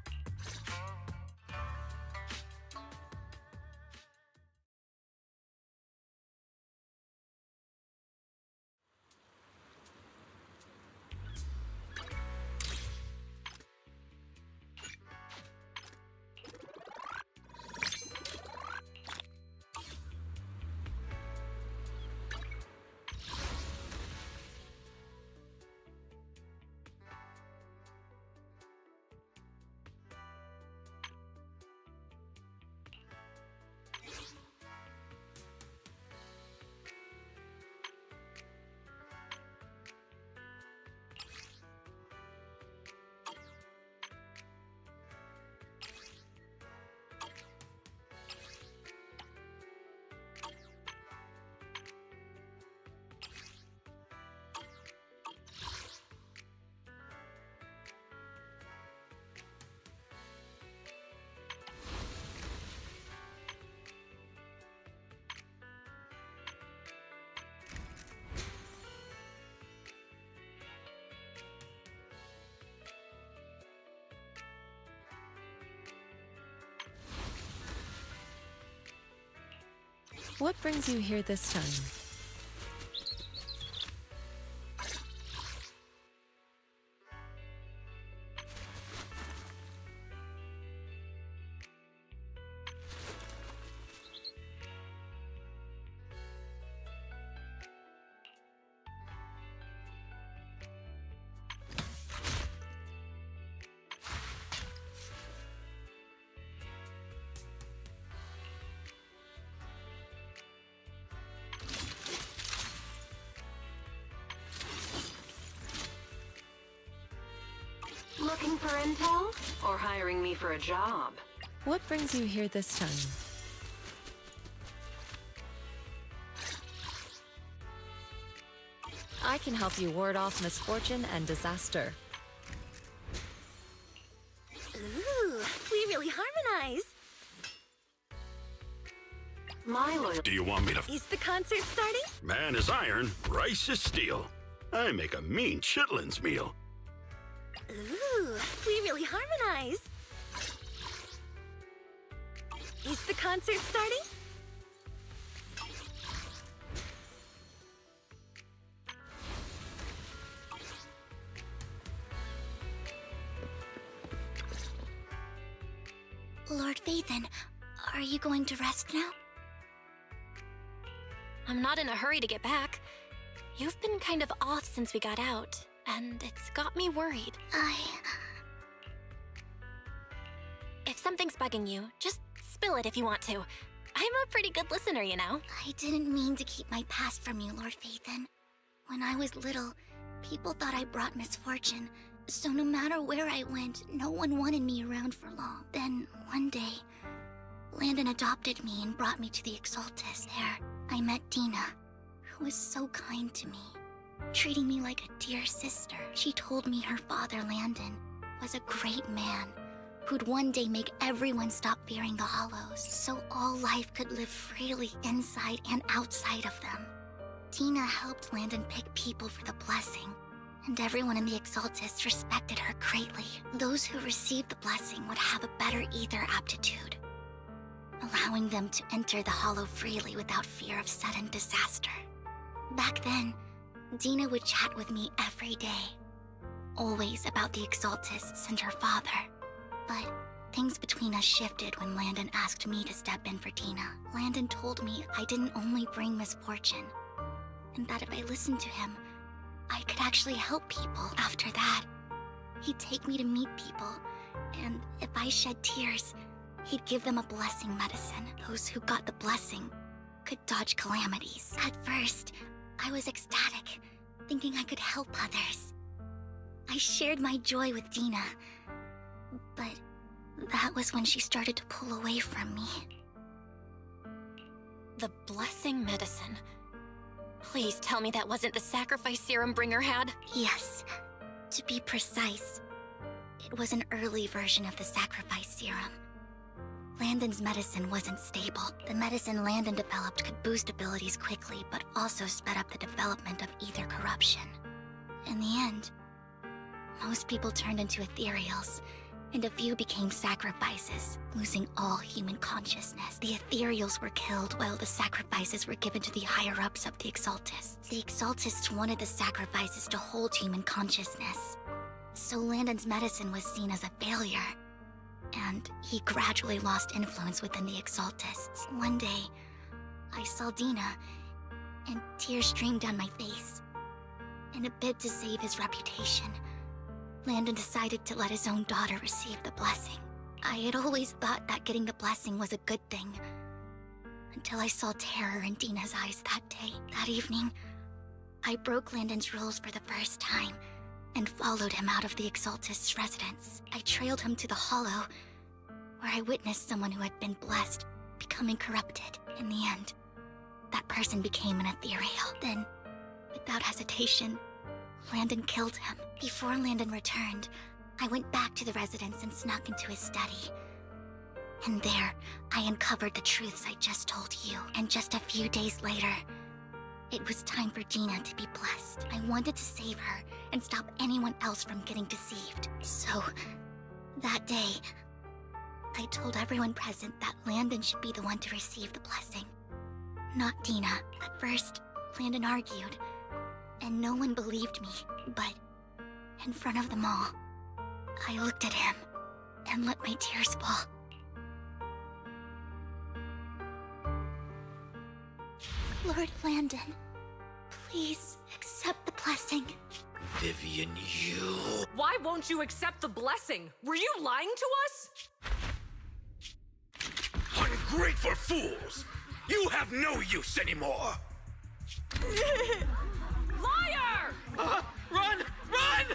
What brings you here this time? Looking for intel? Or hiring me for a job? What brings you here this time? I can help you ward off misfortune and disaster. Ooh, we really harmonize. My lawyer. Do you want me to? Is the concert starting? Man is iron, rice is steel. I make a mean chitlins meal. Ooh, we really harmonize. Is the concert starting? Lord Phaethon, are you going to rest now? I'm not in a hurry to get back. You've been kind of off since we got out, and it's got me worried. If something's bugging you, just spill it if you want to. I'm a pretty good listener, you know. I didn't mean to keep my past from you, Lord Phaethon. When I was little, people thought I brought misfortune, so no matter where I went, no one wanted me around for long. Then, one day, Landon adopted me and brought me to the Exaltus. There, I met Dina, who was so kind to me, treating me like a dear sister. She told me her father, Landon, was a great man who'd one day make everyone stop fearing the Hollows, so all life could live freely inside and outside of them. Dina helped Landon pick people for the blessing, and everyone in the Exaltus respected her greatly. Those who received the blessing would have a better ether aptitude, allowing them to enter the Hollow freely without fear of sudden disaster. Back then, Dina would chat with me every day, always about the Exaltists and her father. But things between us shifted when Landon asked me to step in for Dina. Landon told me I didn't only bring misfortune, and that if I listened to him, I could actually help people. After that, he'd take me to meet people, and if I shed tears, he'd give them a blessing medicine. Those who got the blessing could dodge calamities. At first, I was ecstatic, thinking I could help others. I shared my joy with Dina, but that was when she started to pull away from me. The blessing medicine. Please tell me that wasn't the sacrifice serum Bringer had? Yes. To be precise, it was an early version of the sacrifice serum. Landon's medicine wasn't stable. The medicine Landon developed could boost abilities quickly, but also sped up the development of ether corruption. In the end, most people turned into ethereals, and a few became sacrifices, losing all human consciousness. The ethereals were killed while the sacrifices were given to the higher-ups of the Exaltists. The Exaltists wanted the sacrifices to hold human consciousness, so Landon's medicine was seen as a failure, and he gradually lost influence within the Exaltists. One day, I saw Dina, and tears streamed down my face. In a bid to save his reputation, Landon decided to let his own daughter receive the blessing. I had always thought that getting the blessing was a good thing, until I saw terror in Dina's eyes that day. That evening, I broke Landon's rules for the first time, and followed him out of the Exaltist's residence. I trailed him to the Hollow, where I witnessed someone who had been blessed becoming corrupted. In the end, that person became an ethereal. Then, without hesitation, Landon killed him. Before Landon returned, I went back to the residence and snuck into his study. And there, I uncovered the truths I just told you. And just a few days later, it was time for Dina to be blessed. I wanted to save her and stop anyone else from getting deceived. So, that day, I told everyone present that Landon should be the one to receive the blessing, not Dina. At first, Landon argued, and no one believed me, but in front of them all, I looked at him and let my tears fall. Lord Landon, please accept the blessing. Vivian, you... Why won't you accept the blessing? Were you lying to us? Ungrateful fools! You have no use anymore! Liar! Run! Run!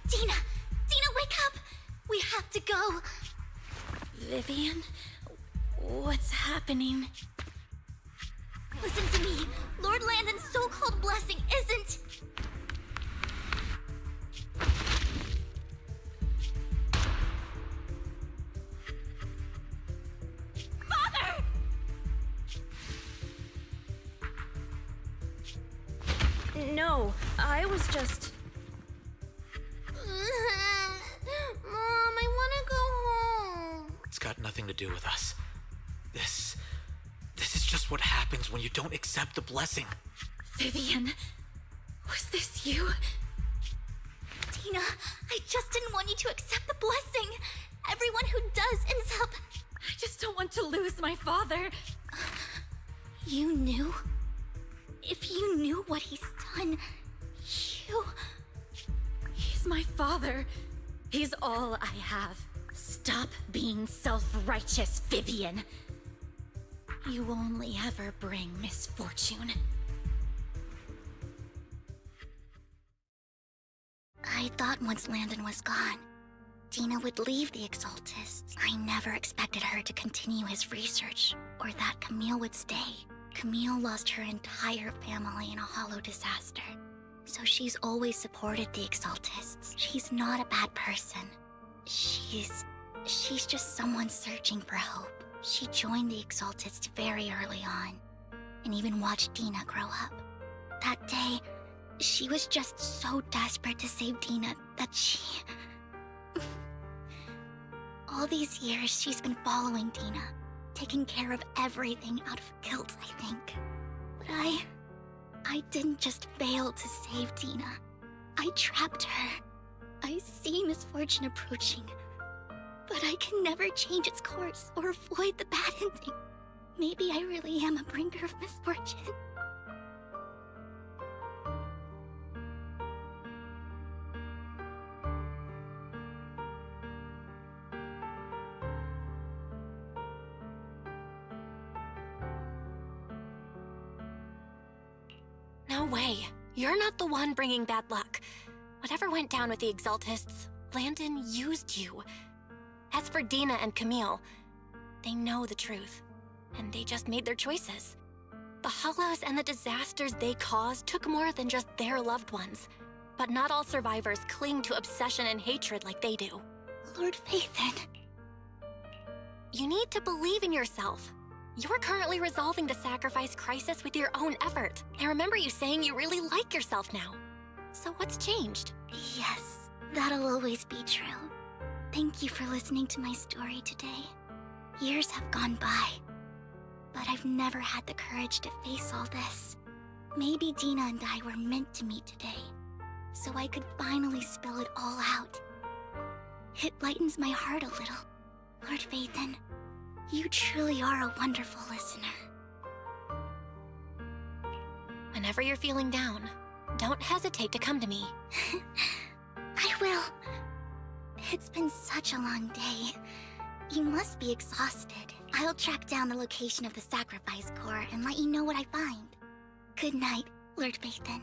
Dina! Dina, wake up! We have to go! Vivian? What's happening? Listen to me! Lord Landon's so-called blessing isn't... Father! No, I was just... Mom, I wanna go home. It's got nothing to do with us. This is just what happens when you don't accept the blessing. Vivian, was this you? Dina, I just didn't want you to accept the blessing. Everyone who does ends up... I just don't want to lose my father. You knew? If you knew what he's done, you... He's my father. He's all I have. Stop being self-righteous, Vivian. You only ever bring misfortune. I thought once Landon was gone, Dina would leave the Exaltists. I never expected her to continue his research, or that Camille would stay. Camille lost her entire family in a hollow disaster, so she's always supported the Exaltists. She's not a bad person. She's just someone searching for hope. She joined the Exaltists very early on, and even watched Dina grow up. That day, she was just so desperate to save Dina that she... All these years, she's been following Dina, taking care of everything out of guilt, I think. But I didn't just fail to save Dina. I trapped her. I see misfortune approaching, but I can never change its course or avoid the bad ending. Maybe I really am a bringer of misfortune. No way. You're not the one bringing bad luck. Whatever went down with the Exaltists, Landon used you. As for Dina and Camille, they know the truth, and they just made their choices. The Hollows and the disasters they caused took more than just their loved ones. But not all survivors cling to obsession and hatred like they do. Lord Phaethon. You need to believe in yourself. You're currently resolving the sacrifice crisis with your own effort. I remember you saying you really like yourself now. So what's changed? Yes, that'll always be true. Thank you for listening to my story today. Years have gone by, but I've never had the courage to face all this. Maybe Dina and I were meant to meet today, so I could finally spill it all out. It lightens my heart a little. Lord Phaethon, you truly are a wonderful listener. Whenever you're feeling down, don't hesitate to come to me. I will. It's been such a long day. You must be exhausted. I'll track down the location of the sacrifice core and let you know what I find. Good night, Lord Phaethon.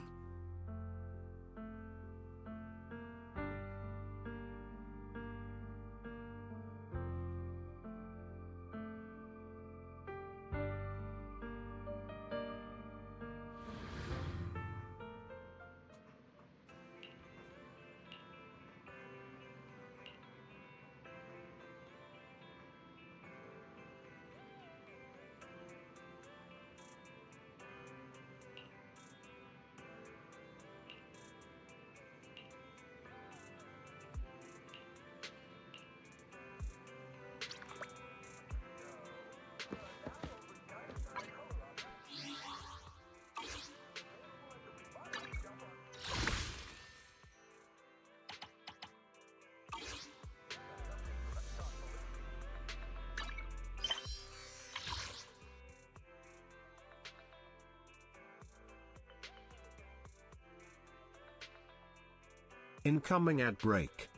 Incoming ad break.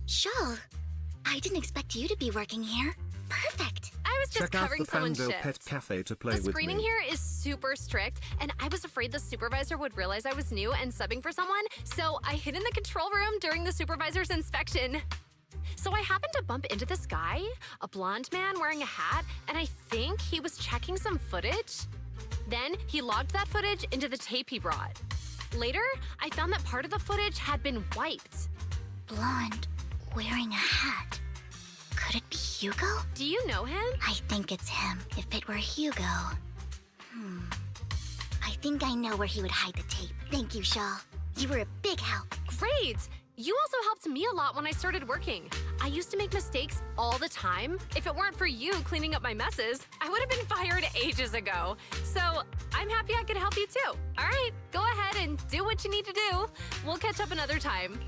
Shawl, I didn't expect you to be working here. Perfect. I was just Check out covering the someone's Fando shift. Pet Cafe to play The with screening me. here is super strict, and I was afraid the supervisor would realize I was new and subbing for someone, so I hid in the control room during the supervisor's inspection. So I happened to bump into this guy, a blonde man wearing a hat, and I think he was checking some footage. Then he logged that footage into the tape he brought. Later, I found that part of the footage had been wiped. Blonde, wearing a hat. Could it be Hugo? Do you know him? I think it's him. If it were Hugo. I think I know where he would hide the tape. Thank you, Shaw. You were a big help. Great! You also helped me a lot when I started working. I used to make mistakes all the time. If it weren't for you cleaning up my messes, I would have been fired ages ago. So I'm happy I could help you too. All right, go ahead and do what you need to do. We'll catch up another time.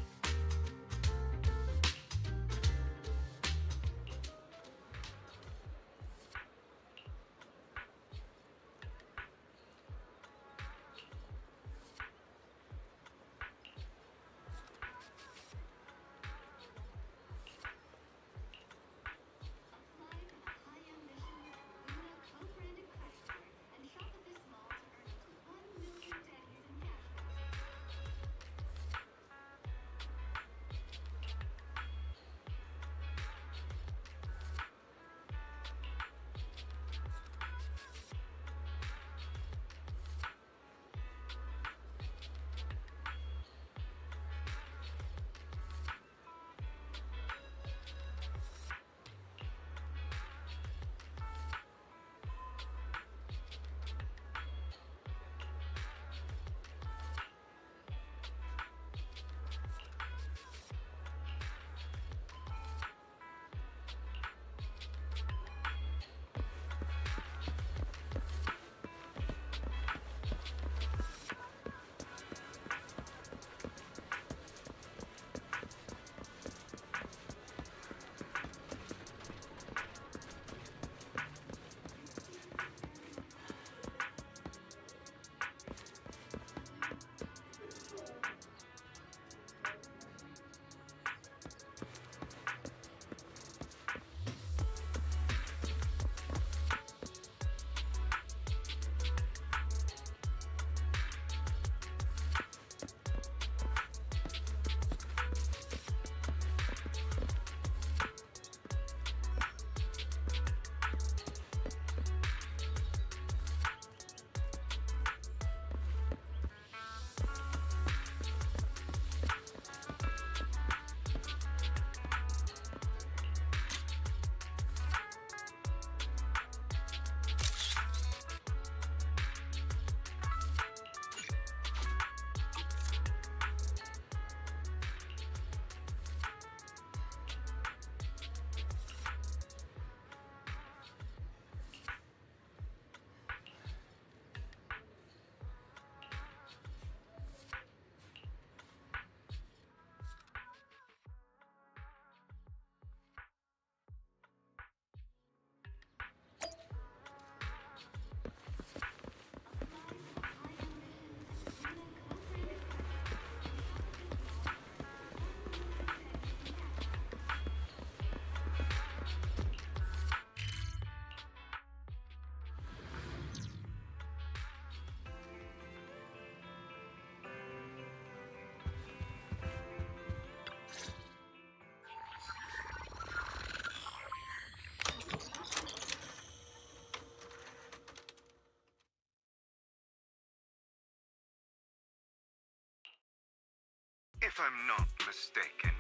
If I'm not mistaken,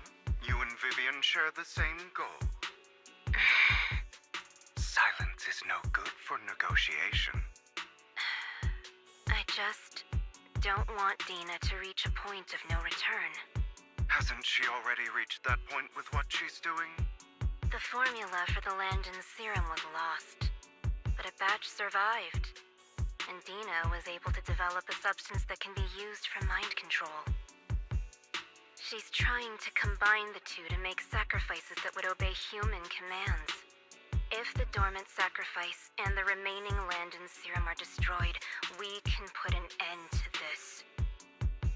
you and Vivian share the same goal. Silence is no good for negotiation. I just don't want Dina to reach a point of no return. Hasn't she already reached that point with what she's doing? The formula for the Landon serum was lost, but a batch survived, and Dina was able to develop a substance that can be used for mind control. She's trying to combine the two to make sacrifices that would obey human commands. If the dormant sacrifice and the remaining Landon serum are destroyed, we can put an end to this.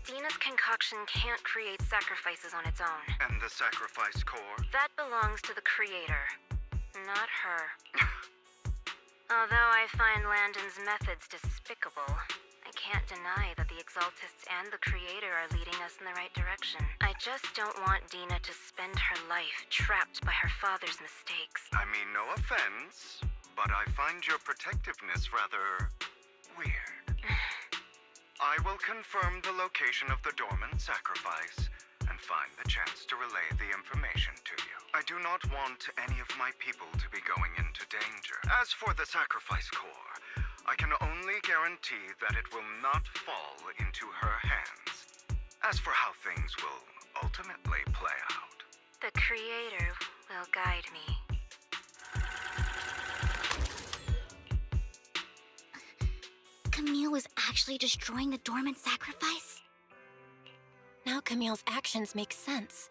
Dina's concoction can't create sacrifices on its own. And the sacrifice core? That belongs to the creator, not her. Although I find Landon's methods despicable, I can't deny that the Exaltists and the Creator are leading us in the right direction. I just don't want Dina to spend her life trapped by her father's mistakes. I mean, no offense, but I find your protectiveness rather weird. I will confirm the location of the dormant sacrifice and find the chance to relay the information to you. I do not want any of my people to be going into danger. As for the sacrifice core, I can only guarantee that it will not fall into her hands. As for how things will ultimately play out, The Creator will guide me. Camille was actually destroying the dormant sacrifice? Now Camille's actions make sense.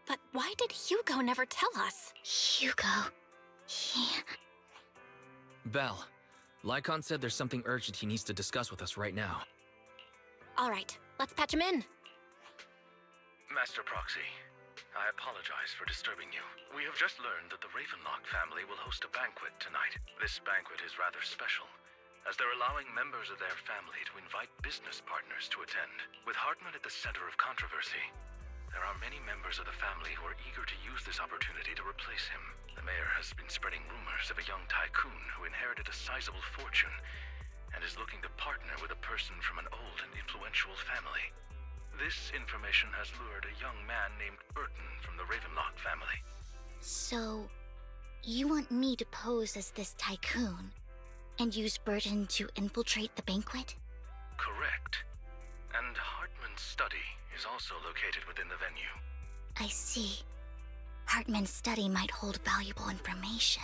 But why did Hugo never tell us? Hugo... Belle, Lycon said there's something urgent he needs to discuss with us right now. All right, let's patch him in. Master Proxy, I apologize for disturbing you. We have just learned that the Ravenlock family will host a banquet tonight. This banquet is rather special, as they're allowing members of their family to invite business partners to attend. With Hartman at the center of controversy, there are many members of the family who are eager to use this opportunity to replace him. The mayor has been spreading rumors of a young tycoon who inherited a sizable fortune and is looking to partner with a person from an old and influential family. This information has lured a young man named Burton from the Ravenlock family. So, you want me to pose as this tycoon and use Burton to infiltrate the banquet? Correct. And Hartman's study is also located within the venue. I see. Hartman's study might hold valuable information.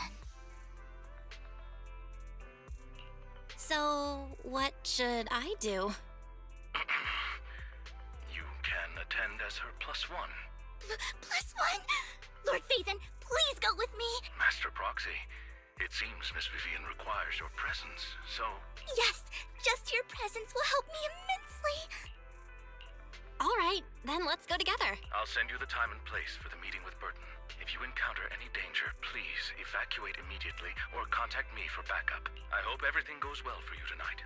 So, what should I do? You can attend as her +1. +1? Lord Phaethon, please go with me! Master Proxy, it seems Miss Vivian requires your presence, so... Yes, just your presence will help me immensely! All right, then let's go together. I'll send you the time and place for the meeting with Burton. If you encounter any danger, please evacuate immediately or contact me for backup. I hope everything goes well for you tonight.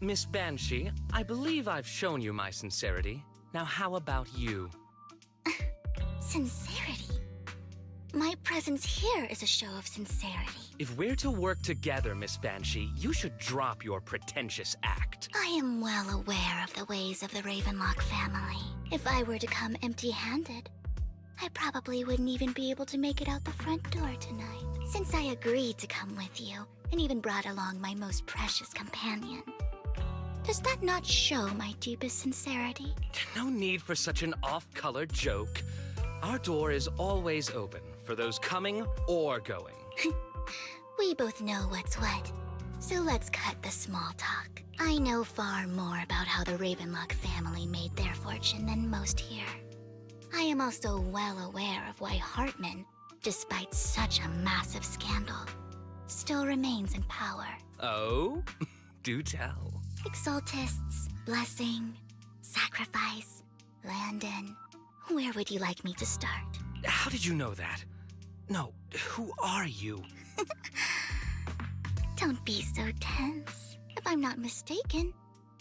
Miss Banshee, I believe I've shown you my sincerity. Now how about you? Sincerity? My presence here is a show of sincerity. If we're to work together, Miss Banshee, you should drop your pretentious act. I am well aware of the ways of the Ravenlock family. If I were to come empty-handed, I probably wouldn't even be able to make it out the front door tonight, since I agreed to come with you and even brought along my most precious companion. Does that not show my deepest sincerity? No need for such an off-color joke. Our door is always open for those coming or going. We both know what's what, so let's cut the small talk. I know far more about how the Ravenlock family made their fortune than most here. I am also well aware of why Hartman, despite such a massive scandal, still remains in power. Oh? Do tell. Exaltists, blessing, sacrifice, Landon. Where would you like me to start? How did you know that? No, who are you? Don't be so tense. If I'm not mistaken,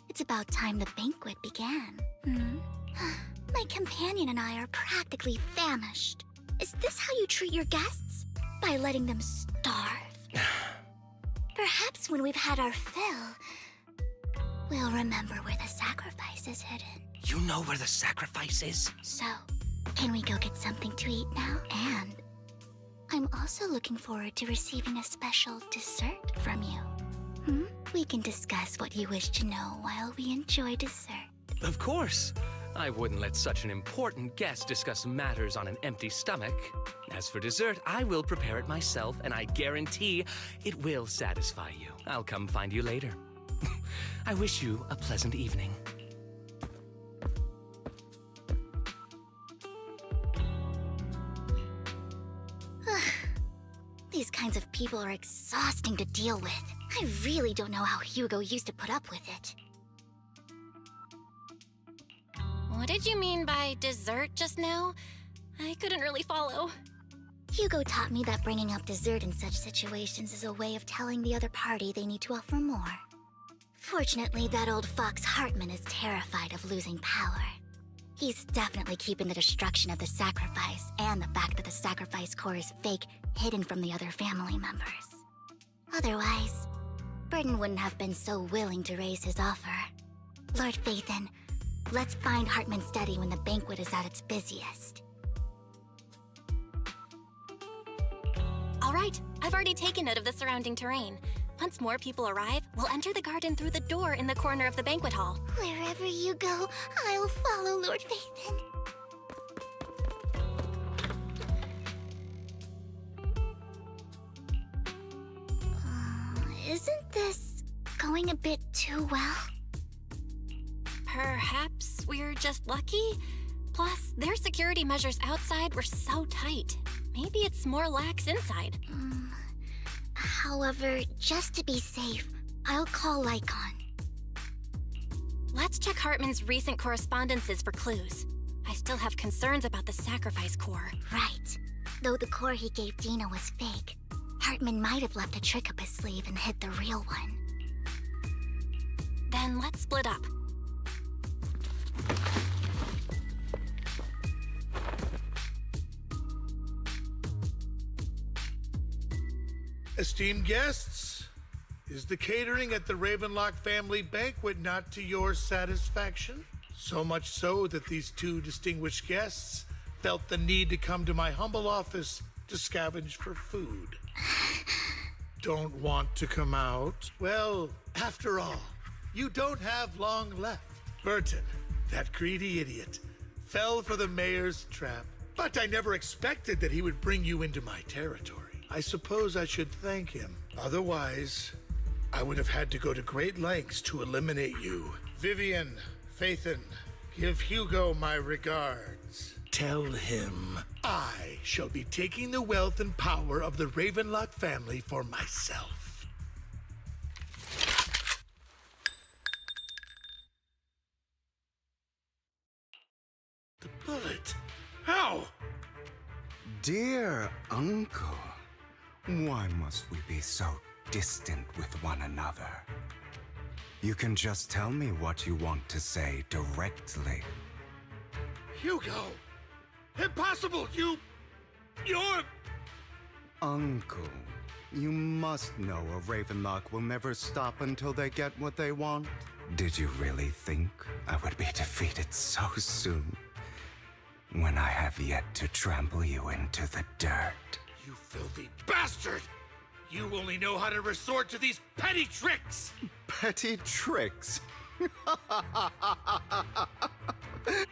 it's about time the banquet began. My companion and I are practically famished. Is this how you treat your guests? By letting them starve? Perhaps when we've had our fill, we'll remember where the sacrifice is hidden. You know where the sacrifice is? So, can we go get something to eat now? And I'm also looking forward to receiving a special dessert from you. We can discuss what you wish to know while we enjoy dessert. Of course. I wouldn't let such an important guest discuss matters on an empty stomach. As for dessert, I will prepare it myself, and I guarantee it will satisfy you. I'll come find you later. I wish you a pleasant evening. These kinds of people are exhausting to deal with. I really don't know how Hugo used to put up with it. What did you mean by dessert just now? I couldn't really follow. Hugo taught me that bringing up dessert in such situations is a way of telling the other party they need to offer more. Fortunately, that old fox Hartman is terrified of losing power. He's definitely keeping the destruction of the sacrifice and the fact that the sacrifice core is fake hidden from the other family members. Otherwise, Burton wouldn't have been so willing to raise his offer. Lord Phaethon, let's find Hartman's study when the banquet is at its busiest. All right, I've already taken note of the surrounding terrain. Once more people arrive, we'll enter the garden through the door in the corner of the banquet hall. Wherever you go, I'll follow, Lord Phaethon. Isn't this going a bit too well? Perhaps we're just lucky? Plus, their security measures outside were so tight. Maybe it's more lax inside. However, just to be safe, I'll call Lycon. Let's check Hartman's recent correspondences for clues. I still have concerns about the sacrifice core. Right. Though the core he gave Dina was fake, Hartman might have left a trick up his sleeve and hid the real one. Then let's split up. Esteemed guests, is the catering at the Ravenlock family banquet not to your satisfaction? So much so that these two distinguished guests felt the need to come to my humble office to scavenge for food. Don't want to come out? Well, after all, you don't have long left. Burton, that greedy idiot, fell for the mayor's trap. But I never expected that he would bring you into my territory. I suppose I should thank him. Otherwise, I would have had to go to great lengths to eliminate you. Vivian, Phaethon, give Hugo my regards. Tell him I shall be taking the wealth and power of the Ravenlock family for myself. The bullet? How? Dear Uncle, why must we be so distant with one another? You can just tell me what you want to say directly. Hugo! Impossible! You're... Uncle, you must know a Ravenlock will never stop until they get what they want. Did you really think I would be defeated so soon? when I have yet to trample you into the dirt. You filthy bastard! You only know how to resort to these petty tricks! Petty tricks?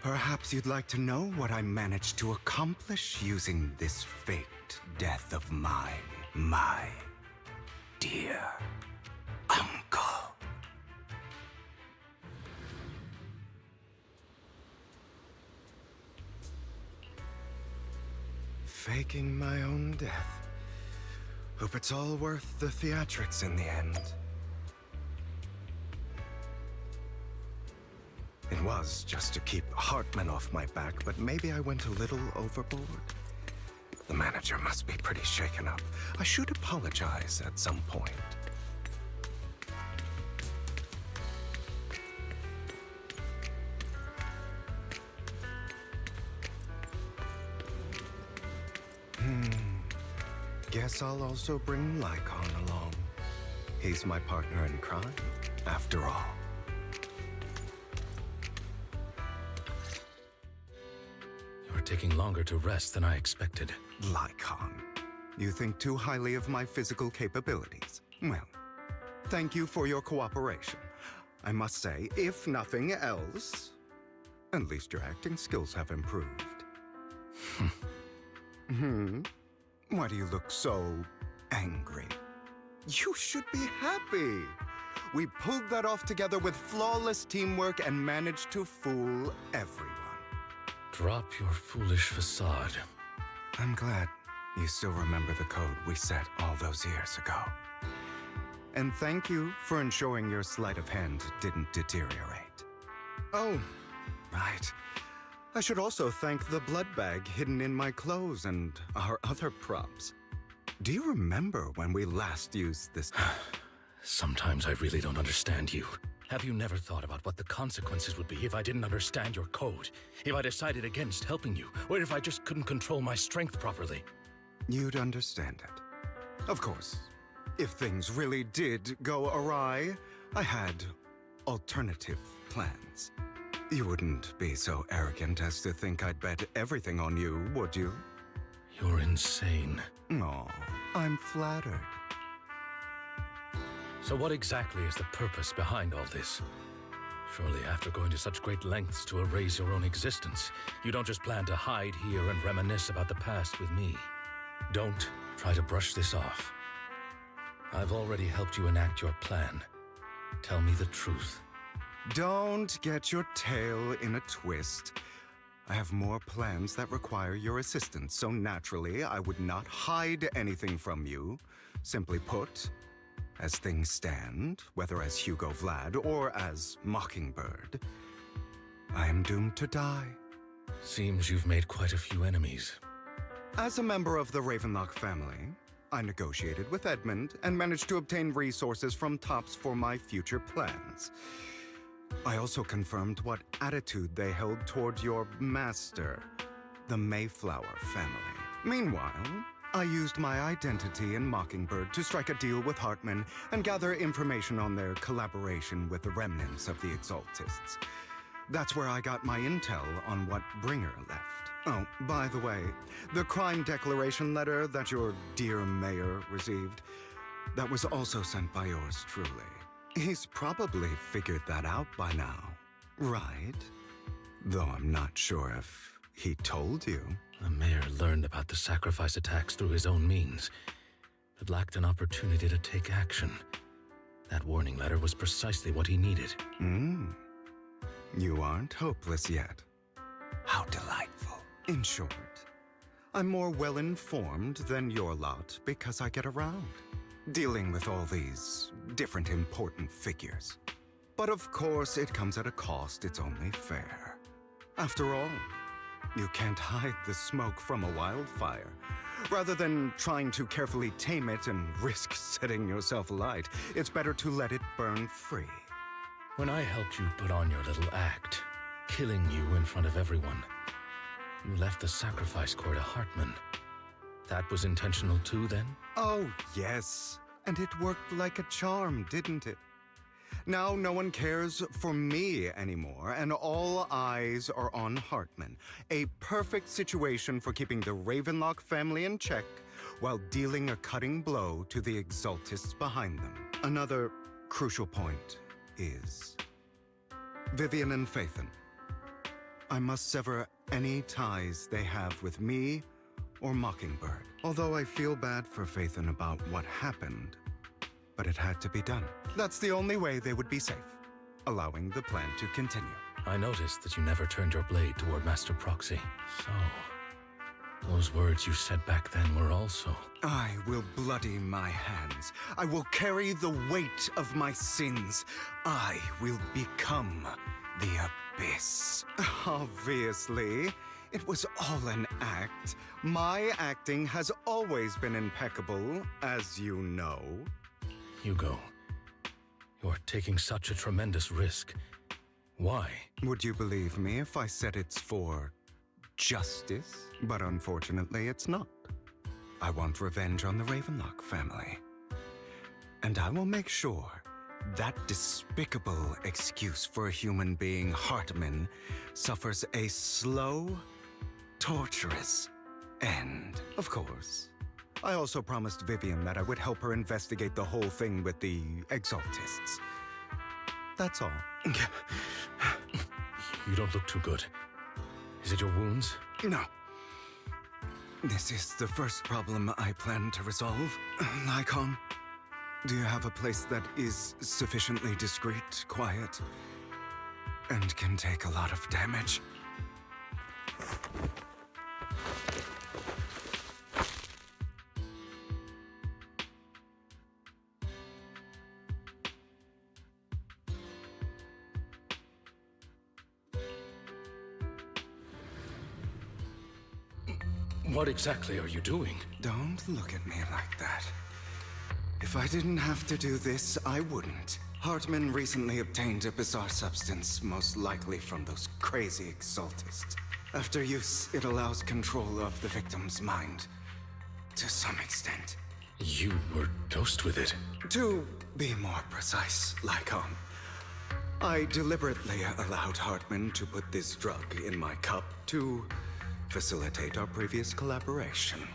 Perhaps you'd like to know what I managed to accomplish using this faked death of mine, my dear uncle. Faking my own death. Hope it's all worth the theatrics in the end. It was just to keep Hartman off my back, but maybe I went a little overboard. The manager must be pretty shaken up. I should apologize at some point. Guess I'll also bring Lycon along. He's my partner in crime, after all. You're taking longer to rest than I expected. Lycon, you think too highly of my physical capabilities. Well, thank you for your cooperation. I must say, if nothing else, at least your acting skills have improved. Why do you look so angry? You should be happy. We pulled that off together with flawless teamwork and managed to fool everyone. Drop your foolish facade. I'm glad you still remember the code we set all those years ago. And thank you for ensuring your sleight of hand didn't deteriorate. Oh, right. I should also thank the blood bag hidden in my clothes and our other props. Do you remember when we last used this? Sometimes I really don't understand you. Have you never thought about what the consequences would be if I didn't understand your code? If I decided against helping you? Or if I just couldn't control my strength properly? You'd understand it. Of course, if things really did go awry, I had alternative plans. You wouldn't be so arrogant as to think I'd bet everything on you, would you? You're insane. Aw, I'm flattered. So what exactly is the purpose behind all this? Surely after going to such great lengths to erase your own existence, you don't just plan to hide here and reminisce about the past with me. Don't try to brush this off. I've already helped you enact your plan. Tell me the truth. Don't get your tail in a twist. I have more plans that require your assistance, so naturally I would not hide anything from you. Simply put, as things stand, whether as Hugo Vlad or as Mockingbird, I am doomed to die. Seems you've made quite a few enemies. As a member of the Ravenlock family, I negotiated with Edmund and managed to obtain resources from Tops for my future plans. I also confirmed what attitude they held toward your master, the Mayflower family. Meanwhile, I used my identity in Mockingbird to strike a deal with Hartman and gather information on their collaboration with the remnants of the Exaltists. That's where I got my intel on what Bringer left. Oh, by the way, the crime declaration letter that your dear mayor received, that was also sent by yours truly. He's probably figured that out by now, right? Though I'm not sure if he told you. The mayor learned about the sacrifice attacks through his own means, but lacked an opportunity to take action. That warning letter was precisely what he needed. You aren't hopeless yet. How delightful. In short, I'm more well-informed than your lot because I get around, dealing with all these different important figures. But of course, it comes at a cost. It's only fair. After all, you can't hide the smoke from a wildfire. Rather than trying to carefully tame it and risk setting yourself alight, it's better to let it burn free. When I helped you put on your little act, killing you in front of everyone, you left the sacrifice core to Hartman. That was intentional too, then? Oh, yes. And it worked like a charm, didn't it? Now no one cares for me anymore, and all eyes are on Hartman. A perfect situation for keeping the Ravenlock family in check while dealing a cutting blow to the Exaltists behind them. Another crucial point is Vivian and Phaethon. I must sever any ties they have with me or Mockingbird. Although I feel bad for Phaethon about what happened, but it had to be done. That's the only way they would be safe, allowing the plan to continue. I noticed that you never turned your blade toward Master Proxy. So, those words you said back then were also... I will bloody my hands. I will carry the weight of my sins. I will become the Abyss. Obviously, it was all an act. My acting has always been impeccable, as you know. Hugo, you're taking such a tremendous risk. Why? Would you believe me if I said it's for justice? But unfortunately, it's not. I want revenge on the Ravenlock family. And I will make sure that despicable excuse for a human being, Hartman, suffers a slow, torturous end. Of course. I also promised Vivian that I would help her investigate the whole thing with the Exaltists. That's all. You don't look too good. Is it your wounds? No. This is the first problem I plan to resolve. Lycon, do you have a place that is sufficiently discreet, quiet, and can take a lot of damage? What exactly are you doing? Don't look at me like that. If I didn't have to do this, I wouldn't. Hartman recently obtained a bizarre substance, most likely from those crazy Exaltists. After use, it allows control of the victim's mind. To some extent. You were dosed with it? To be more precise, Lycon. I deliberately allowed Hartman to put this drug in my cup to facilitate our previous collaboration.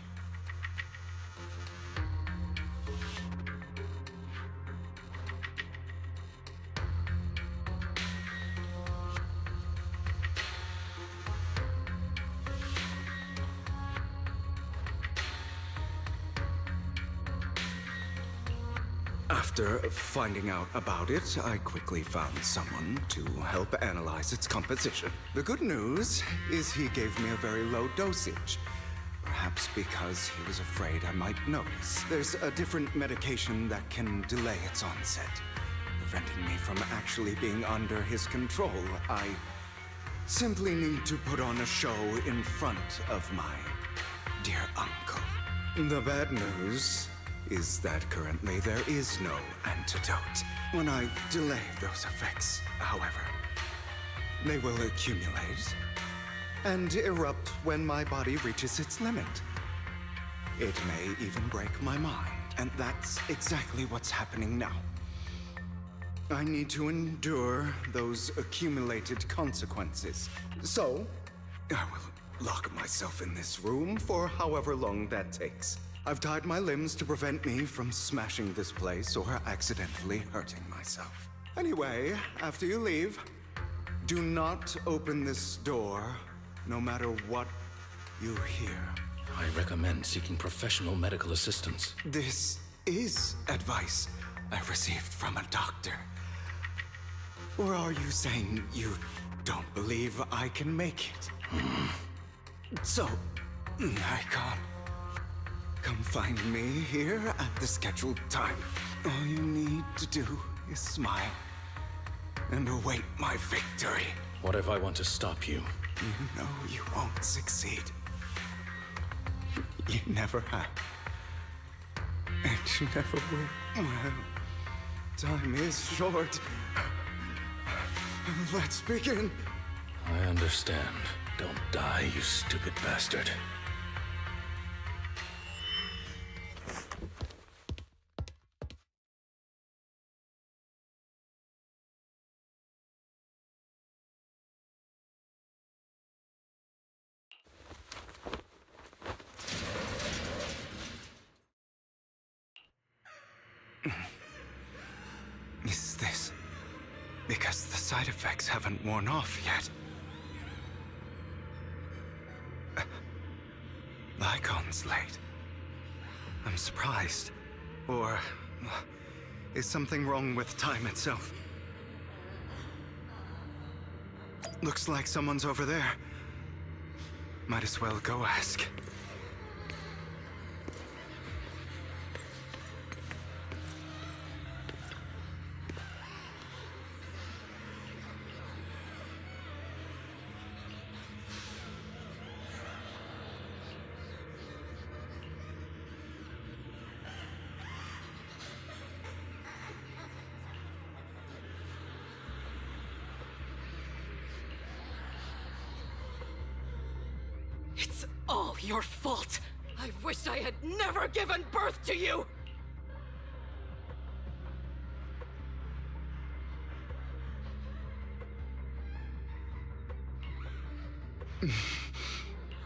After finding out about it, I quickly found someone to help analyze its composition. The good news is he gave me a very low dosage. Perhaps because he was afraid I might notice. There's a different medication that can delay its onset, preventing me from actually being under his control. I simply need to put on a show in front of my dear uncle. The bad news is that currently there is no antidote. When I delay those effects, however, they will accumulate and erupt when my body reaches its limit. It may even break my mind, and that's exactly what's happening now. I need to endure those accumulated consequences. So, I will lock myself in this room for however long that takes. I've tied my limbs to prevent me from smashing this place or accidentally hurting myself. Anyway, after you leave, do not open this door, no matter what you hear. I recommend seeking professional medical assistance. This is advice I received from a doctor. Or are you saying you don't believe I can make it? So, I can't. Come find me here at the scheduled time. All you need to do is smile and await my victory. What if I want to stop you? You know you won't succeed. You never have. And you never will. Well, time is short. Let's begin. I understand. Don't die, you stupid bastard. Is this because the side effects haven't worn off yet? Lycon's late. I'm surprised. Or is something wrong with time itself? Looks like someone's over there. Might as well go ask. It's all your fault. I wish I had never given birth to you!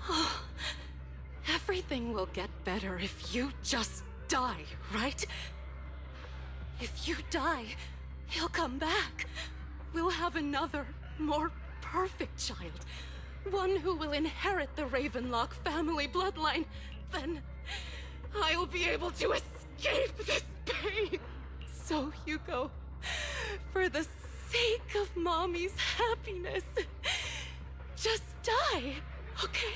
Oh, everything will get better if you just die, right? If you die, he'll come back. We'll have another, more perfect child. One who will inherit the Ravenlock family bloodline. Then I'll be able to escape this pain. So, Hugo, for the sake of Mommy's happiness, just die, okay?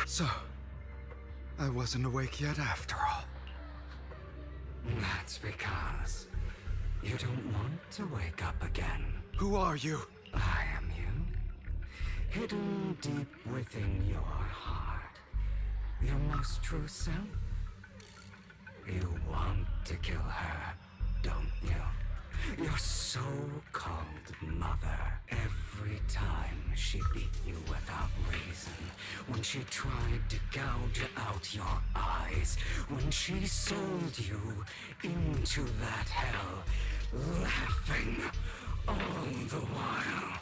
So, I wasn't awake yet after all. That's because you don't want to wake up again. Who are you? I am you. Hidden deep within your heart. Your most true self. You want to kill her, don't you? Your so-called mother. Every time she beat you without reason. When she tried to gouge out your eyes. When she sold you into that hell. Laughing all the while.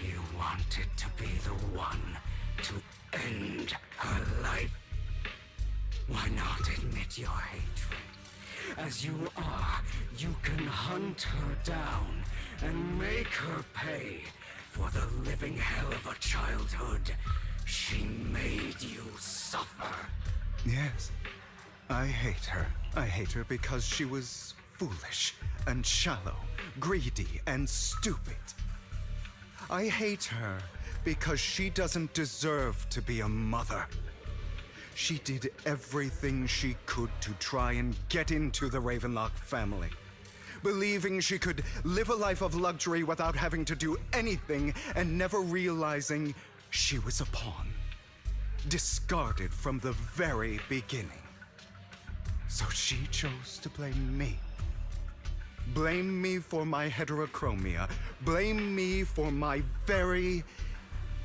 You wanted to be the one to end her life. Why not admit your hatred? As you are, you can hunt her down and make her pay for the living hell of a childhood she made you suffer. Yes, I hate her. I hate her because she was foolish and shallow, greedy and stupid. I hate her because she doesn't deserve to be a mother. She did everything she could to try and get into the Ravenlock family, believing she could live a life of luxury without having to do anything and never realizing she was a pawn, discarded from the very beginning. So she chose to blame me. Blame me for my heterochromia. Blame me for my very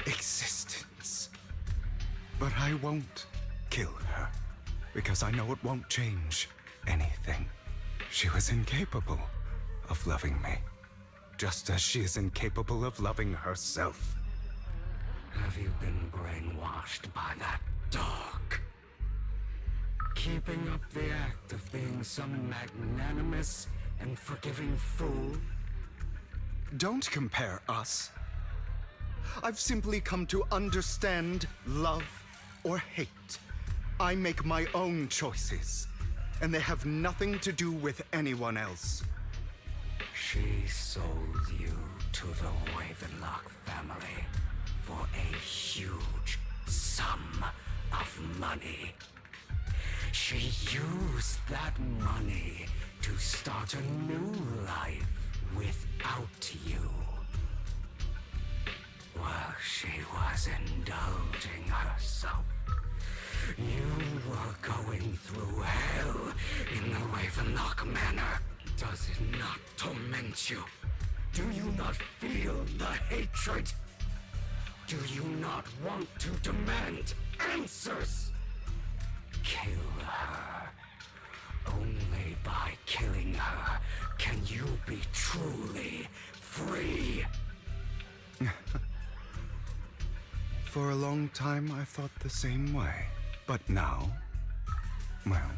existence. But I won't kill her, because I know it won't change anything. She was incapable of loving me, just as she is incapable of loving herself. Have you been brainwashed by that dog? Keeping up the act of being some magnanimous and forgiving fool? Don't compare us. I've simply come to understand love or hate. I make my own choices, and they have nothing to do with anyone else. She sold you to the Ravenlock family for a huge sum of money. She used that money to start a new life without you. While she was indulging herself, you were going through hell in the Ravenlock Manor. Does it not torment you? Do you not feel the hatred? Do you not want to demand answers? Kill her. Only by killing her can you be truly For a long time, I thought the same way. But now, well,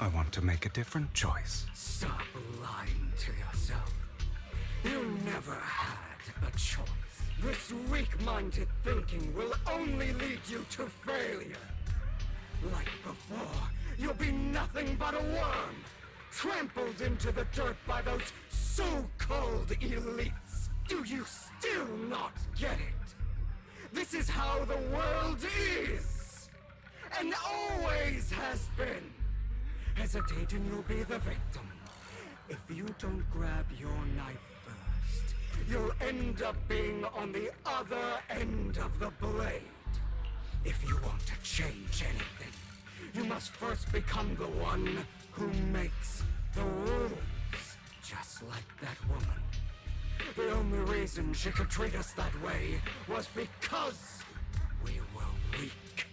I want to make a different choice. Stop lying to yourself. You never had a choice. This weak-minded thinking will only lead you to failure. Like before, you'll be nothing but a worm, trampled into the dirt by those so-called elites. Do you still not get it? This is how the world is, and always has been. Hesitate and you'll be the victim. If you don't grab your knife first, you'll end up being on the other end of the blade. If you want to change anything, you must first become the one who makes the rules. Just like that woman. The only reason she could treat us that way was because we were weak.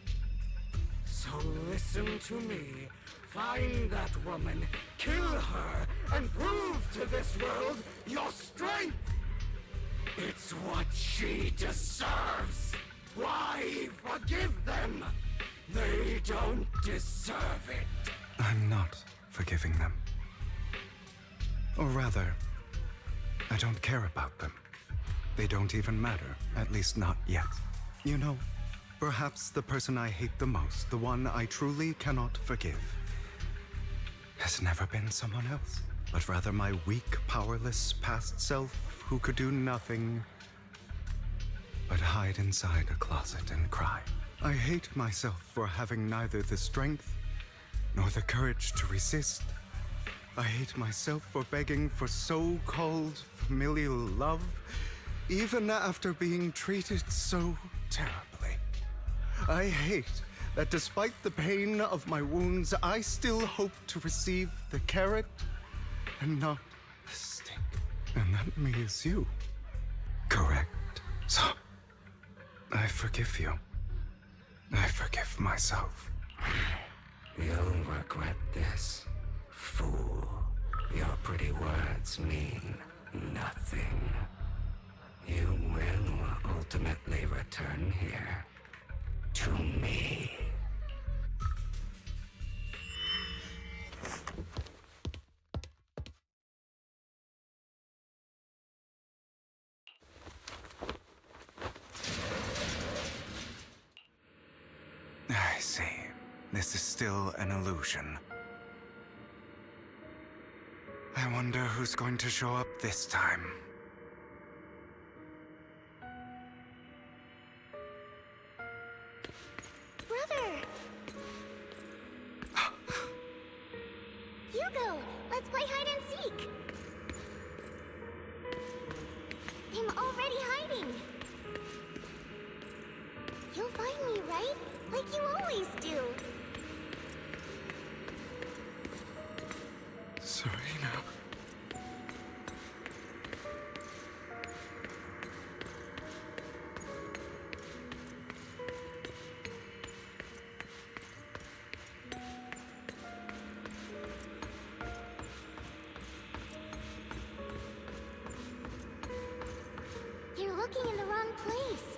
So listen to me. Find that woman, kill her, and prove to this world your strength. It's what she deserves. Why forgive them? They don't deserve it. I'm not forgiving them. Or rather, I don't care about them. They don't even matter, at least not yet. You know, perhaps the person I hate the most, the one I truly cannot forgive, has never been someone else, but rather my weak, powerless past self who could do nothing but hide inside a closet and cry. I hate myself for having neither the strength nor the courage to resist. I hate myself for begging for so-called familial love, even after being treated so terribly. I hate that despite the pain of my wounds, I still hope to receive the carrot and not the stick. And that me is you. Correct. So, I forgive you. I forgive myself. You'll regret this, fool. Your pretty words mean nothing. You will ultimately return here to me. I see. This is still an illusion. I wonder who's going to show up this time. Brother! Hugo, let's play hide and seek! I'm already hiding! You'll find me, right? Like you always do! Serena. You're looking in the wrong place.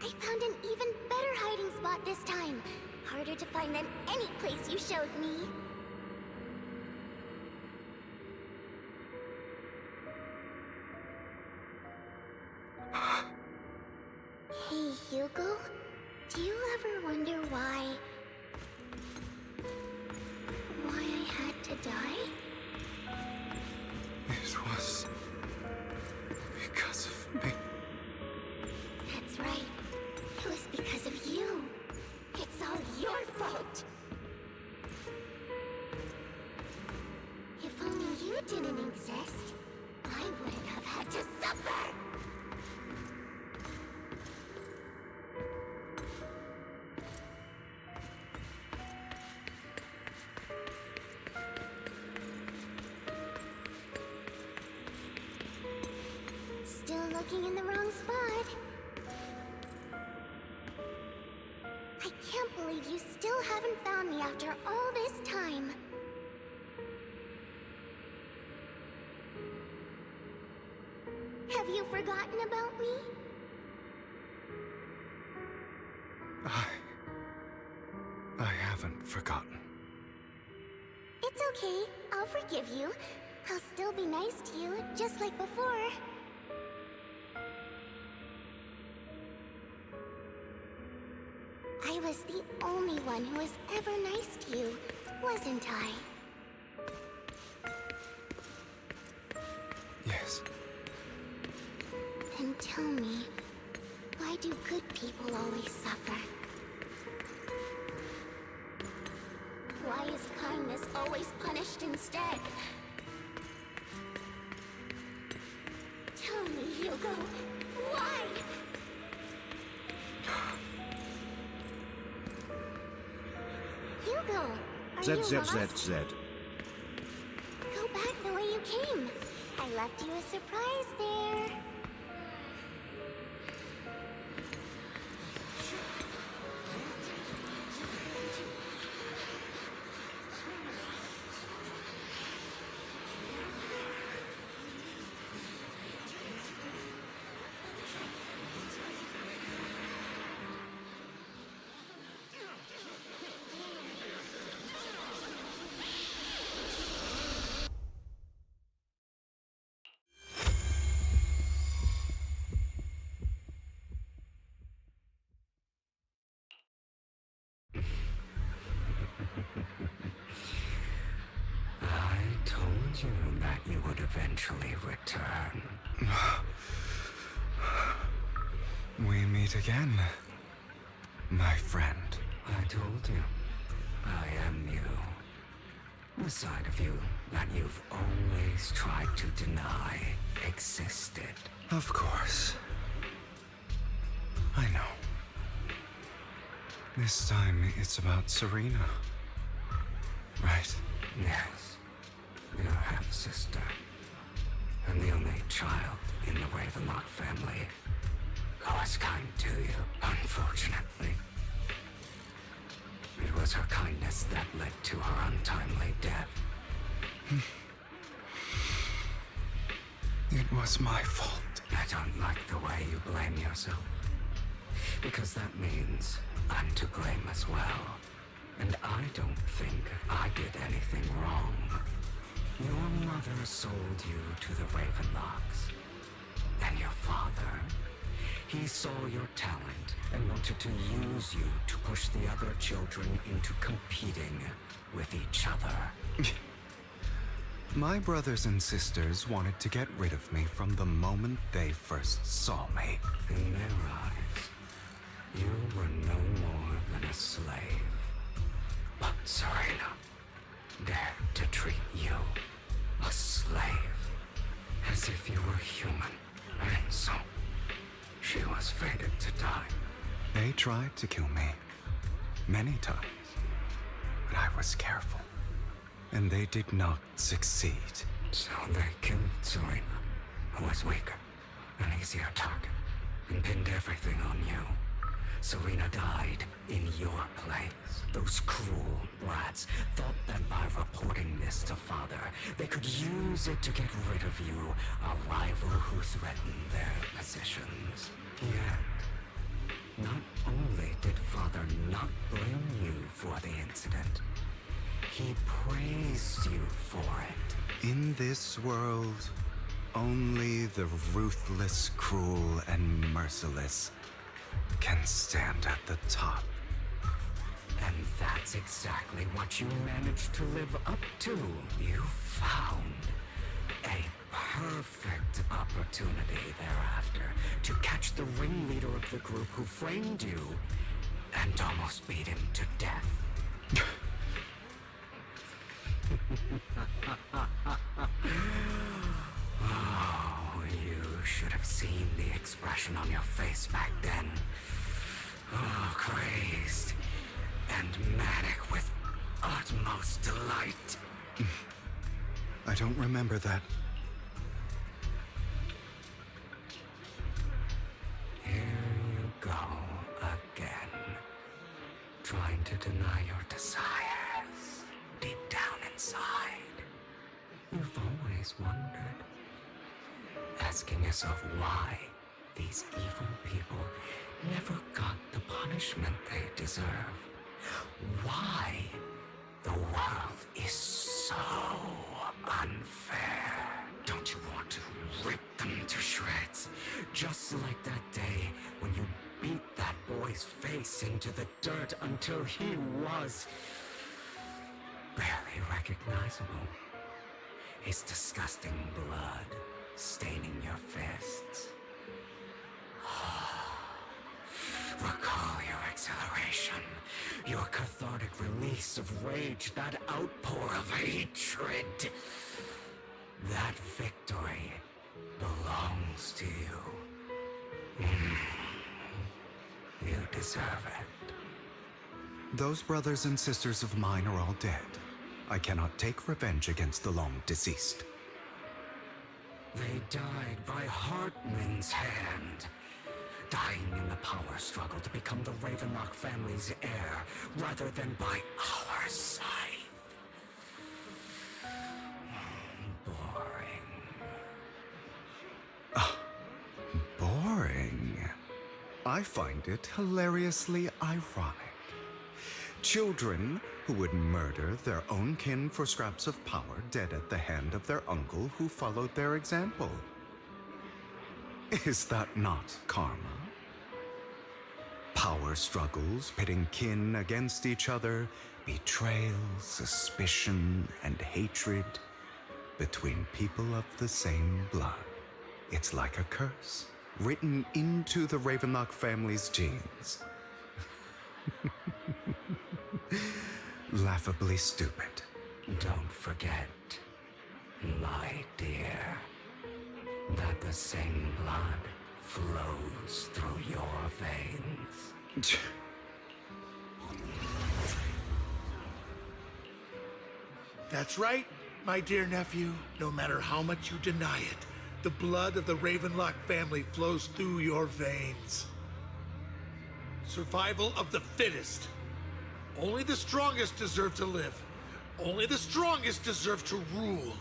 I found an even better hiding spot this time. Harder to find than any place you showed me. Hey, Hugo. Do you ever wonder why I had to die? It was because of me. That's right. It was because of you. It's all your fault. If only you didn't exist, I wouldn't have had to suffer. Still looking in the wrong spot. I can't believe you still haven't found me after all this time. Have you forgotten about me? I haven't forgotten. It's okay. I'll forgive you. I'll still be nice to you, just like before. I was the only one who was ever nice to you, wasn't I? Yes. Then tell me, why do good people always suffer? Why is kindness always punished instead? Tell me, Hugo, why? Hugo, are you lost? ZZZ. Go back the way you came. I left you a surprise there. I told you that you would eventually return. We meet again, my friend. I told you, I am you. The side of you that you've always tried to deny existed. Of course. I know. This time it's about Serena. Right? Yes. Your half-sister. And the only child in the Ravenlock family who was kind to you, unfortunately. It was her kindness that led to her untimely death. It was my fault. I don't like the way you blame yourself. Because that means I'm to blame as well. And I don't think I did anything wrong. Your mother sold you to the Ravenlocks. And your father, he saw your talent and wanted to use you to push the other children into competing with each other. My brothers and sisters wanted to get rid of me from the moment they first saw me. In their eyes, you were no more than a slave. But Serena dared to treat you, a slave, as if you were human. And so, she was fated to die. They tried to kill me many times, but I was careful. And they did not succeed. So they killed Serena, who was weaker, an easier target, and pinned everything on you. Serena died in your place. Those cruel brats thought that by reporting this to Father, they could use it to get rid of you, a rival who threatened their positions. Yet, not only did Father not blame you for the incident, he praised you for it. In this world, only the ruthless, cruel, and merciless can stand at the top. And that's exactly what you managed to live up to. You found a perfect opportunity thereafter to catch the ringleader of the group who framed you and almost beat him to death. Oh, you should have seen the expression on your face back then. Oh, crazed and manic with utmost delight. I don't remember that. Here you go again, trying to deny your desires deep down inside. You've always wondered, asking yourself why these evil people never got the punishment they deserve. Why the world is so unfair. Don't you want to rip them to shreds? Just like that day when you beat that boy's face into the dirt until he was barely recognizable. His disgusting blood staining your fists. Recall your exhilaration, your cathartic release of rage, that outpour of hatred. That victory belongs to you. You deserve it. Those brothers and sisters of mine are all dead. I cannot take revenge against the long deceased. They died by Hartman's hand. Dying in the power struggle to become the Ravenlock family's heir, rather than by our side. Boring. I find it hilariously ironic. Children who would murder their own kin for scraps of power dead at the hand of their uncle who followed their example. Is that not karma? Power struggles pitting kin against each other, betrayal, suspicion, and hatred between people of the same blood. It's like a curse, written into the Ravenlock family's genes. Laughably stupid. Don't forget, my dear, that the same blood flows through your veins. That's right, my dear nephew. No matter how much you deny it, the blood of the Ravenlock family flows through your veins. Survival of the fittest. Only the strongest deserve to live. Only the strongest deserve to rule.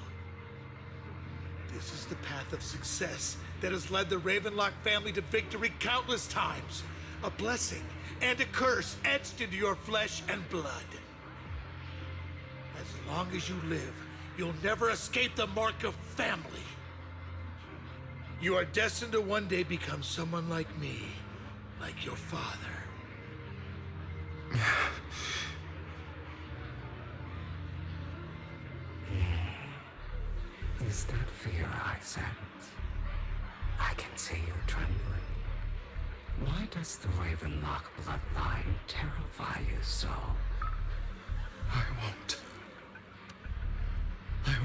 This is the path of success that has led the Ravenlock family to victory countless times. A blessing and a curse etched into your flesh and blood. As long as you live, you'll never escape the mark of family. You are destined to one day become someone like me, like your father. Is that fear I sense? I can see you trembling. Why does the Ravenlock bloodline terrify you so? I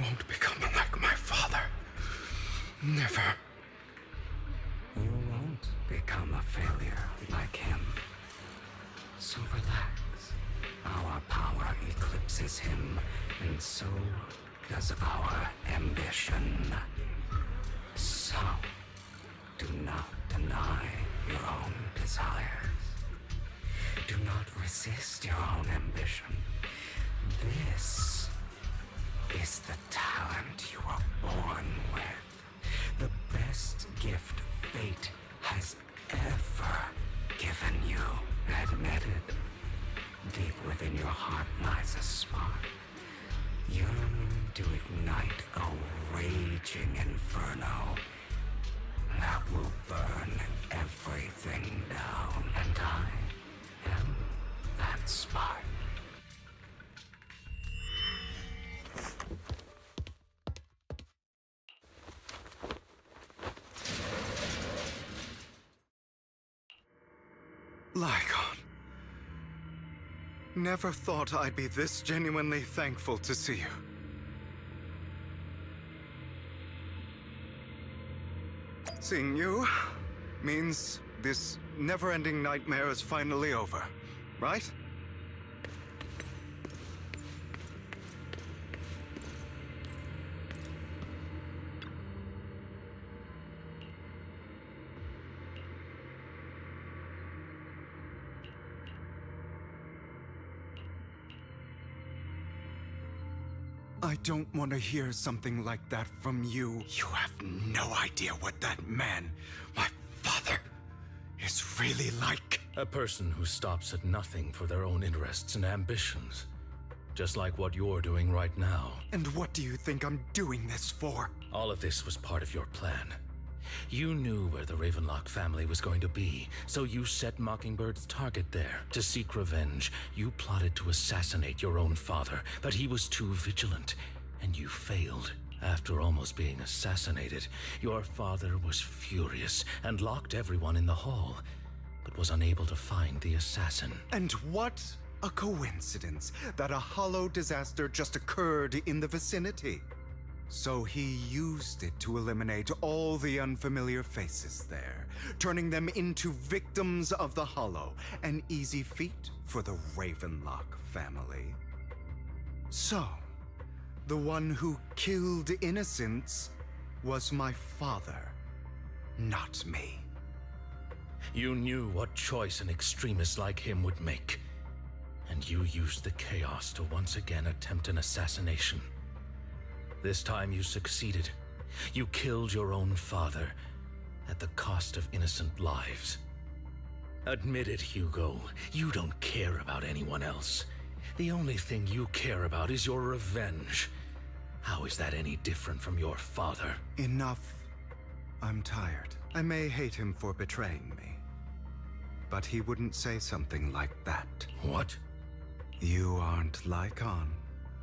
won't become like my father. Never. You won't become a failure like him. So relax. Our power eclipses him, and so does our ambition. So, do not deny your own desires. Do not resist your own ambition. This is the talent you were born with. The best gift fate has ever given you. Admit it. Deep within your heart lies a spark, yearning to ignite a raging inferno that will burn everything down. And I am that spark. Lygon. Never thought I'd be this genuinely thankful to see you. Seeing you means this never-ending nightmare is finally over, right? I don't want to hear something like that from you. You have no idea what that man, my father, is really like. A person who stops at nothing for their own interests and ambitions. Just like what you're doing right now. And what do you think I'm doing this for? All of this was part of your plan. You knew where the Ravenlock family was going to be, so you set Mockingbird's target there. To seek revenge, you plotted to assassinate your own father, but he was too vigilant, and you failed. After almost being assassinated, your father was furious and locked everyone in the hall, but was unable to find the assassin. And what a coincidence that a hollow disaster just occurred in the vicinity. So he used it to eliminate all the unfamiliar faces there, turning them into victims of the hollow, an easy feat for the Ravenlock family. So, the one who killed innocents was my father, not me. You knew what choice an extremist like him would make, and you used the chaos to once again attempt an assassination. This time you succeeded. You killed your own father at the cost of innocent lives. Admit it, Hugo. You don't care about anyone else. The only thing you care about is your revenge. How is that any different from your father? Enough. I'm tired. I may hate him for betraying me, but he wouldn't say something like that. What? You aren't Lycon.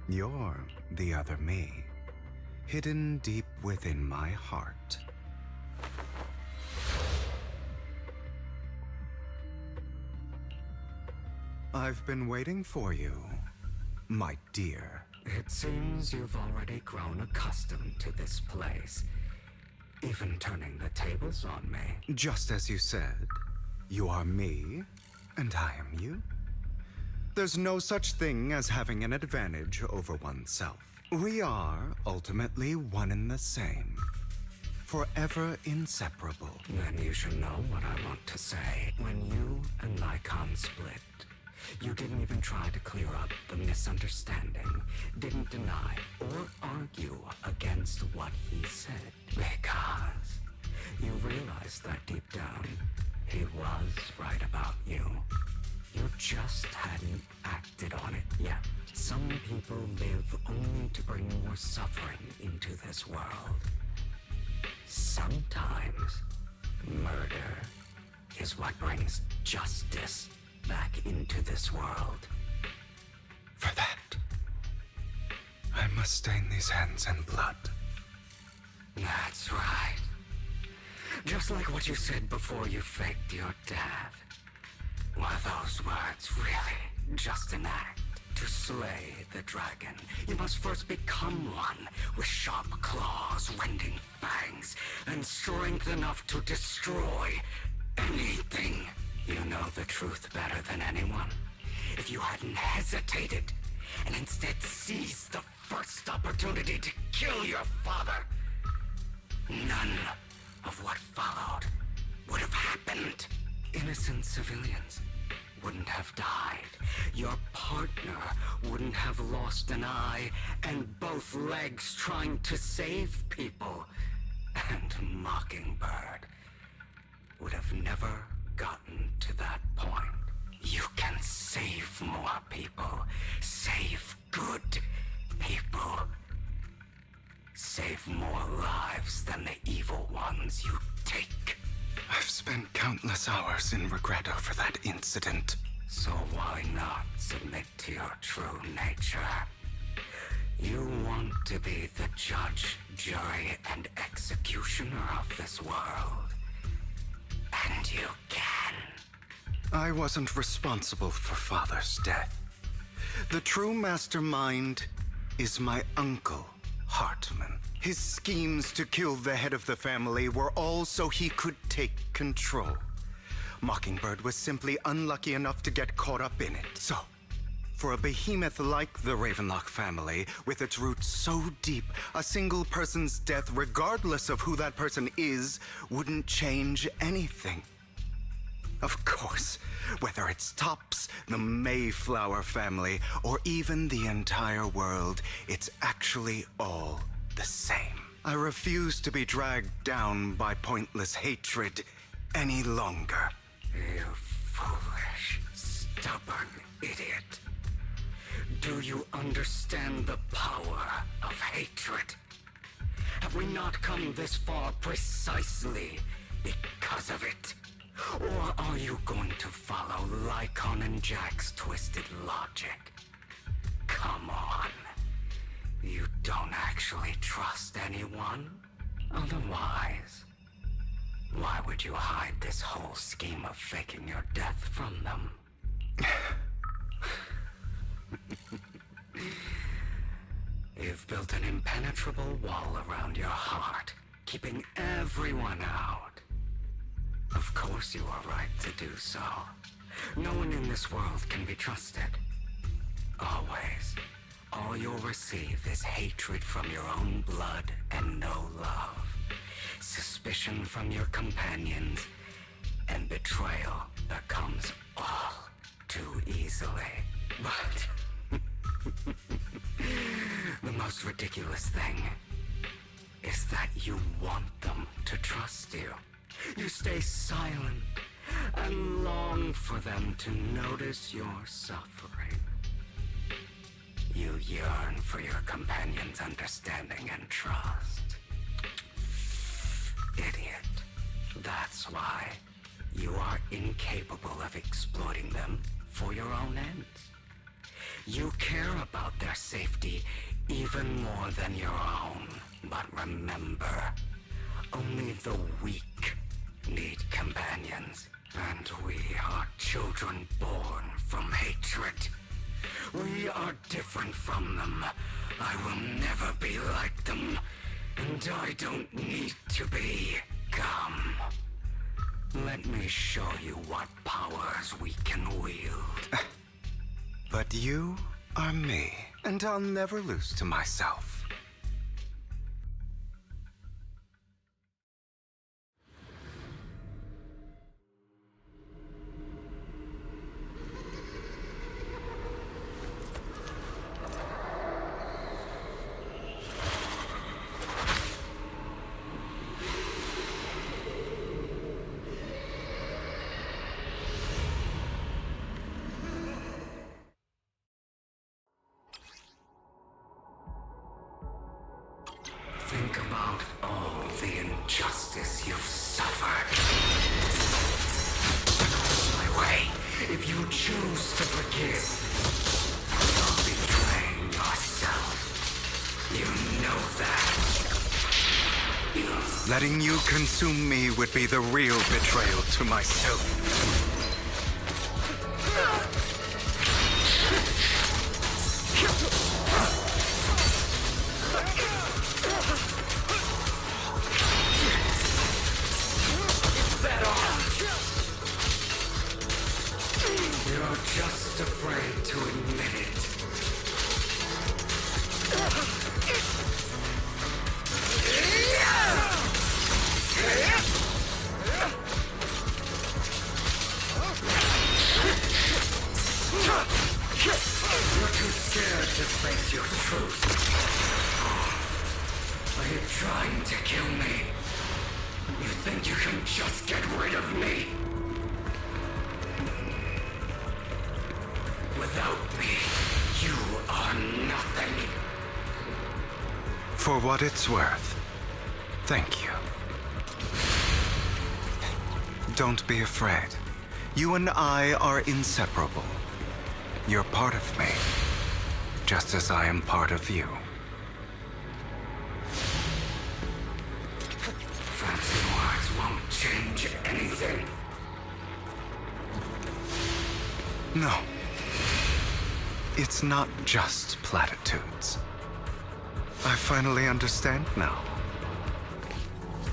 You're the other me. Hidden deep within my heart. I've been waiting for you, my dear. It seems you've already grown accustomed to this place, even turning the tables on me. Just as you said, you are me, and I am you. There's no such thing as having an advantage over oneself. We are ultimately one and the same. Forever inseparable. Then you should know what I want to say. When you and Lycon split, you didn't even try to clear up the misunderstanding, didn't deny or argue against what he said. Because you realized that deep down, he was right about you. You just hadn't acted on it yet. Some people live only to bring more suffering into this world. Sometimes, murder is what brings justice back into this world. For that, I must stain these hands in blood. That's right. Just like what you said before you faked your death. Were those words really just an act? To slay the dragon, you must first become one with sharp claws, winding fangs, and strength enough to destroy anything. You know the truth better than anyone. If you hadn't hesitated and instead seized the first opportunity to kill your father, none of what followed would have happened. Innocent civilians wouldn't have died. Your partner wouldn't have lost an eye and both legs trying to save people. And Mockingbird would have never gotten to that point. You can save more people. Save good people. Save more lives than the evil ones you take. I've spent countless hours in regret over that incident. So why not submit to your true nature? You want to be the judge, jury, and executioner of this world. And you can. I wasn't responsible for Father's death. The true mastermind is my uncle, Hartman. His schemes to kill the head of the family were all so he could take control. Mockingbird was simply unlucky enough to get caught up in it. So, for a behemoth like the Ravenlock family, with its roots so deep, a single person's death, regardless of who that person is, wouldn't change anything. Of course, whether it's Tops, the Mayflower family, or even the entire world, it's actually all the same. I refuse to be dragged down by pointless hatred any longer. You foolish, stubborn idiot. Do you understand the power of hatred? Have we not come this far precisely because of it? Or are you going to follow Lycon and Jack's twisted logic? Come on. You don't actually trust anyone? Otherwise, why would you hide this whole scheme of faking your death from them? You've built an impenetrable wall around your heart, keeping everyone out. Of course you are right to do so. No one in this world can be trusted. Always. All you'll receive is hatred from your own blood and no love. Suspicion from your companions, and betrayal that comes all too easily. But the most ridiculous thing is that you want them to trust you. You stay silent and long for them to notice your suffering. You yearn for your companion's understanding and trust. Idiot. That's why you are incapable of exploiting them for your own ends. You care about their safety even more than your own. But remember, only the weak need companions. And we are children born from hatred. We are different from them. I will never be like them. And I don't need to be. Come. Let me show you what powers we can wield. But you are me, and I'll never lose to myself. Think about all the injustice you've suffered. My way, if you choose to forgive, you're betraying yourself. You know that. Letting you consume me would be the real betrayal to myself. You're just afraid to admit it. You're too scared to face your truth. Are you trying to kill me? You think you can just get rid of me? Without me, you are nothing. For what it's worth, thank you. Don't be afraid. You and I are inseparable. You're part of me, just as I am part of you. Fancy words won't change anything. No. It's not just platitudes. I finally understand now.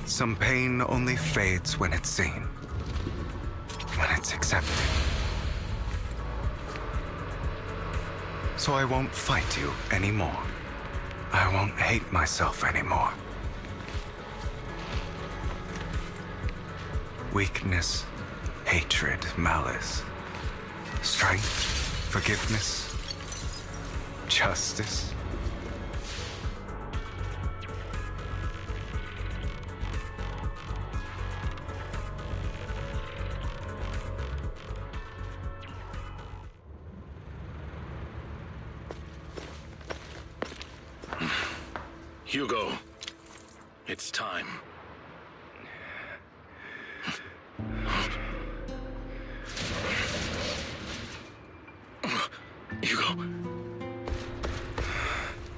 Some pain only fades when it's seen, when it's accepted. So I won't fight you anymore. I won't hate myself anymore. Weakness, hatred, malice, strength, forgiveness, justice. Hugo, it's time. Hugo.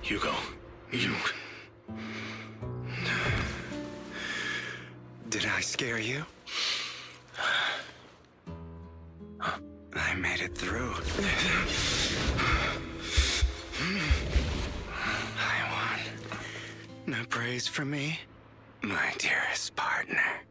Hugo, you... Did I scare you? I made it through. I won. No praise for me, my dearest partner.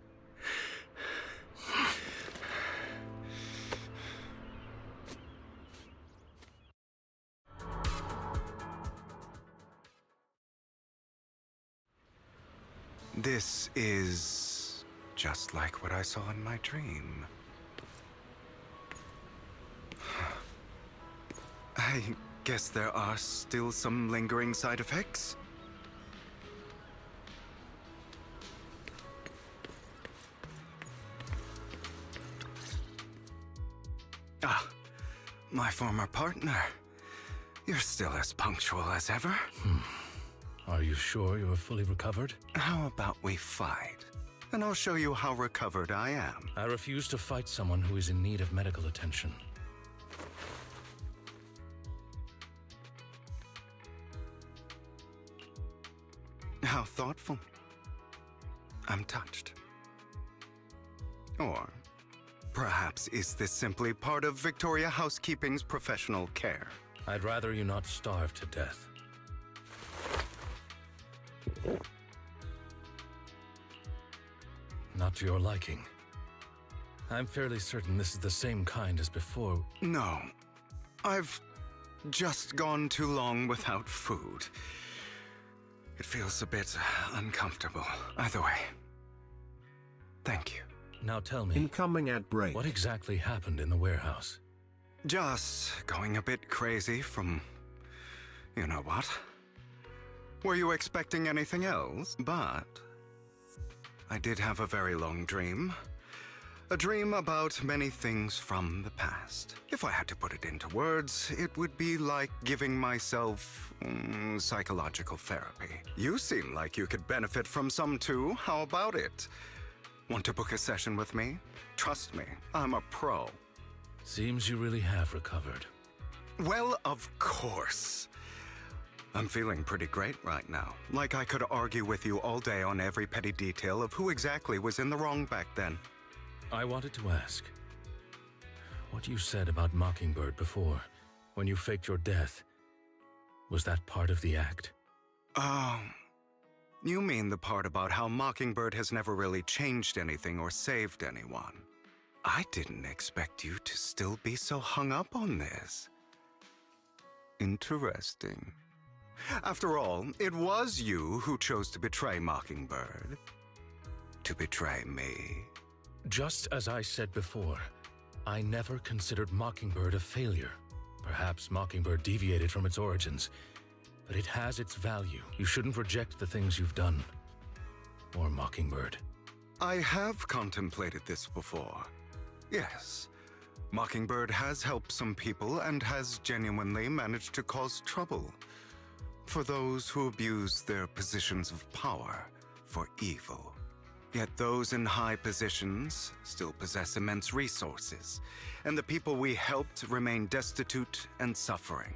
This is just like what I saw in my dream. I guess there are still some lingering side effects. Ah, my former partner. You're still as punctual as ever. Are you sure you're fully recovered? How about we fight? And I'll show you how recovered I am. I refuse to fight someone who is in need of medical attention. How thoughtful. I'm touched. Or perhaps is this simply part of Victoria Housekeeping's professional care? I'd rather you not starve to death. Not to your liking. I'm fairly certain this is the same kind as before. No. I've just gone too long without food. It feels a bit uncomfortable. Either way. Thank you. Now tell me, Incoming at break. what exactly happened in the warehouse? Just going a bit crazy from... you know what? Were you expecting anything else? But... I did have a very long dream. A dream about many things from the past. If I had to put it into words, it would be like giving myself psychological therapy. You seem like you could benefit from some too. How about it? Want to book a session with me? Trust me, I'm a pro. Seems you really have recovered. Well, of course. I'm feeling pretty great right now. Like I could argue with you all day on every petty detail of who exactly was in the wrong back then. I wanted to ask, what you said about Mockingbird before, when you faked your death, was that part of the act? You mean the part about how Mockingbird has never really changed anything or saved anyone. I didn't expect you to still be so hung up on this. Interesting. After all, it was you who chose to betray Mockingbird. To betray me. Just as I said before, I never considered Mockingbird a failure. Perhaps Mockingbird deviated from its origins, but it has its value. You shouldn't reject the things you've done. Or Mockingbird. I have contemplated this before. Yes, Mockingbird has helped some people and has genuinely managed to cause trouble for those who abuse their positions of power for evil. Yet those in high positions still possess immense resources, and the people we helped remain destitute and suffering,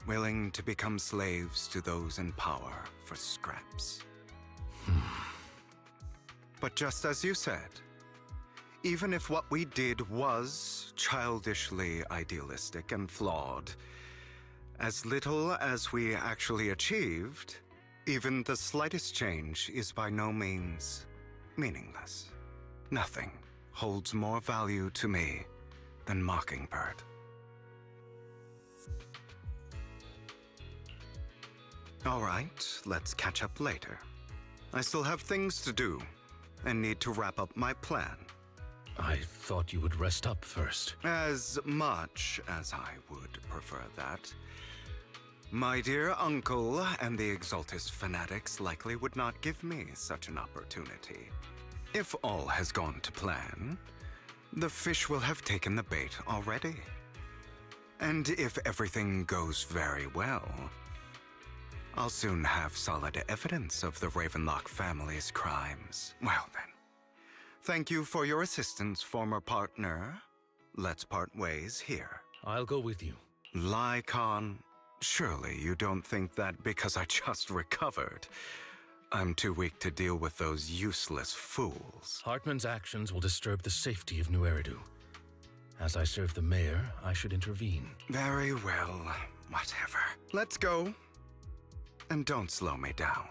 willing to become slaves to those in power for scraps. But just as you said, even if what we did was childishly idealistic and flawed, as little as we actually achieved, even the slightest change is by no means meaningless. Nothing holds more value to me than Mockingbird. All right, let's catch up later. I still have things to do and need to wrap up my plan. I thought you would rest up first. As much as I would prefer that. My dear uncle and the Exaltus fanatics likely would not give me such an opportunity. If all has gone to plan, the fish will have taken the bait already. And if everything goes very well, I'll soon have solid evidence of the Ravenlock family's crimes. Well then, thank you for your assistance, former partner. Let's part ways here. I'll go with you. Lycon, surely you don't think that because I just recovered, I'm too weak to deal with those useless fools. Hartman's actions will disturb the safety of New Eridu. As I serve the mayor, I should intervene. Very well, whatever. Let's go. And don't slow me down.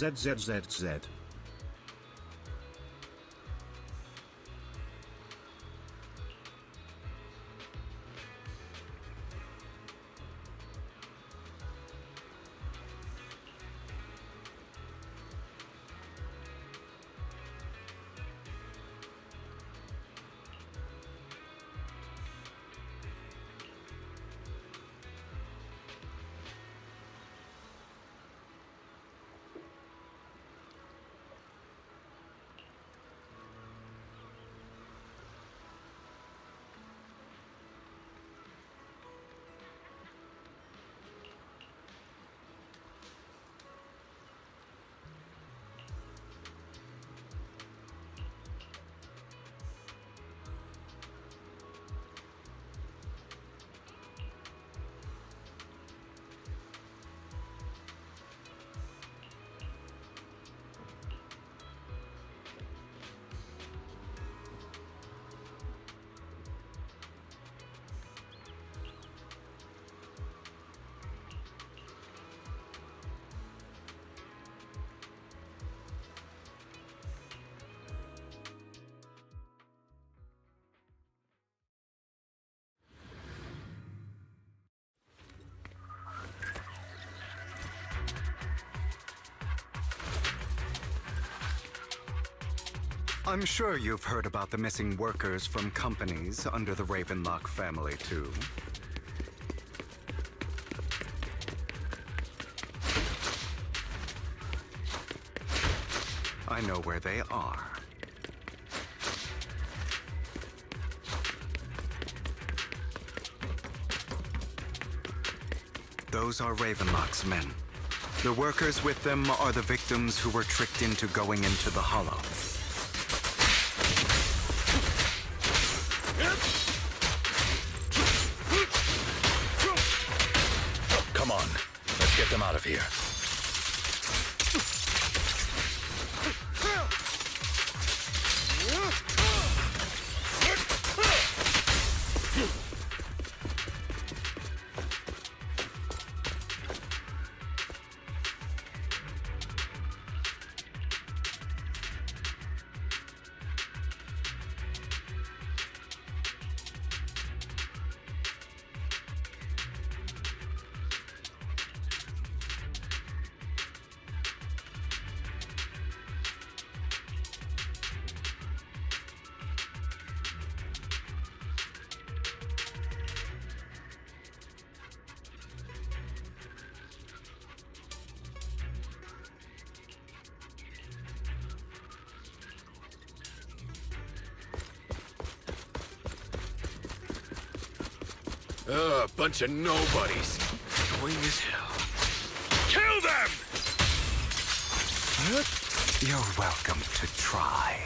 ZZZZ. I'm sure you've heard about the missing workers from companies under the Ravenlock family, too. I know where they are. Those are Ravenlock's men. The workers with them are the victims who were tricked into going into the Hollow. Come on, let's get them out of here. Bunch of nobodies. Annoying as hell. Kill them! You're welcome to try.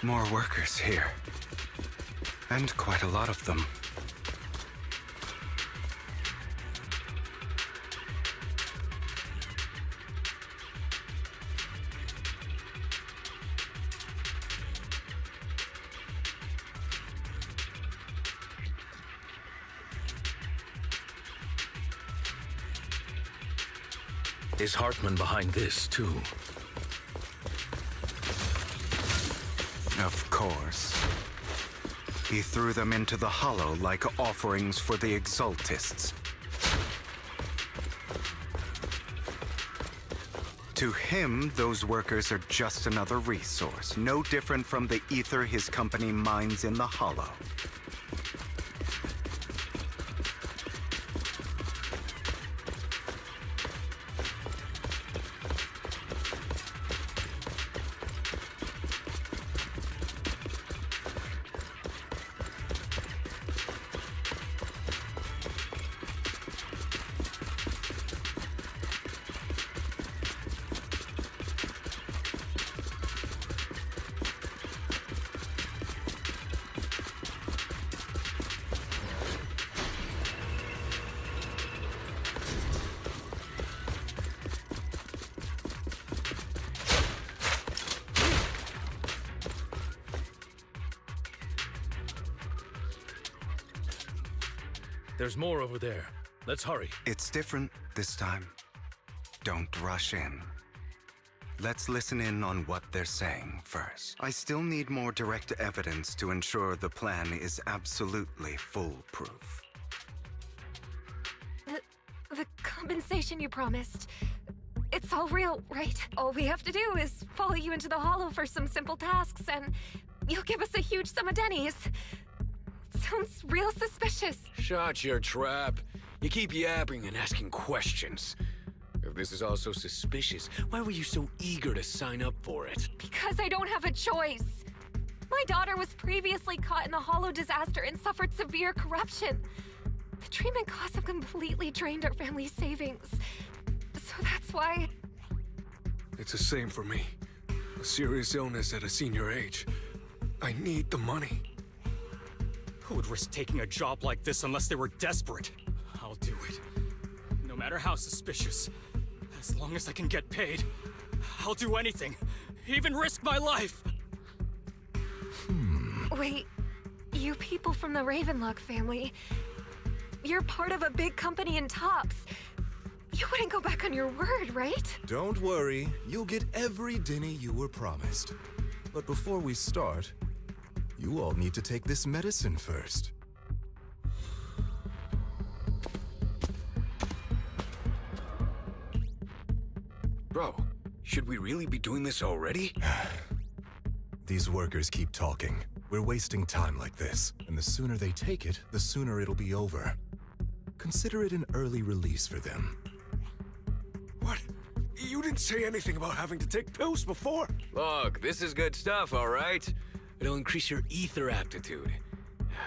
More workers here. And quite a lot of them. Is Hartman behind this, too? Of course. He threw them into the Hollow like offerings for the Exaltists. To him, those workers are just another resource, no different from the ether his company mines in the Hollow. There's more over there. Let's hurry. It's different this time. Don't rush in. Let's listen in on what they're saying first. I still need more direct evidence to ensure the plan is absolutely foolproof. The compensation you promised. It's all real, right? All we have to do is follow you into the Hollow for some simple tasks, and you'll give us a huge sum of dennies. Sounds real suspicious. Shut your trap. You keep yapping and asking questions. If this is all so suspicious, why were you so eager to sign up for it? Because I don't have a choice. My daughter was previously caught in the Hollow disaster and suffered severe corruption. The treatment costs have completely drained our family's savings. So that's why... It's the same for me. A serious illness at a senior age. I need the money. Who would risk taking a job like this unless they were desperate? I'll do it. No matter how suspicious. As long as I can get paid, I'll do anything. Even risk my life. Wait, you people from the Ravenlock family, you're part of a big company in Tops. You wouldn't go back on your word, right? Don't worry, you'll get every denny you were promised. But before we start, you all need to take this medicine first. Bro, should we really be doing this already? These workers keep talking. We're wasting time like this, and the sooner they take it, the sooner it'll be over. Consider it an early release for them. What? You didn't say anything about having to take pills before. Look, this is good stuff, all right? It'll increase your ether aptitude.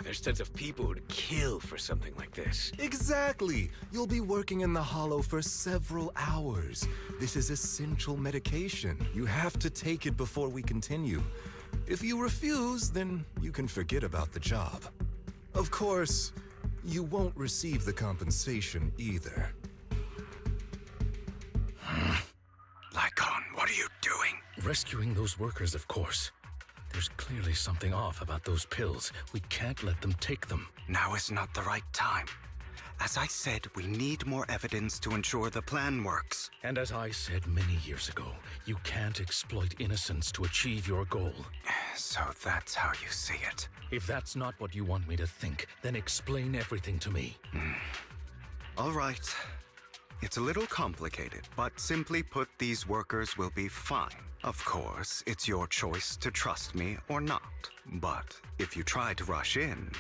There's tons of people who'd kill for something like this. Exactly! You'll be working in the Hollow for several hours. This is essential medication. You have to take it before we continue. If you refuse, then you can forget about the job. Of course, you won't receive the compensation either. Lycon, what are you doing? Rescuing those workers, of course. There's clearly something off about those pills. We can't let them take them. Now is not the right time. As I said, we need more evidence to ensure the plan works. And as I said many years ago, you can't exploit innocence to achieve your goal. So that's how you see it. If that's not what you want me to think, then explain everything to me. All right. It's a little complicated, but simply put, these workers will be fine. Of course, it's your choice to trust me or not. But if you try to rush in,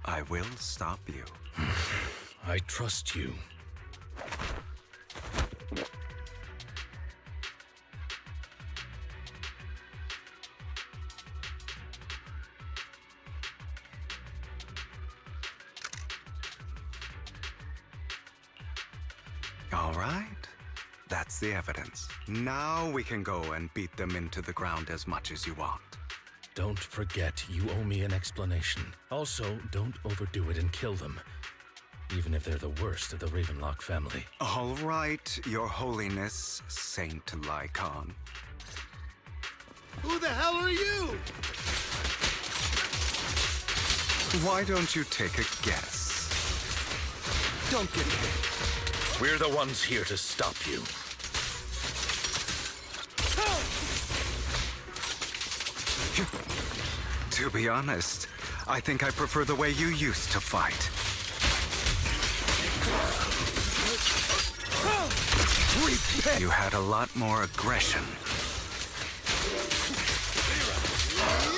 I will stop you. I trust you. All right. That's the evidence. Now we can go and beat them into the ground as much as you want. Don't forget, you owe me an explanation. Also, don't overdo it and kill them. Even if they're the worst of the Ravenlock family. All right, Your Holiness, Saint Lycon. Who the hell are you? Why don't you take a guess? Don't get hit. We're the ones here to stop you. To be honest, I think I prefer the way you used to fight. You had a lot more aggression.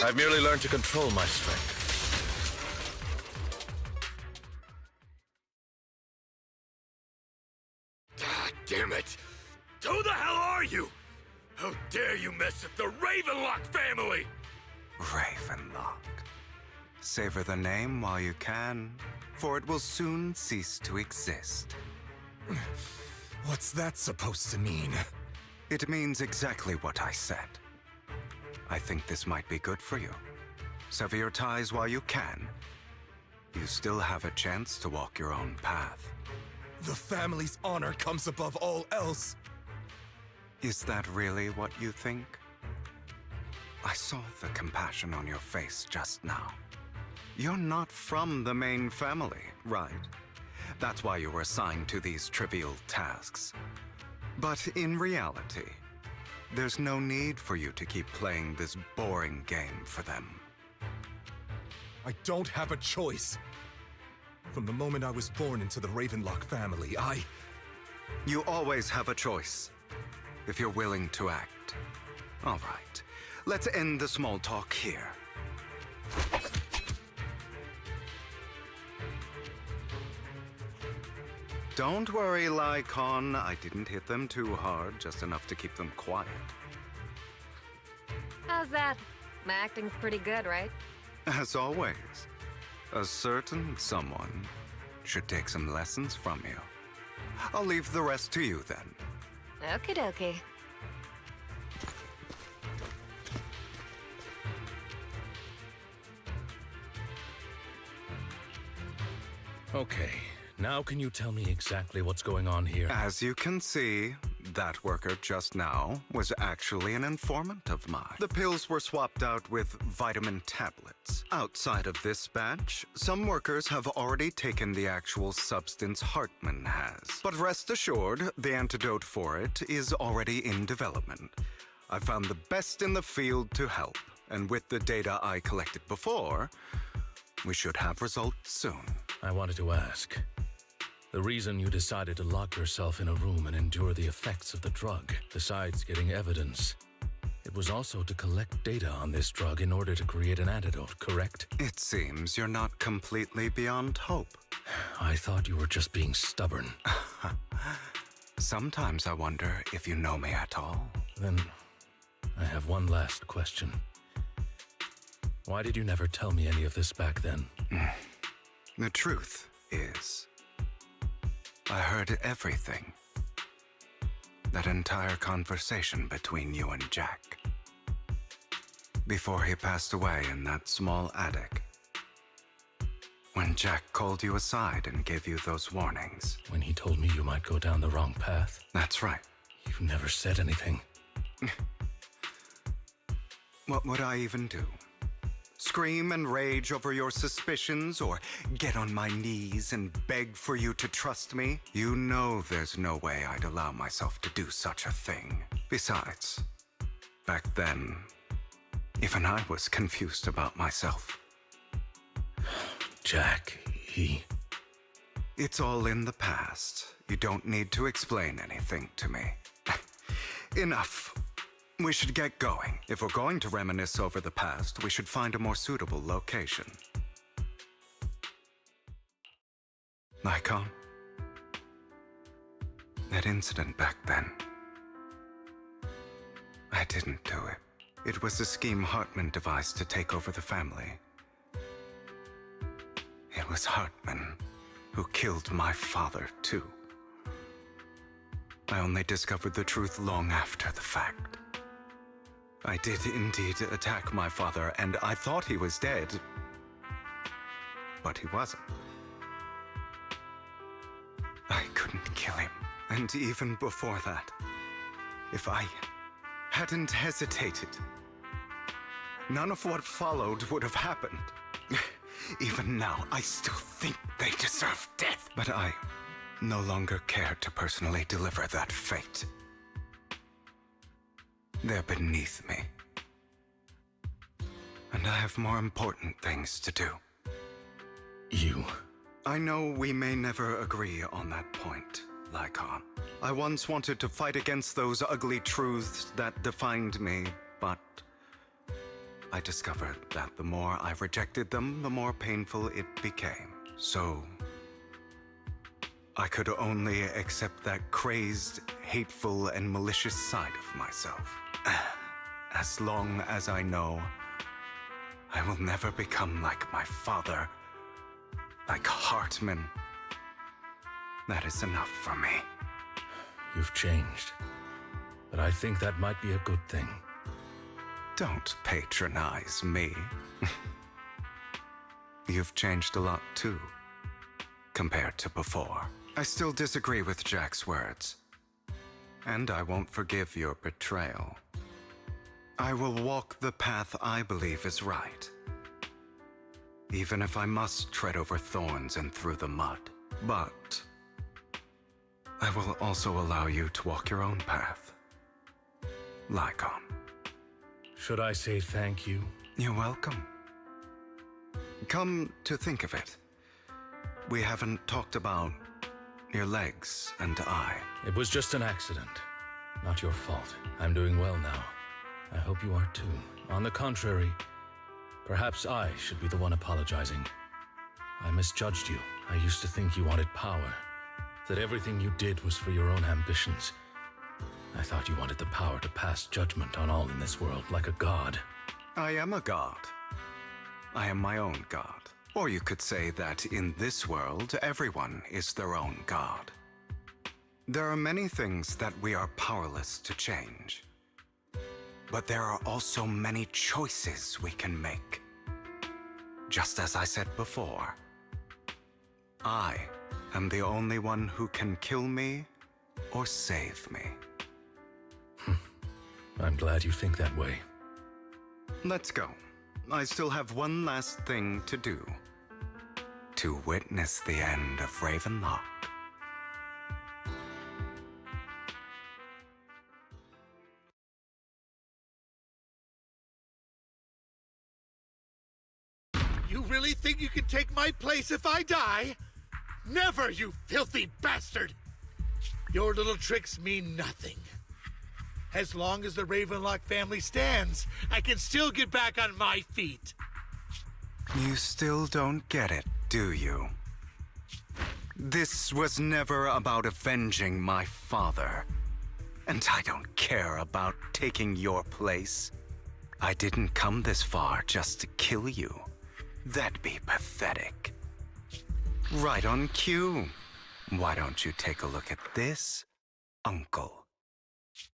I've merely learned to control my strength. Ah, damn it! Who the hell are you? How dare you mess with the Ravenlock family? Ravenlock. Savor the name while you can, for it will soon cease to exist. What's that supposed to mean? It means exactly what I said. I think this might be good for you. Sever your ties while you can. You still have a chance to walk your own path. The family's honor comes above all else. Is that really what you think? I saw the compassion on your face just now. You're not from the main family, right? That's why you were assigned to these trivial tasks. But in reality, there's no need for you to keep playing this boring game for them. I don't have a choice. From the moment I was born into the Ravenlock family, You always have a choice, if you're willing to act. All right, let's end the small talk here. Don't worry, Lycon. I didn't hit them too hard, just enough to keep them quiet. How's that? My acting's pretty good, right? As always, a certain someone should take some lessons from you. I'll leave the rest to you then. Okie dokie. Okay, now can you tell me exactly what's going on here? As you can see, that worker just now was actually an informant of mine. The pills were swapped out with vitamin tablets. Outside of this batch, some workers have already taken the actual substance Hartman has. But rest assured, the antidote for it is already in development. I found the best in the field to help, and with the data I collected before, we should have results soon. I wanted to ask. The reason you decided to lock yourself in a room and endure the effects of the drug, besides getting evidence, it was also to collect data on this drug in order to create an antidote, correct? It seems you're not completely beyond hope. I thought you were just being stubborn. Sometimes I wonder if you know me at all. Then I have one last question. Why did you never tell me any of this back then? The truth is, I heard everything. That entire conversation between you and Jack. Before he passed away in that small attic. When Jack called you aside and gave you those warnings. When he told me you might go down the wrong path? That's right. You never said anything. What would I even do? Scream and rage over your suspicions, or get on my knees and beg for you to trust me? You know there's no way I'd allow myself to do such a thing. Besides, back then, even I was confused about myself. Jack, he... It's all in the past. You don't need to explain anything to me. Enough. We should get going. If we're going to reminisce over the past, we should find a more suitable location. Nikon? That incident back then. I didn't do it. It was a scheme Hartman devised to take over the family. It was Hartman who killed my father, too. I only discovered the truth long after the fact. I did indeed attack my father, and I thought he was dead. But he wasn't. I couldn't kill him. And even before that, if I hadn't hesitated, none of what followed would have happened. Even now, I still think they deserve death. But I no longer care to personally deliver that fate. They're beneath me. And I have more important things to do. You? I know we may never agree on that point, Lycon. I once wanted to fight against those ugly truths that defined me, but I discovered that the more I rejected them, the more painful it became. So I could only accept that crazed, hateful, and malicious side of myself. As long as I know I will never become like my father, like Hartman, that is enough for me. You've changed, but I think that might be a good thing. Don't patronize me. You've changed a lot too, compared to before. I still disagree with Jack's words, and I won't forgive your betrayal. I will walk the path I believe is right, even if I must tread over thorns and through the mud. But I will also allow you to walk your own path, Lycon. Should I say thank you? You're welcome. Come to think of it, we haven't talked about your legs and eye. It was just an accident. Not your fault. I'm doing well now. I hope you are too. On the contrary, perhaps I should be the one apologizing. I misjudged you. I used to think you wanted power, that everything you did was for your own ambitions. I thought you wanted the power to pass judgment on all in this world, like a god. I am a god. I am my own god. Or you could say that in this world, everyone is their own god. There are many things that we are powerless to change. But there are also many choices we can make. Just as I said before, I am the only one who can kill me or save me. I'm glad you think that way. Let's go. I still have one last thing to do. To witness the end of Ravenlock. You really think you can take my place if I die? Never, you filthy bastard! Your little tricks mean nothing. As long as the Ravenlock family stands, I can still get back on my feet. You still don't get it, do you? This was never about avenging my father. And I don't care about taking your place. I didn't come this far just to kill you. That'd be pathetic. Right on cue. Why don't you take a look at this, Uncle?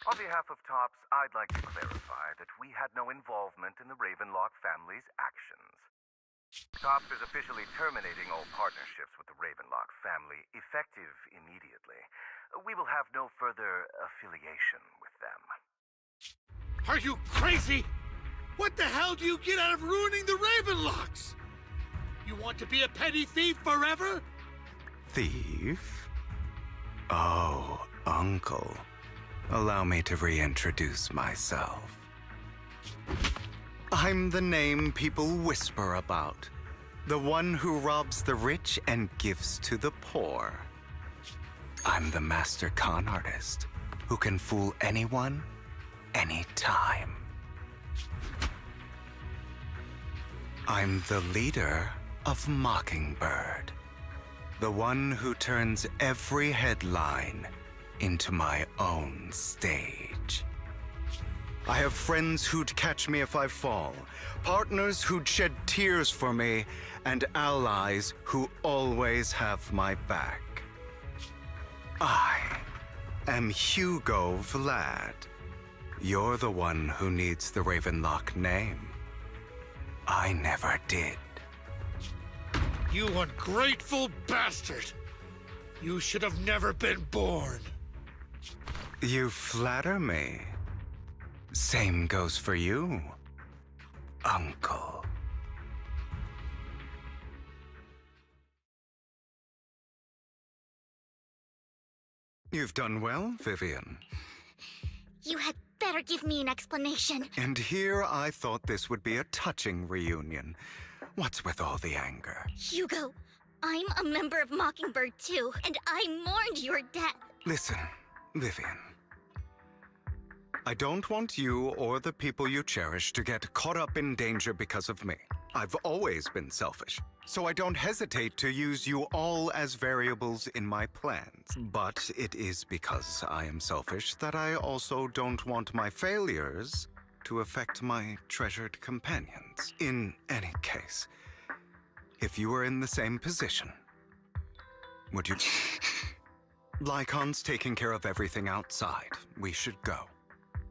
On behalf of TOPS, I'd like to clarify that we had no involvement in the Ravenlock family's actions. TOPS is officially terminating all partnerships with the Ravenlock family, effective immediately. We will have no further affiliation with them. Are you crazy? What the hell do you get out of ruining the Ravenlocks? You want to be a petty thief forever? Thief? Oh, Uncle. Allow me to reintroduce myself. I'm the name people whisper about. The one who robs the rich and gives to the poor. I'm the master con artist who can fool anyone, anytime. I'm the leader of Mockingbird. The one who turns every headline into my own stage. I have friends who'd catch me if I fall, partners who'd shed tears for me, and allies who always have my back. I am Hugo Vlad. You're the one who needs the Ravenlock name. I never did. You ungrateful bastard! You should have never been born. You flatter me. Same goes for you, Uncle. You've done well, Vivian. You had better give me an explanation. And here I thought this would be a touching reunion. What's with all the anger? Hugo, I'm a member of Mockingbird too, and I mourned your death. Listen, Vivian. I don't want you or the people you cherish to get caught up in danger because of me. I've always been selfish, so I don't hesitate to use you all as variables in my plans. But it is because I am selfish that I also don't want my failures to affect my treasured companions. In any case, if you were in the same position, would you... Lycon's taking care of everything outside. We should go.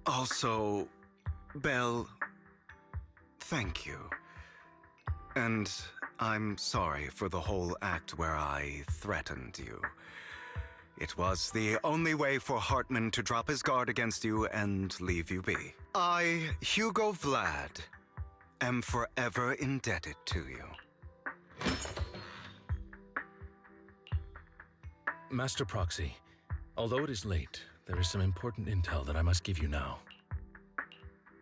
Also, Belle, thank you. And I'm sorry for the whole act where I threatened you. It was the only way for Hartman to drop his guard against you and leave you be. I, Hugo Vlad, am forever indebted to you. Master Proxy, although it is late, there is some important intel that I must give you now.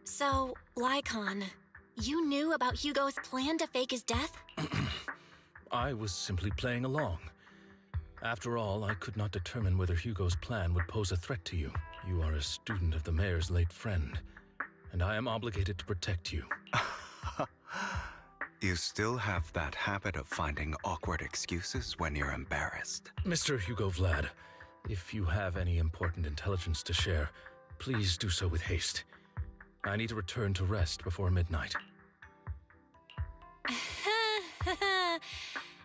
So, Lycon, you knew about Hugo's plan to fake his death? I was simply playing along. After all, I could not determine whether Hugo's plan would pose a threat to you. You are a student of the mayor's late friend, and I am obligated to protect you. You still have that habit of finding awkward excuses when you're embarrassed. Mr. Hugo Vlad, if you have any important intelligence to share, please do so with haste. I need to return to rest before midnight.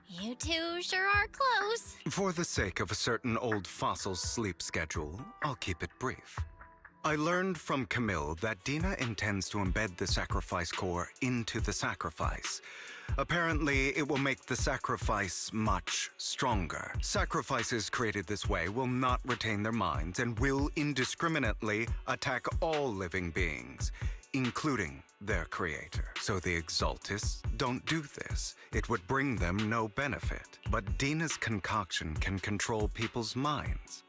You two sure are close. For the sake of a certain old fossil's sleep schedule, I'll keep it brief. I learned from Camille that Dina intends to embed the sacrifice core into the sacrifice. Apparently, it will make the sacrifice much stronger. Sacrifices created this way will not retain their minds and will indiscriminately attack all living beings, including their creator. So the Exaltists don't do this. It would bring them no benefit. But Dina's concoction can control people's minds.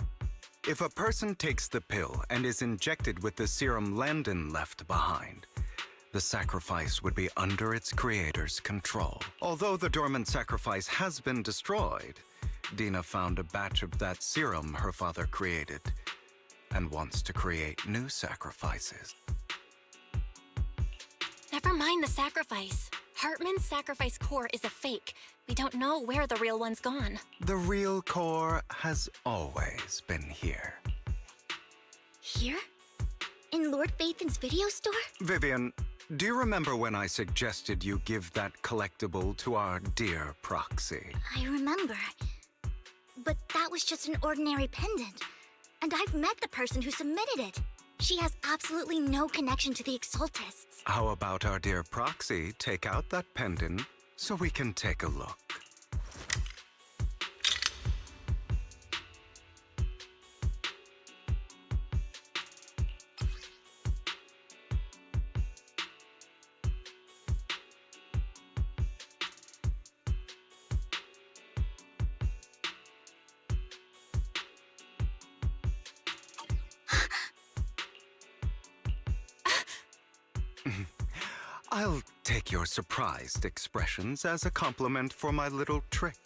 If a person takes the pill and is injected with the serum Landon left behind, the sacrifice would be under its creator's control. Although the dormant sacrifice has been destroyed, Dina found a batch of that serum her father created and wants to create new sacrifices. Never mind the sacrifice. Hartman's sacrifice core is a fake. We don't know where the real one's gone. The real core has always been here. Here? In Lord Phaethon's video store? Vivian, do you remember when I suggested you give that collectible to our dear Proxy? I remember. But that was just an ordinary pendant. And I've met the person who submitted it. She has absolutely no connection to the Exaltists. How about our dear Proxy take out that pendant so we can take a look? Take your surprised expressions as a compliment for my little trick.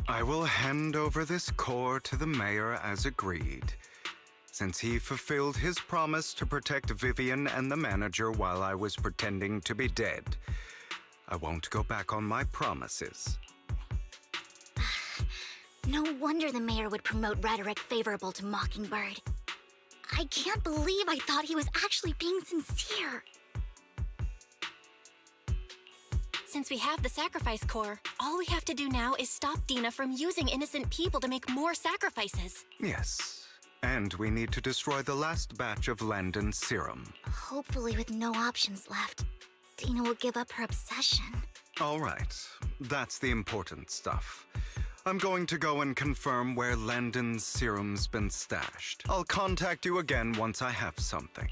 I will hand over this core to the mayor as agreed. Since he fulfilled his promise to protect Vivian and the manager while I was pretending to be dead, I won't go back on my promises. No wonder the mayor would promote rhetoric favorable to Mockingbird. I can't believe I thought he was actually being sincere. Since we have the sacrifice core, all we have to do now is stop Dina from using innocent people to make more sacrifices. Yes, and we need to destroy the last batch of Landon's serum. Hopefully with no options left, Dina will give up her obsession. All right, that's the important stuff. I'm going to go and confirm where Landon's serum's been stashed. I'll contact you again once I have something.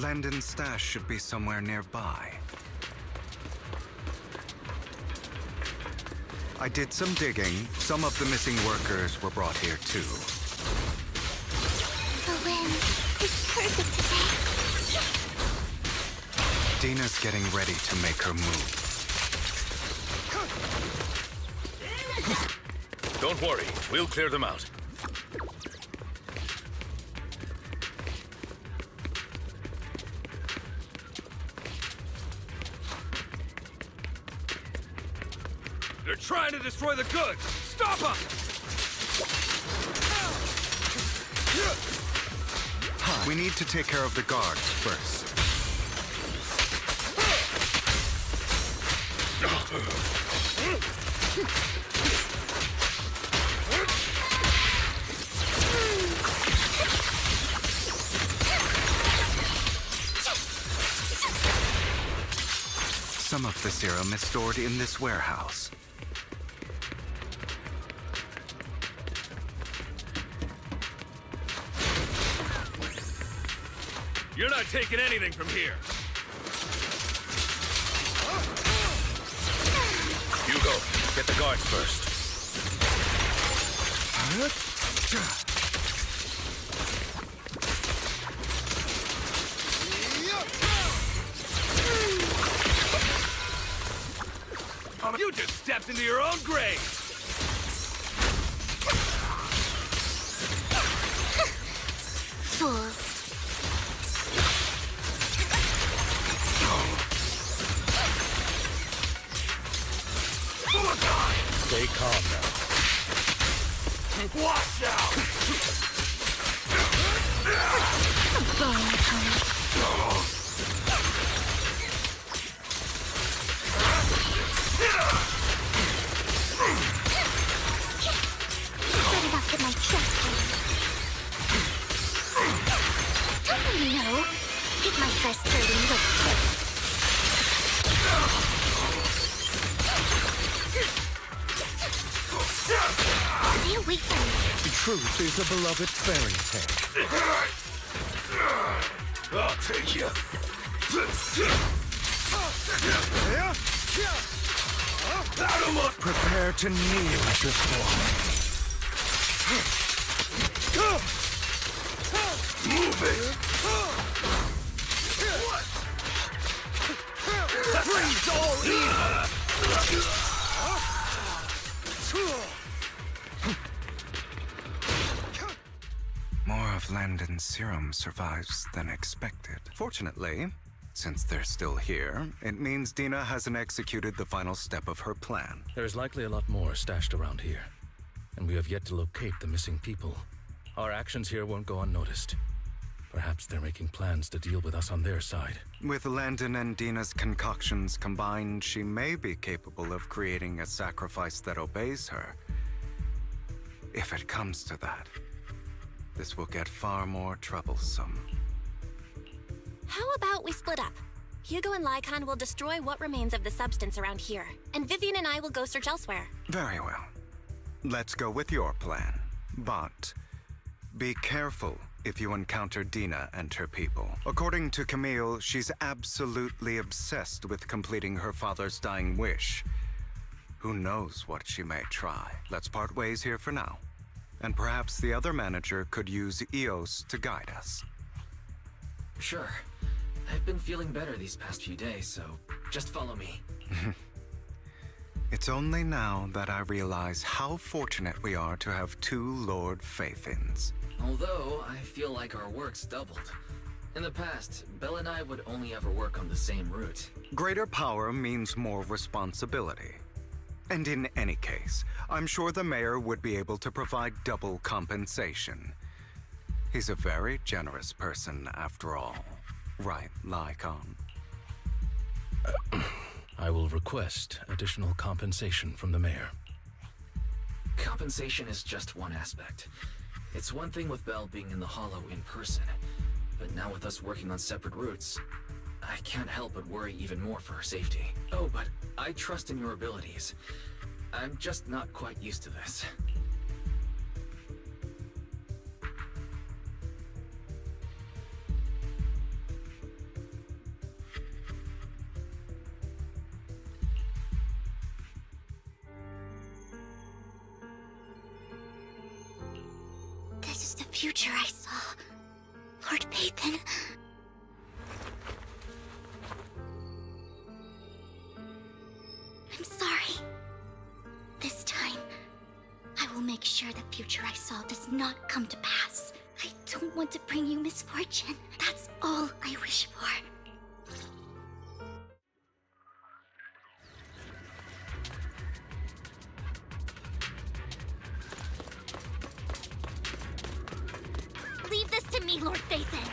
Landon's stash should be somewhere nearby. I did some digging. Some of the missing workers were brought here too. The wind is perfect today. Dina's getting ready to make her move. Don't worry, we'll clear them out. They're trying to destroy the goods! Stop them! We need to take care of the guards first. Some of the serum is stored in this warehouse. You're not taking anything from here! Hugo, get the guards first. You just stepped into your own grave! Fools. Stay calm now. Watch out! Better not get my chest Don't let me know. Get my first hurting look. Stay away from me. Truth is a beloved fairy tale. I'll take you. Prepare to kneel before me. Move it! Freeze all evil! More of Landon's serum survives than expected. Fortunately, since they're still here, it means Dina hasn't executed the final step of her plan. There's likely a lot more stashed around here, and we have yet to locate the missing people. Our actions here won't go unnoticed. Perhaps they're making plans to deal with us on their side. With Landon and Dina's concoctions combined, she may be capable of creating a sacrifice that obeys her. If it comes to that, this will get far more troublesome. How about we split up? Hugo and Lycon will destroy what remains of the substance around here, and Vivian and I will go search elsewhere. Very well. Let's go with your plan. But be careful if you encounter Dina and her people. According to Camille, she's absolutely obsessed with completing her father's dying wish. Who knows what she may try? Let's part ways here for now. And perhaps the other manager could use EOS to guide us. Sure. I've been feeling better these past few days, so just follow me. It's only now that I realize how fortunate we are to have two Lord Faithins. Although, I feel like our work's doubled. In the past, Belle and I would only ever work on the same route. Greater power means more responsibility. And in any case, I'm sure the mayor would be able to provide double compensation. He's a very generous person, after all. Right, Lycon? I will request additional compensation from the mayor. Compensation is just one aspect. It's one thing with Belle being in the Hollow in person, but now with us working on separate routes, I can't help but worry even more for her safety. Oh, but I trust in your abilities. I'm just not quite used to this. future I saw. Lord Pathan. I'm sorry. This time, I will make sure the future I saw does not come to pass. I don't want to bring you misfortune. That's all I wish for. Leave this to me, Lord Phaethon.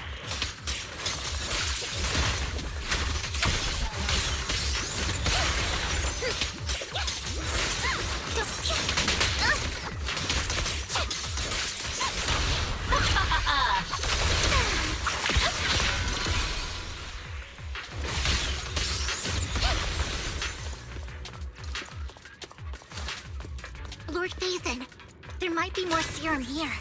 Lord Phaethon, there might be more serum here.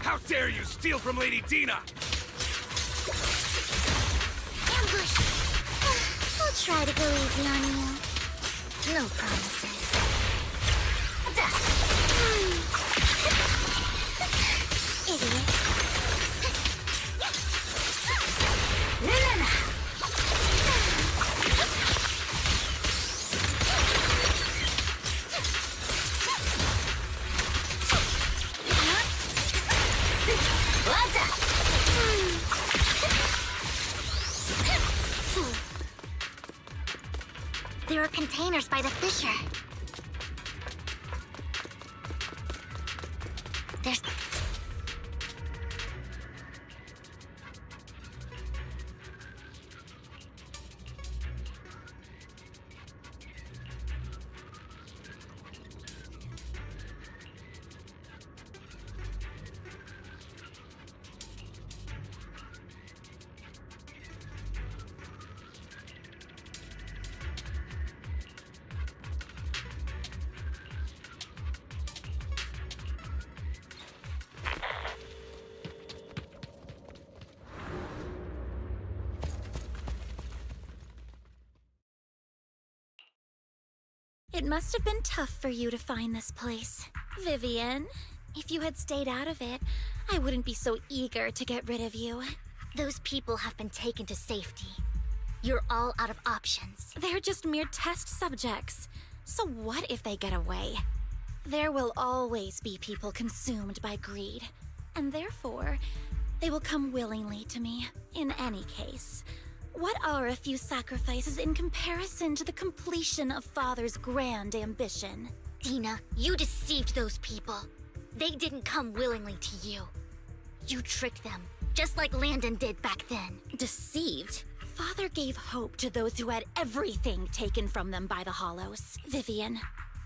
How dare you steal from Lady Dina! Ambush! I'll try to go easy on you. No promises. Idiot. There are containers by the fissure. There's... It must have been tough for you to find this place. Vivian, if you had stayed out of it, I wouldn't be so eager to get rid of you. Those people have been taken to safety. You're all out of options. They're just mere test subjects. So what if they get away? There will always be people consumed by greed. And therefore, they will come willingly to me. In any case, what are a few sacrifices in comparison to the completion of Father's grand ambition? Dina, you deceived those people. They didn't come willingly to you. You tricked them, just like Landon did back then. Deceived? Father gave hope to those who had everything taken from them by the Hollows. Vivian,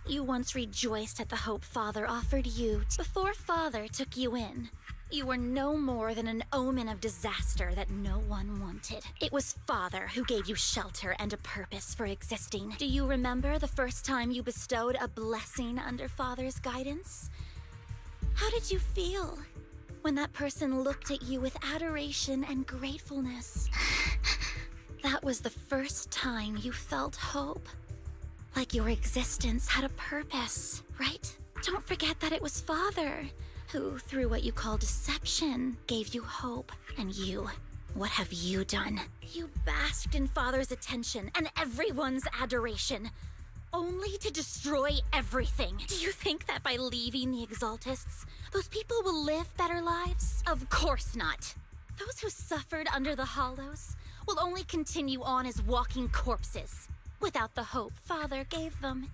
you once rejoiced at the hope Father offered you before Father took you in. You were no more than an omen of disaster that no one wanted. It was Father who gave you shelter and a purpose for existing. Do you remember the first time you bestowed a blessing under Father's guidance? How did you feel when that person looked at you with adoration and gratefulness? That was the first time you felt hope. Like your existence had a purpose, right? Don't forget that it was Father who, through what you call deception, gave you hope. And you, what have you done? You basked in Father's attention and everyone's adoration, only to destroy everything. Do you think that by leaving the Exaltists, those people will live better lives? Of course not. Those who suffered under the Hollows will only continue on as walking corpses, without the hope Father gave them.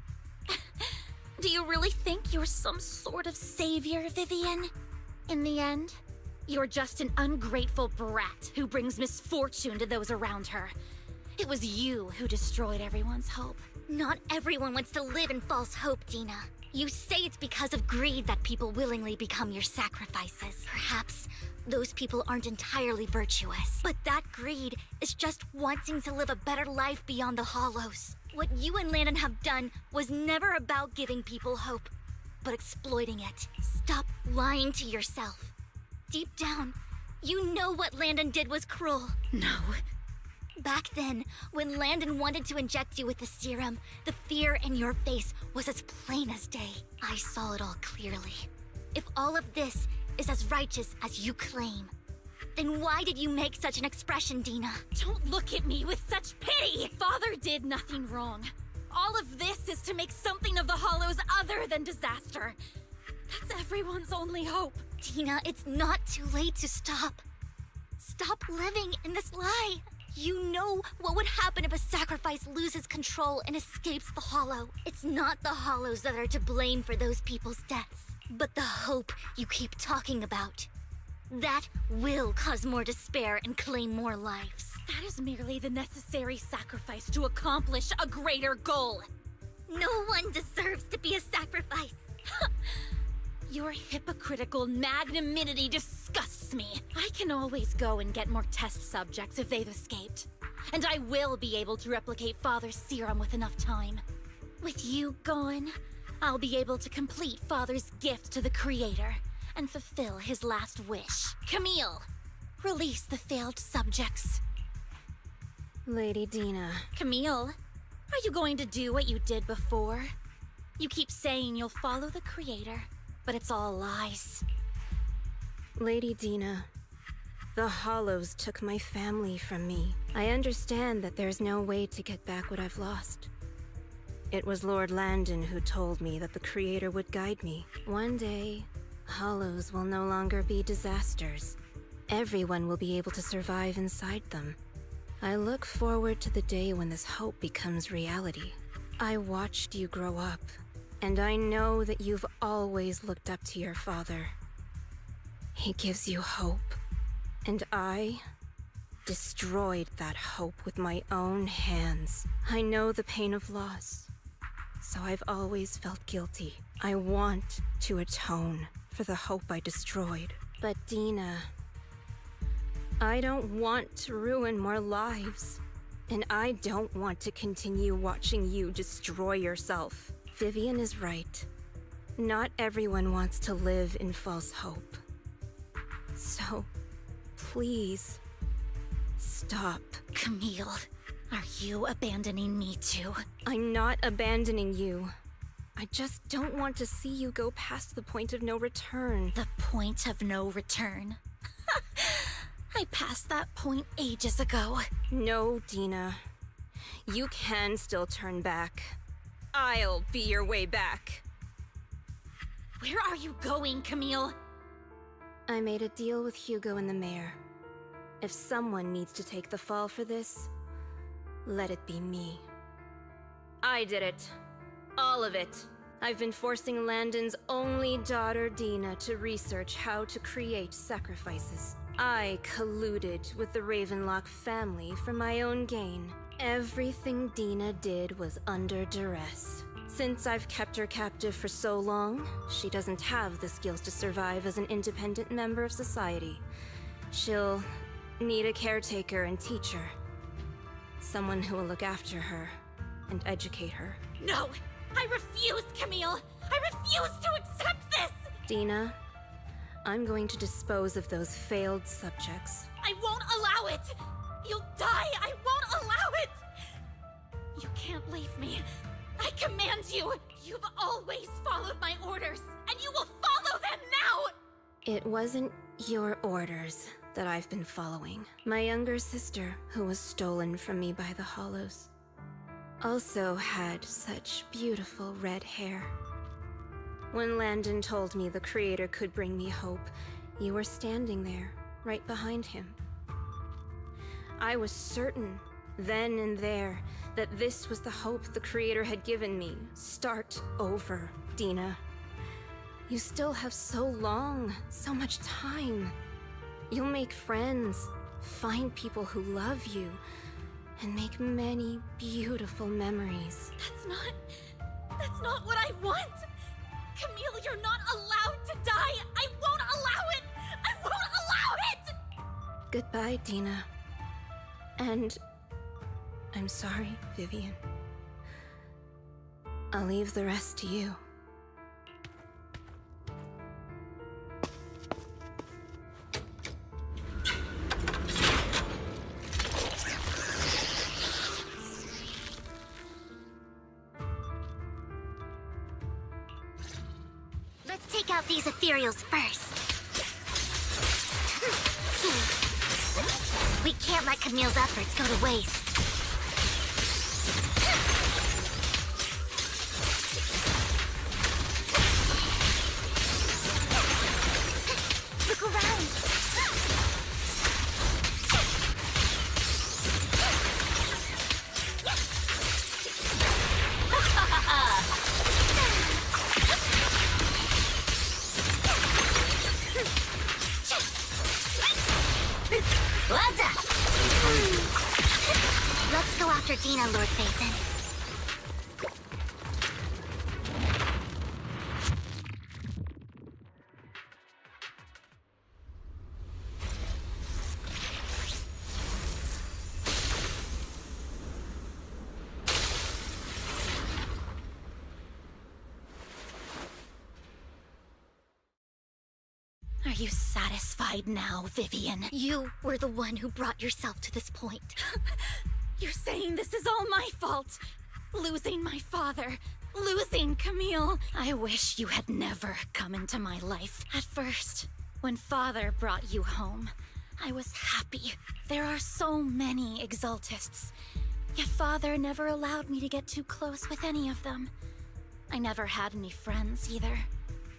Do you really think you're some sort of savior, Vivian? In the end, you're just an ungrateful brat who brings misfortune to those around her. It was you who destroyed everyone's hope. Not everyone wants to live in false hope, Dina. You say it's because of greed that people willingly become your sacrifices. Perhaps those people aren't entirely virtuous. But that greed is just wanting to live a better life beyond the Hollows. What you and Landon have done was never about giving people hope, but exploiting it. Stop lying to yourself. Deep down, you know what Landon did was cruel. No. Back then, when Landon wanted to inject you with the serum, the fear in your face was as plain as day. I saw it all clearly. If all of this is as righteous as you claim, then why did you make such an expression, Dina? Don't look at me with such pity! Father did nothing wrong. All of this is to make something of the Hollows other than disaster. That's everyone's only hope. Dina, it's not too late to stop. Stop living in this lie. You know what would happen if a sacrifice loses control and escapes the Hollow. It's not the Hollows that are to blame for those people's deaths, but the hope you keep talking about. That will cause more despair and claim more lives. That is merely the necessary sacrifice to accomplish a greater goal. No one deserves to be a sacrifice. Your hypocritical magnanimity disgusts me. I can always go and get more test subjects if they've escaped. And I will be able to replicate Father's serum with enough time. With you gone, I'll be able to complete Father's gift to the Creator and fulfill his last wish. Camille, release the failed subjects. Lady Dina. Camille, are you going to do what you did before? You keep saying you'll follow the Creator, but it's all lies. Lady Dina, the Hollows took my family from me. I understand that there's no way to get back what I've lost. It was Lord Landon who told me that the Creator would guide me. One day, Hollows will no longer be disasters. Everyone will be able to survive inside them. I look forward to the day when this hope becomes reality. I watched you grow up, and I know that you've always looked up to your father. He gives you hope, and I destroyed that hope with my own hands. I know the pain of loss, so I've always felt guilty. I want to atone for the hope I destroyed. But Dina, I don't want to ruin more lives, and I don't want to continue watching you destroy yourself. Vivian is right. Not everyone wants to live in false hope. So, please, stop. Camille, are you abandoning me too? I'm not abandoning you. I just don't want to see you go past the point of no return. The point of no return? I passed that point ages ago. No, Dina. You can still turn back. I'll be your way back. Where are you going, Camille? I made a deal with Hugo and the mayor. If someone needs to take the fall for this, let it be me. I did it. All of it. I've been forcing Landon's only daughter, Dina, to research how to create sacrifices. I colluded with the Ravenlock family for my own gain. Everything Dina did was under duress. Since I've kept her captive for so long, she doesn't have the skills to survive as an independent member of society. She'll need a caretaker and teacher. Someone who will look after her and educate her. No! I refuse, Camille! I refuse to accept this! Dina, I'm going to dispose of those failed subjects. I won't allow it! You'll die! I won't allow it! You can't leave me. I command you! You've always followed my orders, and you will follow them now! It wasn't your orders that I've been following. My younger sister, who was stolen from me by the Hollows, also had such beautiful red hair. When Landon told me the Creator could bring me hope, you were standing there, right behind him. I was certain, then and there, that this was the hope the Creator had given me. Start over, Dina. You still have so long, so much time. You'll make friends, find people who love you, and make many beautiful memories. That's not what I want! Camille, you're not allowed to die! I won't allow it! I won't allow it! Goodbye, Dina. And I'm sorry, Vivian. I'll leave the rest to you. out these ethereals first. We can't let Camille's efforts go to waste. Look around. Let's go after Dina, Lord Phaethon. Are you satisfied now, Vivian? You were the one who brought yourself to this point. You're saying this is all my fault? Losing my father, losing Camille. I wish you had never come into my life. At first, when Father brought you home, I was happy. There are so many Exaltists, yet Father never allowed me to get too close with any of them. I never had any friends either.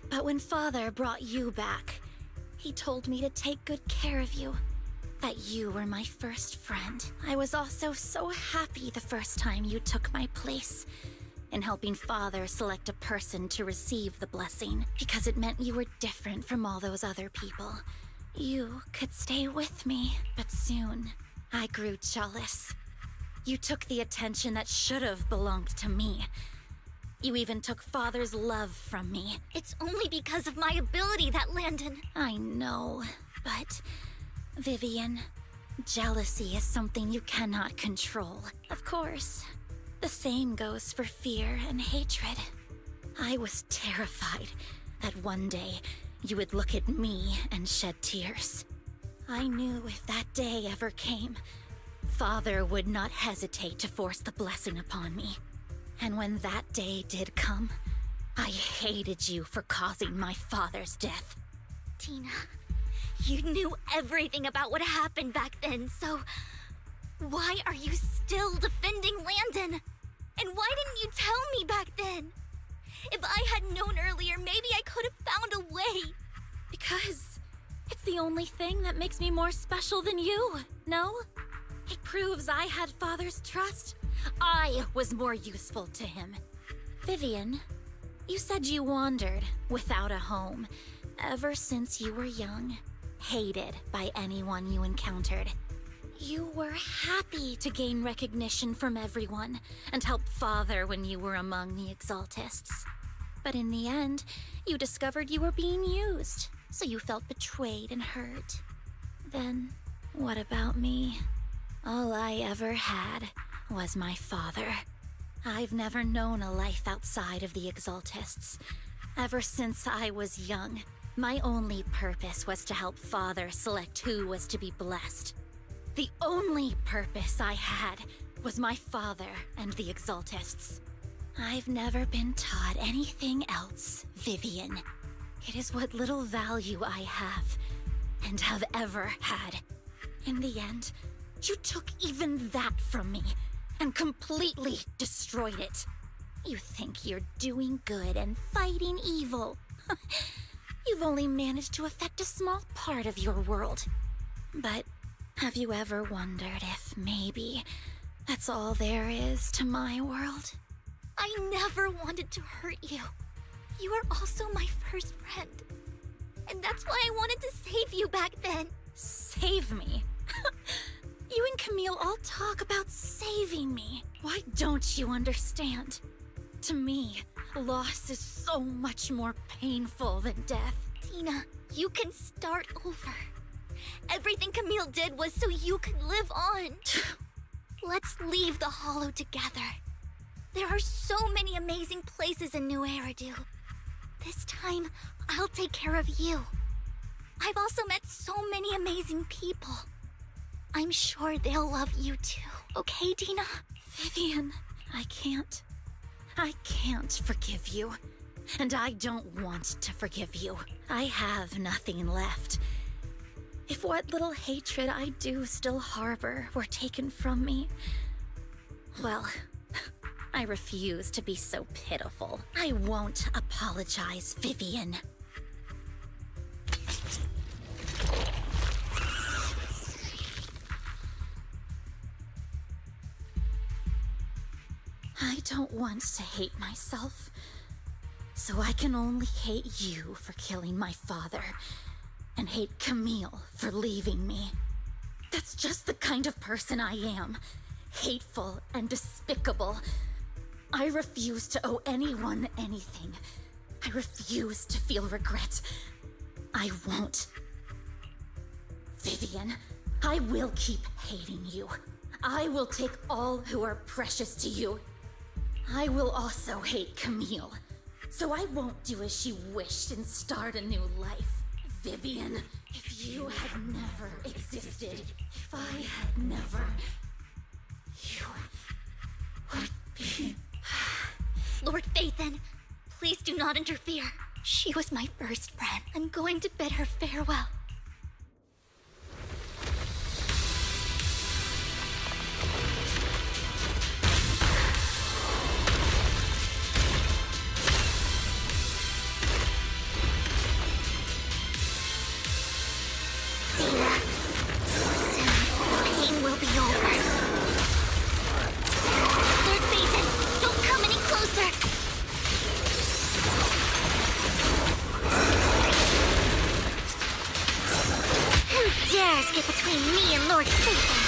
But when Father brought you back, he told me to take good care of you. That you were my first friend. I was also so happy the first time you took my place in helping Father select a person to receive the blessing, because it meant you were different from all those other people. You could stay with me, but soon I grew jealous. You took the attention that should have belonged to me. You even took Father's love from me. It's only because of my ability that Landon... I know, but... Vivian, jealousy is something you cannot control. Of course, the same goes for fear and hatred. I was terrified that one day you would look at me and shed tears. I knew if that day ever came, Father would not hesitate to force the blessing upon me. And when that day did come, I hated you for causing my father's death. Tina... You knew everything about what happened back then, so... Why are you still defending Landon? And why didn't you tell me back then? If I had known earlier, maybe I could have found a way. Because it's the only thing that makes me more special than you, no? It proves I had Father's trust. I was more useful to him. Vivian, you said you wandered without a home ever since you were young. Hated by anyone you encountered. You were happy to gain recognition from everyone and help Father when you were among the Exaltists. But in the end, you discovered you were being used, so you felt betrayed and hurt. Then, what about me? All I ever had was my father. I've never known a life outside of the Exaltists. Ever since I was young, my only purpose was to help Father select who was to be blessed. The only purpose I had was my father and the Exaltists. I've never been taught anything else, Vivian. It is what little value I have, and have ever had. In the end, you took even that from me, and completely destroyed it. You think you're doing good and fighting evil. You've only managed to affect a small part of your world. But have you ever wondered if maybe that's all there is to my world? I never wanted to hurt you. You are also my first friend. And that's why I wanted to save you back then. Save me? You and Camille all talk about saving me. Why don't you understand? To me, loss is so much more painful than death. Tina, you can start over. Everything Camille did was so you could live on. Let's leave the Hollow together. There are so many amazing places in New Eridu. This time, I'll take care of you. I've also met so many amazing people. I'm sure they'll love you too. Okay, Dina? Vivian, I can't forgive you. and I don't want to forgive you. I have nothing left. If what little hatred I do still harbor were taken from me, well, I refuse to be so pitiful. I won't apologize, Vivian. I don't want to hate myself, so I can only hate you for killing my father, and hate Camille for leaving me. That's just the kind of person I am. Hateful and despicable. I refuse to owe anyone anything. I refuse to feel regret. I won't. Vivian, I will keep hating you. I will take all who are precious to you. I will also hate Camille, so I won't do as she wished and start a new life. Vivian, if you had never existed, if I had never, you would be... Lord Phaethon, please do not interfere. She was my first friend. I'm going to bid her farewell. Get between me and Lord Phaethon.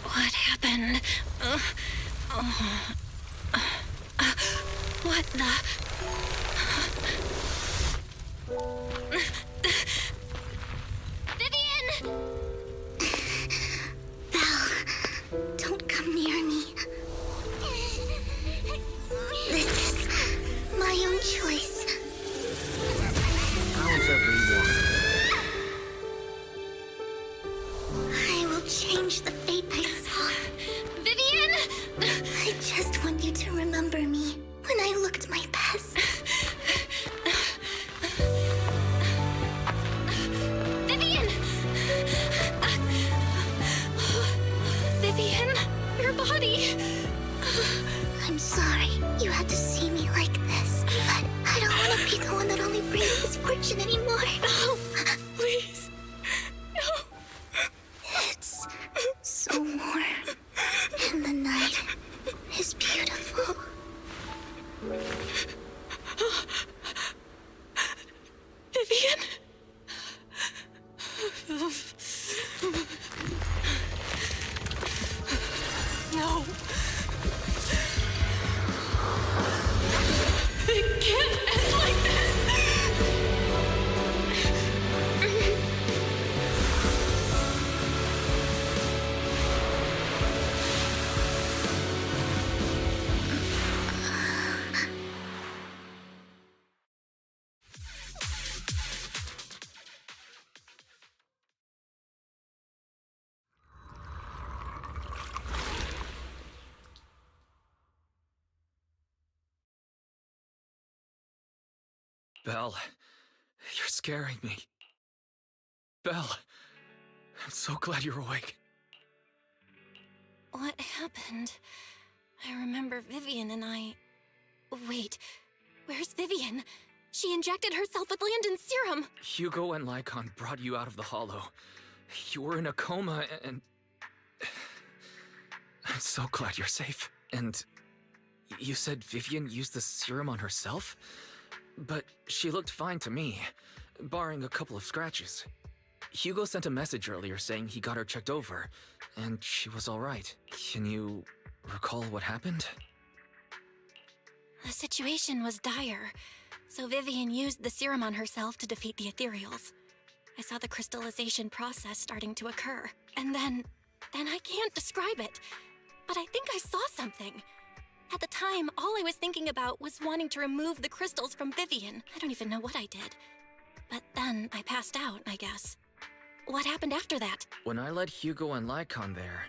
What happened? What the... Vivian! Belle, don't come near me. This is my own choice. How's everyone? I will change the fate I saw. Vivian! I just want you to remember me when I looked my best. Vivian! Vivian, your body. I'm sorry you had to see me like this, but I don't want to be the one that only brings misfortune anymore. No, please. No. It's so warm, and the night is beautiful. Vivian? No. It can't end like this. Belle, you're scaring me. Belle, I'm so glad you're awake. What happened? I remember Vivian and I... Wait, where's Vivian? She injected herself with Landon's serum! Hugo and Lycon brought you out of the Hollow. You were in a coma and... I'm so glad you're safe. And you said Vivian used the serum on herself? But she looked fine to me, barring a couple of scratches. Hugo sent a message earlier saying he got her checked over, and she was alright. Can you recall what happened? The situation was dire, so Vivian used the serum on herself to defeat the ethereals. I saw the crystallization process starting to occur, and then I can't describe it, but I think I saw something. At the time, all I was thinking about was wanting to remove the crystals from Vivian. I don't even know what I did. But then I passed out, I guess. What happened after that? When I led Hugo and Lycon there,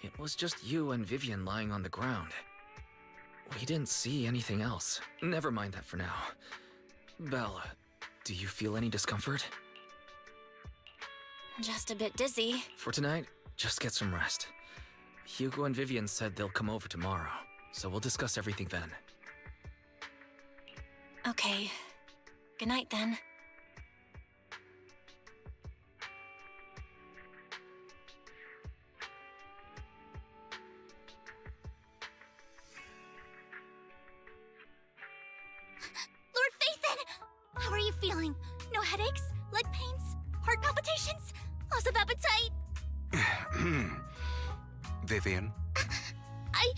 it was just you and Vivian lying on the ground. We didn't see anything else. Never mind that for now. Belle, do you feel any discomfort? Just a bit dizzy. For tonight, just get some rest. Hugo and Vivian said they'll come over tomorrow, so we'll discuss everything then. Okay. Good night then. Lord Phaethon! How are you feeling? No headaches? Leg pains? Heart palpitations? Loss of appetite? Vivian? I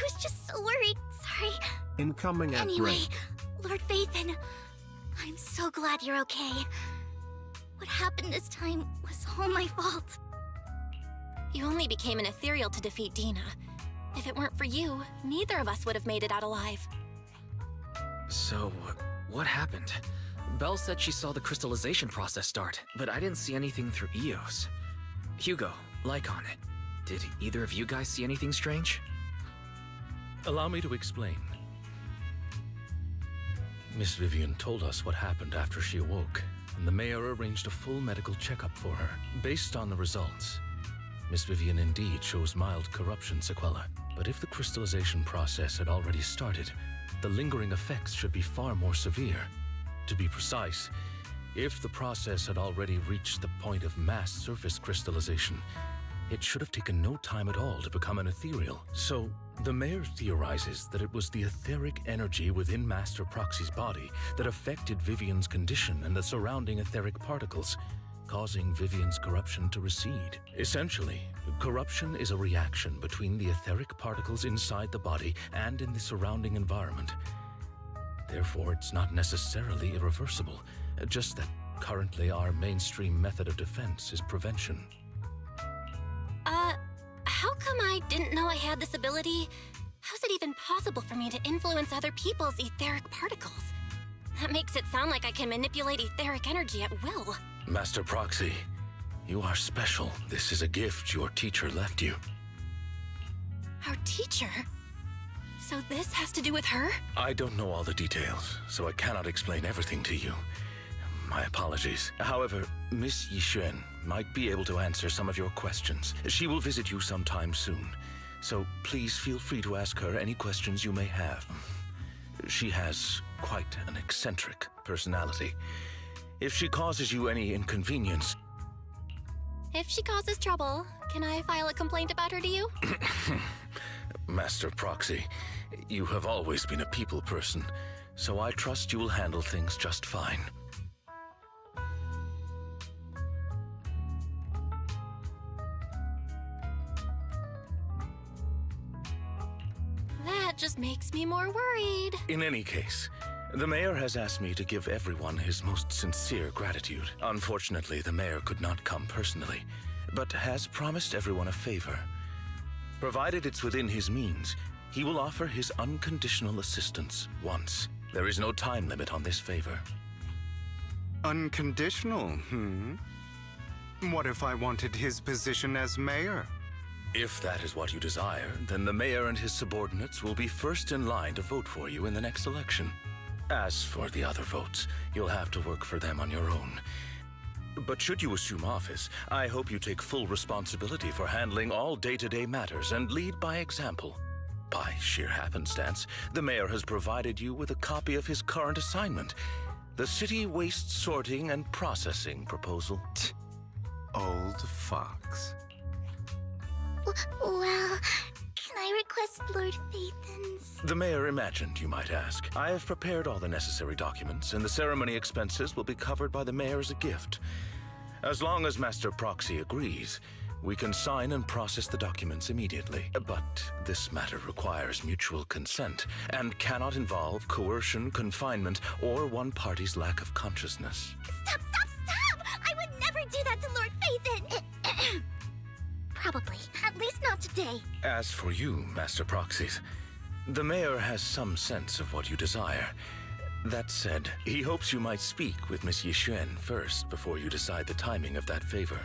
was just so worried. Sorry. Incoming at Anyway, rank. Lord Phaethon, I'm so glad you're okay. What happened this time was all my fault. You only became an ethereal to defeat Dina. If it weren't for you, neither of us would have made it out alive. So, what happened? Belle said she saw the crystallization process start, but I didn't see anything through EOS. Hugo, Lycon, did either of you guys see anything strange? Allow me to explain. Miss Vivian told us what happened after she awoke, and the mayor arranged a full medical checkup for her. Based on the results, Miss Vivian indeed shows mild corruption sequela. But if the crystallization process had already started, the lingering effects should be far more severe. To be precise, if the process had already reached the point of mass surface crystallization, it should have taken no time at all to become an ethereal. So, the mayor theorizes that it was the etheric energy within Master Proxy's body that affected Vivian's condition and the surrounding etheric particles, causing Vivian's corruption to recede. Essentially, corruption is a reaction between the etheric particles inside the body and in the surrounding environment. Therefore, it's not necessarily irreversible, just that currently our mainstream method of defense is prevention. How come I didn't know I had this ability? How's it even possible for me to influence other people's etheric particles? That makes it sound like I can manipulate etheric energy at will. Master Proxy, you are special. This is a gift your teacher left you. Our teacher? So this has to do with her? I don't know all the details, so I cannot explain everything to you. My apologies. However, Miss Yixuan might be able to answer some of your questions. She will visit you sometime soon, so please feel free to ask her any questions you may have. She has quite an eccentric personality. If she causes you any inconvenience... If she causes trouble, can I file a complaint about her to you? Master Proxy, you have always been a people person, so I trust you will handle things just fine. That just makes me more worried. In any case, the mayor has asked me to give everyone his most sincere gratitude. Unfortunately, the mayor could not come personally, but has promised everyone a favor. Provided it's within his means, he will offer his unconditional assistance once. There is no time limit on this favor. Unconditional, What if I wanted his position as mayor? If that is what you desire, then the mayor and his subordinates will be first in line to vote for you in the next election. As for the other votes, you'll have to work for them on your own. But should you assume office, I hope you take full responsibility for handling all day-to-day matters and lead by example. By sheer happenstance, the mayor has provided you with a copy of his current assignment, the City Waste Sorting and Processing proposal. Old fox. Well, can I request Lord Phaethon's? The mayor imagined you might ask. I have prepared all the necessary documents, and the ceremony expenses will be covered by the mayor as a gift. As long as Master Proxy agrees, we can sign and process the documents immediately. But this matter requires mutual consent and cannot involve coercion, confinement, or one party's lack of consciousness. Stop! I would never do that to Lord Phaethon! Probably. At least not today. As for you, Master Proxies, the mayor has some sense of what you desire. That said, he hopes you might speak with Miss Yixuan first before you decide the timing of that favor.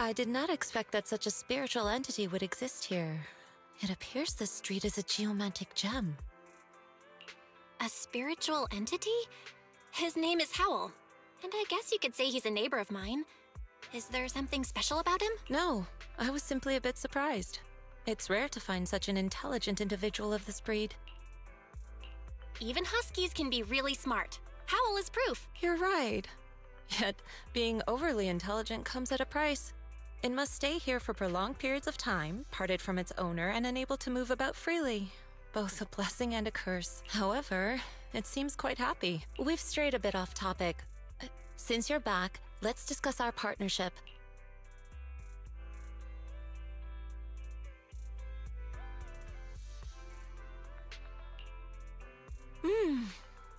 I did not expect that such a spiritual entity would exist here. It appears this street is a geomantic gem. A spiritual entity? His name is Howl, and I guess you could say he's a neighbor of mine. Is there something special about him? No, I was simply a bit surprised. It's rare to find such an intelligent individual of this breed. Even huskies can be really smart. Howl is proof. You're right. Yet, being overly intelligent comes at a price. It must stay here for prolonged periods of time, parted from its owner and unable to move about freely. Both a blessing and a curse. However, it seems quite happy. We've strayed a bit off topic. Since you're back, let's discuss our partnership.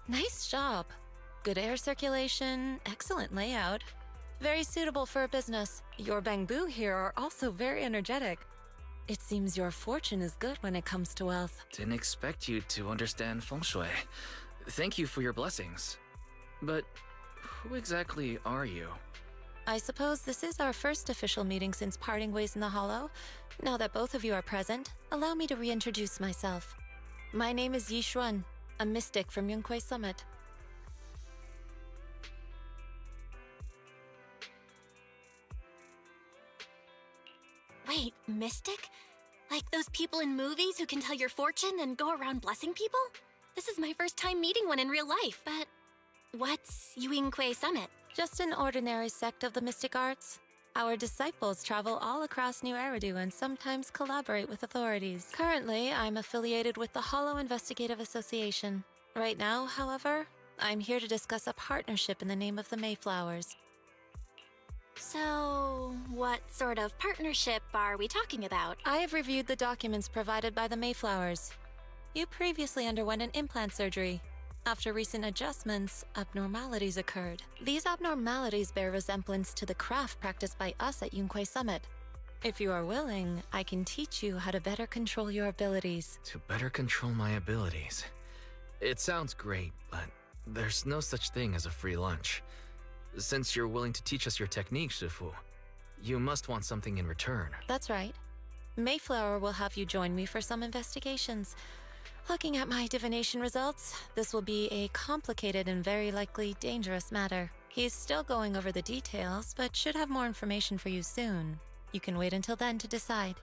Nice job. Good air circulation, excellent layout. Very suitable for a business. Your bamboo here are also very energetic. It seems your fortune is good when it comes to wealth. Didn't expect you to understand feng shui. Thank you for your blessings. But who exactly are you? I suppose this is our first official meeting since parting ways in the Hollow. Now that both of you are present, allow me to reintroduce myself. My name is Yi Xuan, a mystic from Yunquei Summit. Wait, mystic? Like those people in movies who can tell your fortune and go around blessing people? This is my first time meeting one in real life, but what's Yunquei Summit? Just an ordinary sect of the mystic arts. Our disciples travel all across New Eridu and sometimes collaborate with authorities. Currently, I'm affiliated with the Hollow Investigative Association. Right now, however, I'm here to discuss a partnership in the name of the Mayflowers. So, what sort of partnership are we talking about? I have reviewed the documents provided by the Mayflowers. You previously underwent an implant surgery. After recent adjustments, abnormalities occurred. These abnormalities bear resemblance to the craft practiced by us at Yunquei Summit. If you are willing, I can teach you how to better control your abilities. To better control my abilities. It sounds great, but there's no such thing as a free lunch. Since you're willing to teach us your technique, Shifu, you must want something in return. That's right. Mayflower will have you join me for some investigations. Looking at my divination results, this will be a complicated and very likely dangerous matter. He's still going over the details, but should have more information for you soon. You can wait until then to decide.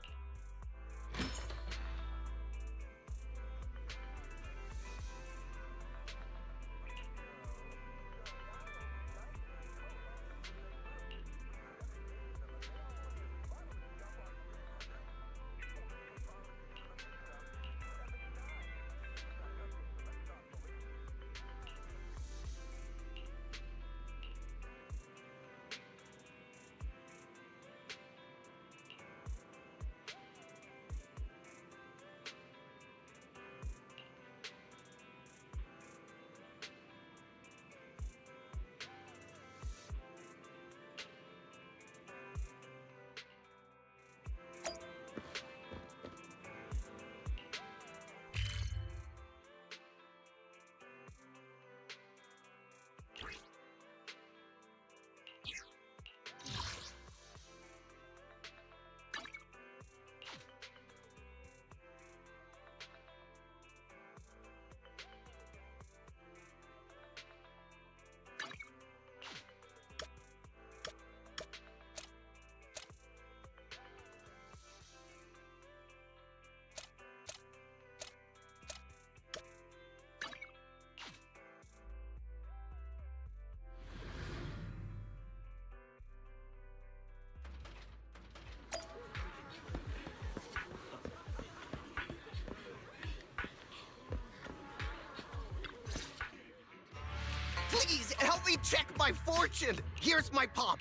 Please, help me check my fortune! Here's my pop.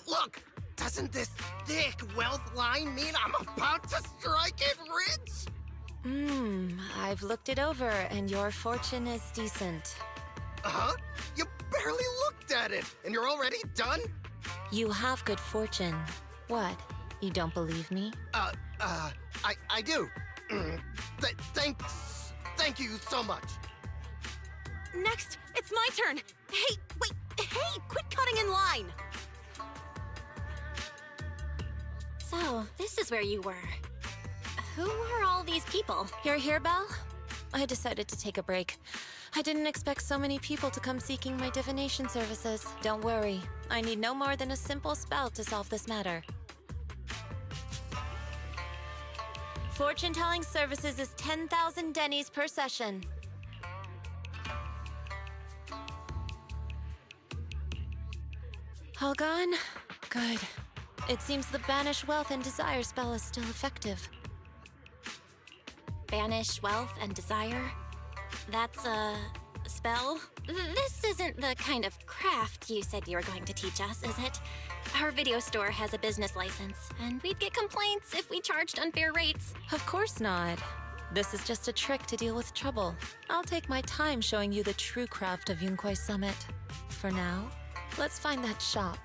Look, doesn't this thick wealth line mean I'm about to strike it rich? I've looked it over, and your fortune is decent. Huh? You barely looked at it, and you're already done? You have good fortune. What? You don't believe me? I do. Thank you so much. Next, it's my turn. Hey, wait, hey, quit cutting in line. Oh, this is where you were. Who are all these people? You're here, Belle? I decided to take a break. I didn't expect so many people to come seeking my divination services. Don't worry, I need no more than a simple spell to solve this matter. Fortune-telling services is 10,000 dennies per session. All gone? Good. It seems the Banish Wealth and Desire spell is still effective. Banish wealth and desire? That's a spell? This isn't the kind of craft you said you were going to teach us, is it? Our video store has a business license, and we'd get complaints if we charged unfair rates. Of course not. This is just a trick to deal with trouble. I'll take my time showing you the true craft of Yunquai Summit. For now, let's find that shop.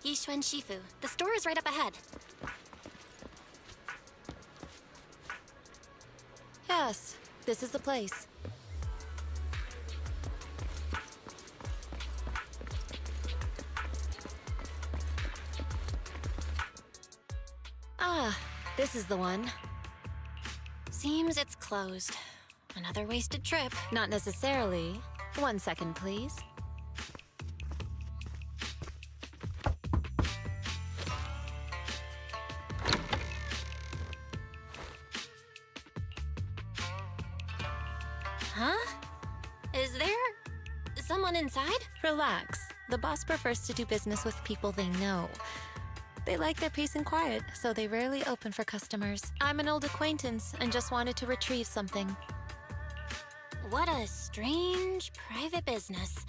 Yishuan Shifu. The store is right up ahead. Yes, this is the place. Ah, this is the one. Seems it's closed. Another wasted trip. Not necessarily. 1 second, please. Huh? Is there someone inside? Relax. The boss prefers to do business with people they know. They like their peace and quiet, so they rarely open for customers. I'm an old acquaintance and just wanted to retrieve something. What a strange private business.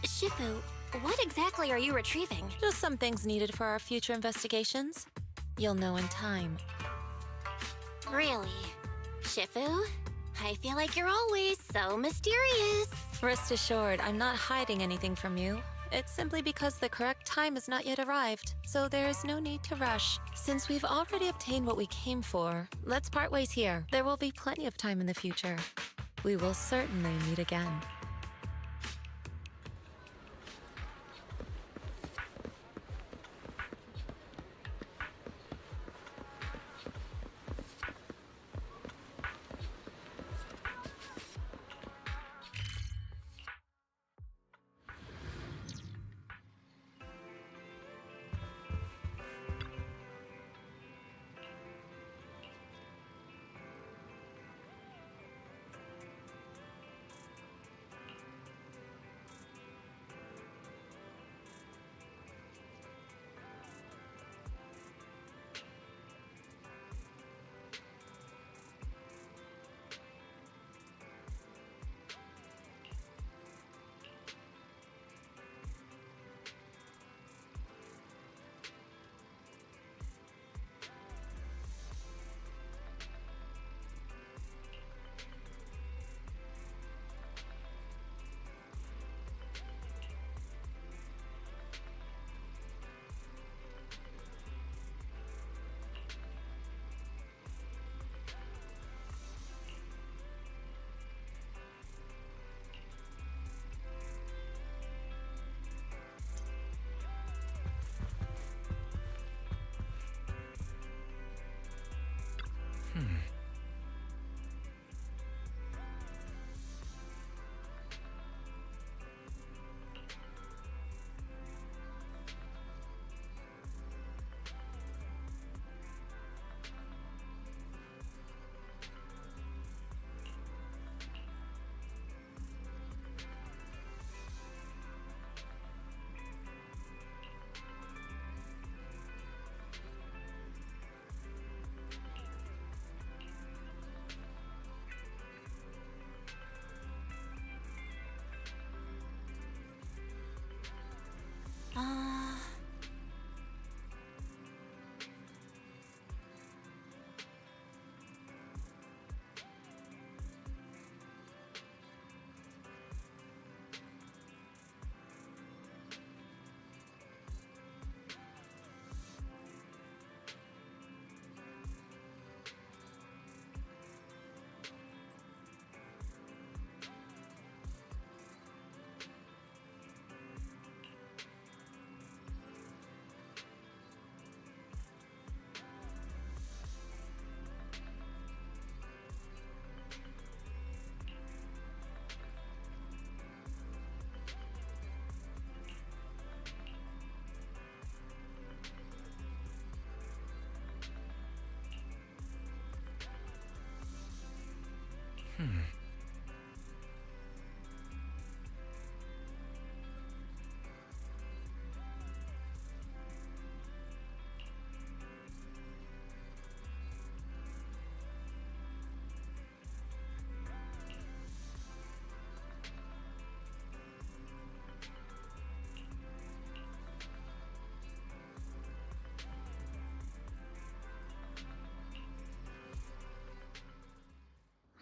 Shifu, what exactly are you retrieving? Just some things needed for our future investigations. You'll know in time. Really? Shifu? I feel like you're always so mysterious. Rest assured, I'm not hiding anything from you. It's simply because the correct time has not yet arrived, so there is no need to rush. Since we've already obtained what we came for, let's part ways here. There will be plenty of time in the future. We will certainly meet again.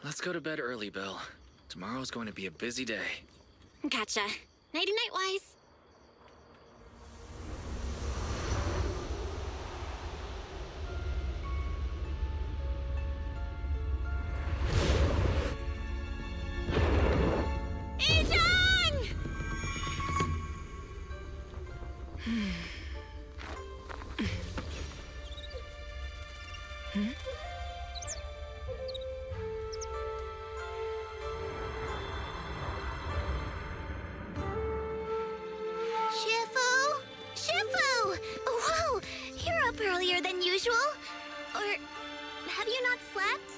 Let's go to bed early, Bill. Tomorrow's going to be a busy day. Gotcha. Nighty-night, Wise. Shifu! Shifu! Whoa! You're up earlier than usual? Or have you not slept?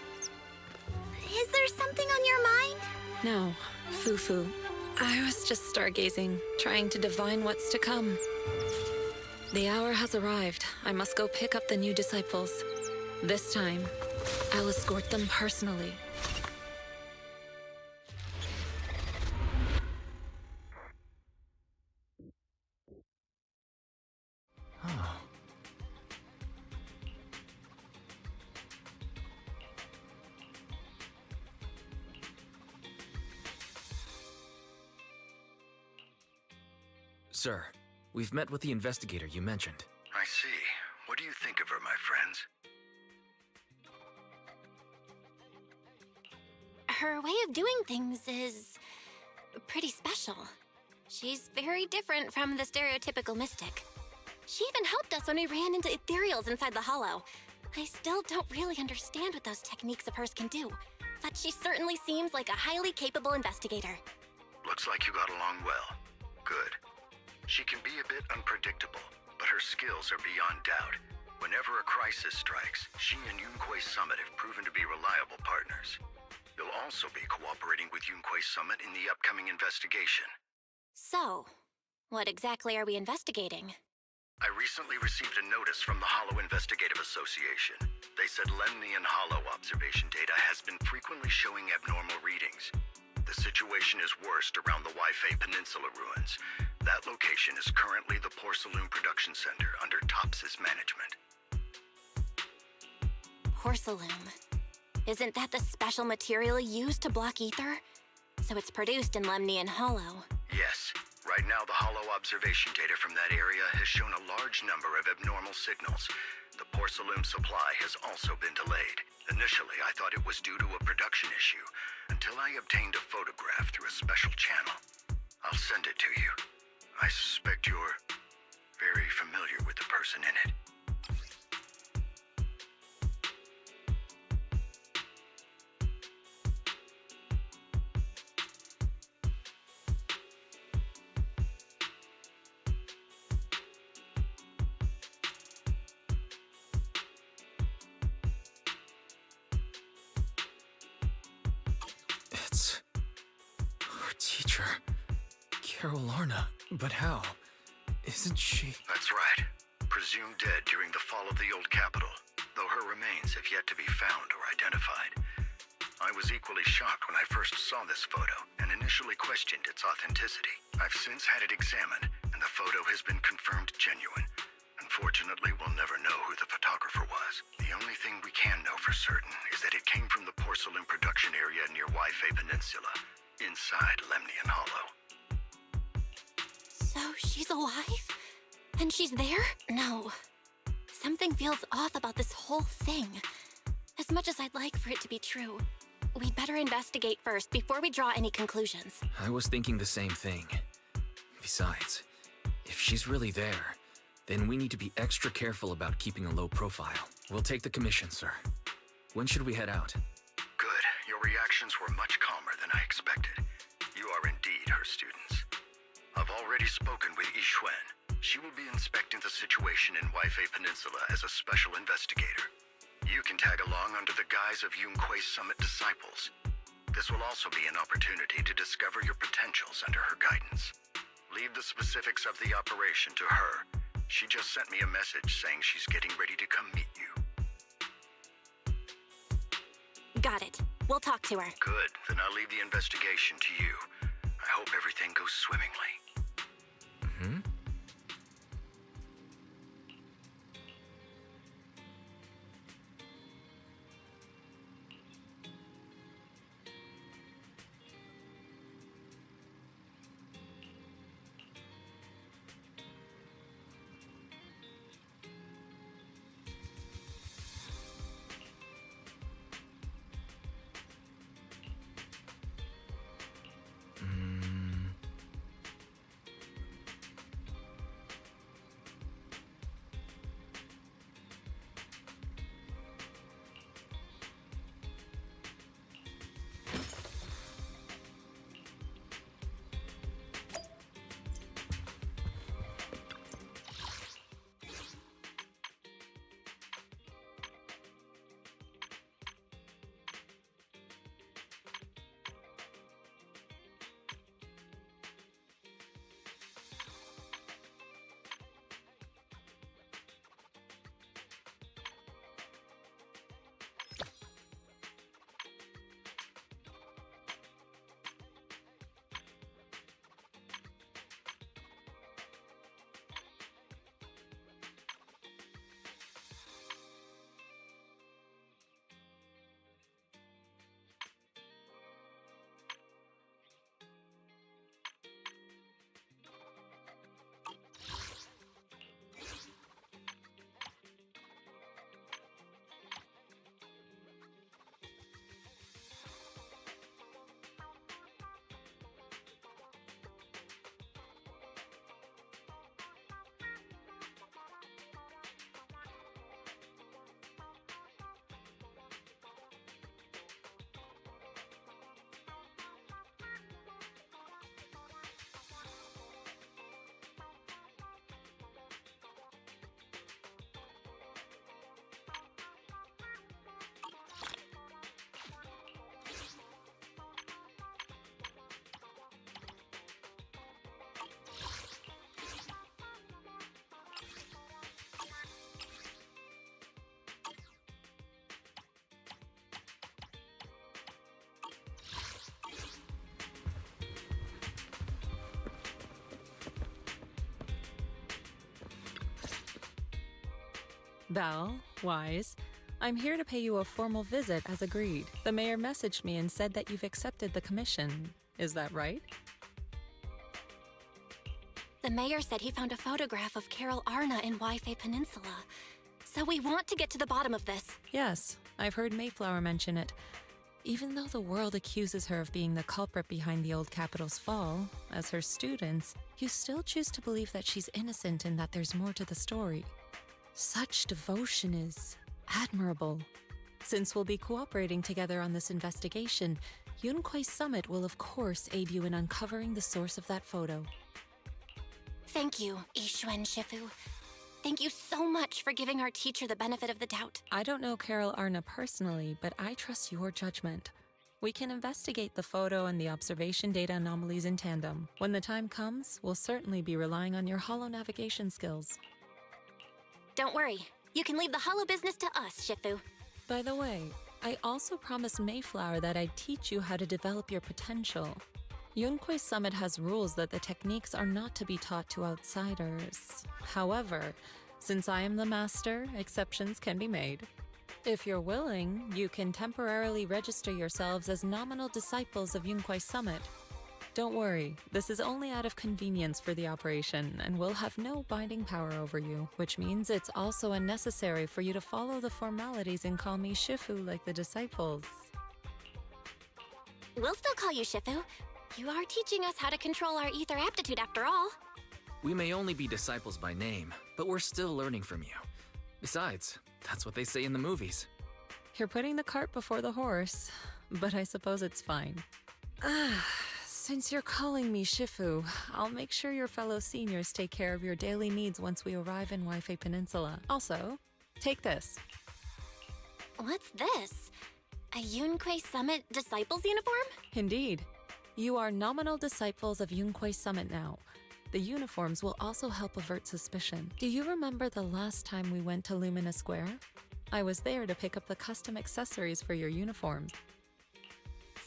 Is there something on your mind? No, Fufu. I was just stargazing, trying to divine what's to come. The hour has arrived. I must go pick up the new disciples. This time, I'll escort them personally. Oh. Sir, we've met with the investigator you mentioned. I see. What do you think of her, my friends? Her way of doing things is pretty special. She's very different from the stereotypical mystic. She even helped us when we ran into ethereals inside the hollow. I still don't really understand what those techniques of hers can do, but she certainly seems like a highly capable investigator. Looks like you got along well. Good. She can be a bit unpredictable, but her skills are beyond doubt. Whenever a crisis strikes, she and Yunquei Summit have proven to be reliable partners. You'll also be cooperating with Yunquei Summit in the upcoming investigation. So, what exactly are we investigating? I recently received a notice from the Hollow Investigative Association. They said Lemnian Hollow observation data has been frequently showing abnormal readings. The situation is worst around the Waifei Peninsula ruins. That location is currently the Porcelain Production Center under Tops's management. Porcelain. Isn't that the special material used to block ether? So it's produced in Lemnian Hollow. Yes. Right now, the Hollow observation data from that area has shown a large number of abnormal signals. The porcelain supply has also been delayed. Initially, I thought it was due to a production issue, until I obtained a photograph through a special channel. I'll send it to you. I suspect you're very familiar with the person in it. It's our teacher, Carol Lorna. But how? Isn't she? That's right. Presumed dead during the fall of the old capital, though her remains have yet to be found or identified. I was equally shocked when I first saw this photo and initially questioned its authenticity. I've since had it examined, and the photo has been confirmed genuine. Unfortunately, we'll never know who the photographer was. The only thing we can know for certain is that it came from the porcelain production area near Waifei Peninsula, inside Lemnian Hollow. So she's alive? And she's there? No. Something feels off about this whole thing. As much as I'd like for it to be true, we'd better investigate first before we draw any conclusions. I was thinking the same thing. Besides, if she's really there, then we need to be extra careful about keeping a low profile. We'll take the commission, sir. When should we head out? Good. Your reactions were much calmer than I expected. You are indeed her students. I've already spoken with Yixuan. She will be inspecting the situation in Waifei Peninsula as a special investigator. You can tag along under the guise of Yunquei Summit disciples. This will also be an opportunity to discover your potentials under her guidance. Leave the specifics of the operation to her. She just sent me a message saying she's getting ready to come meet you. Got it. We'll talk to her. Good. Then I'll leave the investigation to you. I hope everything goes swimmingly. Hmm? Val, Wise, I'm here to pay you a formal visit as agreed. The mayor messaged me and said that you've accepted the commission. Is that right? The mayor said he found a photograph of Carol Arna in Wi-Fi Peninsula. So we want to get to the bottom of this. Yes, I've heard Mayflower mention it. Even though the world accuses her of being the culprit behind the old capital's fall, as her students, you still choose to believe that she's innocent and that there's more to the story. Such devotion is admirable. Since we'll be cooperating together on this investigation, Yunquai Summit will of course aid you in uncovering the source of that photo. Thank you, Yixuan Shifu. Thank you so much for giving our teacher the benefit of the doubt. I don't know Carol Arna personally, but I trust your judgment. We can investigate the photo and the observation data anomalies in tandem. When the time comes, we'll certainly be relying on your holo navigation skills. Don't worry. You can leave the holo business to us, Shifu. By the way, I also promised Mayflower that I'd teach you how to develop your potential. Yunquai Summit has rules that the techniques are not to be taught to outsiders. However, since I am the master, exceptions can be made. If you're willing, you can temporarily register yourselves as nominal disciples of Yunquai Summit. Don't worry, this is only out of convenience for the operation and will have no binding power over you, which means it's also unnecessary for you to follow the formalities and call me Shifu like the disciples. We'll still call you Shifu. You are teaching us how to control our ether aptitude after all. We may only be disciples by name, but we're still learning from you. Besides, that's what they say in the movies. You're putting the cart before the horse, but I suppose it's fine. Since you're calling me Shifu, I'll make sure your fellow seniors take care of your daily needs once we arrive in Wi-Fi Peninsula. Also, take this. What's this? A Yunquai Summit Disciples uniform? Indeed. You are nominal disciples of Yunquai Summit now. The uniforms will also help avert suspicion. Do you remember the last time we went to Lumina Square? I was there to pick up the custom accessories for your uniforms.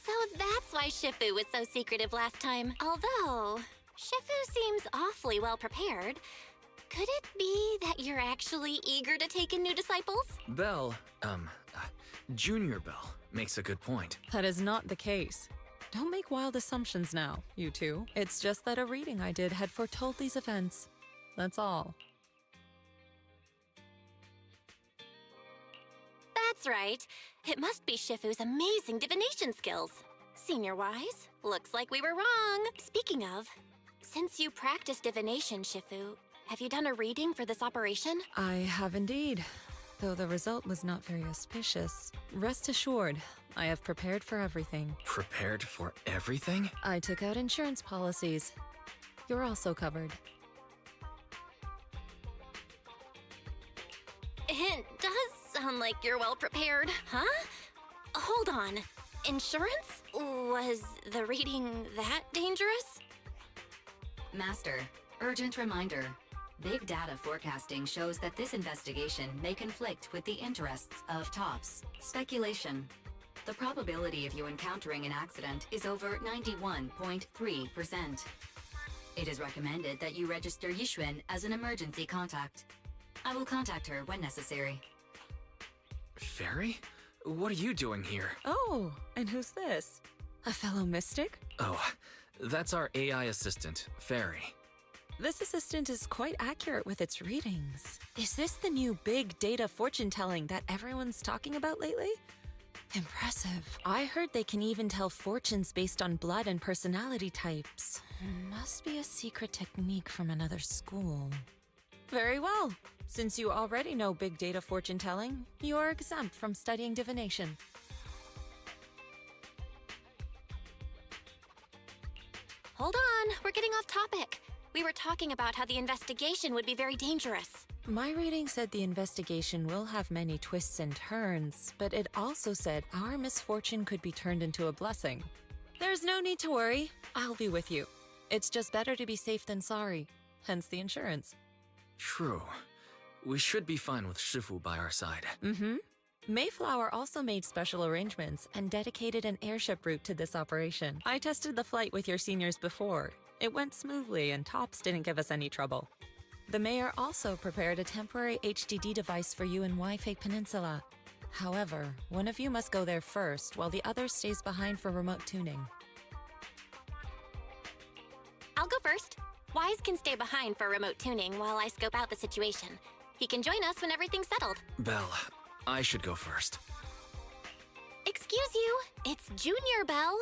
So that's why Shifu was so secretive last time. Although, Shifu seems awfully well prepared. Could it be that you're actually eager to take in new disciples? Belle, Junior Belle, makes a good point. That is not the case. Don't make wild assumptions now, you two. It's just that a reading I did had foretold these events. That's all. That's right. It must be Shifu's amazing divination skills. Senior Wise, looks like we were wrong. Speaking of, since you practice divination, Shifu, have you done a reading for this operation? I have indeed, though the result was not very auspicious. Rest assured, I have prepared for everything. Prepared for everything? I took out insurance policies. You're also covered. It does sound like you're well prepared, huh? Hold on. Insurance? Was the reading that dangerous? Master, urgent reminder. Big data forecasting shows that this investigation may conflict with the interests of TOPS. Speculation. The probability of you encountering an accident is over 91.3%. It is recommended that you register Yixuan as an emergency contact. I will contact her when necessary. Fairy? What are you doing here? Oh, and who's this? A fellow mystic? Oh, that's our AI assistant, Fairy. This assistant is quite accurate with its readings. Is this the new big data fortune-telling that everyone's talking about lately? Impressive. I heard they can even tell fortunes based on blood and personality types. Must be a secret technique from another school. Very well. Since you already know big data fortune-telling, you are exempt from studying divination. Hold on, we're getting off topic. We were talking about how the investigation would be very dangerous. My reading said the investigation will have many twists and turns, but it also said our misfortune could be turned into a blessing. There's no need to worry. I'll be with you. It's just better to be safe than sorry, hence the insurance. True. We should be fine with Shifu by our side. Mm-hmm. Mayflower also made special arrangements and dedicated an airship route to this operation. I tested the flight with your seniors before. It went smoothly and TOPS didn't give us any trouble. The mayor also prepared a temporary HDD device for you in Wi-Fi Peninsula. However, one of you must go there first, while the other stays behind for remote tuning. I'll go first. Wise can stay behind for remote tuning while I scope out the situation. He can join us when everything's settled. Belle, I should go first. Excuse you, it's Junior Bell.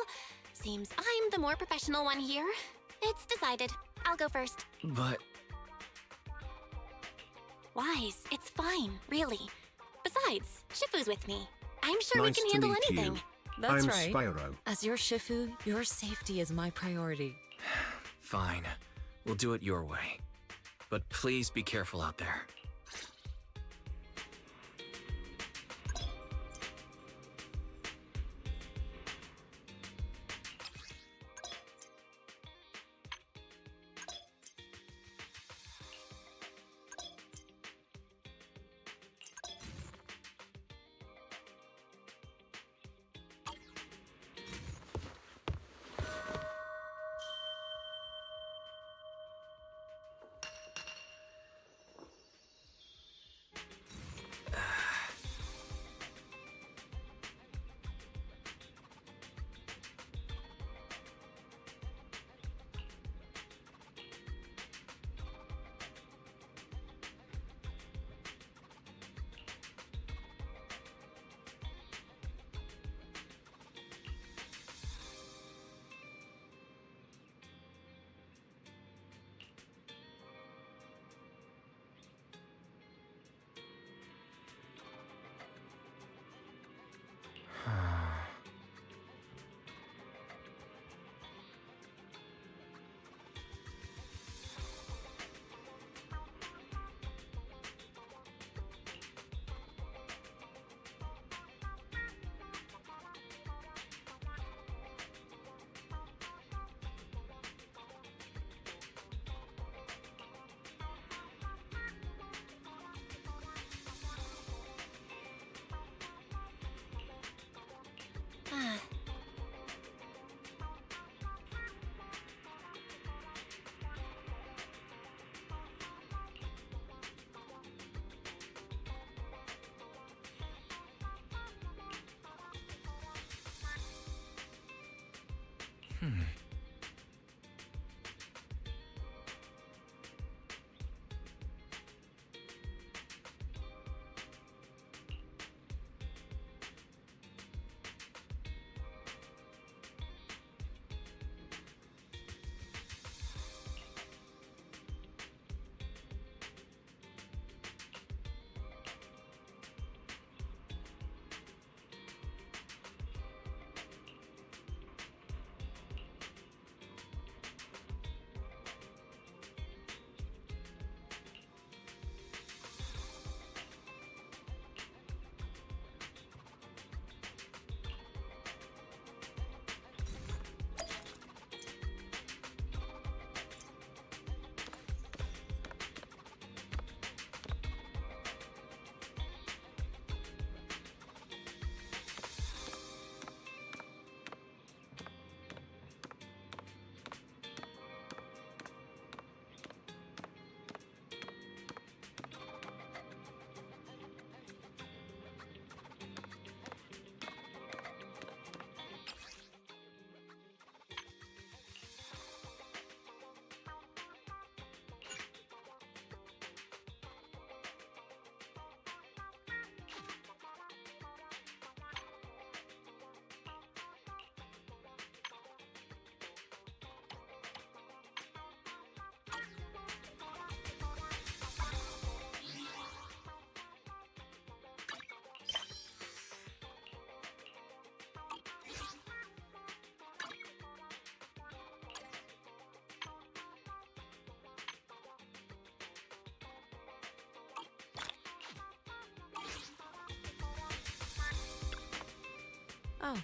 Seems I'm the more professional one here. It's decided. I'll go first. But... Wise, it's fine, really. Besides, Shifu's with me. I'm sure we Nice can to handle meet you. anything. That's I'm right. Spyro. As your Shifu, your safety is my priority. Fine. We'll do it your way. But please be careful out there. Oh.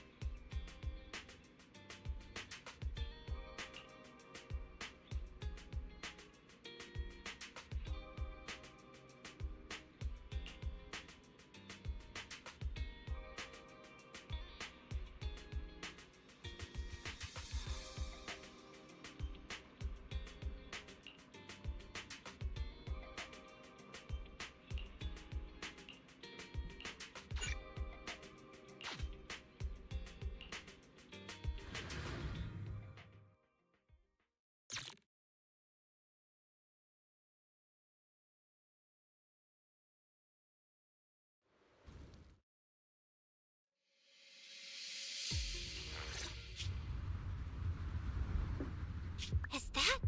Is that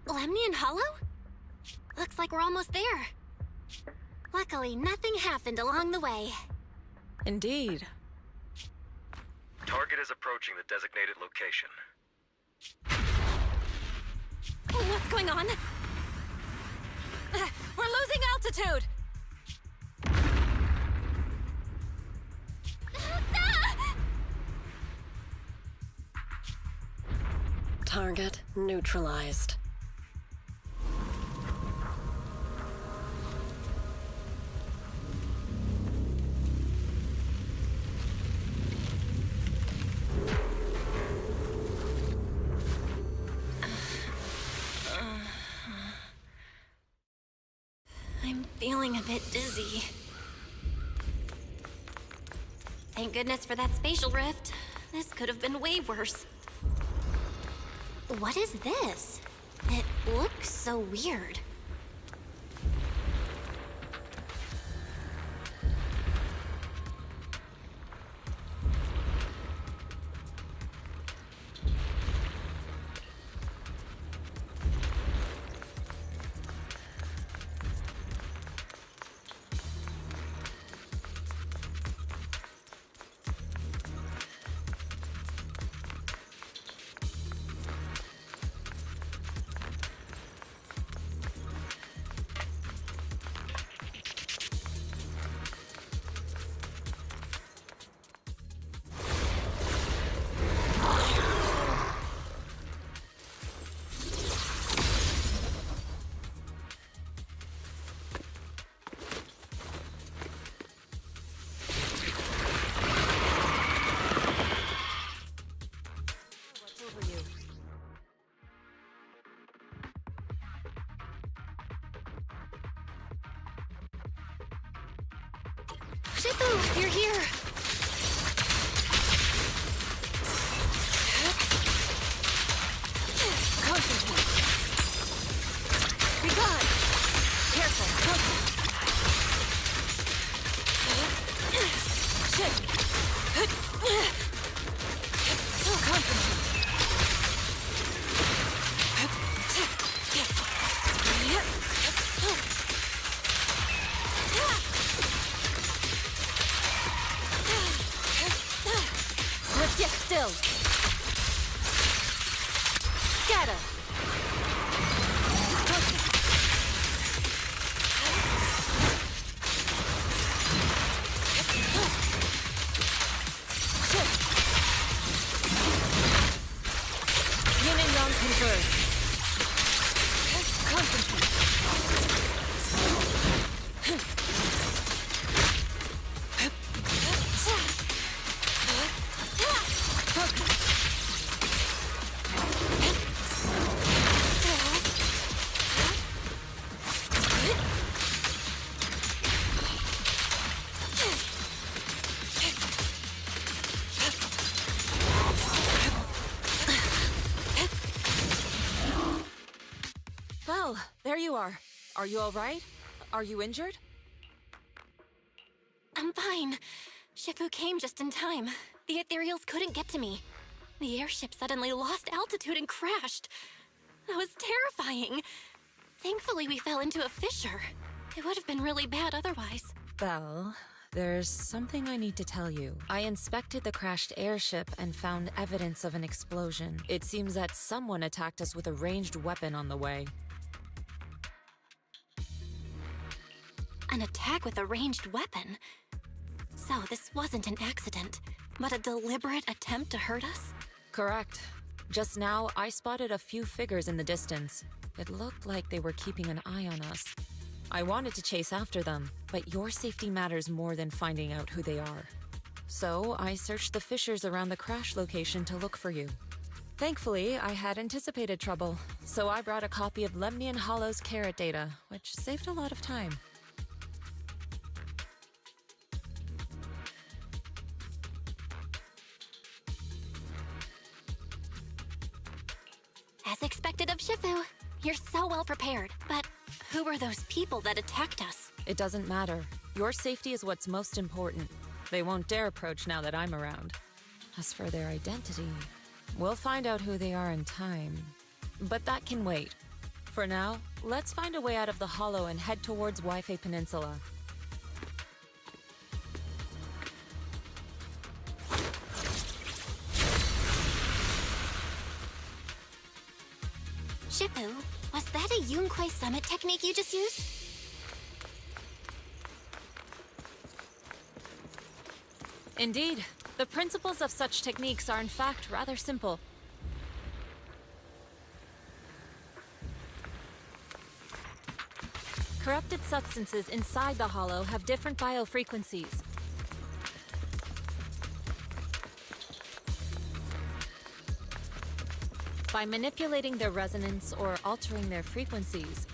Lemnian Hollow? Looks like we're almost there. Luckily, nothing happened along the way. Indeed. Target is approaching the designated location. What's going on? We're losing altitude! Target neutralized. I'm feeling a bit dizzy. Thank goodness for that spatial rift. This could have been way worse. What is this? It looks so weird. Shifu, you're here! Concentrate! Be gone! Careful, focus! Shit! Concentrate! Get still. Scatter. Yin and Yang converge. Concentrate. Well, there you are. Are you all right? Are you injured? I'm fine. Shifu came just in time. The ethereals couldn't get to me. The airship suddenly lost altitude and crashed. That was terrifying. Thankfully, we fell into a fissure. It would have been really bad otherwise. Belle, there's something I need to tell you. I inspected the crashed airship and found evidence of an explosion. It seems that someone attacked us with a ranged weapon on the way. An attack with a ranged weapon? So this wasn't an accident, but a deliberate attempt to hurt us? Correct. Just now, I spotted a few figures in the distance. It looked like they were keeping an eye on us. I wanted to chase after them, but your safety matters more than finding out who they are. So I searched the fissures around the crash location to look for you. Thankfully, I had anticipated trouble, so I brought a copy of Lemnian Hollow's carrot data, which saved a lot of time. As expected of Shifu, you're so well prepared. But who were those people that attacked us? It doesn't matter. Your safety is what's most important. They won't dare approach now that I'm around. As for their identity, we'll find out who they are in time. but that can wait. For now, let's find a way out of the hollow and head towards Wi-Fi Peninsula. Shifu, was that a Yunquei Summit technique you just used? Indeed. The principles of such techniques are in fact rather simple. Corrupted substances inside the hollow have different biofrequencies. By manipulating their resonance or altering their frequencies,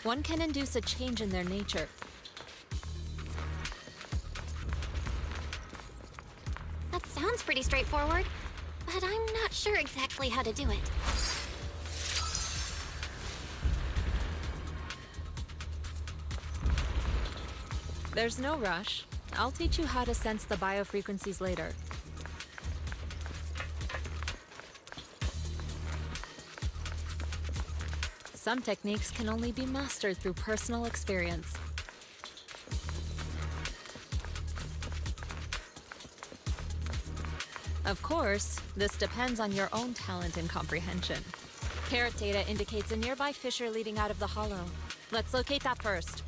one can induce a change in their nature. That sounds pretty straightforward, but I'm not sure exactly how to do it. There's no rush. I'll teach you how to sense the biofrequencies later. Some techniques can only be mastered through personal experience. Of course, this depends on your own talent and comprehension. Carrot data indicates a nearby fissure leading out of the hollow. Let's locate that first.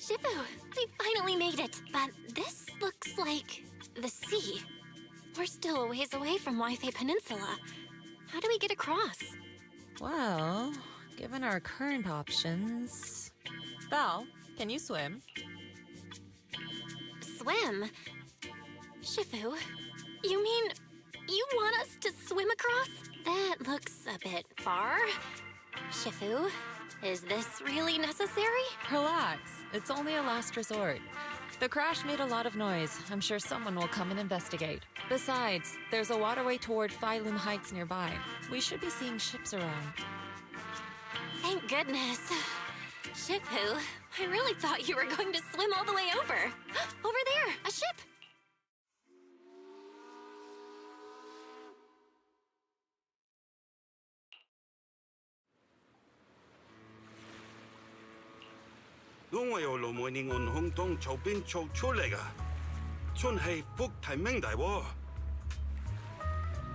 Shifu, we finally made it! But this looks like the sea. We're still a ways away from Wi-Fi Peninsula. How do we get across? Well, given our current options... Val, can you swim? Swim? Shifu, you mean you want us to swim across? That looks a bit far. Shifu, is this really necessary? Relax. It's only a last resort. The crash made a lot of noise. I'm sure someone will come and investigate. Besides, there's a waterway toward Failun Heights nearby. We should be seeing ships around. Thank goodness. Shifu, I really thought you were going to swim all the way over. Over there, a ship!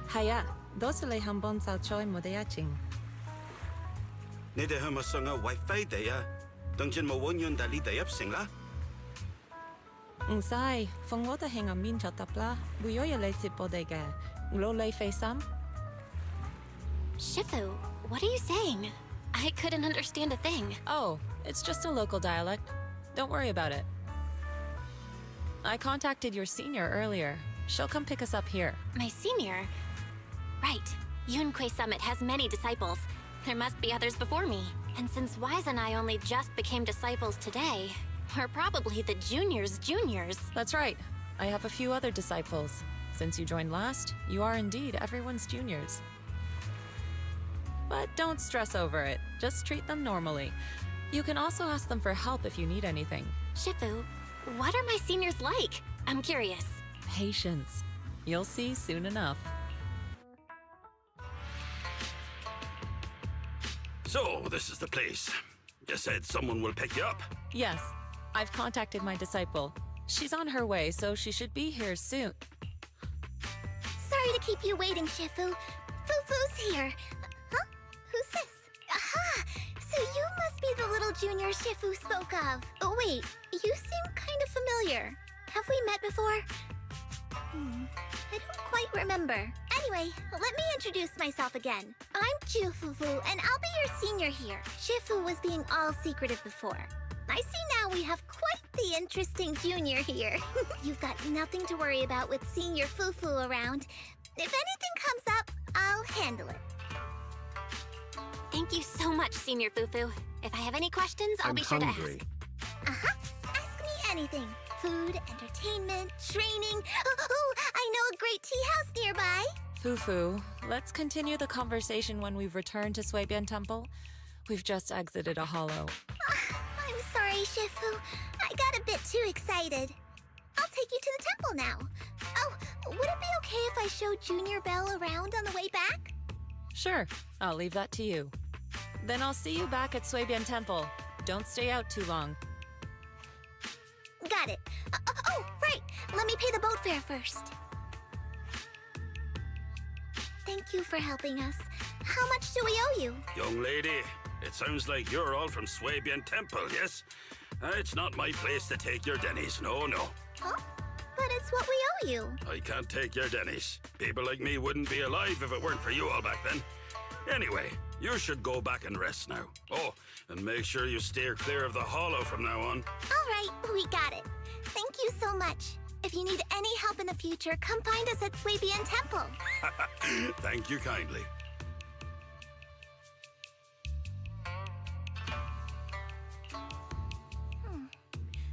Haya, dosele hambon sao choi modeyaching. Nede hamasanga Wi-Fi daya, dangjen mo wonyon dali dayap singla. Sai, fongota henga min chatapla, buyoya leitsi podega. Lo lei feisam? Shifu, what are you saying? I couldn't understand a thing. Oh, it's just a local dialect. Don't worry about it. I contacted your senior earlier. She'll come pick us up here. My senior? Right. Yunquei Summit has many disciples. There must be others before me. And since Wise and I only just became disciples today, we're probably the juniors' juniors. That's right. I have a few other disciples. Since you joined last, you are indeed everyone's juniors. But don't stress over it. Just treat them normally. You can also ask them for help if you need anything. Shifu, what are my seniors like? I'm curious. Patience. You'll see soon enough. So, this is the place. You said someone will pick you up. Yes. I've contacted my disciple. She's on her way, so she should be here soon. Sorry to keep you waiting, Shifu. Fufu's here. Huh? Who's this? Aha! So you must be the little junior Shifu spoke of. Oh wait, you seem kind of familiar. Have we met before? I don't quite remember. Anyway, let me introduce myself again. I'm Fufu, and I'll be your senior here. Shifu was being all secretive before. I see now we have quite the interesting junior here. You've got nothing to worry about with Senior Fufu around. If anything comes up, I'll handle it. Thank you so much, Senior Fufu. If I have any questions, I'll be sure to ask. Uh-huh. Ask me anything. Food, entertainment, training. Oh, I know a great tea house nearby. Fufu, let's continue the conversation when we've returned to Suibian Temple. We've just exited a hollow. I'm sorry, Shifu. I got a bit too excited. I'll take you to the temple now. Oh, would it be okay if I showed Junior Belle around on the way back? Sure, I'll leave that to you. Then I'll see you back at Suibian Temple. Don't stay out too long. Got it. Oh, right. Let me pay the boat fare first. Thank you for helping us. How much do we owe you? Young lady, it sounds like you're all from Suibian Temple, yes? It's not my place to take your dennies, no. Huh? But it's what we owe you. I can't take your dennies. People like me wouldn't be alive if it weren't for you all back then. Anyway, you should go back and rest now. Oh, and make sure you steer clear of the hollow from now on. All right, we got it. Thank you so much. If you need any help in the future, come find us at Suibian Temple. Thank you kindly.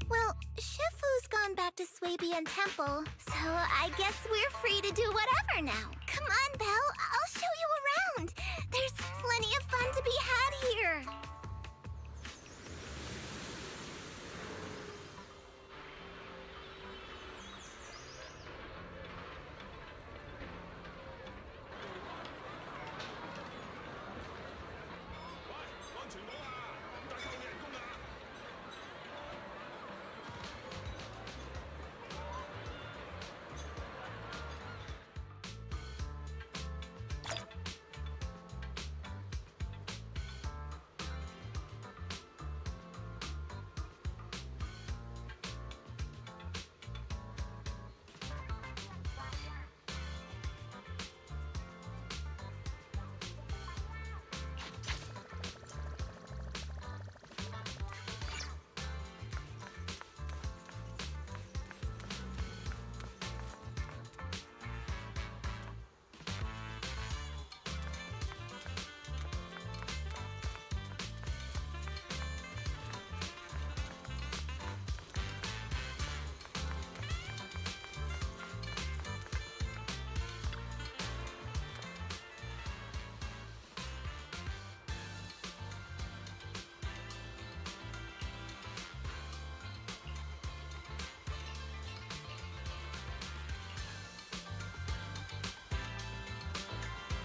Well, Shifu's gone back to Suibian Temple, so I guess we're free to do whatever now. Come on, Belle, I'll show you around. There's plenty of fun to be had here.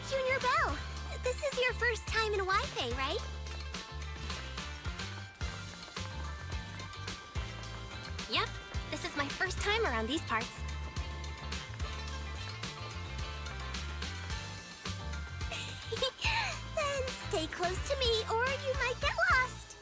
Junior Belle, this is your first time in Wi-Fi, right? Yep, this is my first time around these parts. Then stay close to me or you might get lost.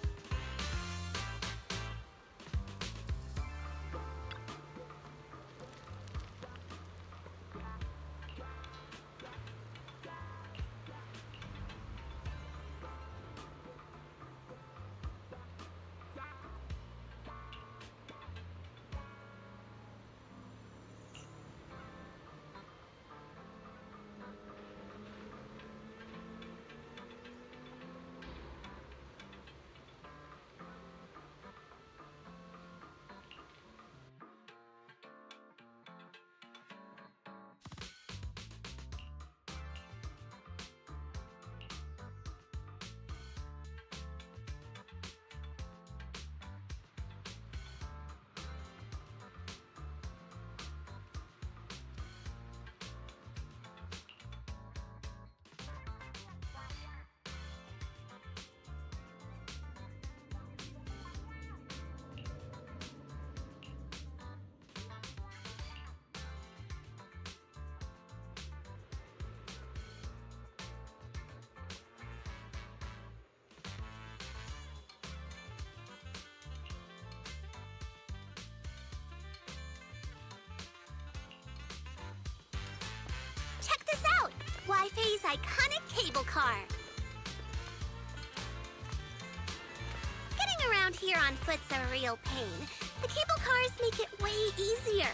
Check this out! Wi-Fi's iconic cable car. Getting around around here on foot's a real pain. The cable cars make it way easier.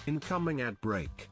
Incoming ad break.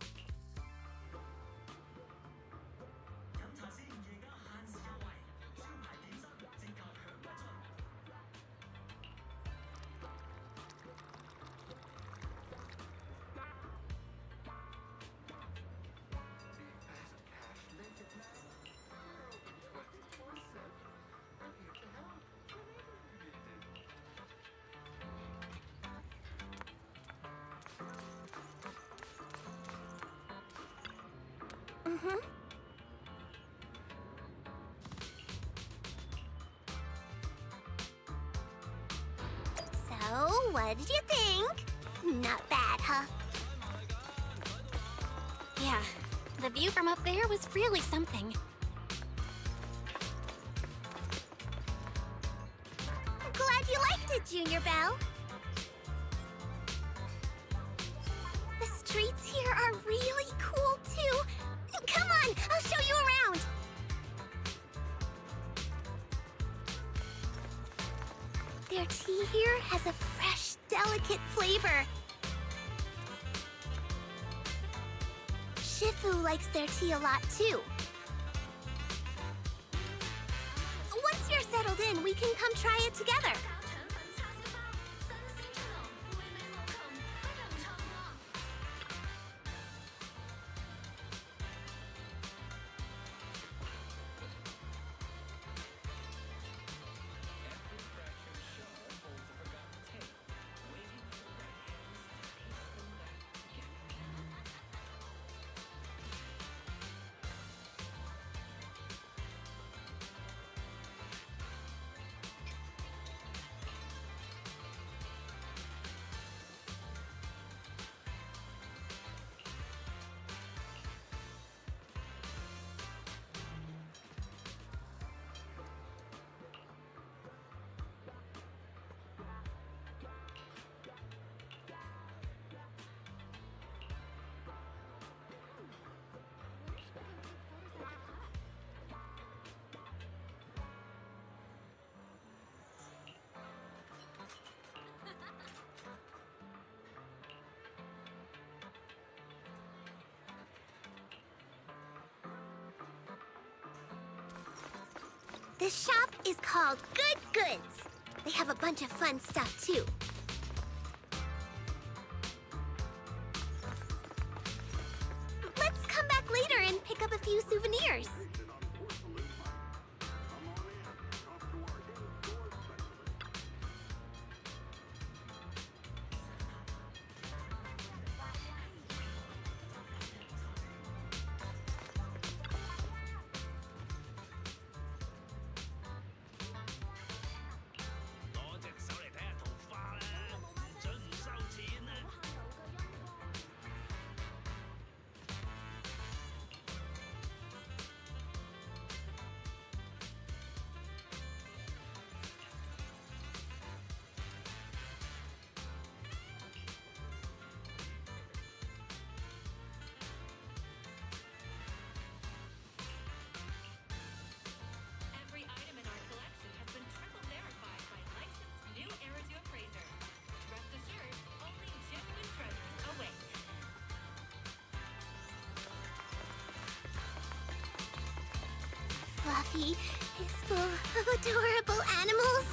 So, what did you think? Not bad, huh? Yeah, the view from up there was really something. Glad you liked it, Junior Belle. The streets here are really cool, too. Come on, I'll show you around. Their tea here has a fresh, delicate flavor. Shifu likes their tea a lot, too. Once you're settled in, we can come try it together. This shop is called Good Goods. They have a bunch of fun stuff, too. Let's come back later and pick up a few souvenirs. Fluffy is full of adorable animals.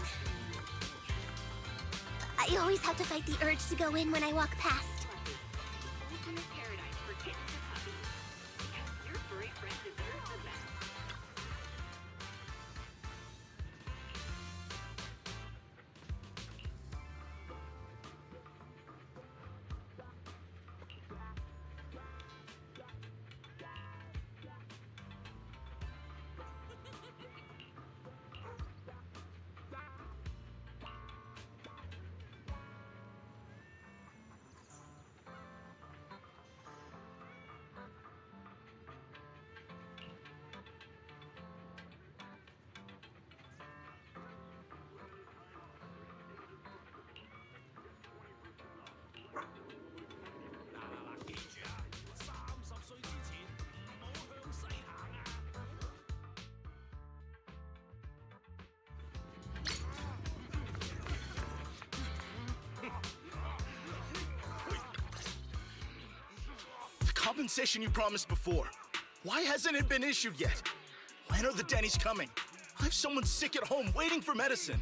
I always have to fight the urge to go in when I walk past. Compensation you promised before. Why hasn't it been issued yet? When are the Denny's coming? I have someone sick at home waiting for medicine.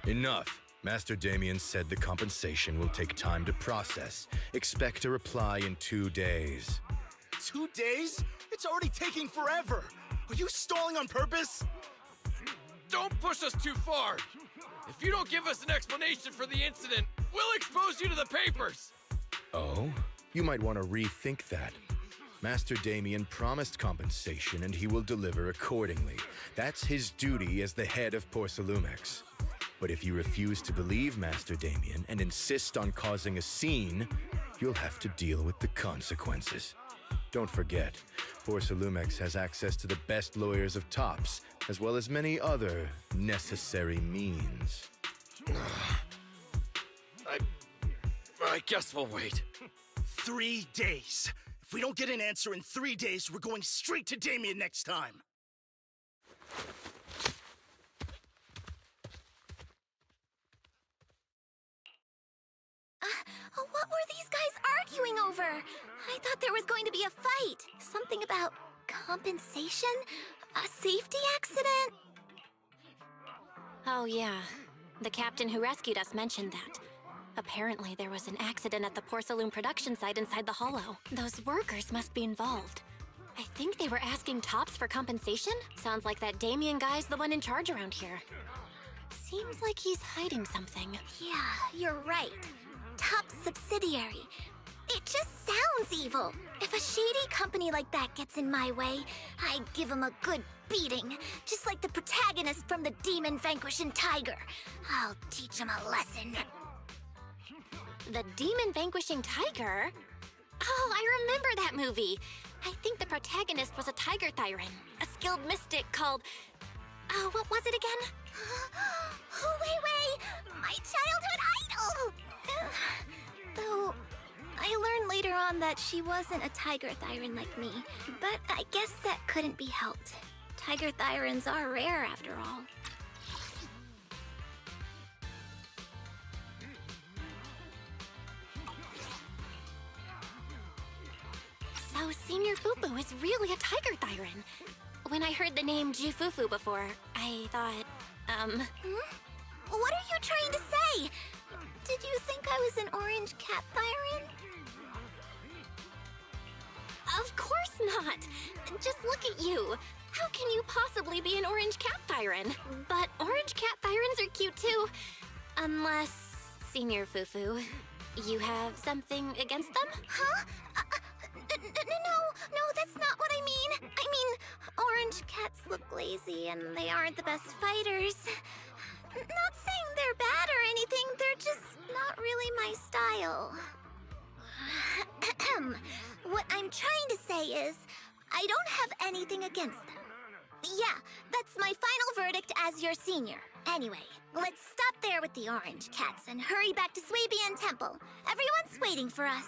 Enough. Master Damien said the compensation will take time to process. Expect a reply in 2 days. 2 days? It's already taking forever. Are you stalling on purpose? Don't push us too far. If you don't give us an explanation for the incident, we'll expose you to the papers. Oh? You might want to rethink that. Master Damien promised compensation and he will deliver accordingly. That's his duty as the head of Porcelumex. But if you refuse to believe Master Damien and insist on causing a scene, you'll have to deal with the consequences. Don't forget, Porcelumex has access to the best lawyers of Tops, as well as many other necessary means. I guess we'll wait. 3 days. If we don't get an answer in 3 days, we're going straight to Damien next time. What were these guys arguing over? I thought there was going to be a fight. Something about compensation? A safety accident? Oh, yeah. The captain who rescued us mentioned that. Apparently, there was an accident at the Porcelain production site inside the Hollow. Those workers must be involved. I think they were asking Tops for compensation? Sounds like that Damien guy's the one in charge around here. Seems like he's hiding something. Yeah, you're right. Top subsidiary. It just sounds evil. If a shady company like that gets in my way, I'd give him a good beating. Just like the protagonist from the Demon Vanquishing Tiger. I'll teach him a lesson. The Demon Vanquishing Tiger? Oh, I remember that movie. I think the protagonist was a tiger thyran, a skilled mystic called... Oh, what was it again? Wait! My childhood idol! Though, I learned later on that she wasn't a tiger thyran like me. But I guess that couldn't be helped. Tiger thyrans are rare after all. So Senior Fufu is really a tiger Thyran. When I heard the name Jufufu before, I thought, What are you trying to say? Did you think I was an orange cat Thyran? Of course not! Just look at you. How can you possibly be an orange cat Thyran? But orange cat Thyrans are cute too. Unless, Senior Fufu, you have something against them? Huh? No, that's not what I mean. I mean, orange cats look lazy and they aren't the best fighters. Not saying they're bad or anything, they're just not really my style. What I'm trying to say is, I don't have anything against them. Yeah, that's my final verdict as your senior. Anyway, let's stop there with the orange cats and hurry back to Swabian Temple. Everyone's waiting for us.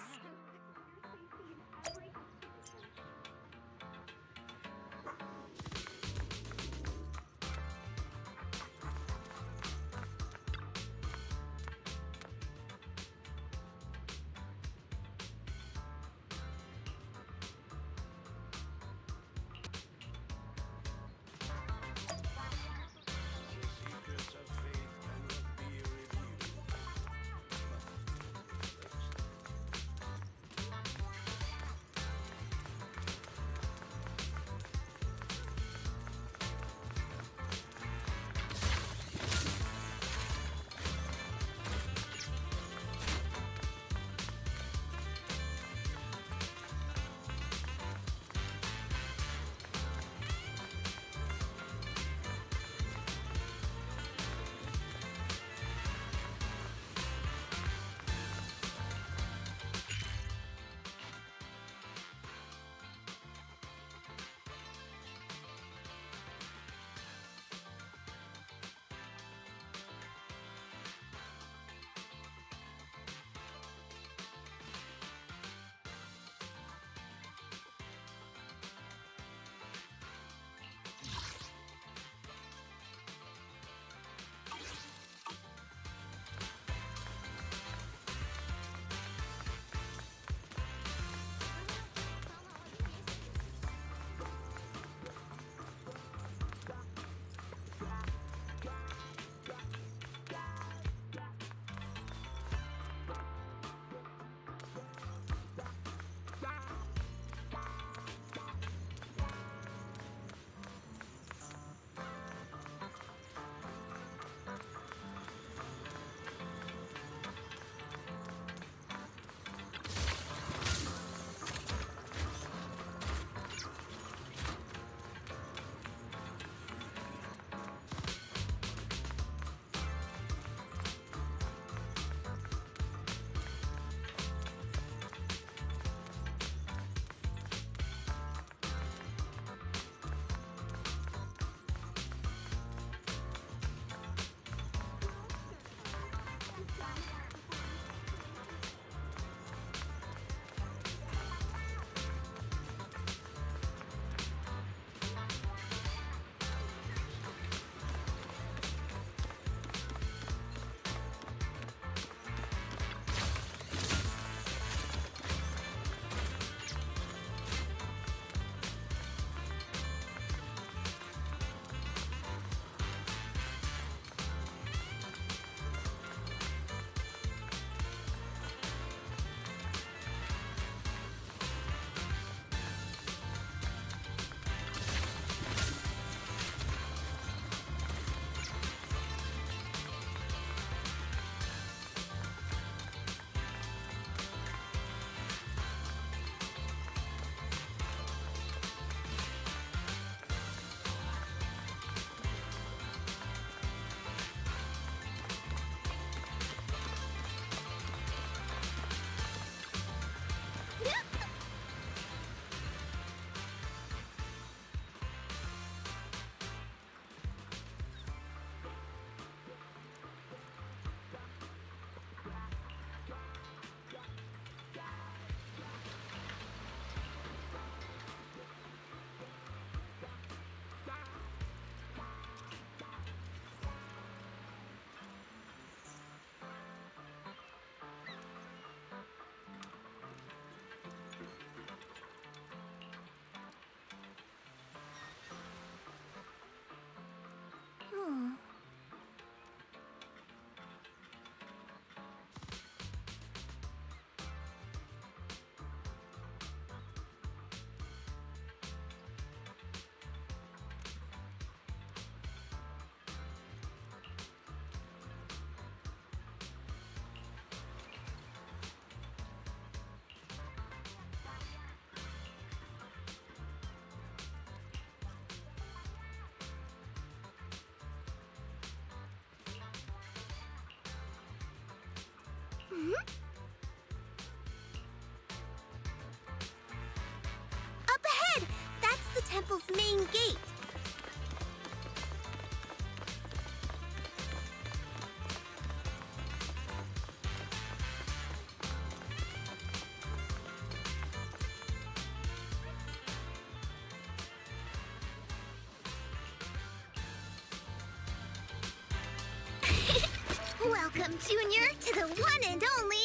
Welcome, Junior, to the one and only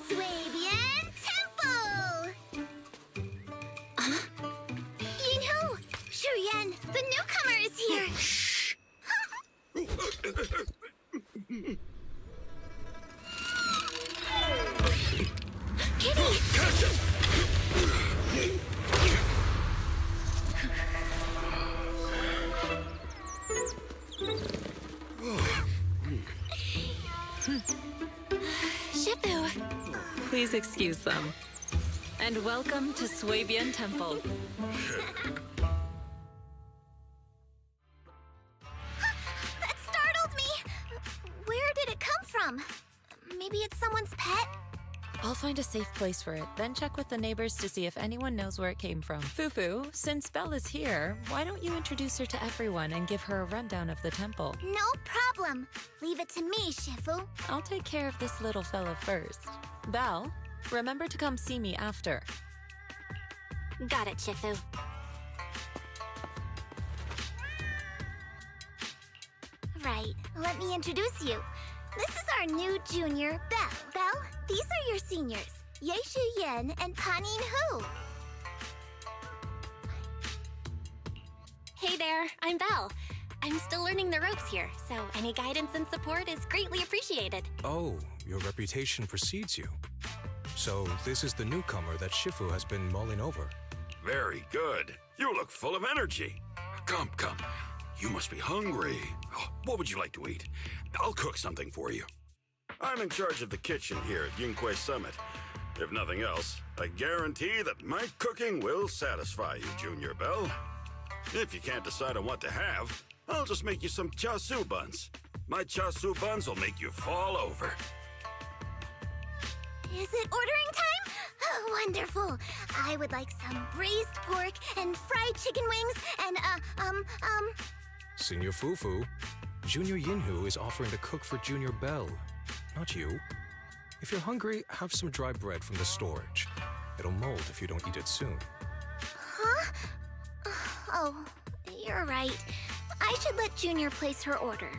Swabian Temple! Yinhu! Shuyan, the newcomer is here! Shh! Kitty! Catch it! Shifu! Please excuse them. And welcome to Swabian Temple. That startled me! Where did it come from? Maybe it's someone's pet? I'll find a safe place for it, then check with the neighbors to see if anyone knows where it came from. Fufu, since Belle is here, why don't you introduce her to everyone and give her a rundown of the temple? No problem. Leave it to me, Shifu. I'll take care of this little fella first. Belle, remember to come see me after. Got it, Shifu. Right, let me introduce you. This is our new junior, Belle. Belle, these are your seniors, Yeishu Yen and Panin Hu. Hey there, I'm Belle. I'm still learning the ropes here, so any guidance and support is greatly appreciated. Oh, your reputation precedes you. So this is the newcomer that Shifu has been mulling over. Very good. You look full of energy. Come. You must be hungry. Oh, what would you like to eat? I'll cook something for you. I'm in charge of the kitchen here at Yunquay Summit. If nothing else, I guarantee that my cooking will satisfy you, Junior Belle. If you can't decide on what to have, I'll just make you some chasu buns. My chasu buns will make you fall over. Is it ordering time? Oh, wonderful. I would like some braised pork and fried chicken wings and, Senior Fufu, Junior Yinhu is offering to cook for Junior Belle, not you. If you're hungry, have some dry bread from the storage. It'll mold if you don't eat it soon. Huh? Oh, you're right. I should let Junior place her order.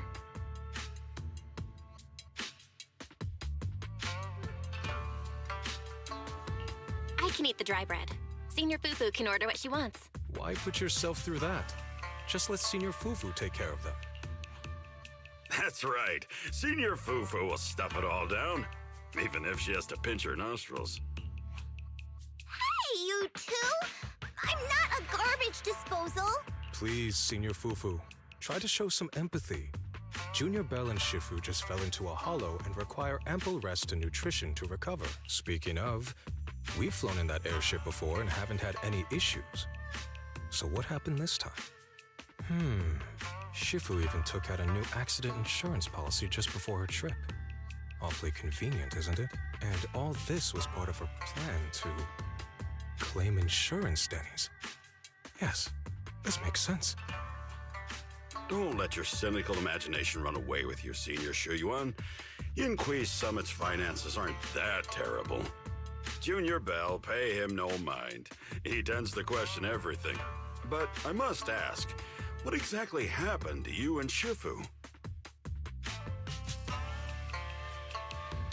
I can eat the dry bread. Senior Fufu can order what she wants. Why put yourself through that? Just let Senior Fufu take care of them. That's right. Senior Fufu will stuff it all down, even if she has to pinch her nostrils. Hey, you two! I'm not a garbage disposal! Please, Senior Fufu, try to show some empathy. Junior Belle and Shifu just fell into a hollow and require ample rest and nutrition to recover. Speaking of, we've flown in that airship before and haven't had any issues. So what happened this time? Shifu even took out a new accident insurance policy just before her trip. Awfully convenient, isn't it? And all this was part of her plan to claim insurance, Denny's. Yes, this makes sense. Don't let your cynical imagination run away with you, Senior Shuyuan. Yunquay Summit's finances aren't that terrible. Junior Belle, pay him no mind. He tends to question everything. But I must ask, what exactly happened to you and Shifu?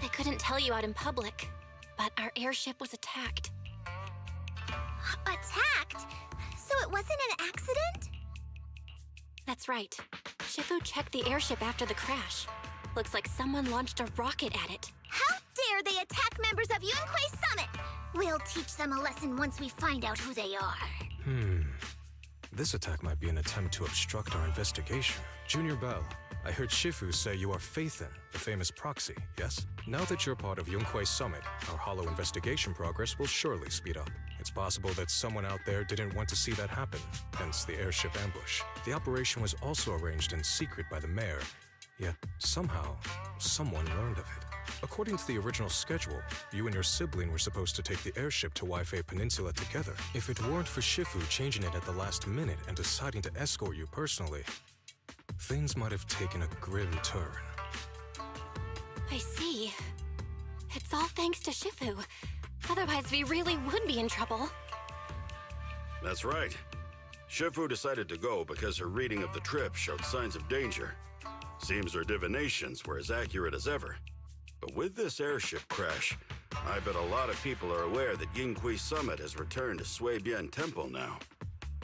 I couldn't tell you out in public, but our airship was attacked. Attacked? So it wasn't an accident? That's right. Shifu checked the airship after the crash. Looks like someone launched a rocket at it. How dare they attack members of Yunquay Summit? We'll teach them a lesson once we find out who they are. This attack might be an attempt to obstruct our investigation. Junior Belle, I heard Shifu say you are Faithin, the famous proxy, yes? Now that you're part of Yunquay Summit, our hollow investigation progress will surely speed up. It's possible that someone out there didn't want to see that happen, hence the airship ambush. The operation was also arranged in secret by the mayor, yet somehow, someone learned of it. According to the original schedule, you and your sibling were supposed to take the airship to Waifei Peninsula together. If it weren't for Shifu changing it at the last minute and deciding to escort you personally, things might have taken a grim turn. I see. It's all thanks to Shifu. Otherwise, we really would be in trouble. That's right. Shifu decided to go because her reading of the trip showed signs of danger. Seems her divinations were as accurate as ever. But with this airship crash, I bet a lot of people are aware that Yinghui Summit has returned to Suibian Temple now.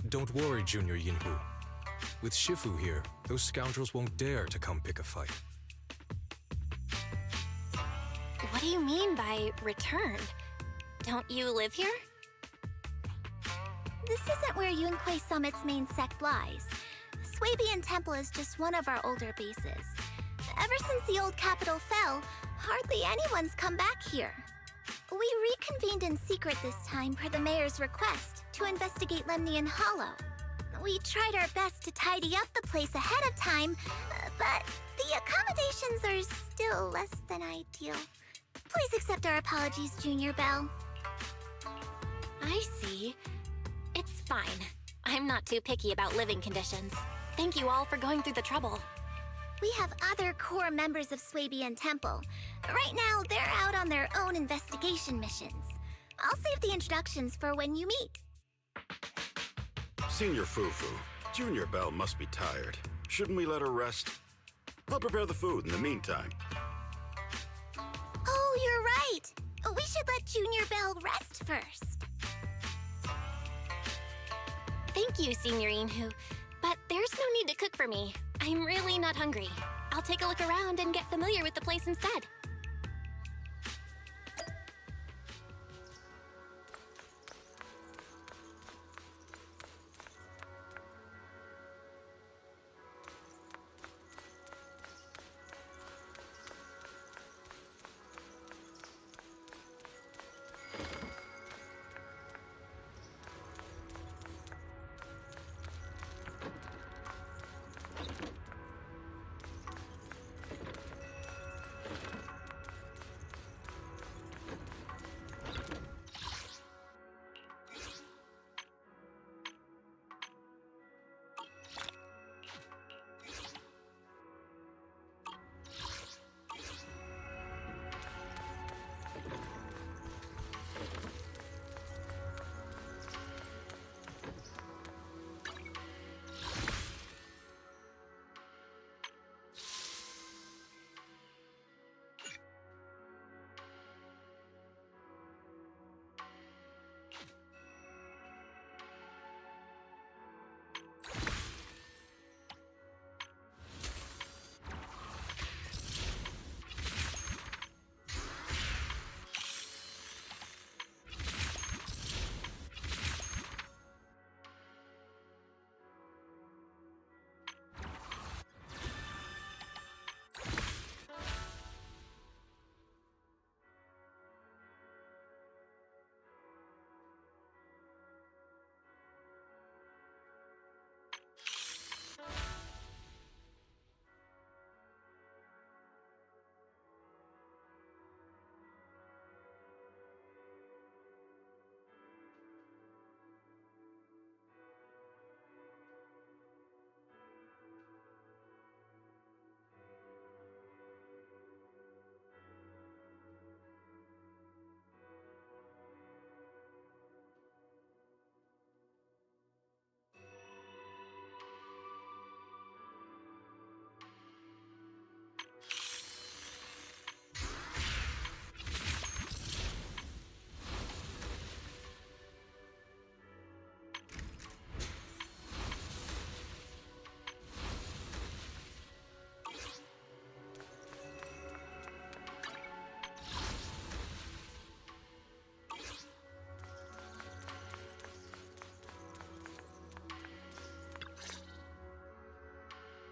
Don't worry, Junior Yinhu. With Shifu here, those scoundrels won't dare to come pick a fight. What do you mean by returned? Don't you live here? This isn't where Yunquei Summit's main sect lies. Suibian Temple is just one of our older bases. Ever since the old capital fell, hardly anyone's come back here. We reconvened in secret this time per the mayor's request to investigate Lemnian Hollow. We tried our best to tidy up the place ahead of time, but the accommodations are still less than ideal. Please accept our apologies, Junior Belle. I see. It's fine. I'm not too picky about living conditions. Thank you all for going through the trouble. We have other core members of Suibian Temple. Right now, they're out on their own investigation missions. I'll save the introductions for when you meet. Senior Fufu, Junior Belle must be tired. Shouldn't we let her rest? I'll prepare the food in the meantime. Oh, you're right. We should let Junior Belle rest first. Thank you, Senior Yinhu. But there's no need to cook for me. I'm really not hungry. I'll take a look around and get familiar with the place instead.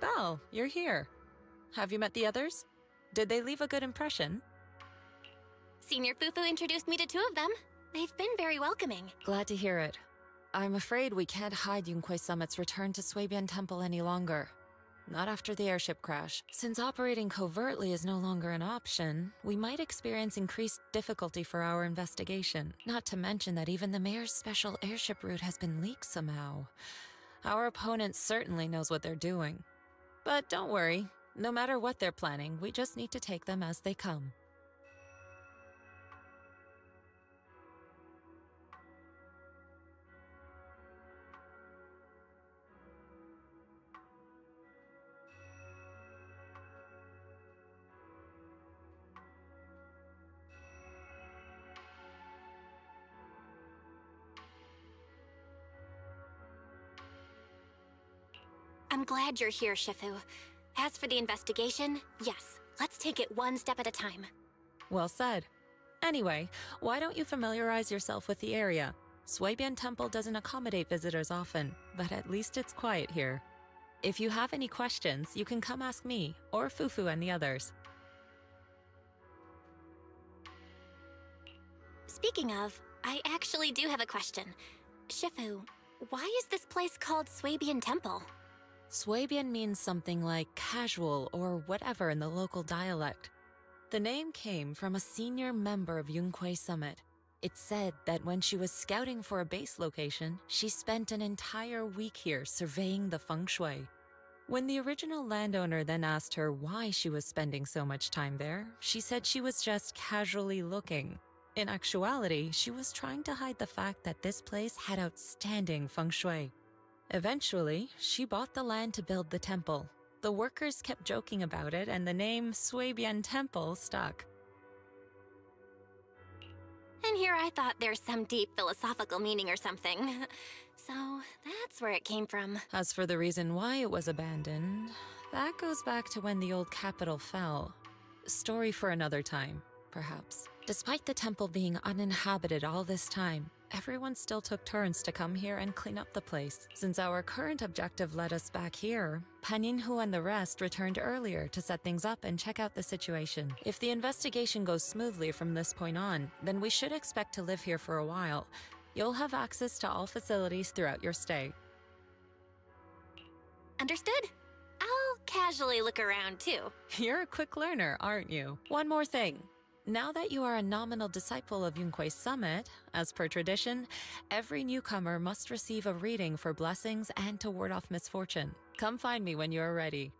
Belle, you're here. Have you met the others? Did they leave a good impression? Senior Fufu introduced me to two of them. They've been very welcoming. Glad to hear it. I'm afraid we can't hide Yunquei Summit's return to Suibian Temple any longer. Not after the airship crash. Since operating covertly is no longer an option, we might experience increased difficulty for our investigation. Not to mention that even the mayor's special airship route has been leaked somehow. Our opponent certainly knows what they're doing. But don't worry. No matter what they're planning, we just need to take them as they come. I'm glad you're here, Shifu. As for the investigation, yes, let's take it one step at a time. Well said. Anyway, why don't you familiarize yourself with the area? Swabian Temple doesn't accommodate visitors often, but at least it's quiet here. If you have any questions, you can come ask me, or Fufu and the others. Speaking of, I actually do have a question. Shifu, why is this place called Swabian Temple? Swabian means something like casual or whatever in the local dialect. The name came from a senior member of Yunquei Summit. It's said that when she was scouting for a base location, she spent an entire week here surveying the feng shui. When the original landowner then asked her why she was spending so much time there, she said she was just casually looking. In actuality, she was trying to hide the fact that this place had outstanding feng shui. Eventually, she bought the land to build the temple. The workers kept joking about it, and the name Swabian Temple stuck. And here I thought there's some deep philosophical meaning or something. So that's where it came from. As for the reason why it was abandoned, that goes back to when the old capital fell. Story for another time, perhaps. Despite the temple being uninhabited all this time, everyone still took turns to come here and clean up the place. Since our current objective led us back here, Paninhu and the rest returned earlier to set things up and check out the situation. If the investigation goes smoothly from this point on, then we should expect to live here for a while. You'll have access to all facilities throughout your stay. Understood? I'll casually look around too. You're a quick learner, aren't you? One more thing. Now that you are a nominal disciple of Yunquei Summit, as per tradition, every newcomer must receive a reading for blessings and to ward off misfortune. Come find me when you are ready.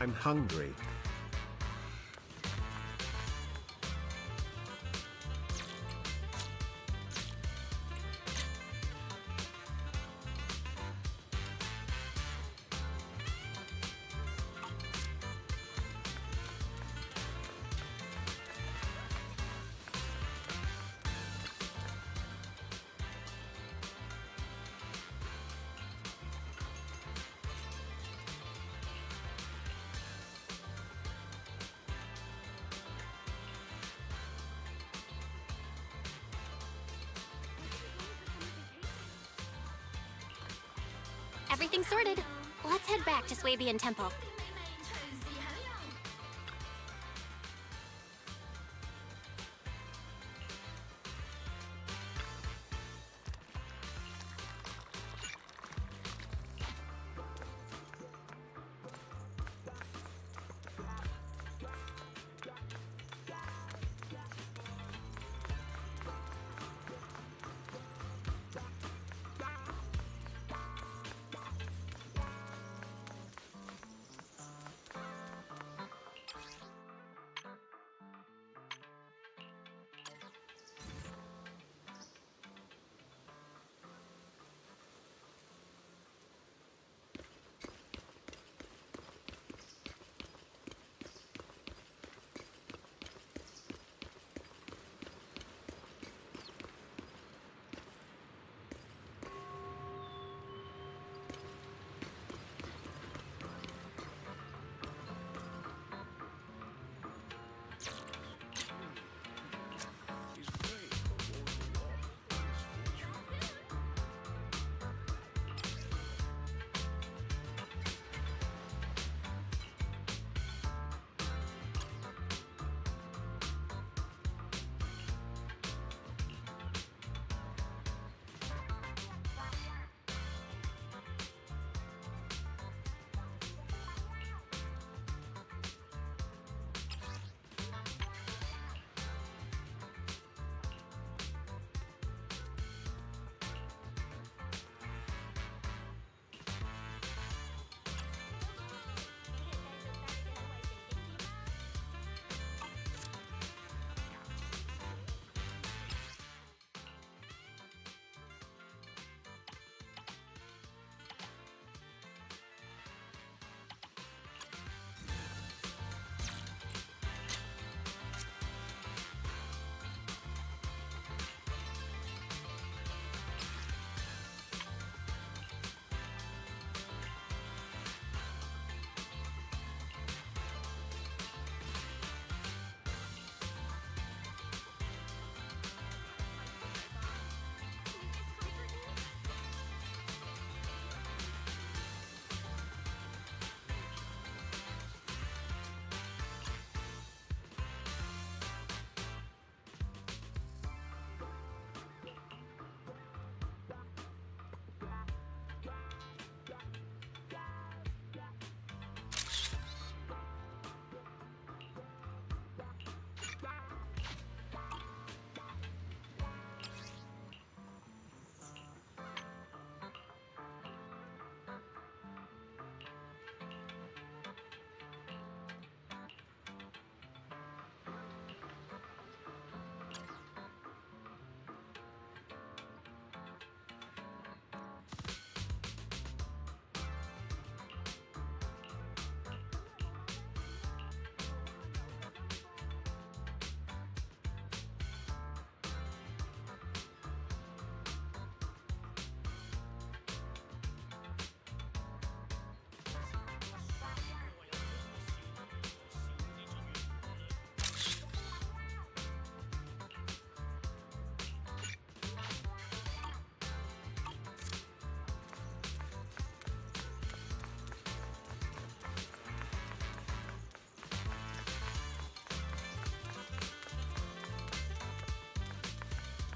I'm hungry. Everything's sorted. Let's head back to Swabian Temple.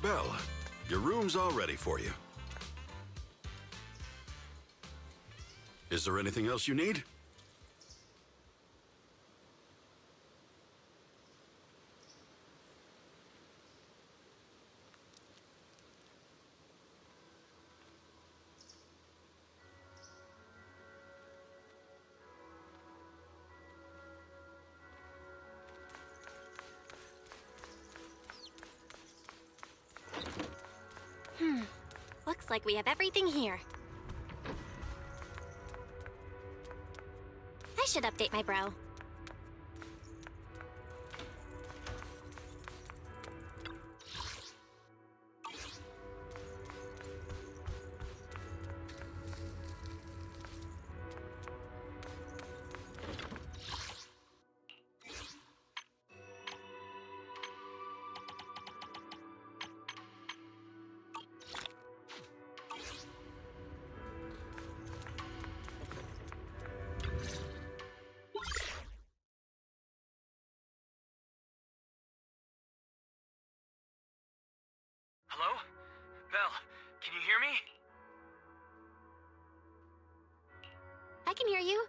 Belle, your room's all ready for you. Is there anything else you need? Looks like we have everything here. I should update my bro. Hello? Belle, can you hear me? I can hear you,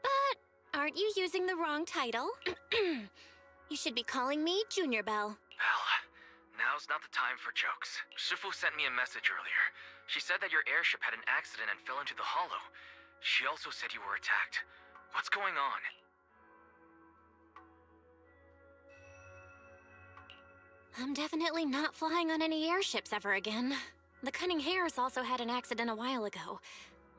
but aren't you using the wrong title? You should be calling me Junior Belle. Belle, now's not the time for jokes. Shifu sent me a message earlier. She said that your airship had an accident and fell into the hollow. She also said you were attacked. What's going on? I'm definitely not flying on any airships ever again. The Cunning Hares also had an accident a while ago.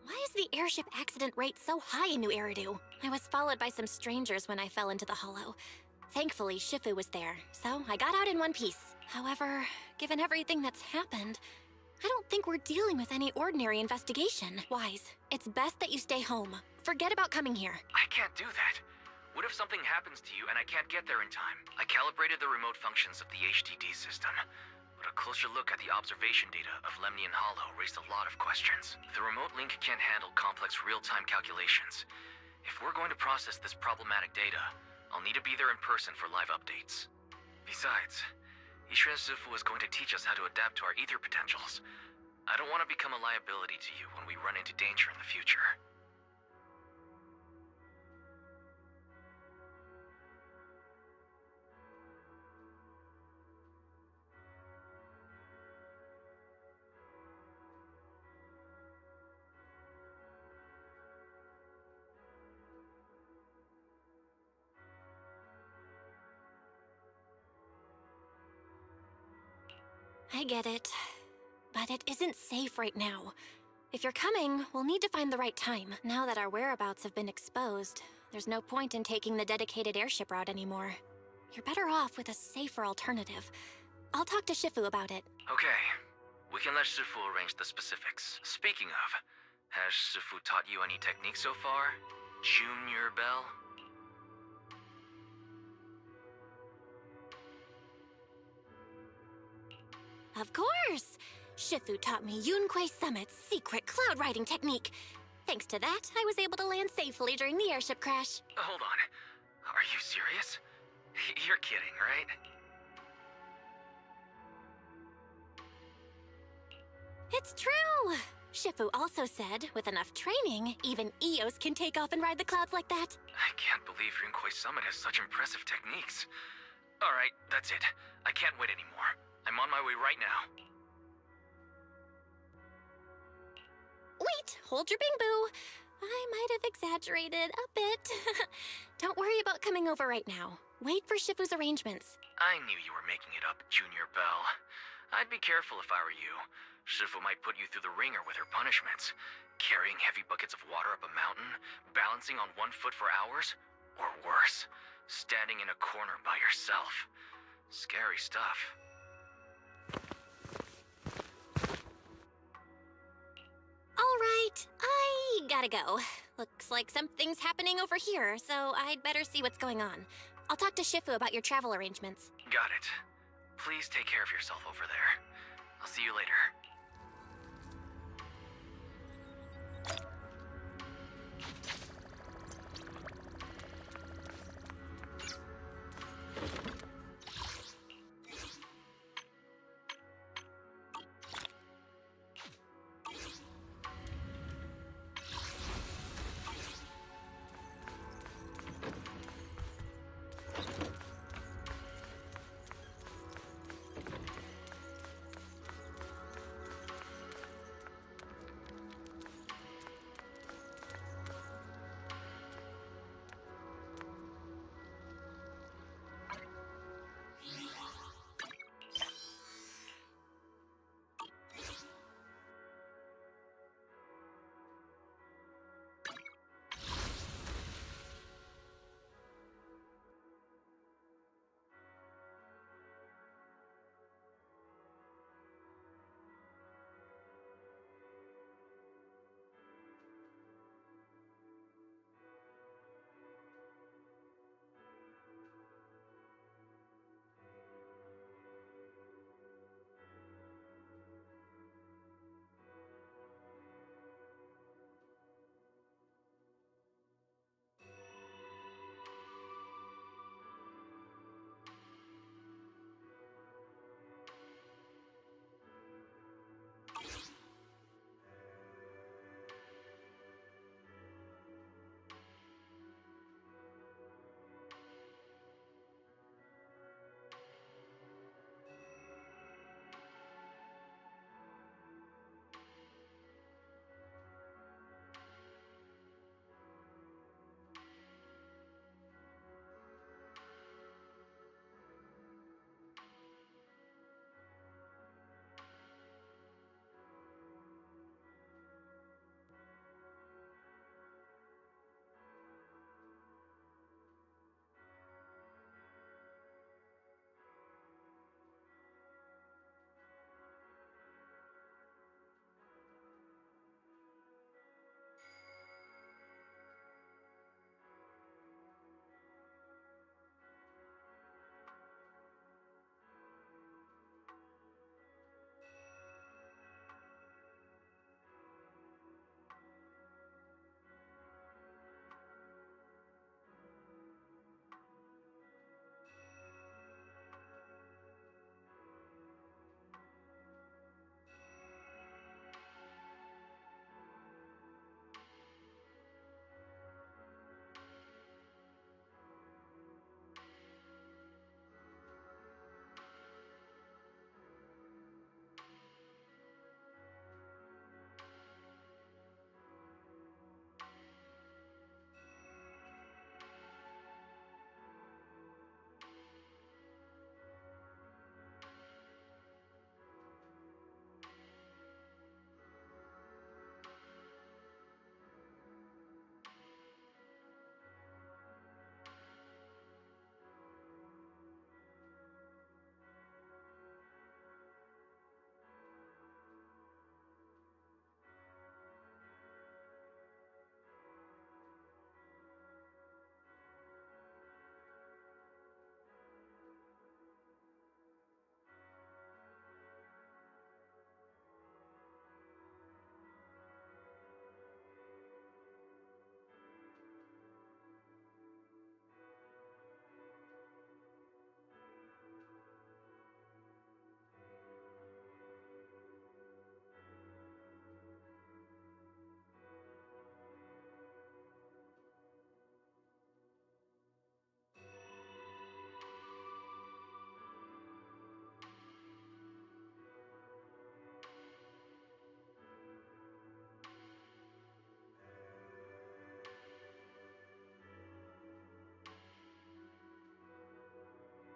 Why is the airship accident rate so high in New Eridu? I was followed by some strangers when I fell into the hollow. Thankfully, Shifu was there, so I got out in one piece. However, given everything that's happened, I don't think we're dealing with any ordinary investigation. Wise, it's best that you stay home. Forget about coming here. I can't do that. What if something happens to you and I can't get there in time? I calibrated the remote functions of the HDD system, but a closer look at the observation data of Lemnian Hollow raised a lot of questions. The remote link can't handle complex real-time calculations. If we're going to process this problematic data, I'll need to be there in person for live updates. Besides, Yishuan Sifu is going to teach us how to adapt to our ether potentials. I don't want to become a liability to you when we run into danger in the future. I get it, but it isn't safe right now. If you're coming, we'll need to find the right time. Now that our whereabouts have been exposed, there's no point in taking the dedicated airship route anymore. You're better off with a safer alternative. I'll talk to Shifu about it. Okay. We can let Shifu arrange the specifics. Speaking of, has Shifu taught you any techniques so far? Junior Belle? Of course! Shifu taught me Yunquei Summit's secret cloud riding technique. Thanks to that, I was able to land safely during the airship crash. Hold on. Are you serious? You're kidding, right? It's true! Shifu also said, with enough training, even Eos can take off and ride the clouds like that. I can't believe Yunquei Summit has such impressive techniques. Alright, that's it. I can't wait anymore. I'm on my way right now. Wait, hold your bing-boo. I might have exaggerated a bit. Don't worry about coming over right now. Wait for Shifu's arrangements. I knew you were making it up, Junior Belle. I'd be careful if I were you. Shifu might put you through the ringer with her punishments. Carrying heavy buckets of water up a mountain, balancing on one foot for hours, or worse, standing in a corner by yourself. Scary stuff. All right, I gotta go. Looks like something's happening over here, so I'd better see what's going on. I'll talk to Shifu about your travel arrangements. Got it. Please take care of yourself over there. I'll see you later.